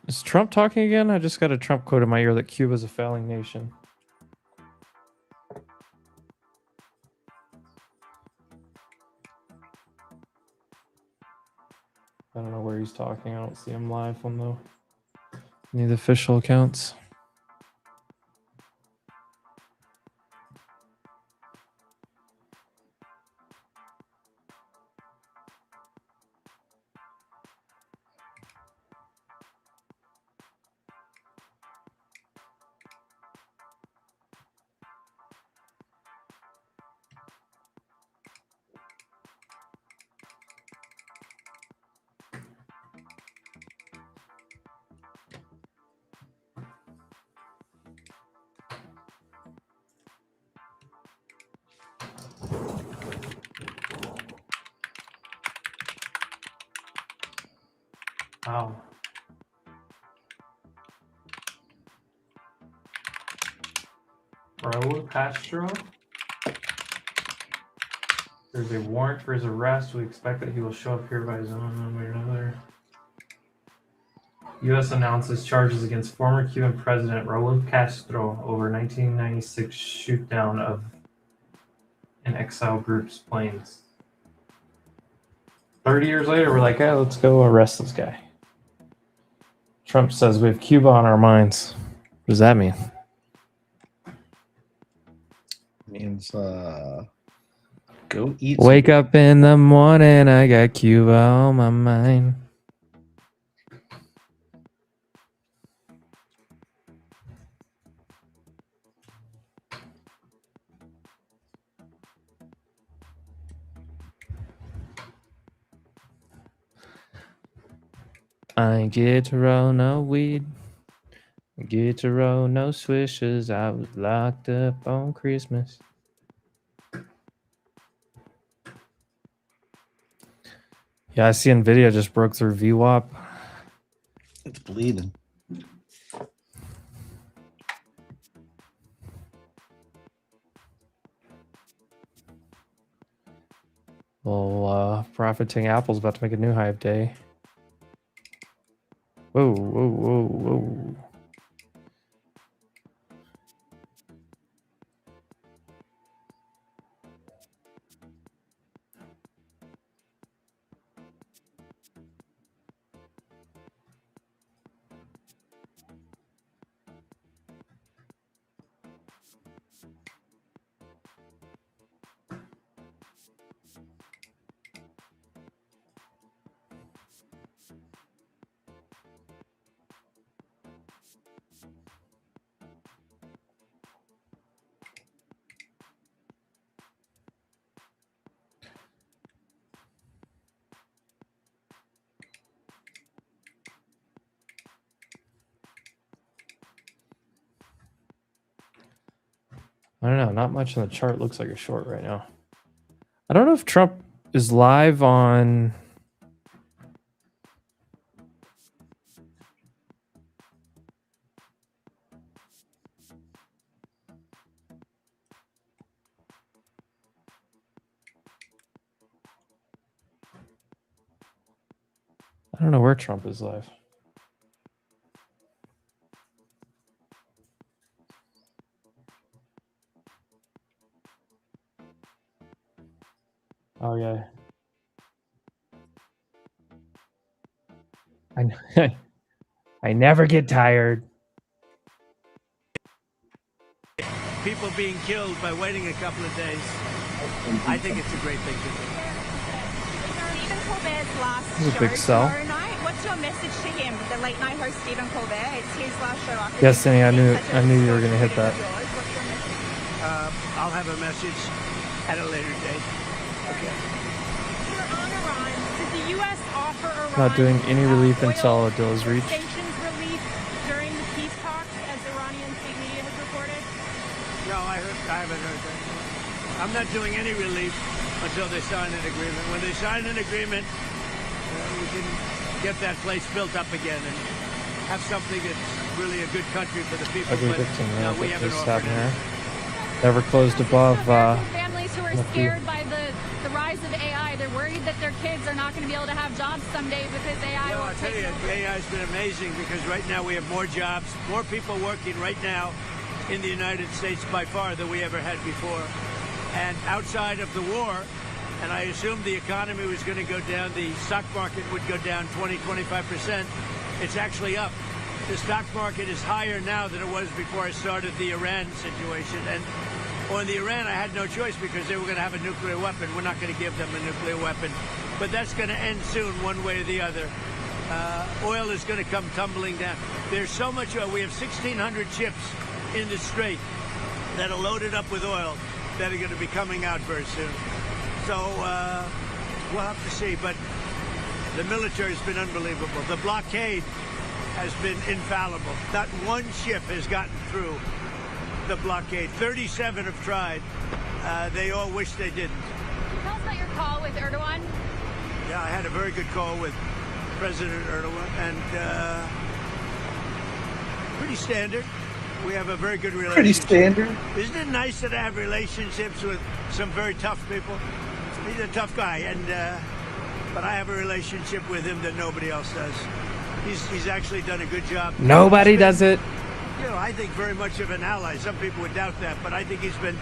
Is Trump talking again? I just got a Trump quote in my ear that Cuba's a failing nation. I don't know where he's talking. I don't see him live on any of the official accounts. Wow. Raul Castro. There's a warrant for his arrest. We expect that he will show up here by his own one way or another. U.S. announces charges against former Cuban President Raul Castro over 1996 shoot-down of an exile group's planes. 30 years later, we're like, hey, let's go arrest this guy. Trump says we have Cuba on our minds. What does that mean? Means go eat. Wake up in the morning, I got Cuba on my mind. I ain't get to roll no weed. Get to roll no swishes. I was locked up on Christmas. Yeah, I see NVIDIA just broke through VWAP. It's bleeding. Well, profiting Apple's about to make a new high of day. Whoa, whoa, whoa, whoa. I don't know. Not much on the chart looks like a short right now. I don't know if Trump is live on. I don't know where Trump is live. Oh yeah. I never get tired. People being killed by waiting a couple of days. I think it's a great thing to do. Stephen Colbert's last This is a show big sell. tomorrow night. What's your message to him, the late night host Stephen Colbert? It's his last show after. Yes, Cindy, I knew you were gonna hit that. I'll have a message at a later date. Okay. On Iran, did the U.S. offer Iran Not doing any relief until a deal is reached. sanctions relief during the peace talks, as Iranian state media has reported? No, I haven't heard that. I'm not doing any relief until they sign an agreement. When they sign an agreement, we can get that place built up again and have something that's really a good country for the people. Ugly But 15 no, minutes. we haven't offered Here. it. Never closed above. Families who are scared by the rise of AI, they're worried that their kids are not going to be able to have jobs someday because AI No, will I'll tell take you, over. AI's been amazing because right now we have more jobs, more people working right now in the United States by far than we ever had before. And outside of the war, and I assumed the economy was going to go down, the stock market would go down 20-25%. It's actually up. The stock market is higher now than it was before I started the Iran situation. And on the Iran, I had no choice because they were going to have a nuclear weapon. We're not going to give them a nuclear weapon. But that's going to end soon, one way or the other. Oil is going to come tumbling down. There's so much oil. We have 1,600 ships in the Strait that are loaded up with oil that are going to be coming out very soon. So we'll have to see. But the military has been unbelievable. The blockade has been infallible. Not one ship has gotten through the blockade. 37 have tried. They all wish they didn't. Tell us about your call with Erdogan. Yeah, I had a very good call with President Erdogan, and pretty standard. We have a very good relationship. Pretty standard. Isn't it nice that I have relationships with some very tough people? He's a tough guy, and but I have a relationship with him that nobody else does. He's actually done a good job. Nobody does it. You know, I think very much of an ally. Some people would doubt that, but I think he's been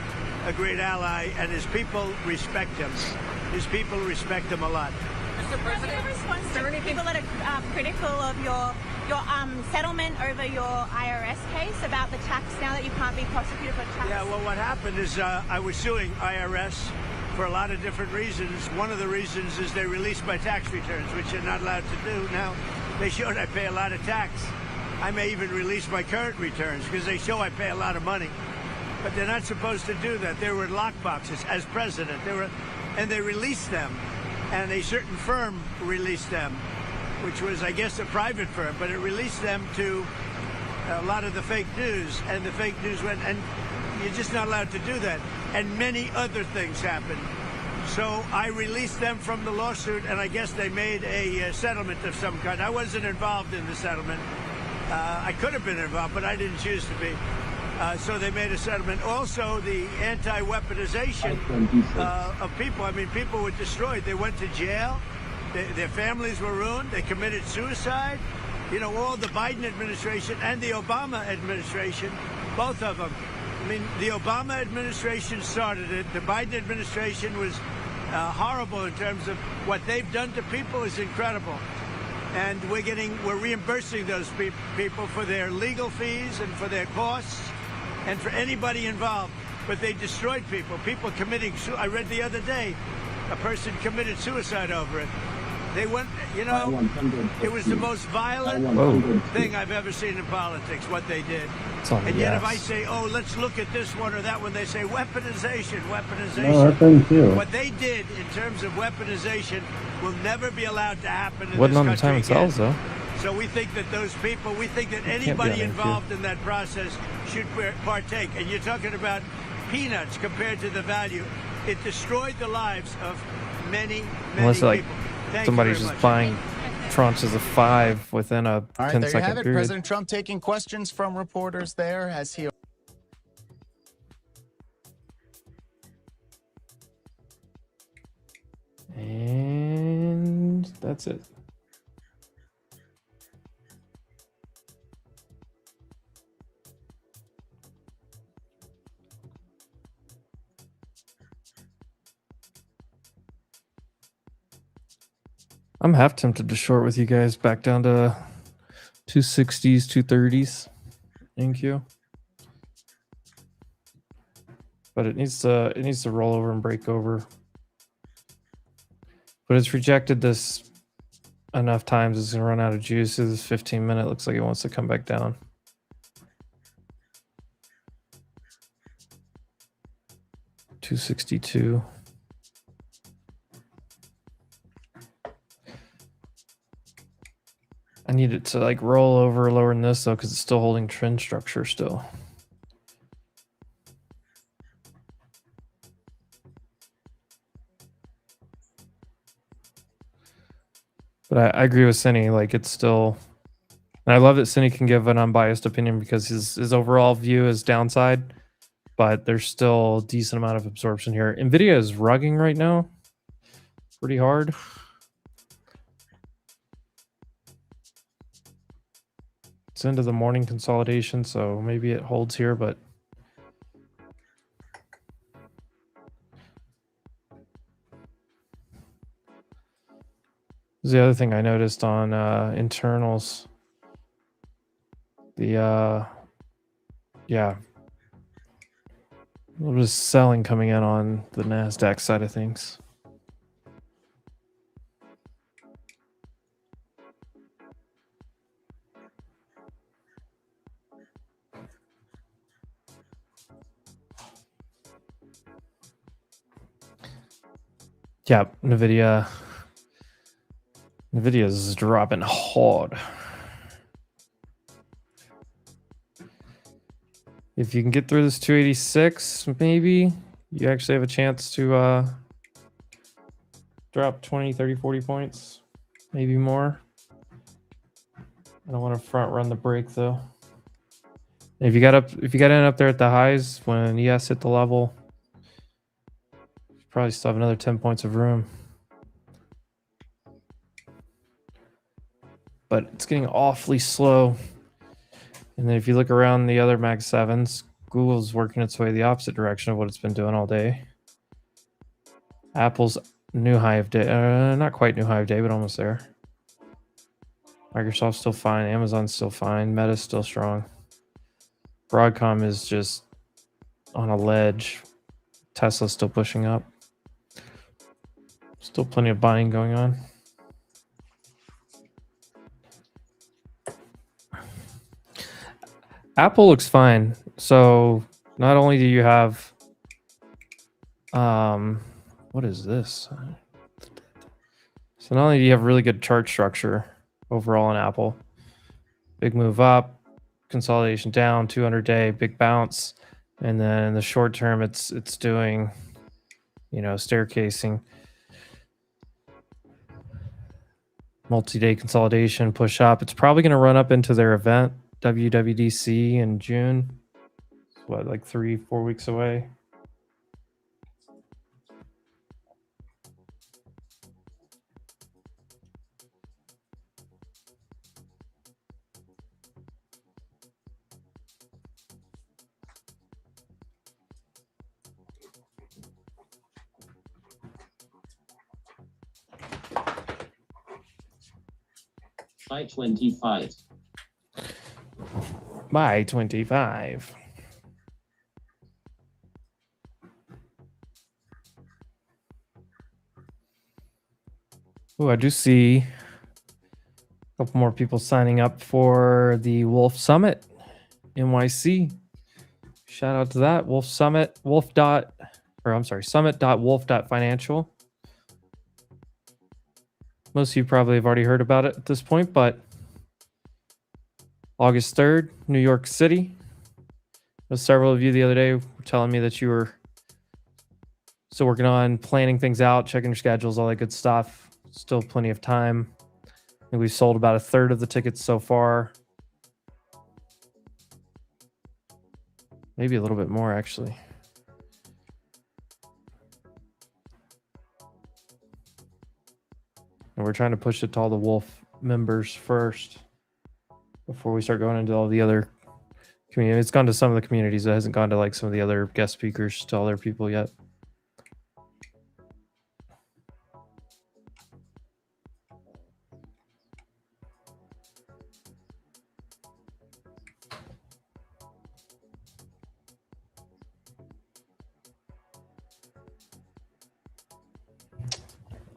a great ally, and his people respect him. His people respect him a lot. Mr. President, what's your response to people that are critical of your settlement over your IRS case about the tax now that you can't be prosecuted for tax? Yeah, well, what happened is I was suing IRS for a lot of different reasons. One of the reasons is they released my tax returns, which they're not allowed to do. Now, they showed I pay a lot of tax. I may even release my current returns because they show I pay a lot of money. But they're not supposed to do that. They were in lockboxes as president. And they released them. And a certain firm released them. which was, I guess, a private firm, but it released them to a lot of the fake news, and the fake news went, and you're just not allowed to do that. And many other things happened. So I released them from the lawsuit, and I guess they made a settlement of some kind. I wasn't involved in the settlement. I could have been involved, but I didn't choose to be. So they made a settlement. Also, the anti-weaponization of people. I mean, people were destroyed. They went to jail. Their families were ruined. They committed suicide. You know, all the Biden administration and the Obama administration, both of them. I mean, the Obama administration started it. The Biden administration was horrible in terms of what they've done to people is incredible. And we're reimbursing those people for their legal fees and for their costs and for anybody involved. But they destroyed people. People committing I read the other day, a person committed suicide over it. They went, you know, it was the most violent thing I've ever seen in politics, what they did. And yet if I say, oh, let's look at this one or that one, they say weaponization. No, that thing too. What they did in terms of weaponization will never be allowed to happen in Wasn't this on the country time it sells, again. though. So we think that those people, we think that be on anybody there, involved in that process should partake. And you're talking about peanuts compared to the value. It destroyed the lives of many Unless like people. Thank you somebody's very just much. buying tranches of 5 within a All right, 10 there you second have it. period. President Trump taking questions from reporters there as he. And that's it. I'm half tempted to short with you guys back down to 260s, 230s. Thank you. But it needs to roll over and break over. But it's rejected this enough times. It's gonna run out of juice. This 15-minute looks like it wants to come back down. $262. I need it to like roll over lower than this though, because it's still holding trend structure still. But I agree with Cinny, like it's still, and I love that Cinny can give an unbiased opinion because his overall view is downside, but there's still a decent amount of absorption here. NVIDIA is rugging right now pretty hard. It's into the morning consolidation, so maybe it holds here, but this is the other thing I noticed on internals. The yeah, a little bit of selling coming in on the NASDAQ side of things. Yeah, NVIDIA is dropping hard. If you can get through this 286, maybe you actually have a chance to drop 20, 30, 40 points, maybe more. I don't want to front run the break though. If you got in up there at the highs when ES hit the level, you probably still have another 10 points of room. But it's getting awfully slow. And then if you look around the other Mag 7s, Google's working its way the opposite direction of what it's been doing all day. Apple's new high of day, not quite new high of day, but almost there. Microsoft's still fine. Amazon's still fine. Meta's still strong. Broadcom is just on a ledge. Tesla's still pushing up. Still plenty of buying going on. Apple looks fine. So not only do you have what is this? So not only do you have really good chart structure, overall on Apple. Big move up, consolidation down, 200-day, big bounce. And then in the short term, it's doing, staircasing. Multi-day consolidation, push up. It's probably going to run up into their event, WWDC in June. What, like 3-4 weeks away? By 25. By 25. Oh, I do see a couple more people signing up for the Wolf Summit NYC. Shout out to that. Wolf Summit, summit.wolf.financial. Most of you probably have already heard about it at this point, but August 3rd, New York City. Several of you the other day were telling me that you were still working on planning things out, checking your schedules, all that good stuff. Still plenty of time. I think we've sold about 1/3 of the tickets so far. Maybe a little bit more, actually. And we're trying to push it to all the Wolf members first before we start going into all the other community. It's gone to some of the communities. It hasn't gone to like some of the other guest speakers to other people yet.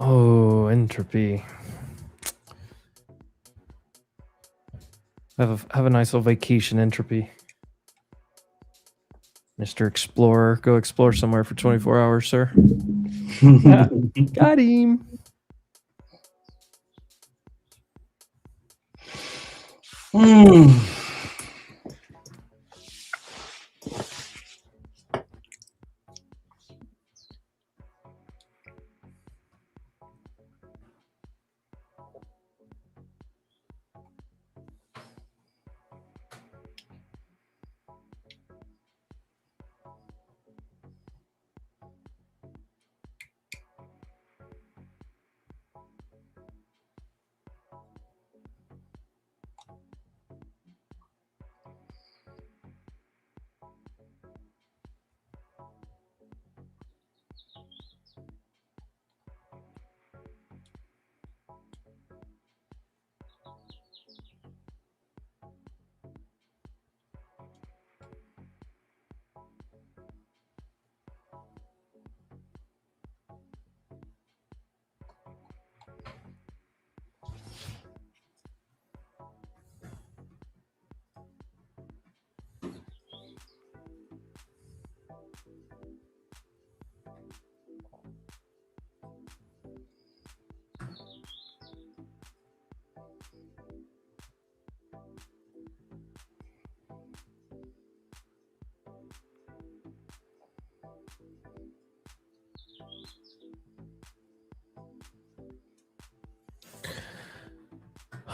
Oh, entropy. Have a nice little vacation, entropy. Mr. Explorer, go explore somewhere for 24 hours, sir. Got him.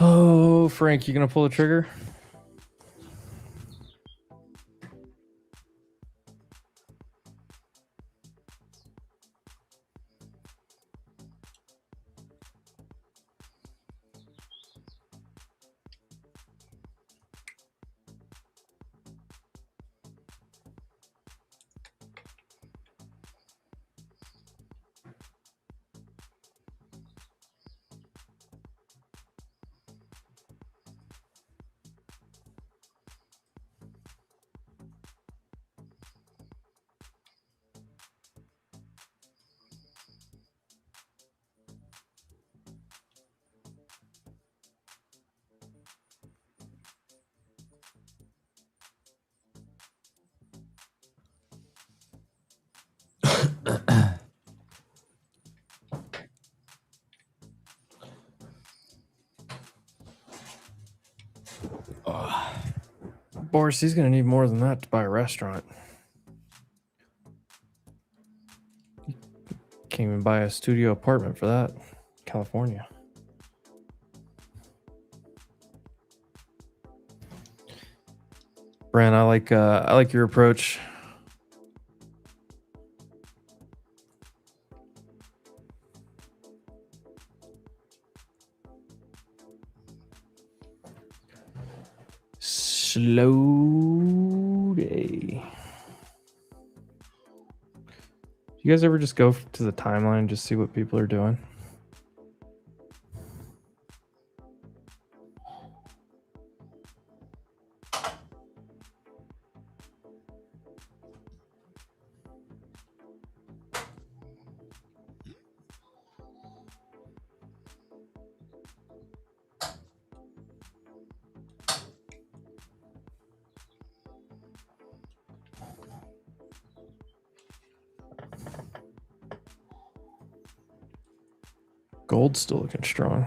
Oh, Frank, you gonna pull the trigger? Boris, he's gonna need more than that to buy a restaurant. Can't even buy a studio apartment for that. California. Brand, I like your approach. Slow day. You guys ever just go to the timeline and just see what people are doing? Gold's still looking strong.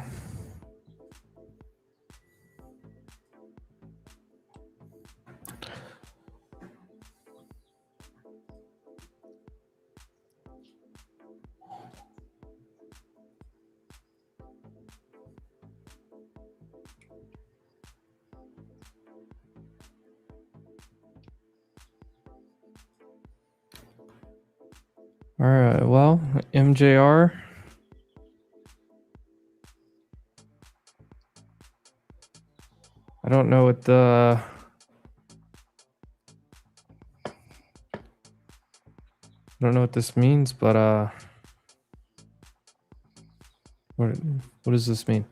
All right, well, MJR. I don't know what the this means, but what does this mean?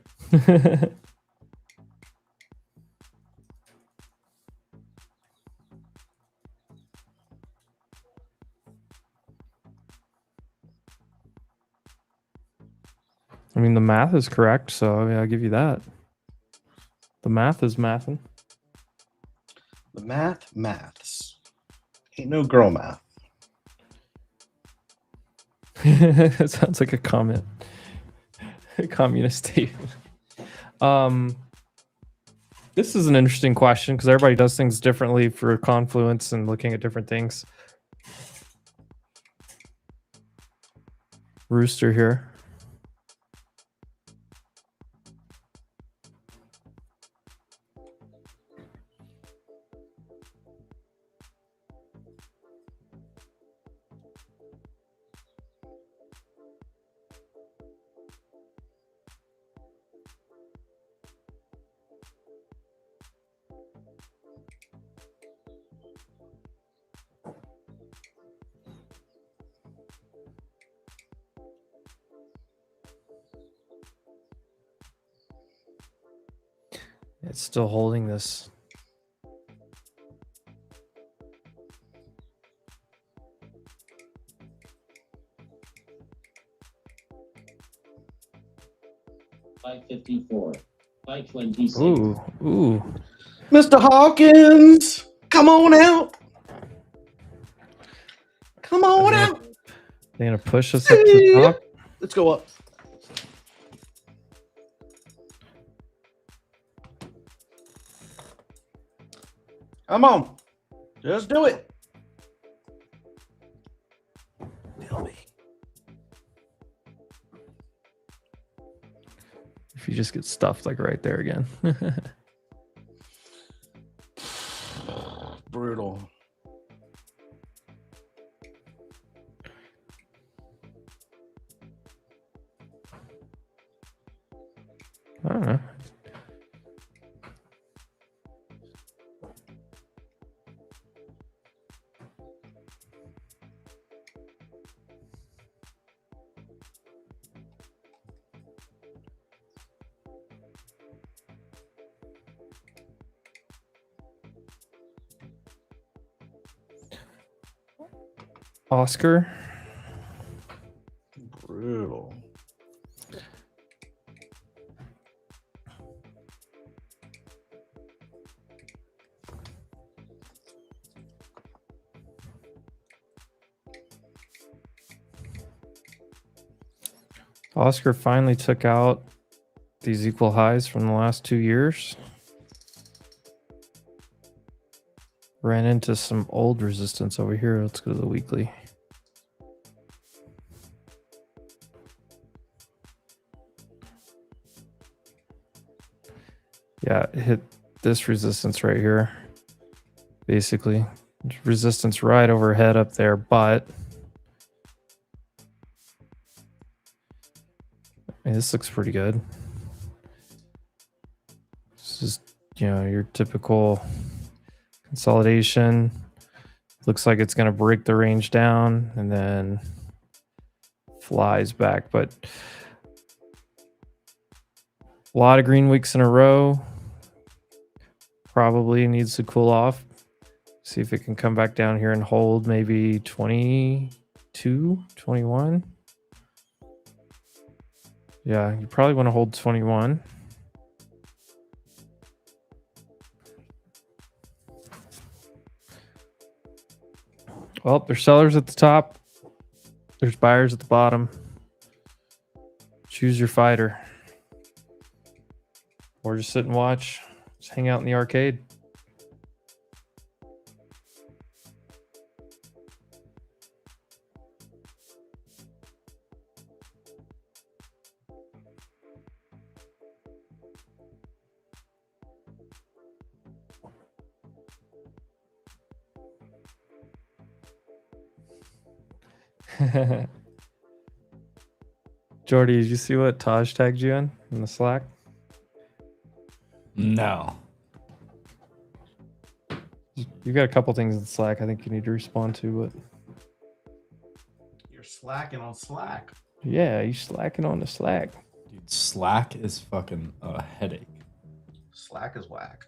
I mean, the math is correct, so yeah, I'll give you that. The math is mathin'. The maths. Ain't no girl math. It sounds like a comment. A communist statement. This is an interesting question because everybody does things differently for confluence and looking at different things. Rooster here. It's still holding this. $5.54. $5.26. Ooh. Mr. Hawkins, come on out. Come on out. They're gonna push us up to the top. Let's go up. Come on. Just do it. If you just get stuffed like right there again. Brutal. I don't know. Oscar. Brutal. Oscar finally took out these equal highs from the last 2 years. Ran into some old resistance over here. Let's go to the weekly. Yeah, it hit this resistance right here. Basically, resistance right overhead up there, but I mean, this looks pretty good. This is, you know, your typical consolidation. Looks like it's going to break the range down and then flies back, but a lot of green wicks in a row. Probably needs to cool off. See if it can come back down here and hold maybe 22, 21. Yeah, you probably want to hold 21. Well, there's sellers at the top. There's buyers at the bottom. Choose your fighter. Or just sit and watch. Just hang out in the arcade. Jordy, did you see what Taj tagged you in the Slack? No. You got a couple things in Slack I think you need to respond to, but You're slacking on Slack. yeah, you slacking on the Slack. Dude, Slack is fucking a headache. Slack is whack.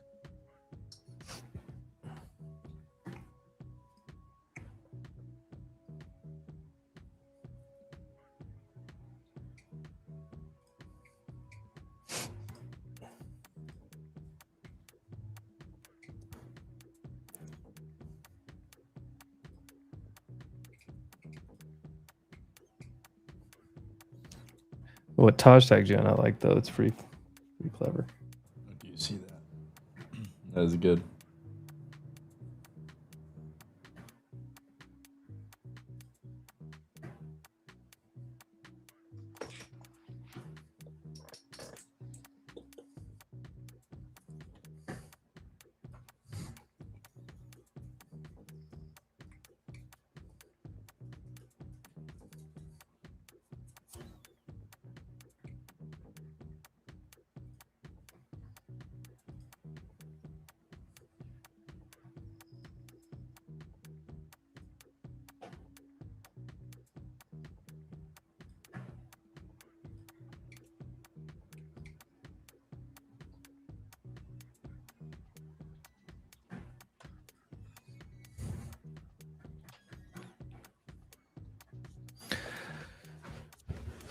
What Taj tagged you in, I like though. It's pretty clever. Do you see that? That is good.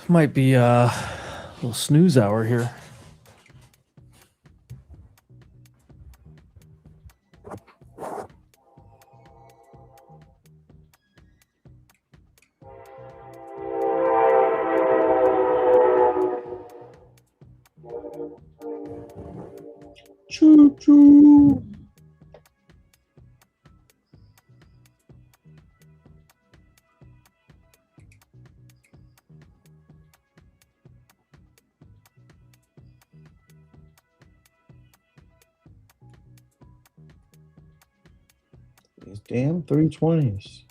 Might be a little snooze hour here. Choo choo. These damn 320s.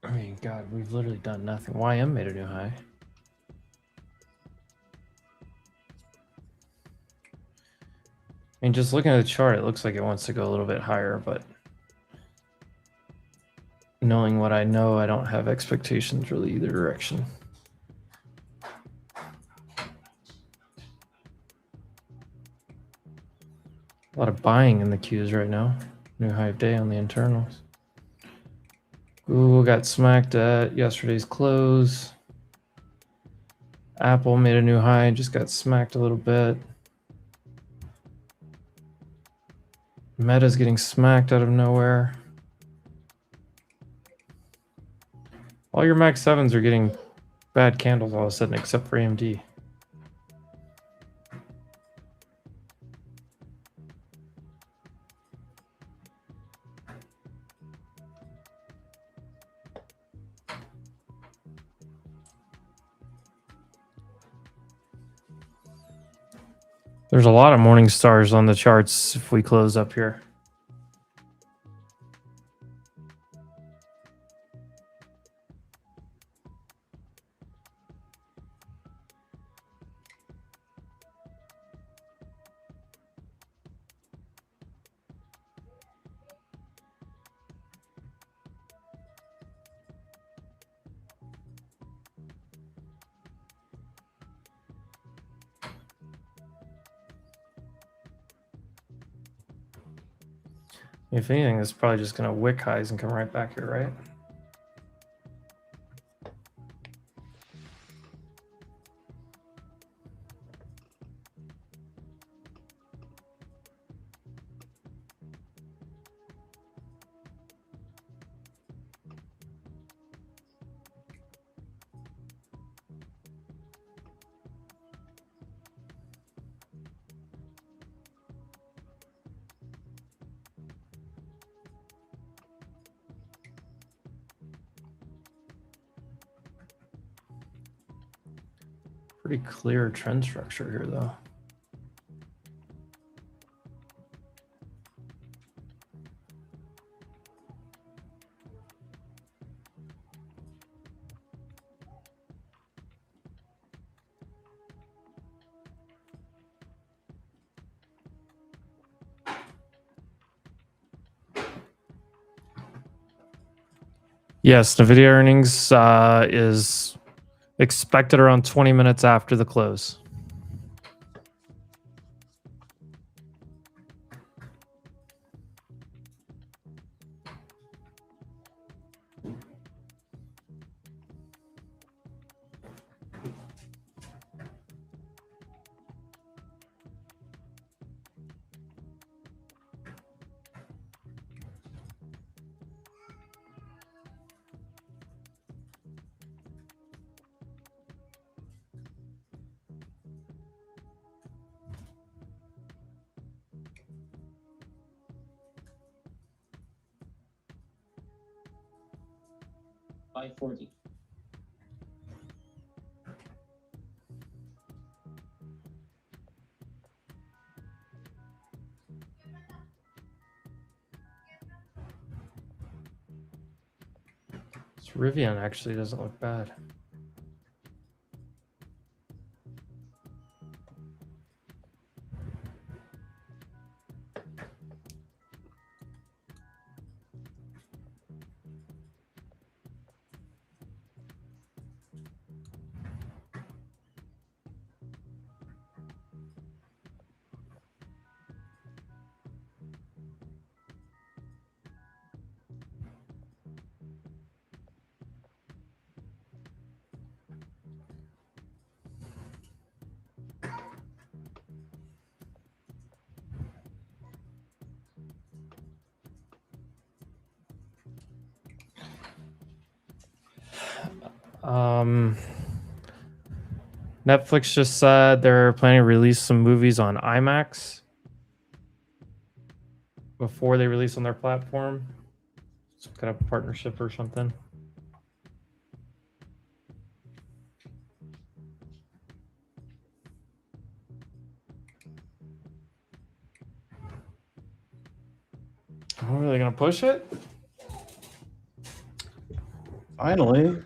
I mean, God, we've literally done nothing. YM made a new high. I mean, just looking at the chart, it looks like it wants to go a little bit higher, but knowing what I know, I don't have expectations really either direction. A lot of buying in the queues right now. New high of day on the internals. Google got smacked at yesterday's close. Apple made a new high and just got smacked a little bit. Meta's getting smacked out of nowhere. All your Max 7s are getting bad candles all of a sudden, except for AMD. There's a lot of morning stars on the charts if we close up here. If anything, it's probably just going to wick highs and come right back here, right? Pretty clear trend structure here, though. Yes, NVIDIA earnings is expected around 20 minutes after the close. $5.40. This Rivian actually doesn't look bad. Netflix just said they're planning to release some movies on IMAX before they release on their platform. Some kind of partnership or something. Are we really gonna push it? Finally.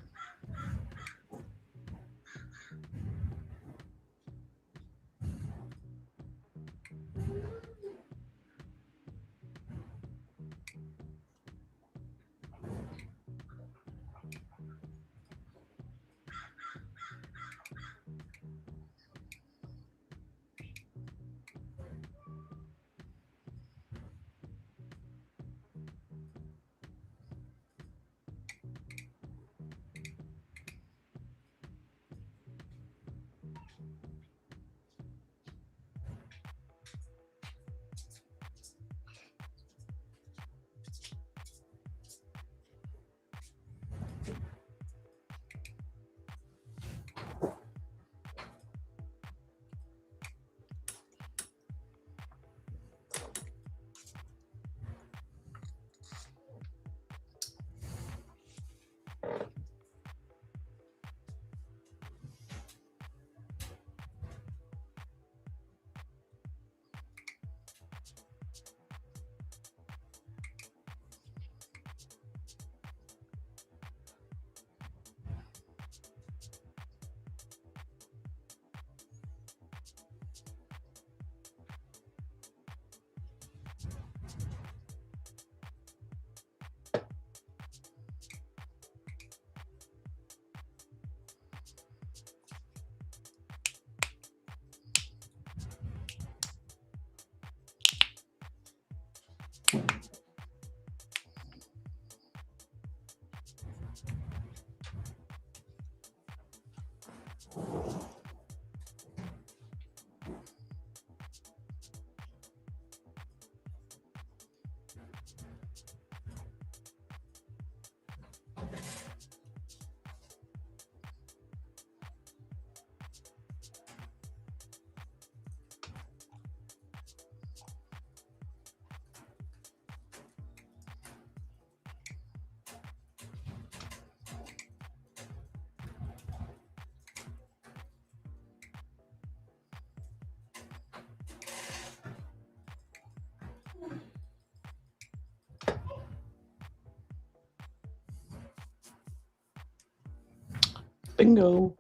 Bingo.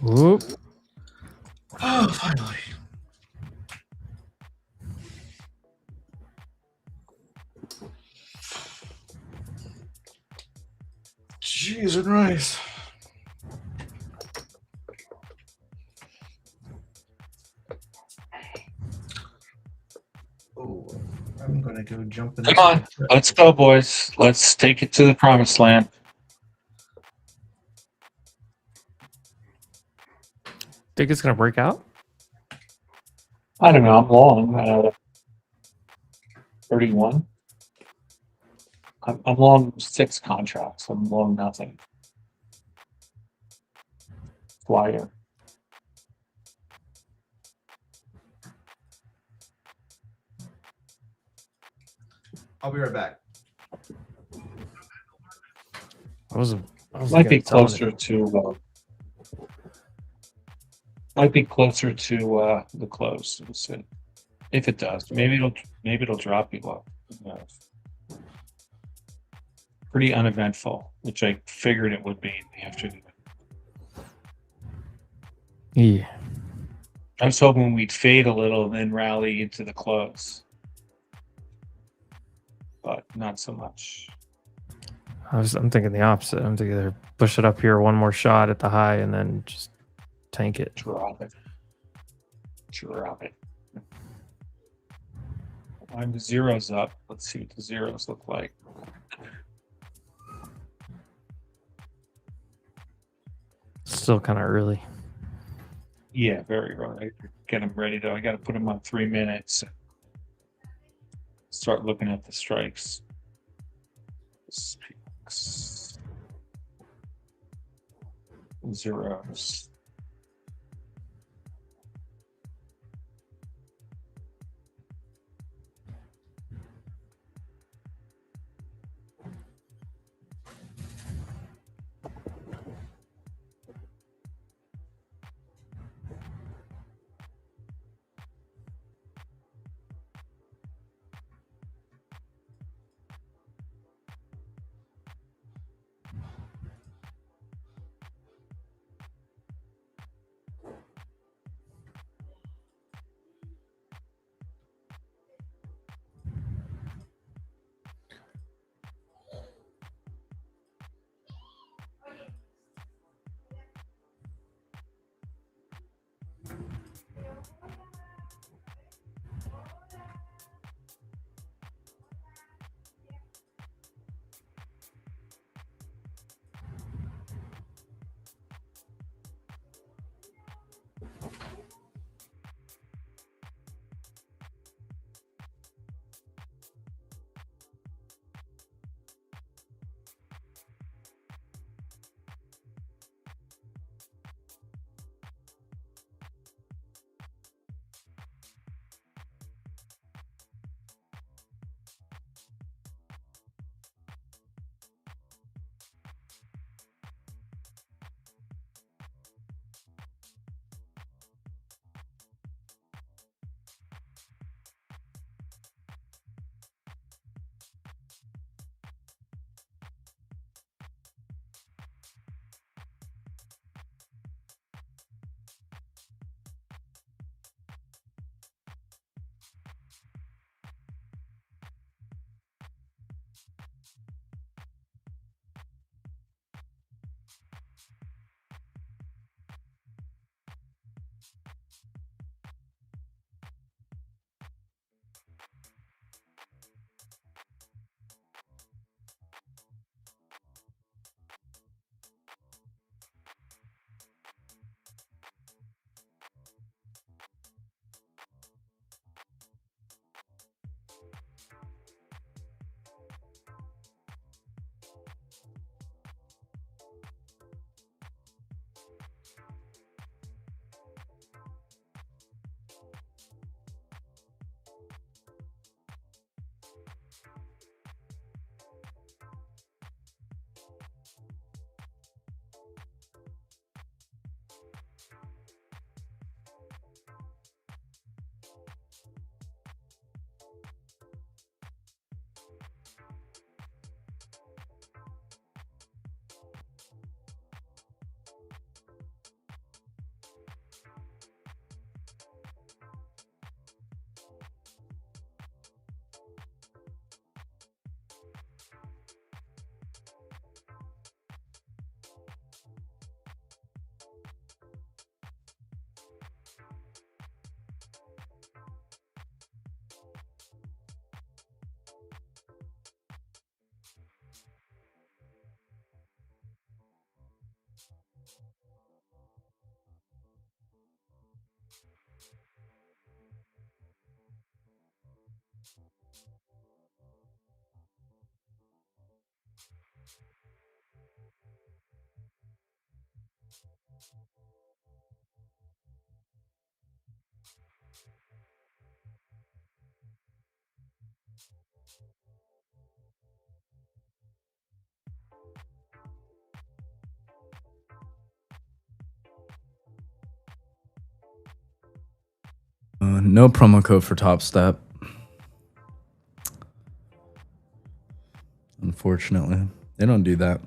Whoop. Oh, finally. Cheese and rice. Oh, I'm gonna go jump in. Come on, let's go, boys. Let's take it to the promised land. Think it's gonna break out? I don't know. I'm long. 31. I'm long 6 contracts. I'm long nothing. Flyer. I'll be right back. I was Might be closer to. Might be closer to the close. We'll see. If it does, maybe it'll drop you low. Who knows? Pretty uneventful, which I figured it would be in the afternoon. Yeah. I was hoping we'd fade a little and then rally into the close, but not so much. I'm thinking the opposite. I'm thinking they're push it up here one more shot at the high and then just tank it. Drop it. Drop it. I'm the zeros up. Let's see what the zeros look like. Still kind of early. Yeah, very early. Get them ready to. I got to put them on 3 minutes. Start looking at the strikes. Zeros. No promo code for Top Step. Unfortunately, they don't do that.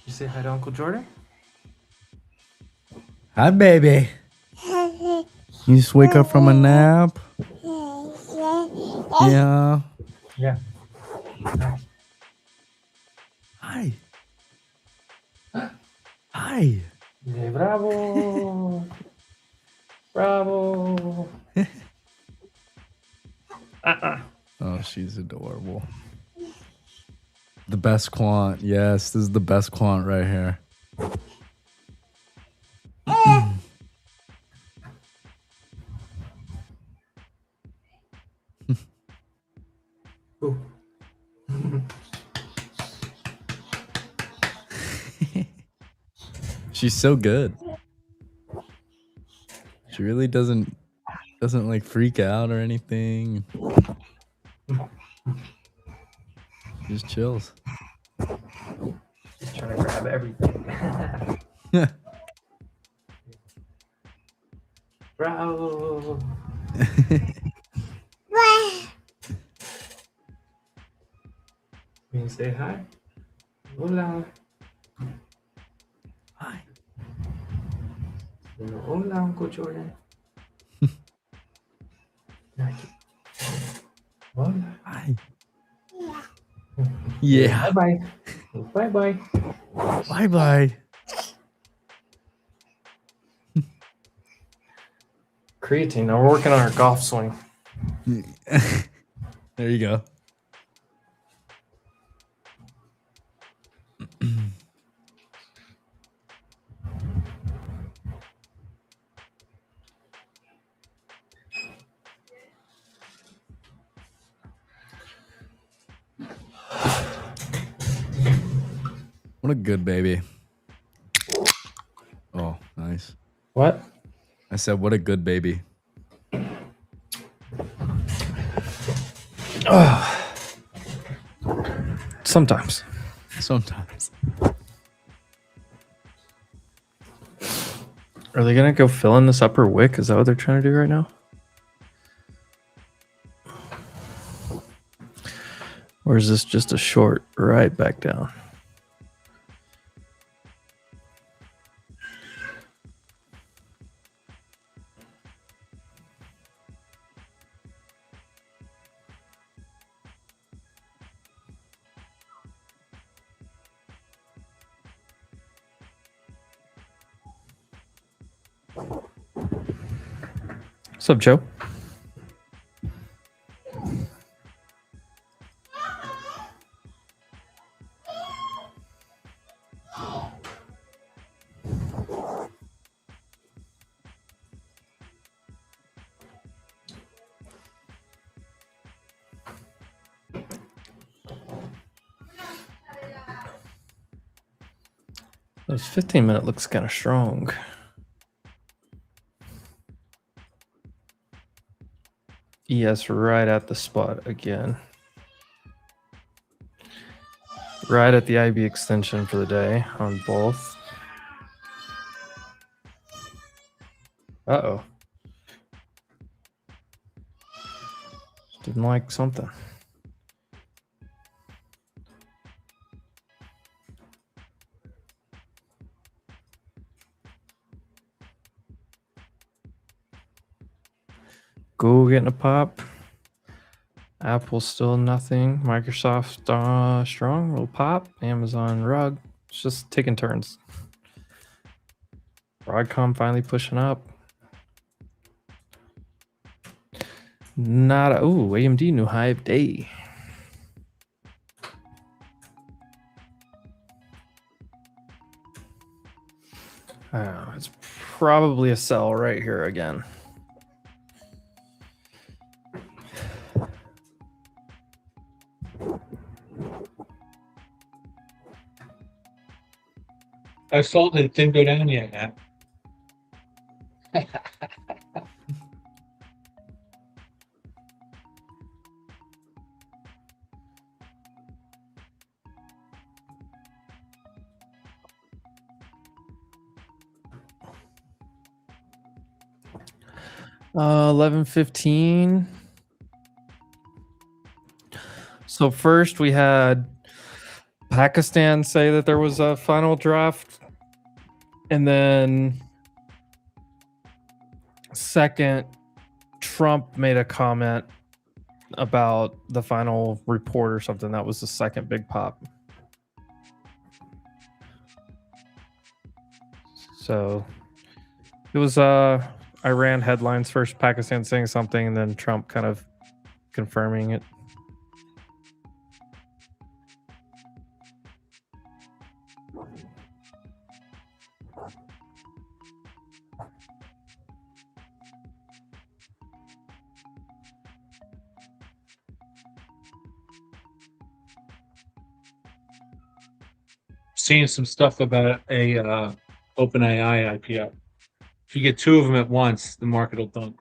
You say hi to Uncle Jordan? Hi, baby. You just wake up from a nap? Yeah. Yeah. Hi. Hi. Yeah, bravo. Bravo. Oh, she's adorable. The best quant. Yes, this is the best quant right here. She's so good. She really doesn't like freak out or anything. Just chills. Just trying to grab everything. Bravo. You say hi? Hola. Hi. Hola, Uncle Jordan. Hola. Hi. Yeah. Bye-bye. Bye-bye. Bye-bye. Creatine. Now we're working on our golf swing. There you go. What a good baby. Oh, nice. What? I said, what a good baby. Sometimes. Sometimes. Are they gonna go fill in this upper wick? Is that what they're trying to do right now? Or is this just a short right back down? What's up, Joe? This 15-minute looks kind of strong. ES right at the spot again. Right at the IB extension for the day on both. Uh-oh. Didn't like something. Google getting a pop. Apple still nothing. Microsoft strong. Little pop. Amazon rug. It's just taking turns. Broadcom finally pushing up. Not a, ooh, AMD new high of day. It's probably a sell right here again. I sold it. Didn't go down yet, man. Uh, 11:15. So first we had Pakistan say that there was a final draft, and then second, Trump made a comment about the final report or something. That was the second big pop. So it was Iran headlines first, Pakistan saying something, and then Trump kind of confirming it. Seeing some stuff about a OpenAI IPO. If you get two of them at once, the market will dunk.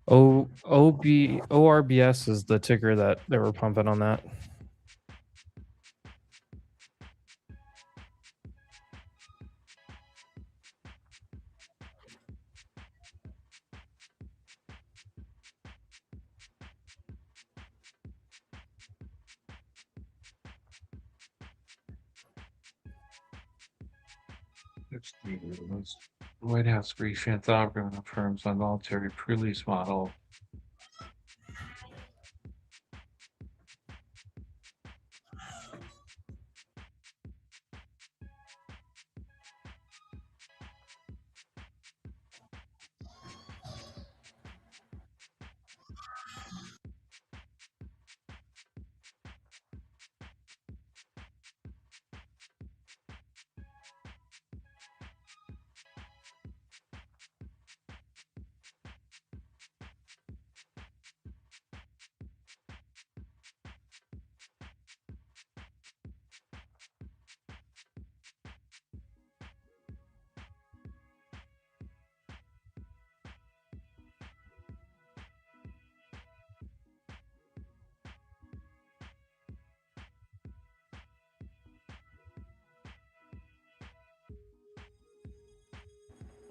ORBS is the ticker that they were pumping on that. White House brief orthogonal firms on voluntary pre-lease model.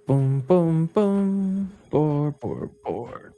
Boom, boom, boom. Board, board, board.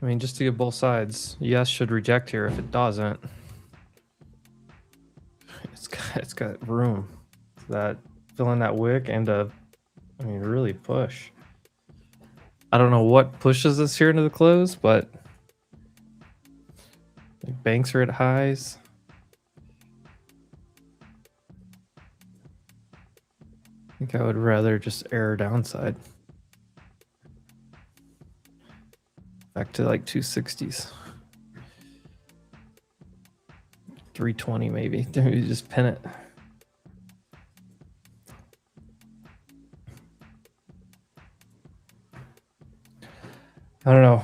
I mean, just to get both sides, yes should reject here. If it doesn't, it's got room for that, fill in that wick and I mean, really push. I don't know what pushes us here into the close, but like, banks are at highs. I think I would rather just error downside. Back to like 260s. 320 maybe. You just pin it. I don't know.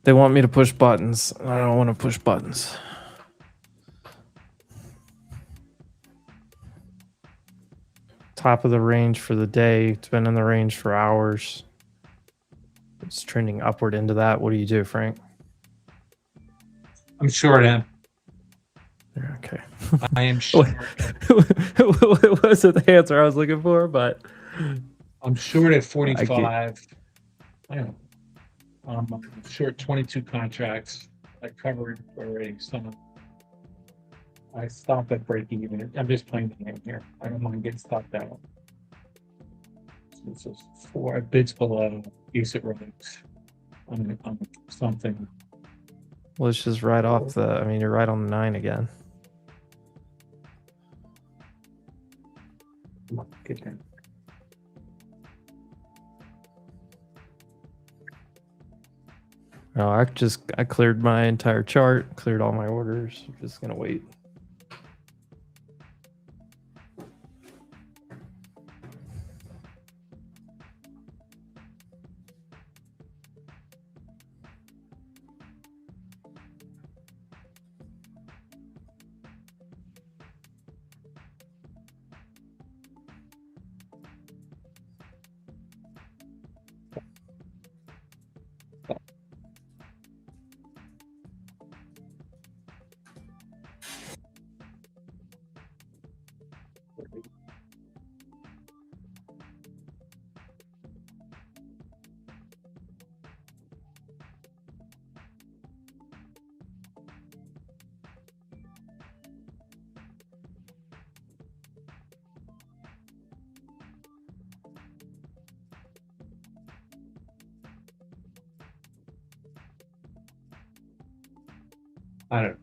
They want me to push buttons. I don't want to push buttons. Top of the range for the day. It's been in the range for hours. It's trending upward into that. What do you do, Frank? I'm short him. Okay. I am short. What wasn't the answer I was looking for, but I'm short at 45. I'm short 22 contracts. I covered already some. I stopped at breaking even. I'm just playing the game here. I don't want to get stopped out. So this is 4 bids below. Decent rates on something. well, it's just right off the. I mean, you're right on the 9 again. Get down. No, I cleared my entire chart, cleared all my orders. I'm just gonna wait. I don't know.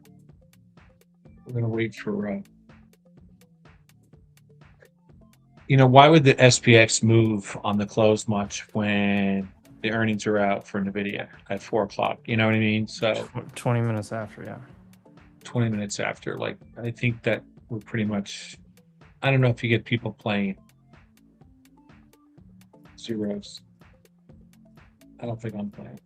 We're gonna wait for. Why would the SPX move on the close much when the earnings are out for NVIDIA at 4 o'clock? You know what I mean? So 20 minutes after, yeah. 20 minutes after, like, I think that we're pretty much. I don't know if you get people playing zeros. I don't think I'm playing.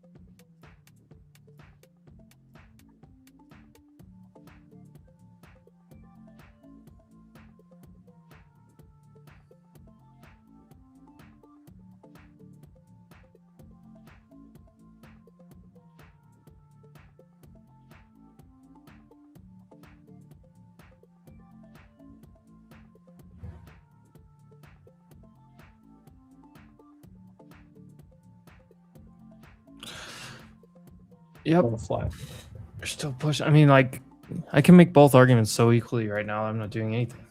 Yep. On the fly. You're still pushing. I mean, like, I can make both arguments so equally right now. I'm not doing anything.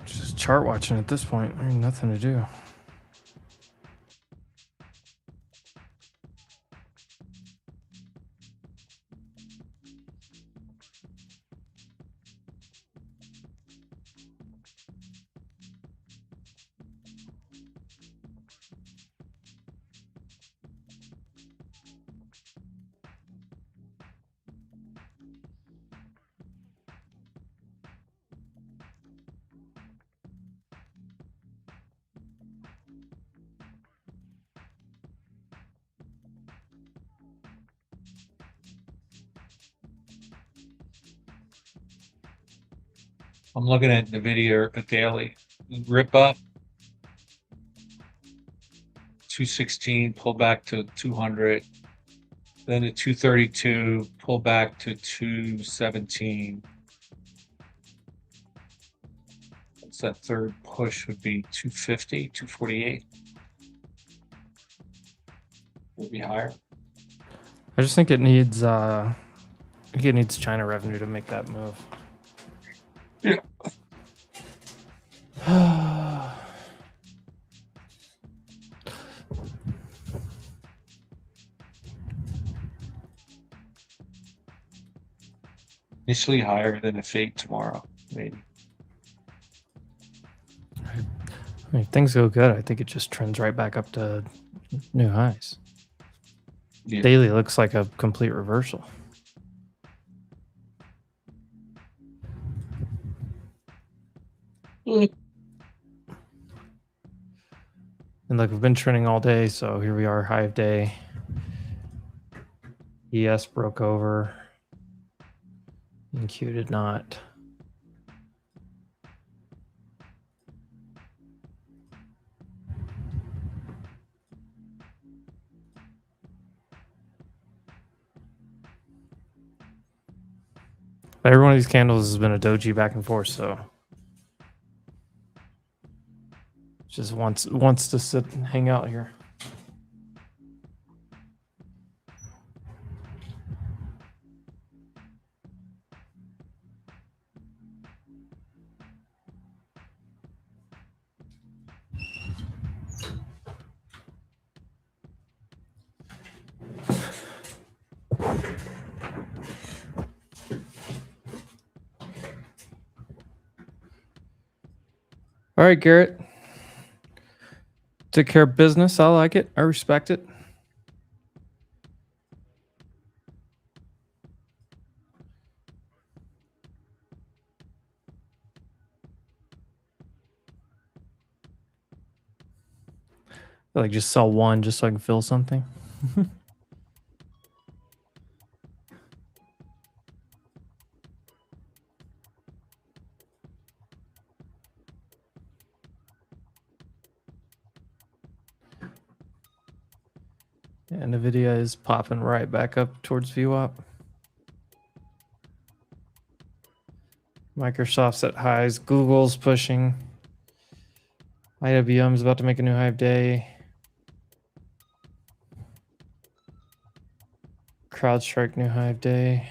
Just chart watching at this point. There's nothing to do. I'm looking at NVIDIA a daily. Rip up 216, pull back to 200, then to 232, pull back to 217. What's that third push would be 250, 248. Would be higher. I just think it needs China revenue to make that move. Yeah. Initially higher than a fake tomorrow, maybe. I mean, if things go good, I think it just trends right back up to new highs. Yeah. Daily looks like a complete reversal. And look, we've been trending all day, so here we are, high of day. ES broke over. And Q did not. Every one of these candles has been a doji back and forth, so just wants to sit and hang out here. All right, Garrett. Took care of business. I like it. I respect it. Like just sell one just so I can fill something. Yeah, NVIDIA is popping right back up towards VWAP. Microsoft's at highs. Google's pushing. IWM's about to make a new high of day. CrowdStrike new high of day.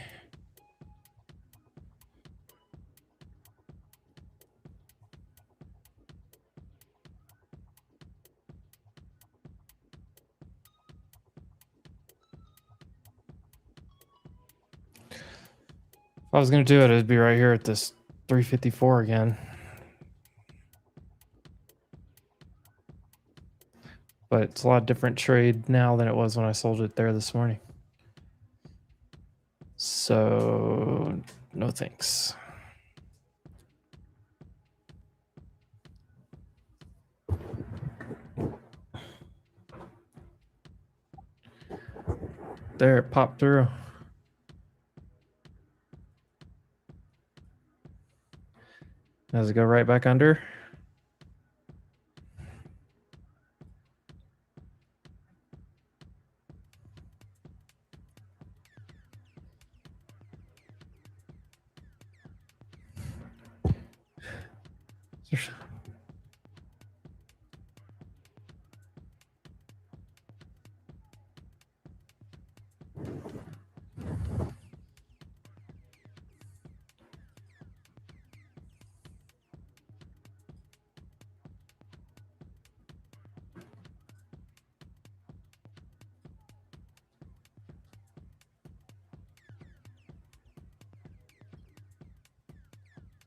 If I was going to do it, it'd be right here at this 354 again. But it's a lot different trade now than it was when I sold it there this morning. So, no thanks. There, it popped through. Does it go right back under?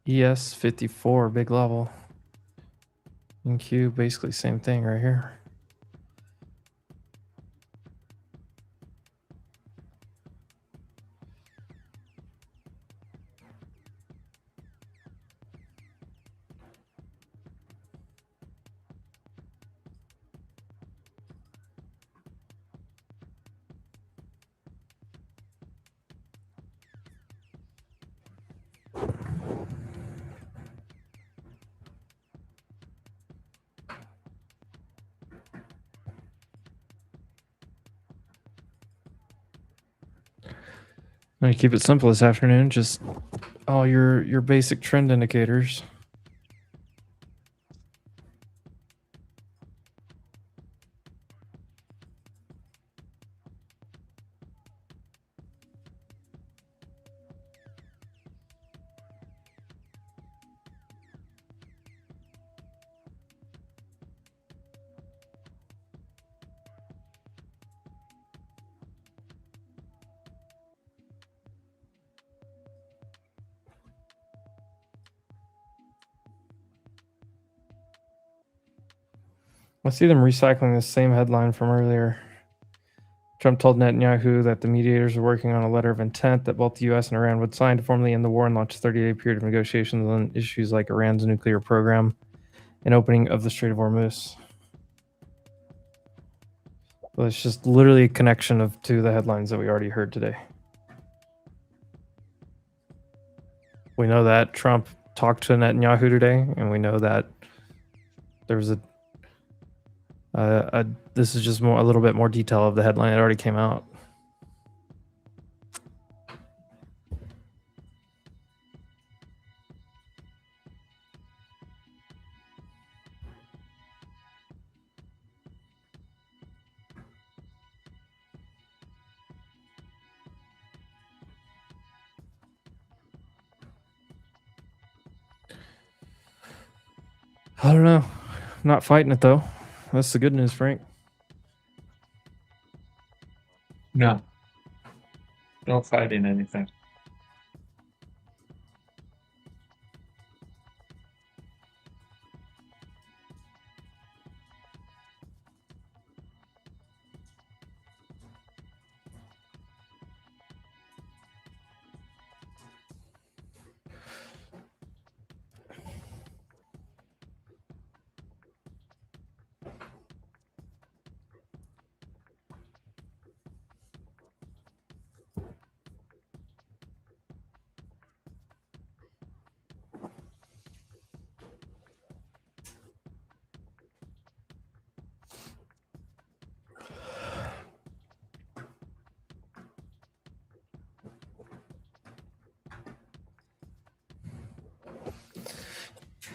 ES 54, big level. And Q, basically same thing right here. I'm gonna keep it simple this afternoon. Just all your basic trend indicators. I see them recycling the same headline from earlier. Trump told Netanyahu that the mediators are working on a letter of intent that both the U.S. and Iran would sign to formally end the war and launch a 30-day period of negotiations on issues like Iran's nuclear program and opening of the Strait of Hormuz. Well, it's just literally a connection of to the headlines that we already heard today. We know that Trump talked to Netanyahu today, and we know that there's this is just a little bit more detail of the headline that already came out. I don't know. I'm not fighting it though. That's the good news, Frank. No. Don't fight in anything.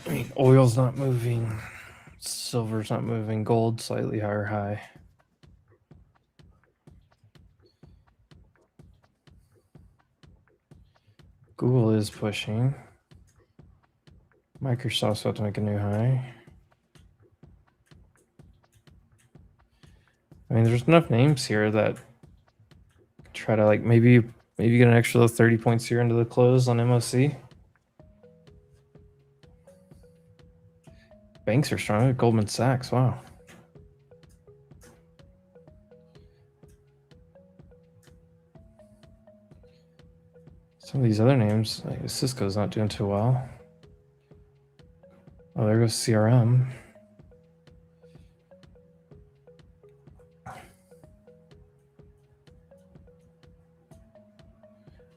I mean, oil's not moving. Silver's not moving. Gold slightly higher high. Google is pushing. Microsoft's about to make a new high. I mean, there's enough names here that try to like maybe get an extra 30 points here into the close on MOC. Banks are strong. Goldman Sachs. Wow. Some of these other names, like Cisco's not doing too well. Oh, there goes CRM.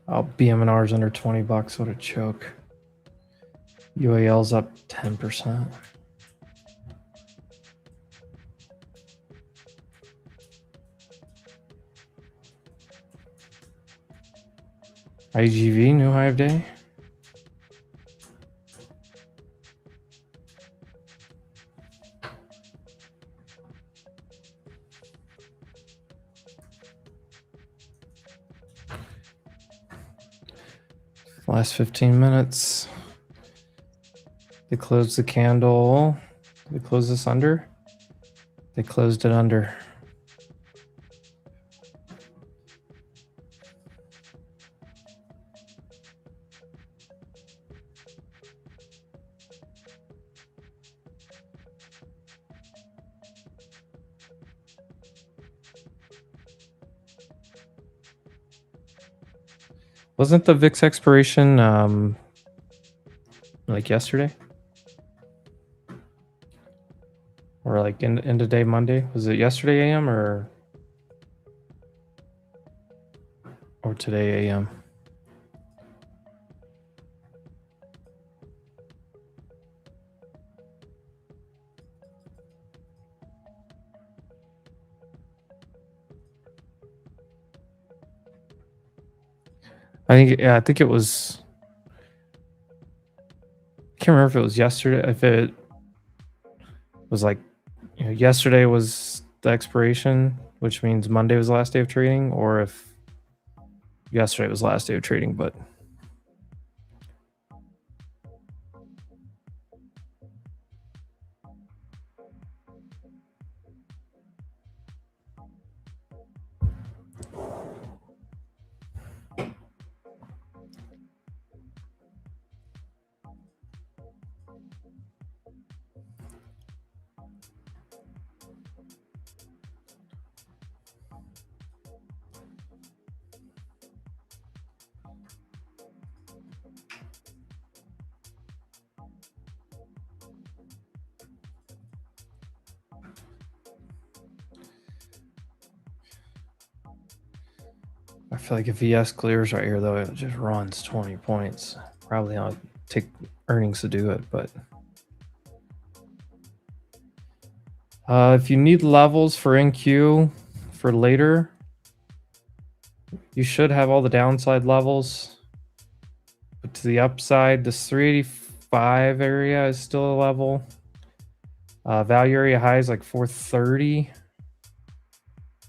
Oh, BM&R's under 20 bucks. What a choke. UAL's up 10%. IGV, new high of day. Last 15 minutes. They closed the candle. Did they close this under? They closed it under. Wasn't the VIX expiration like yesterday? Or like end of day Monday? Was it yesterday AM or today AM? I think it was. I can't remember if it was yesterday. If it was like, yesterday was the expiration, which means Monday was the last day of trading, or if yesterday was the last day of trading. But I feel like if VS clears right here, though, it just runs 20 points. Probably not take earnings to do it, but if you need levels for NQ for later, you should have all the downside levels. But to the upside, this 385 area is still a level. Value area high is like 430,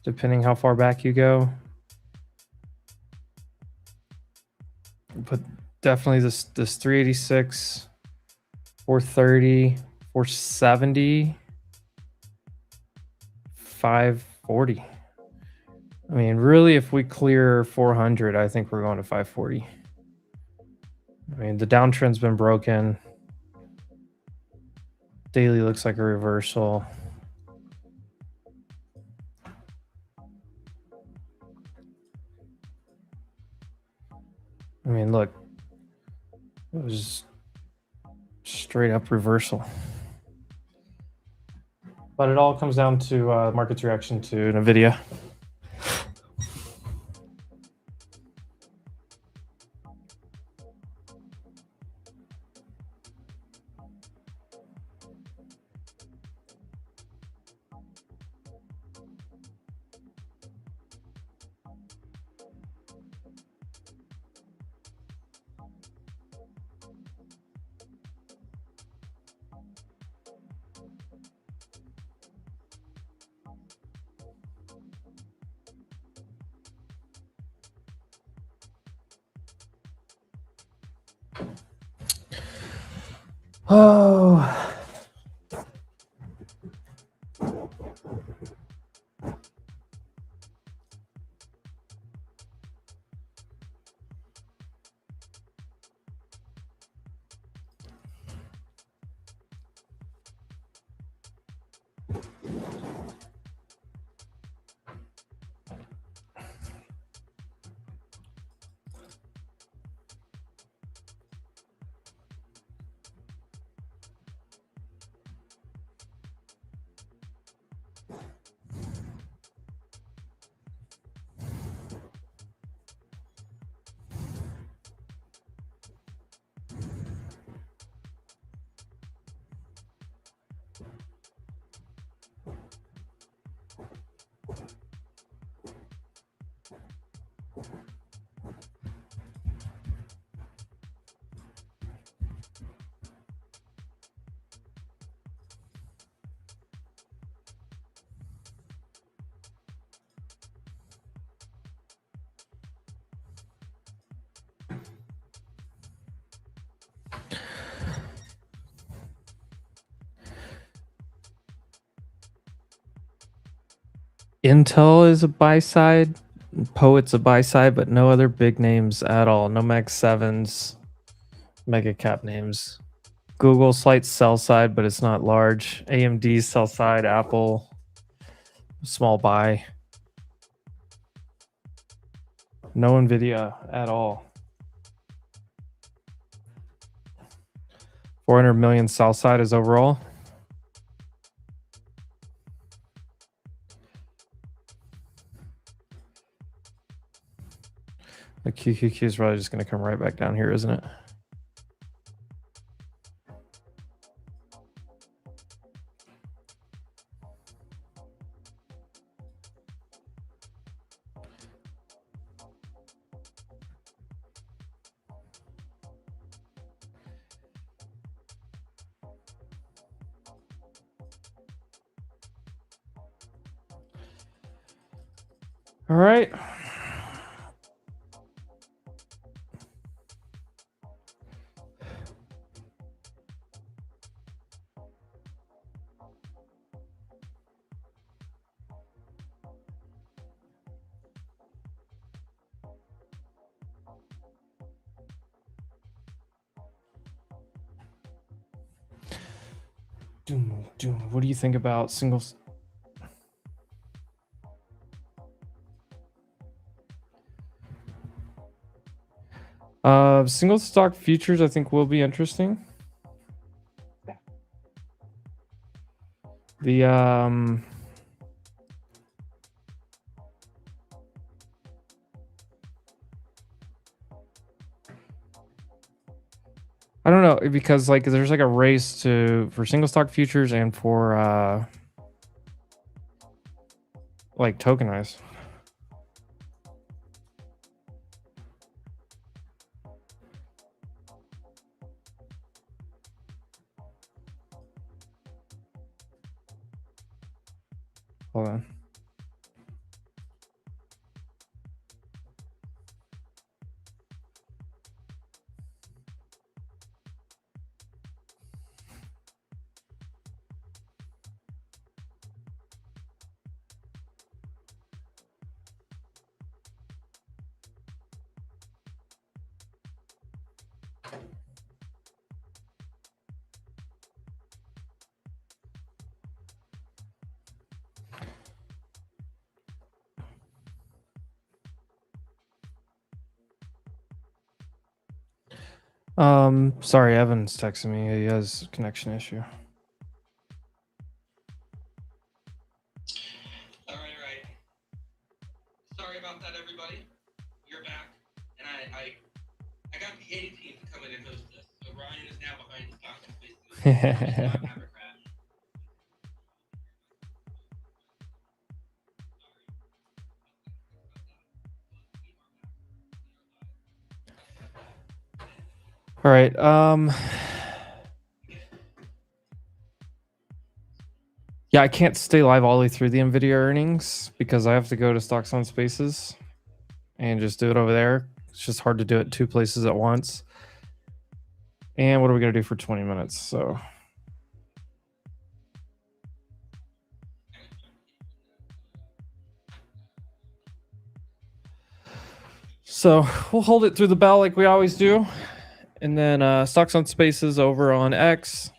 depending how far back you go. But definitely this 386, 430, 470, 540. I mean, really, if we clear 400, I think we're going to 540. I mean, the downtrend's been broken. Daily looks like a reversal. I mean, look, it was straight up reversal. But it all comes down to market's reaction to NVIDIA. Oh. Intel is a buy side, Poet's a buy side, but no other big names at all. No Mag 7s, mega cap names. Google slight sell side, but it's not large. AMD sell side, Apple small buy. No NVIDIA at all. 400 million sell side is overall. The QQQ is probably just going to come right back down here, isn't it? All right. What do you think about singles? Single stock futures, I think, will be interesting. The I don't know, because like there's like a race for single stock futures and for like tokenized. Hold on. Sorry, Evan's texting me. He has a connection issue. All right. Sorry about that, everybody. You're back, and I got the A team to come in and host this. So Ryan is now behind the stock and basically. All right. Yeah, I can't stay live all the way through the NVIDIA earnings because I have to go to Stocks on Spaces and just do it over there. It's just hard to do it two places at once. And what are we going to do for 20 minutes? So we'll hold it through the bell like we always do. And then Stocks on Spaces over on X.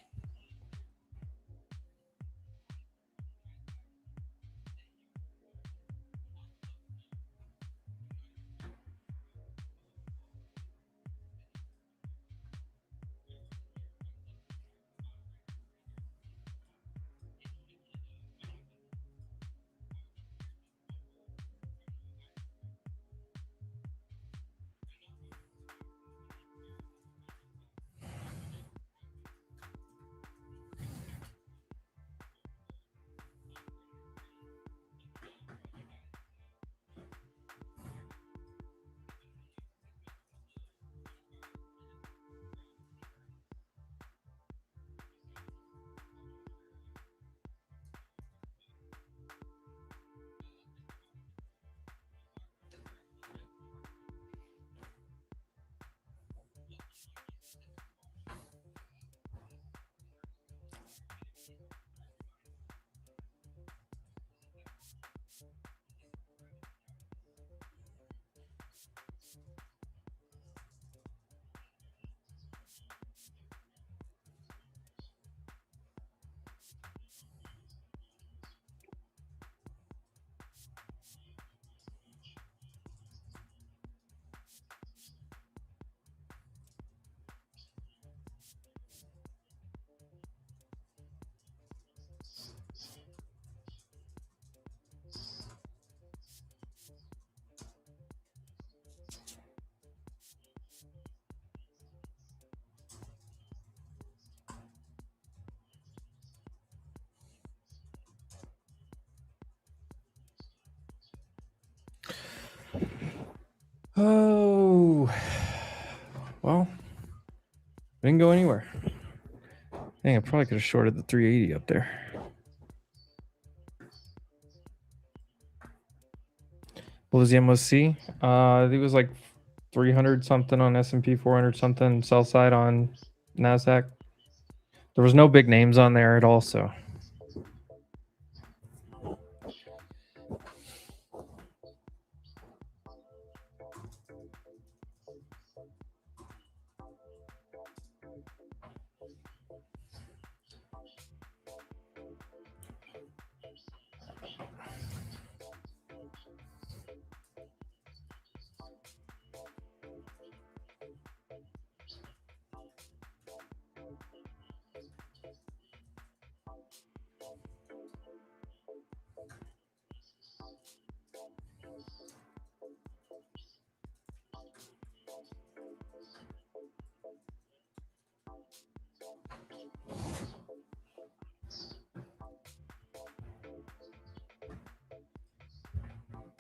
Oh, well, didn't go anywhere. Dang, I probably could have shorted the 380 up there. What was the MOC? I think it was like 300 something on S&P, 400 something sell side on NASDAQ. There was no big names on there at all, so.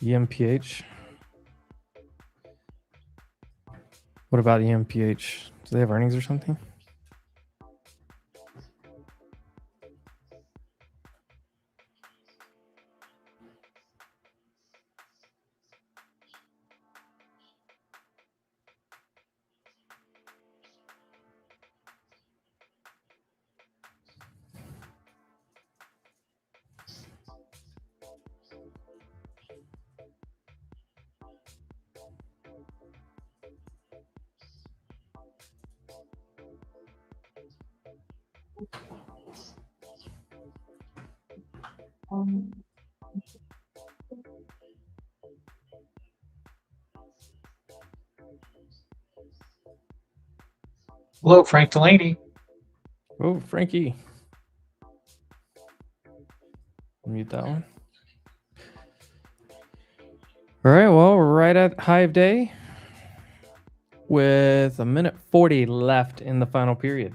EMPH. What about EMPH? Do they have earnings or something? Hello, Frank Delaney. Oh, Frankie. Mute that one. All right, well, we're right at high of day with 1:40 left in the final period.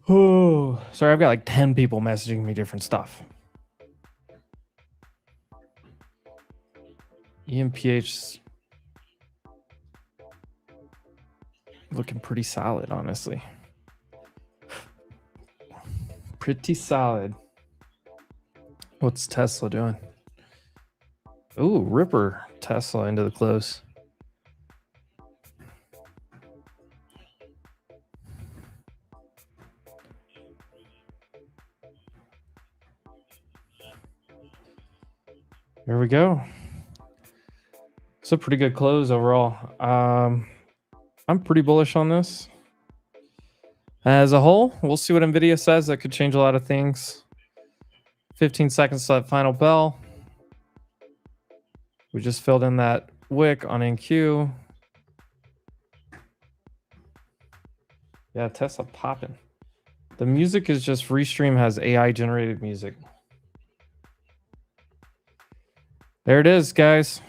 Oh, sorry, I've got like 10 people messaging me different stuff. EMPH looking pretty solid, honestly. Pretty solid. What's Tesla doing? Ooh, Ripper Tesla into the close. There we go. It's a pretty good close overall. I'm pretty bullish on this. As a whole, we'll see what NVIDIA says. That could change a lot of things. 15 seconds to that final bell. We just filled in that wick on NQ. Yeah, Tesla popping. The music is just Restream has AI generated music. There it is, guys.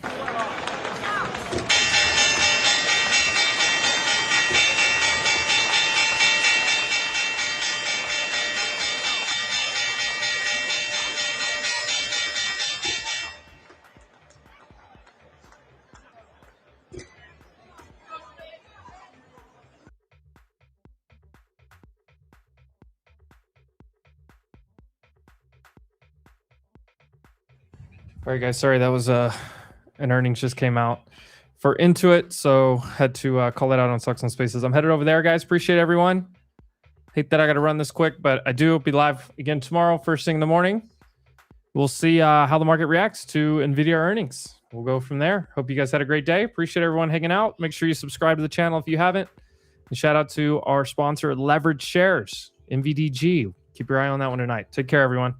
All right, guys. Sorry, that was an earnings just came out for Intuit, so had to call it out on Sucks on Spaces. I'm headed over there, guys. Appreciate everyone. Hate that I got to run this quick, but I do be live again tomorrow, first thing in the morning. We'll see how the market reacts to NVIDIA earnings. We'll go from there. Hope you guys had a great day. Appreciate everyone hanging out. Make sure you subscribe to the channel if you haven't. And shout out to our sponsor, Leverage Shares, NVDG. Keep your eye on that one tonight. Take care, everyone.